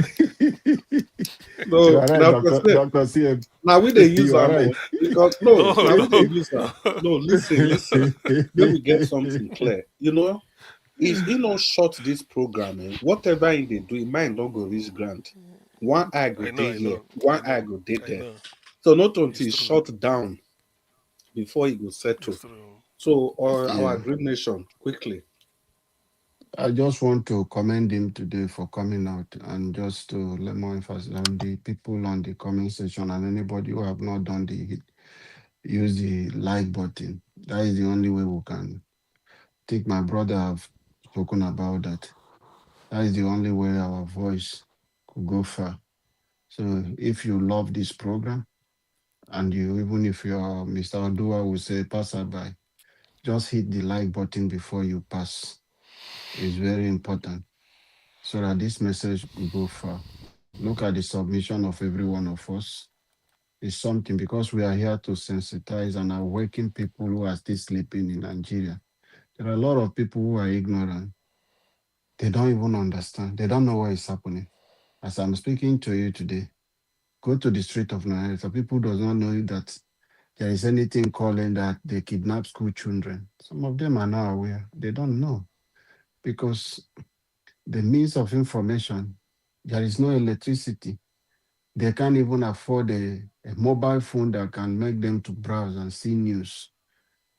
No, right, Dr. CM. Now we they use our right. Because we they use our. No, listen. Let me get something clear. If he not short this program, whatever he they do, mind don't go reach grant. One eye go I day here, know, one eye go day I there. know. So not until It's it's true. shut down before he go settle. It's true. So our Yeah. great nation, quickly. I just want to commend him today for coming out and just to let more emphasis on the people on the comment section and anybody who have not done the use the like button. That is the only way we can think. My brother have spoken about that. That is the only way our voice could go far. So if you love this program and you even if you're Mr. Odua will say passerby, just hit the like button before you pass. It's very important so that this message will go far. Look at the submission of every one of us. It's something because we are here to sensitize and awaken people who are still sleeping in Nigeria. There are a lot of people who are ignorant. They don't even understand. They don't know what is happening. As I'm speaking to you today, go to the street of Nigeria. Some people does not know that there is anything calling that they kidnap school children. Some of them are now aware. They don't know because the means of information, there is no electricity. They can't even afford a mobile phone that can make them to browse and see news.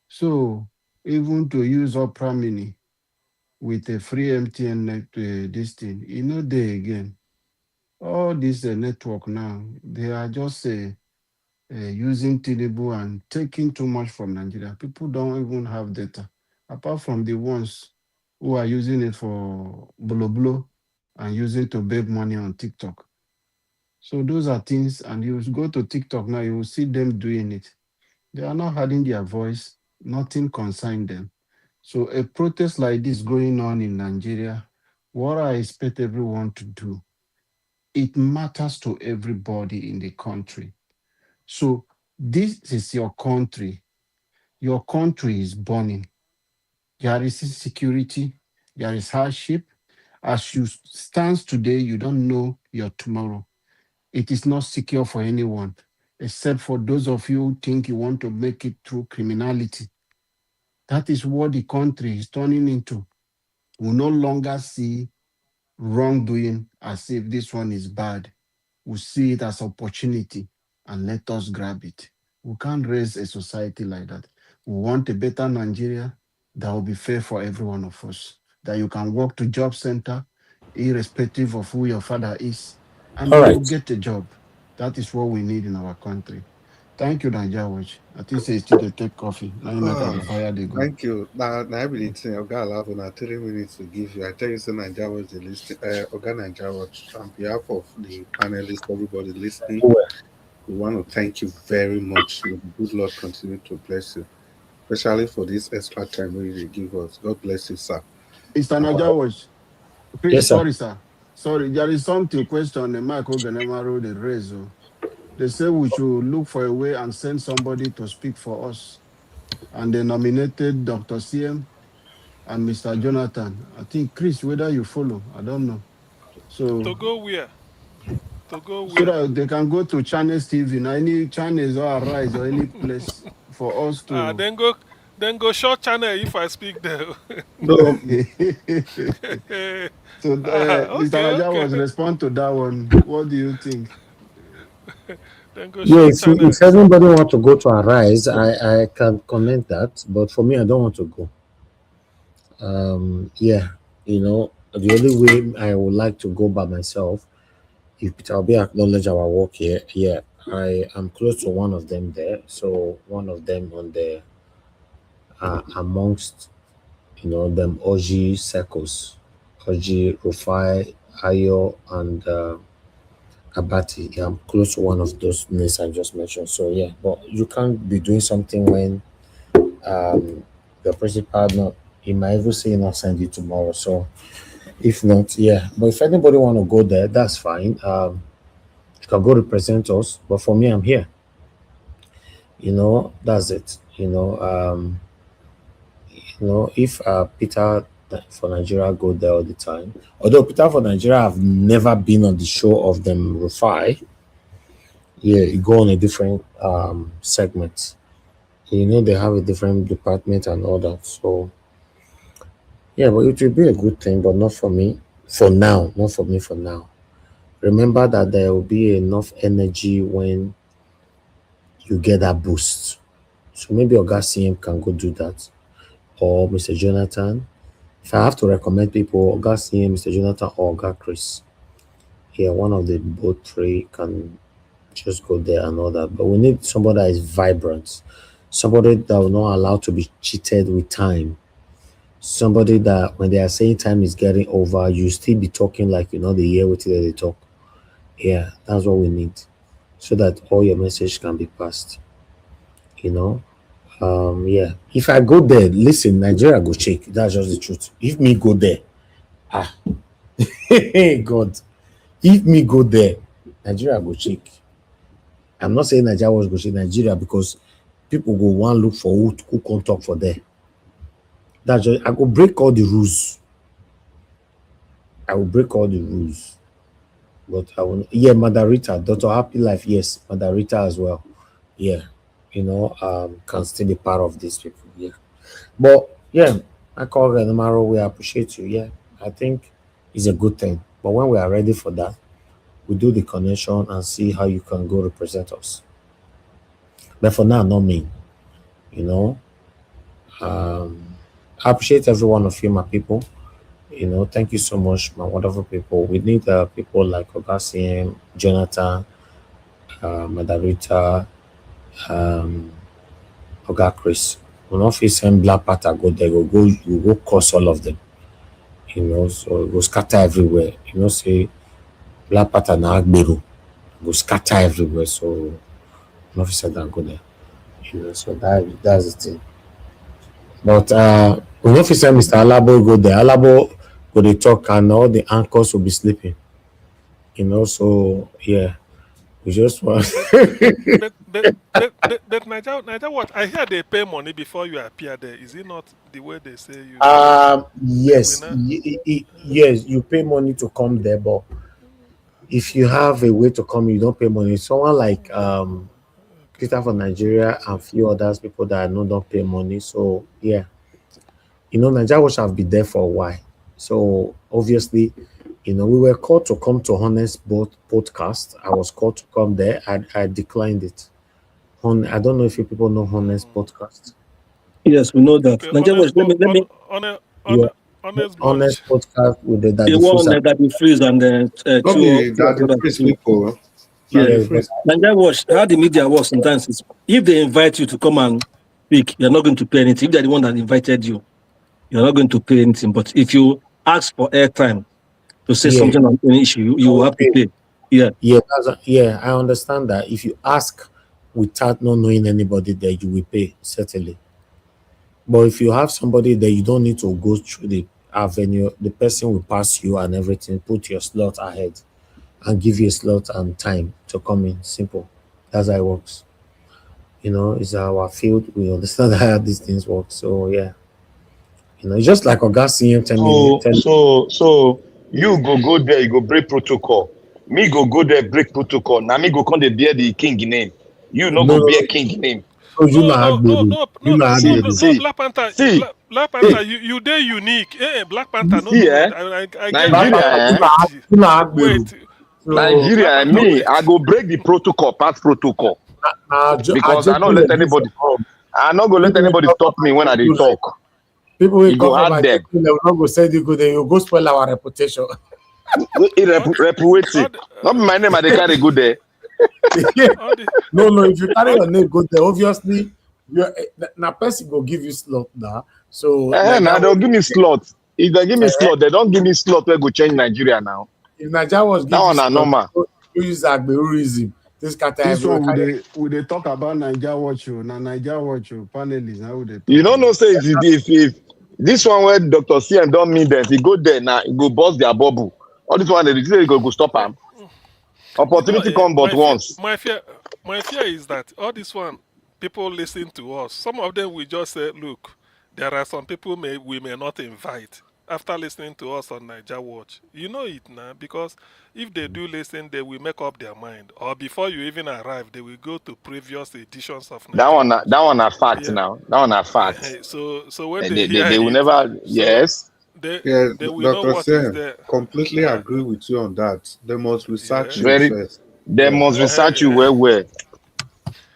So even to use Opera Mini with a free MTN this thing, they again. All this network now, they are just using Tinubu and taking too much from Nigeria. People don't even have data, apart from the ones who are using it for blow and using to beg money on TikTok. So those are things, and you go to TikTok now, you will see them doing it. They are not adding their voice, nothing concern them. So a protest like this going on in Nigeria, what I expect everyone to do, it matters to everybody in the country. So this is your country. Your country is burning. There is insecurity. There is hardship. As you stand today, you don't know your tomorrow. It is not secure for anyone, except for those of you who think you want to make it through criminality. That is what the country is turning into. We no longer see wrongdoing as if this one is bad. We see it as opportunity and let us grab it. We can't raise a society like that. We want a better Nigeria that will be fair for every one of us. That you can walk to job center, irrespective of who your father is, and All you will right. get a job. That is what we need in our country. Thank you, Nigeria Watch. I think say still they take coffee. Now you make the Ah, fire they go. thank you. Now I really think Oga allow na 3 minutes to give you. I tell you, say Nigeria was the list. Oga Nigeria Watch, on behalf of the panelists, everybody listening, we want to thank you very much. May the good Lord continue to bless you, especially for this extra time you give us. God bless you, sir. Mr. Uh, Nigeria Watch. Yes, sir. Sorry, sir. Sorry, there is something question the Michael Ganemaro they raise. They say we should look for a way and send somebody to speak for us. And they nominated Dr. CM and Mr. Jonathan. I think, Chris, whether you follow, I don't know. To So, go where? To go so where? that they can go to Channels TV, now any channels or Arise or any place for us Ah, to. then go short channel if I speak there. no, So, Mr. Okay, Raja okay. was respond to that one. What do you think? Then go Yeah, short if channel. everybody want to go to Arise, I can comment that, but for me, I don't want to go. Yeah, the only way I would like to go by myself, if Peter Obi acknowledge our work here, yeah, I am close to one of them there. So one of them on the amongst them OG circles, OG Rufai, Ayo, and Abati. Yeah, I'm close to one of those names I just mentioned. So yeah, but you can't be doing something when the principal not. He might even say not send you tomorrow. So if not, yeah. But if anybody want to go there, that's fine. You can go represent us. But for me, I'm here. That's it. If Peter for Nigeria go there all the time, although Peter for Nigeria have never been on the show of them Rufai, yeah, you go on a different segment. They have a different department and all that. So Yeah, but it will be a good thing, but not for me. For now, not for me for now. Remember that there will be enough energy when you get that boost. So maybe Oga CM can go do that. Or Mr. Jonathan. If I have to recommend people, Oga CM, Mr. Jonathan, or Oga Chris. Yeah, one of the both three can just go there and all that. But we need somebody that is vibrant. Somebody that will not allow to be cheated with time. Somebody that when they are saying time is getting over, you still be talking like you know the year with they talk. Yeah, that's what we need. So that all your message can be passed. You know? Yeah. If I go there, listen, Nigeria go shake. That's just the truth. If me go there, ah God. If me go there, Nigeria go shake. I'm not saying Nigeria was go shake Nigeria because people go one look for who can talk for there. That's just I go break all the rules. I will break all the rules. But I will yeah, Madarita, Dr. Happy Life, yes, Madarita as well. Yeah. Can still be part of these people. Yeah. But yeah, I call Renamaro, we appreciate you. Yeah. I think it's a good thing. But when we are ready for that, we do the connection and see how you can go represent us. But for now, not me. You know. I appreciate every one of you, my people. Thank you so much, my wonderful people. We need people like Ogasiem, Jonathan, Madarita, Oga Chris. We not fit send black pata go there, you go curse all of them. So it go scatter everywhere. Say black pata na agbero, go scatter everywhere. So no fit send them go there. So that's the thing. But we no fit send Mr. Alabo go there. Alabo go dey talk and all the anchors will be sleeping. So yeah, we just want. But Niger, what? I hear they pay money before you appear there. Is it not the way they say you do? Yes, yes, you pay money to come there, but if you have a way to come, you don't pay money. Someone like Peter from Nigeria and few others people that I know don't pay money. So yeah, Nigeria Watch have been there for a while. So obviously, we were called to come to Honest podcast. I was called to come there. I declined it. I don't know if you people know Honest podcast. Yes, we know that. Okay, Nigeria Watch, let me Yeah, honest Honest bunch. podcast with the the Daddy one Freeze. that the freeze and Not be that the freeze people. Yeah, Yes, but Nigeria Watch, how the media works sometimes is if they invite you to come and speak, you're not going to pay anything. If they're the one that invited you, you're not going to pay anything. But if you ask for airtime to say something on any issue, you will have to pay. Yeah. Yeah, I understand that. If you ask without not knowing anybody there, you will pay, certainly. But if you have somebody there, you don't need to go through the avenue. The person will pass you and everything, put your slot ahead and give you a slot and time to come in. Simple. That's how it works. It's our field. We understand how these things work. So yeah. It's just like Oga CM So you go there, you go break protocol. Me go there, break protocol. Now me go come dey bear the king name. You no go bear king name. So you know Black Panther, See. Black Panther, you they unique. Black Panther, no. I get Nigeria, wait. Nigeria, me, I go break the protocol, pass protocol. Because I don't let anybody. I'm not gonna let anybody stop me when I dey talk. People will You go come add them. they will not go say you go there, you go spoil our reputation. Reputation. Not be my name, I dey carry go there. No, if you carry your name go there, obviously na person go give you slot now. So now they'll give me slot. If they give me slot, they don't give me slot where go change Nigeria now. If Nigeria was that one are normal. You use Agberuism. This one would they talk about Nigeria Watch you? Now Nigeria Watch you panelists. How would they talk? You don't know say if this one where Dr. CM don't mean that he go there now, he go bust their bubble. All this one they say he go stop him. Opportunity come but once. My fear is that all this one people listen to us. Some of them will just say, look, there are some people we may not invite after listening to us on Niger Watch. You know it now, because if they do listen, they will make up their mind. Or before you even arrive, they will go to previous editions of Niger That one are fact now. That one are fact. So when they will never. Yes. Yeah, will know Dr. what is Sen, there. completely agree with you on that. They must research you Very, first. they Yeah. must research you well.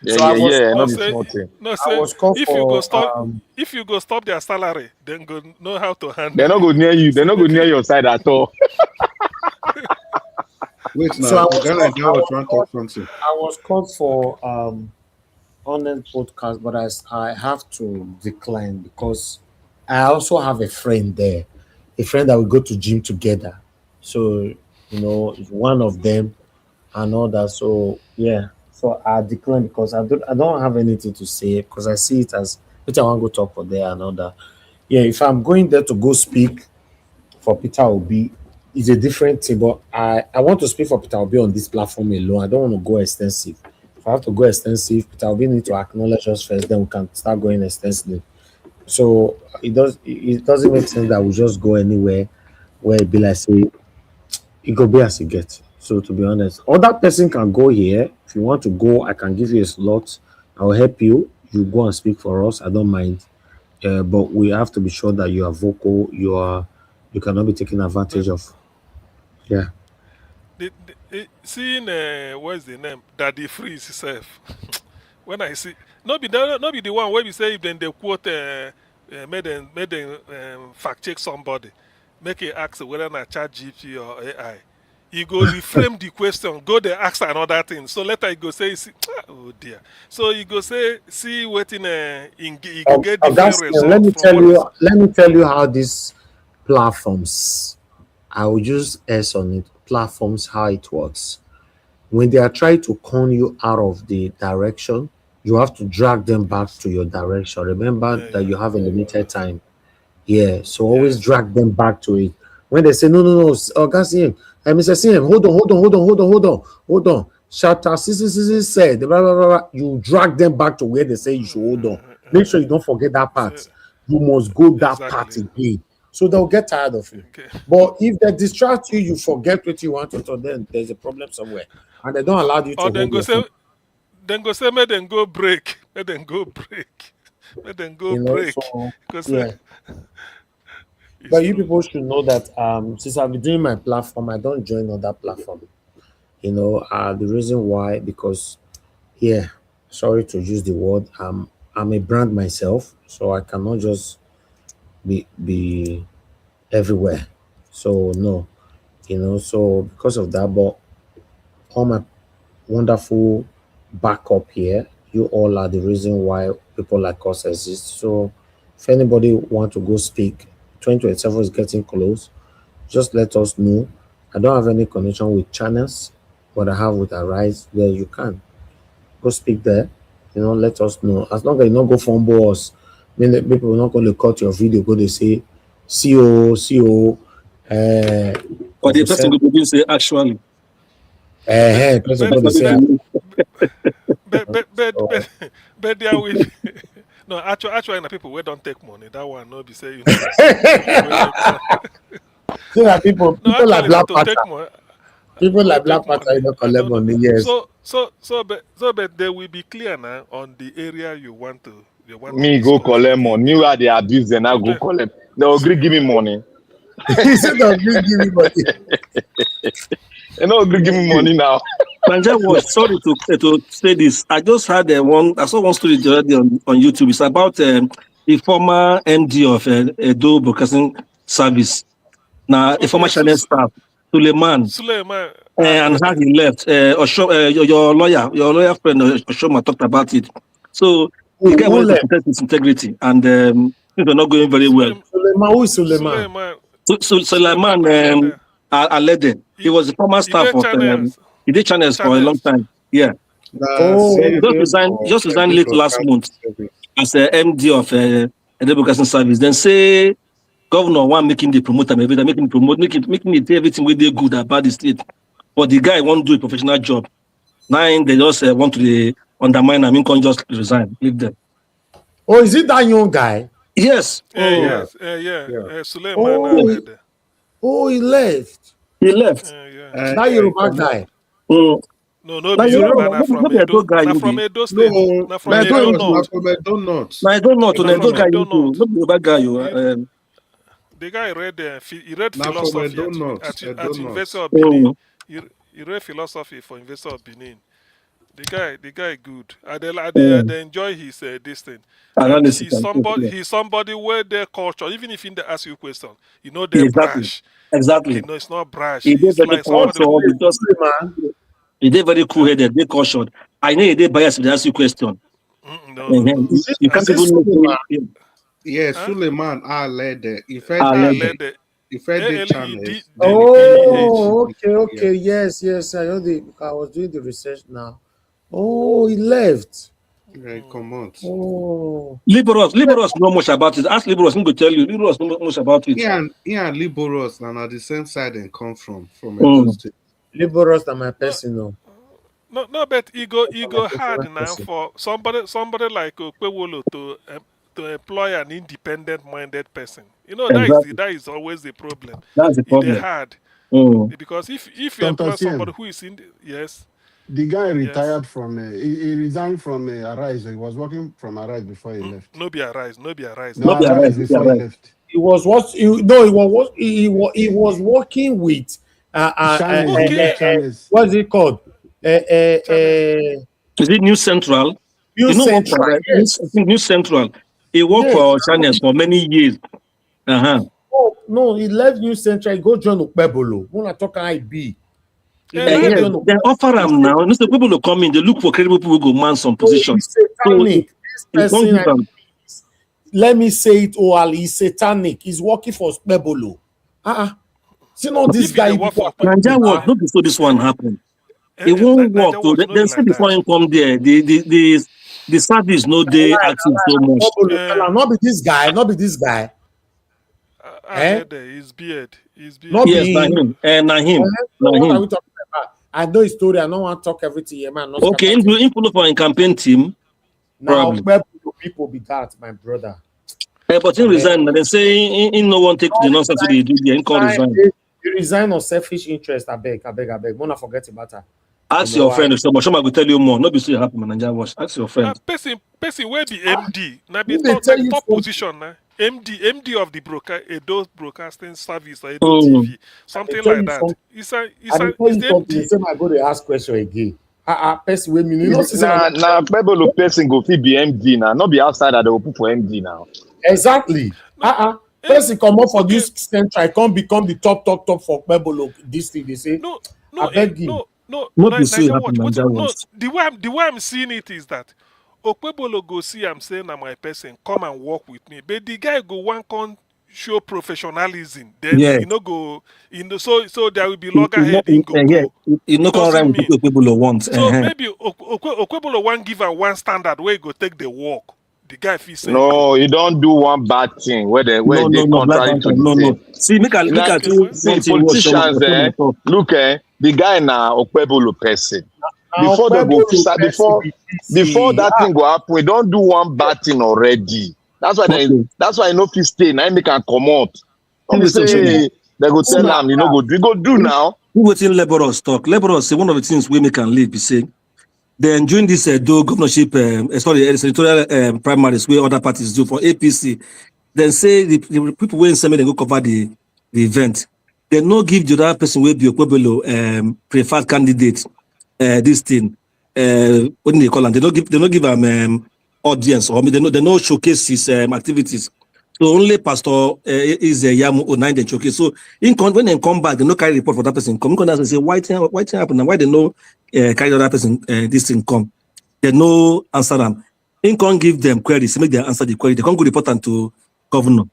Yeah, So I was not No called, be say small thing. no I say was called if you go for stop their salary, then go know how to They're handle not it. go near you. They're So not go make near your side at all. Wait so now, Ghana is now trying to talk something. I was called for online podcast, but I have to decline because I also have a friend there, a friend that we go to gym together. So it's one of them and all that. So yeah, so I decline because I don't have anything to say because I see it as which I want to go talk for there and all that. Yeah, if I'm going there to go speak for Peter Obi, it's a different thing. But I want to speak for Peter Obi on this platform alone. I don't want to go extensive. If I have to go extensive, Peter Obi need to acknowledge us first, then we can start going extensively. So it doesn't make sense that we just go anywhere where it be like say it go be as it gets. So to be honest, other person can go here. If you want to go, I can give you a slot. I'll help you. You go and speak for us. I don't mind. But we have to be sure that you are vocal. You cannot be taken but advantage of. Yeah. seeing what's the name? Daddy Freeze self. When I see not be the one where we say if then they quote made them fact check somebody, make it ask whether not chat GP or AI. You go reframe the question, go there ask another thing. So later you go say, see, oh dear. So you go say, see waiting you go get different Augustine, let result me from tell what is. you. Let me tell you how these platforms. I will use S on it. Platforms, how it works. When they are trying to con you out of the direction, you have to drag them back Yes. to your direction. Remember that Yeah. you have a limited time. Yeah, so always Yes. drag them back to it. When they say no, no, no, Augustine, Mr. CM, hold on. Shatter CCC said, blah, blah, blah, blah. You drag them back to where they say you should hold on. Make sure you don't forget that So, part. You must go that part exactly. again. So they'll get tired of you. Okay. But if they distract you, you forget what you want to do, then there's a problem somewhere. And they don't allow you Or to hold your phone. then go say, make them go break. Make them go break. Make them go break. So Because yeah. it's But you true. people should know that since I've been doing my platform, I don't join other platform. The reason why, because yeah, sorry to use the word, I'm a brand myself, so I cannot just be everywhere. So no, so because of that, but all my wonderful backup here, you all are the reason why people like us exist. So if anybody want to go speak, 2027 is getting close. Just let us know. I don't have any connection with channels, but I have with Arise where you can go speak there. Let us know. As long as you not go fumble us, the people are not going to cut your video. Go they say, CO, But the person percent. go begin say actually. Person But go they say, so, but there will no actually na people we don't take money. That one no be say na people we make money. so that people No, like actually na Black to Panther, take money. people No like Black take Panther, money. you don't I collect don't know. money. Yes. But they will be clear now on the area you want to Me go discuss. collect Maybe money. Where they abuse, then I if go they collect. They agree give me money. He said, "Don't give me money." They no agree give me money now. Nigeria Watch, sorry to say this. I just had I saw one story the other day on YouTube. It's about the former MD of Edo Broadcasting Service. Now, a former okay, channel staff, Suleiman, Suleiman, and how he left. Your lawyer friend Oshoma talked about it. So the guy Who wanted to left? protect his integrity, and things were not going very well. Suleiman. Who is Suleiman? So Suleiman Suleiman Alede. Alede, he was the former He staff did of channels. he did channels for a long Channels. time. Yeah. Oh, He just resigned late last month as a MD of Edo Broadcasting Service. Then say governor one making the promoter, making it everything we did good about the state. But the guy won't do a professional job. Now they just want to undermine him, can just resign, leave them. Oh, is it that young guy? Yes. Yeah. Suleiman Oh, Alede. he left. He left. Yeah. That Yeah, he Yoruba come out. guy. No Now be you Yoruba, know, na from maybe Edo. guy Na you from be. Edo State. No, Na from Now my I guy Edo was not North. from McDonald's. don't know. To Na from Edo guy Edo you do. North. Not Yoruba guy you. The guy read he read Now from a philosophy donut, at University of Mm. Benin. He read philosophy for University of Benin. The guy good. I enjoy his this thing. And Analysis and stuff, yeah. he's somebody where their culture, even if they ask you a question, you know they're Exactly. brash. Exactly. No, it's not brash. He did It's very like somebody cultured who because he did very cool headed, they cautioned. I know he did bias if they ask you question. no. You can't even make it. Yeah, Huh? Suleiman led the led the if I did ALED, channels. then DEH. Oh, okay. Yes. I know I was doing the research now. Oh, he left. Yeah, come on. Oh. Liberals know much about it. Ask Liberals, I'm going to tell you. Liberals know much about it. Yeah, and Liberals and at the same side and come from Edo State. Liberals are my personal. No, but ego hard now for somebody like Okwewolo to employ an independent-minded person. You know, Exactly. that is always the problem. That's the problem. It's hard. Because if you employ somebody who is yes. The guy retired from, he resigned from Arise. He was working from Arise before he left. No be Arise. No, Arise before he left. He was working with what's it called? Is it New Central? New Central. Yes. New Central. He worked for channels for many years. Oh no, he left New Central. He go join Ukpebolo. When I talk IB. Yes, they offer him now. Mr. People will come in, they look for credible people who go man some position. He's satanic. Let me say it, Oal, he's satanic. He's working for Ukpebolo. See, no, this guy. Nigeria was not before this one happened. It won't work. So then say before him come there, the service no they active so much. Not be this guy. His beard. Not yes, be him. Not him. What are we talking about? I know his story. I don't want to talk everything here, man. Okay, in follow for a campaign team. Now, where people be that, my brother? But he resign. They say in no one take the nonsense they do there. He resign on selfish interest. I beg. Wanna forget about that. Ask your friend if so much. I will tell you more. Not be so happy, man. Nigeria watch. Ask your friend. Person where be MD. Now be top position now. MD of the Edo Broadcasting Service or Edo TV, something like that. It's the MD. Same I go to ask question again. Person with me. Nah, Pebble person go fit be MD now. Not be outside that they will put for MD now. Exactly. Person come up for this central, can't become the top for Pebble. This thing they say. I beg you. The way I'm seeing it is that Okpebolo go see I'm saying na my person come and work with me, but the guy go one con show professionalism. Then go so there will be loggerhead in go. You know what Okpebolo wants. So maybe Okpebolo won't give her one standard where he go take the work. The guy feels no, you don't do one bad thing where they contrary to the thing. See, look at politicians there. Look, the guy na Okpebolo person. Before they go start, before that thing go happen, we don't do one bad thing already. That's why that's why I know if you stay now, they can come out. Say they go tell them, go do now. Who waiting laborers talk? Laborers say one of the things we can live. Be saying. Then during this governorship, editorial primaries where other parties do for APC, then say the people who in Semi they go cover the event. They no give the other person will be Okpebolo preferred candidate. This thing, what do they call them? They don't give audience or they no showcase his activities. So only Pastor is Yamu O9 they showcase. So when they come back, they no carry report for that person. Come and say why thing happen? Why they no carry that person this thing come? They no answer them. In can't give them queries, make them answer the query. They can't go report them to governor.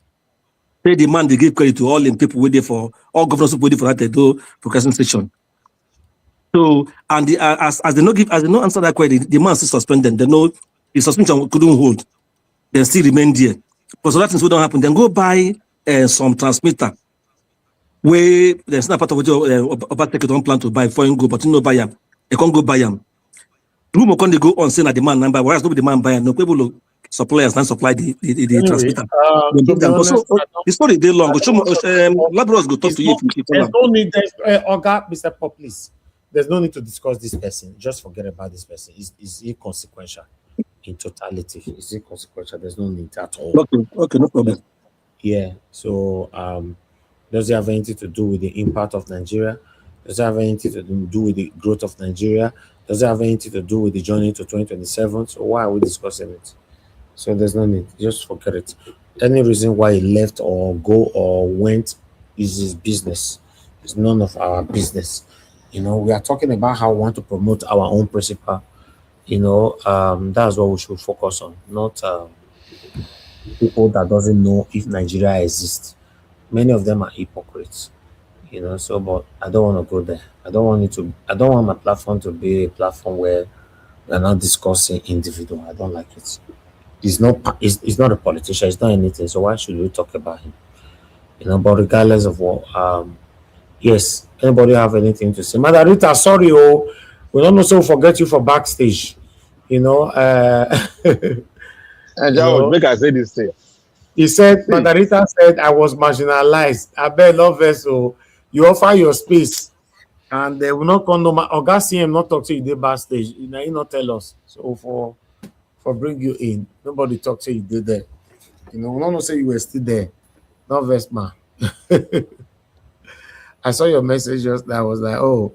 They demand they give credit to all the people waiting for all governors who waiting for that they do broadcasting station. So and as they no answer that query, the man still suspended. They know the suspension couldn't hold. They still remain there. Because so that things will don't happen. Then go buy some transmitter where there's not part of what about take it on plan to buy before you go, but you know buy them. They can't go buy them. Rumor can they go on saying that the man number, whereas nobody man buy them. No people suppliers and supply the transmitter. So the story day long. Laborers go talk to you. There's no need. Oga, Mr. Pop, please. There's no need to discuss this person. Just forget about this person. Is inconsequential in totality. It's inconsequential. There's no need at all. Okay, no problem. Yeah. So does it have anything to do with the impact of Nigeria? Does it have anything to do with the growth of Nigeria? Does it have anything to do with the journey to 2027? So why are we discussing it? So there's no need. Just forget it. Any reason why he left or go or went is his business. It's none of our business. We are talking about how we want to promote our own principle. That's what we should focus on, not people that doesn't know if Nigeria exists. Many of them are hypocrites. So but I don't want to go there. I don't want my platform to be a platform where we're not discussing individual. I don't like it. He's not a politician, he's not anything. So why should we talk about him? But regardless of what, yes, anybody have anything to say? Mother Rita, sorry, we don't also forget you for backstage. you know, And you George, know, make I say this thing. he said, See, Margarita said, I was marginalized. I bet love vessel. You offer your space, and they will not come no man. Oga CM not talk to you, they backstage. He not tell us. So for bring you in, nobody talk to you, did there. We don't know say you were still there. Not vest man. I saw your message just now. I was like, oh,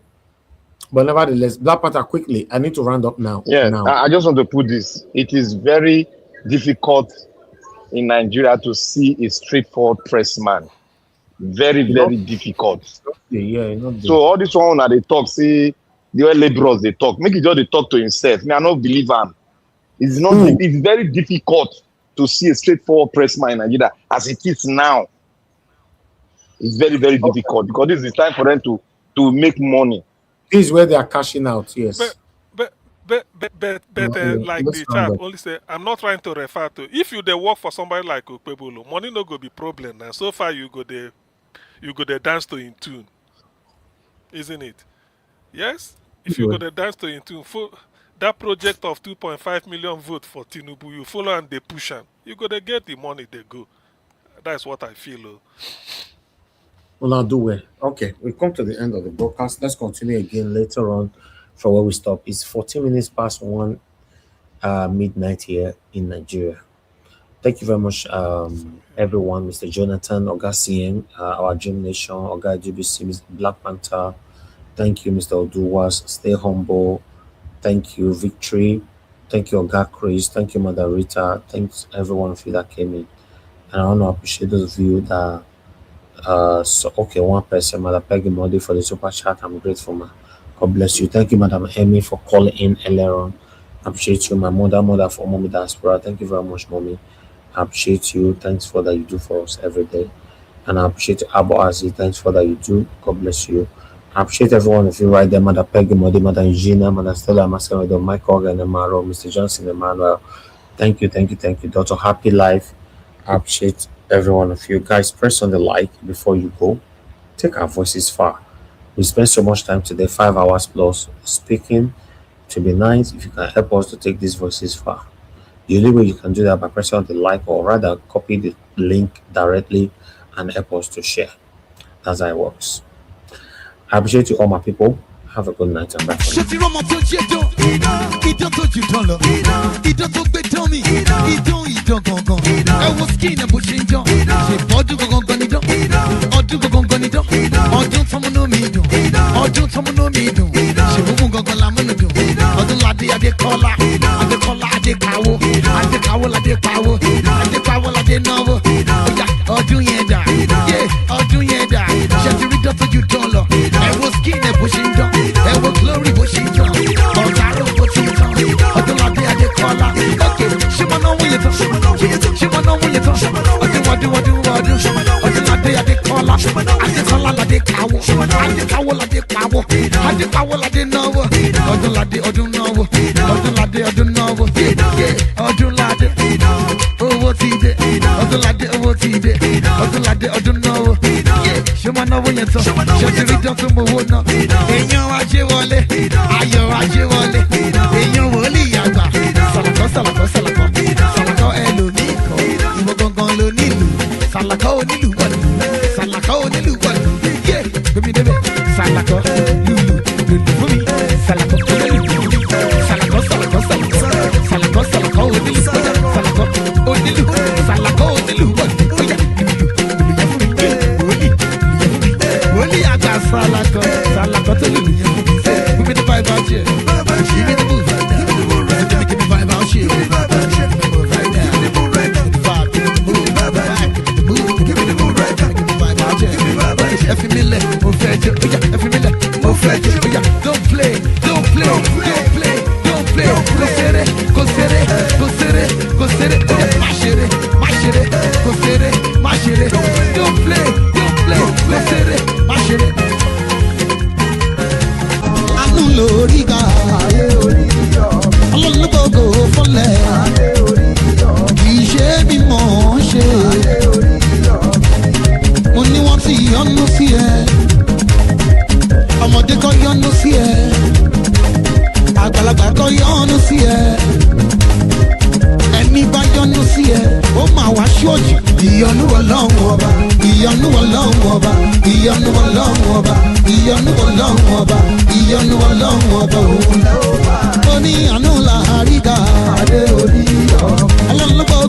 but nevertheless, Black Panther quickly. I need to round up now. yeah, Now, I just want to put this. It is very difficult in Nigeria to see a straightforward press man. Very, you know, very difficult. not So all this one that they talk, see the oil laborers they talk. Make it just they talk to himself. Me, I don't believe him. It's not. Who? It's very difficult to see a straightforward press man in Nigeria as it is now. It's very, very difficult because this is time for them to make money. This is where they are cashing out. Yes. But like Let's the round chap up. only say, I'm not trying to refer to. If you they work for somebody like Okpebolo, money no go be problem. And so far you go there dance to in tune, isn't it? Yes. If you go there dance to in tune, that project of 2.5 million vote for Tinubu, you follow and they push them. You go there get the money they go. That's what I feel. Well, I'll do it. Okay, we come to the end of the broadcast. Let's continue again later on from where we stop. It's 14 minutes past 1 midnight here in Nigeria. Thank you very much, everyone. Mr. Jonathan, Oga CM, our Dream Nation, Oga GBC, Mr. Black Panther. Thank you, Mr. Oduwas. Stay humble. Thank you, Victory. Thank you, Oga Chris. Thank you, Mother Rita. Thanks, everyone of you that came in. And I want to appreciate those of you that one person, Mother Peggy Modi for the super chat. I'm grateful, man. God bless you. Thank you, Madam Emmy, for calling in earlier on. I appreciate you. My mother for Mommy Diaspora. Thank you very much, Mommy. I appreciate you. Thanks for that you do for us every day. And I appreciate Abu Aziz. Thanks for that you do. God bless you. I appreciate everyone of you right there, Mother Peggy Modi, Mother Eugenia, Mother Stella, Marcelo, Michael, and Amaro, Mr. Johnson, Emmanuel. Thank you. Dr. Happy Life. I appreciate every one of you guys. Press on the like before you go. Take our voices far. We spent so much time today, 5 hours plus, speaking. To be nice, if you can help us to take these voices far. The only way you can do that by pressing on the like, or rather copy the link directly and help us to share. That's how it works. I appreciate you all, my people. Have a good night and bye for now. Glory, Washington. Okay, she wanna know when you talk. She wanna know when you talk. I do. I dey call her. I dey cow. I dey cow like dey cow. I dey cow like dey know. Odun know. Yeah, odun lade. Owó ti dé. Odun know. Yeah, she wanna know when you talk. She ti rí dán tó mọ owó náà. Èèyàn ajé wọlé. Ayọ̀ ajé wọlé. Èèyàn wòlíì àgbà. Sàlàkọ́ ẹlòmíì kọ́. Ìwọ gangan ló nílùú. Sàlàkọ́ onílùú wọ̀lú. Yé gbẹmí débẹ̀. Sàlàkọ́ lùlù fún mi. Sàlàkọ́ onílùú fún mi. Sàlàkọ́ onílùú. Sàlàkọ́ onílùú wọ̀lú. Falako, tell you, give me the vibe out here. Give me the move right now. Give me the vibe out here. Give me the move right now. Give me the move right now. Give me the move right now. Give me the move right now. Give me the vibe out here. Give me the vibe out here. Every minute, move right here. Every minute, move right here. Don't play. Go set it. Mash it. Don't play. Go set it. Mash it. Anu loriga, olologo fọlẹ, ìṣe mi mọ̀ ṣe. Mo ní wọ́n ti yọ́nú sí ẹ, ọmọdé kan yọ́nú sí ẹ, àgbàlagbà kan yọ́nú sí ẹ. Ẹni bá yọ́nú sí ẹ, ó máa wá ṣọ́ọ̀jì. Ìyọ́nú Ọlọ́run ọba, ìyọ́nú Ọlọ́run ọba, ìyọ́nú Ọlọ́run ọba, ìyọ́nú Ọlọ́run ọba, ìyọ́nú Ọlọ́run ọba òun. Ó ní àánú làáríga, adé orí ọ̀. Ọlọ́run ló gbọ́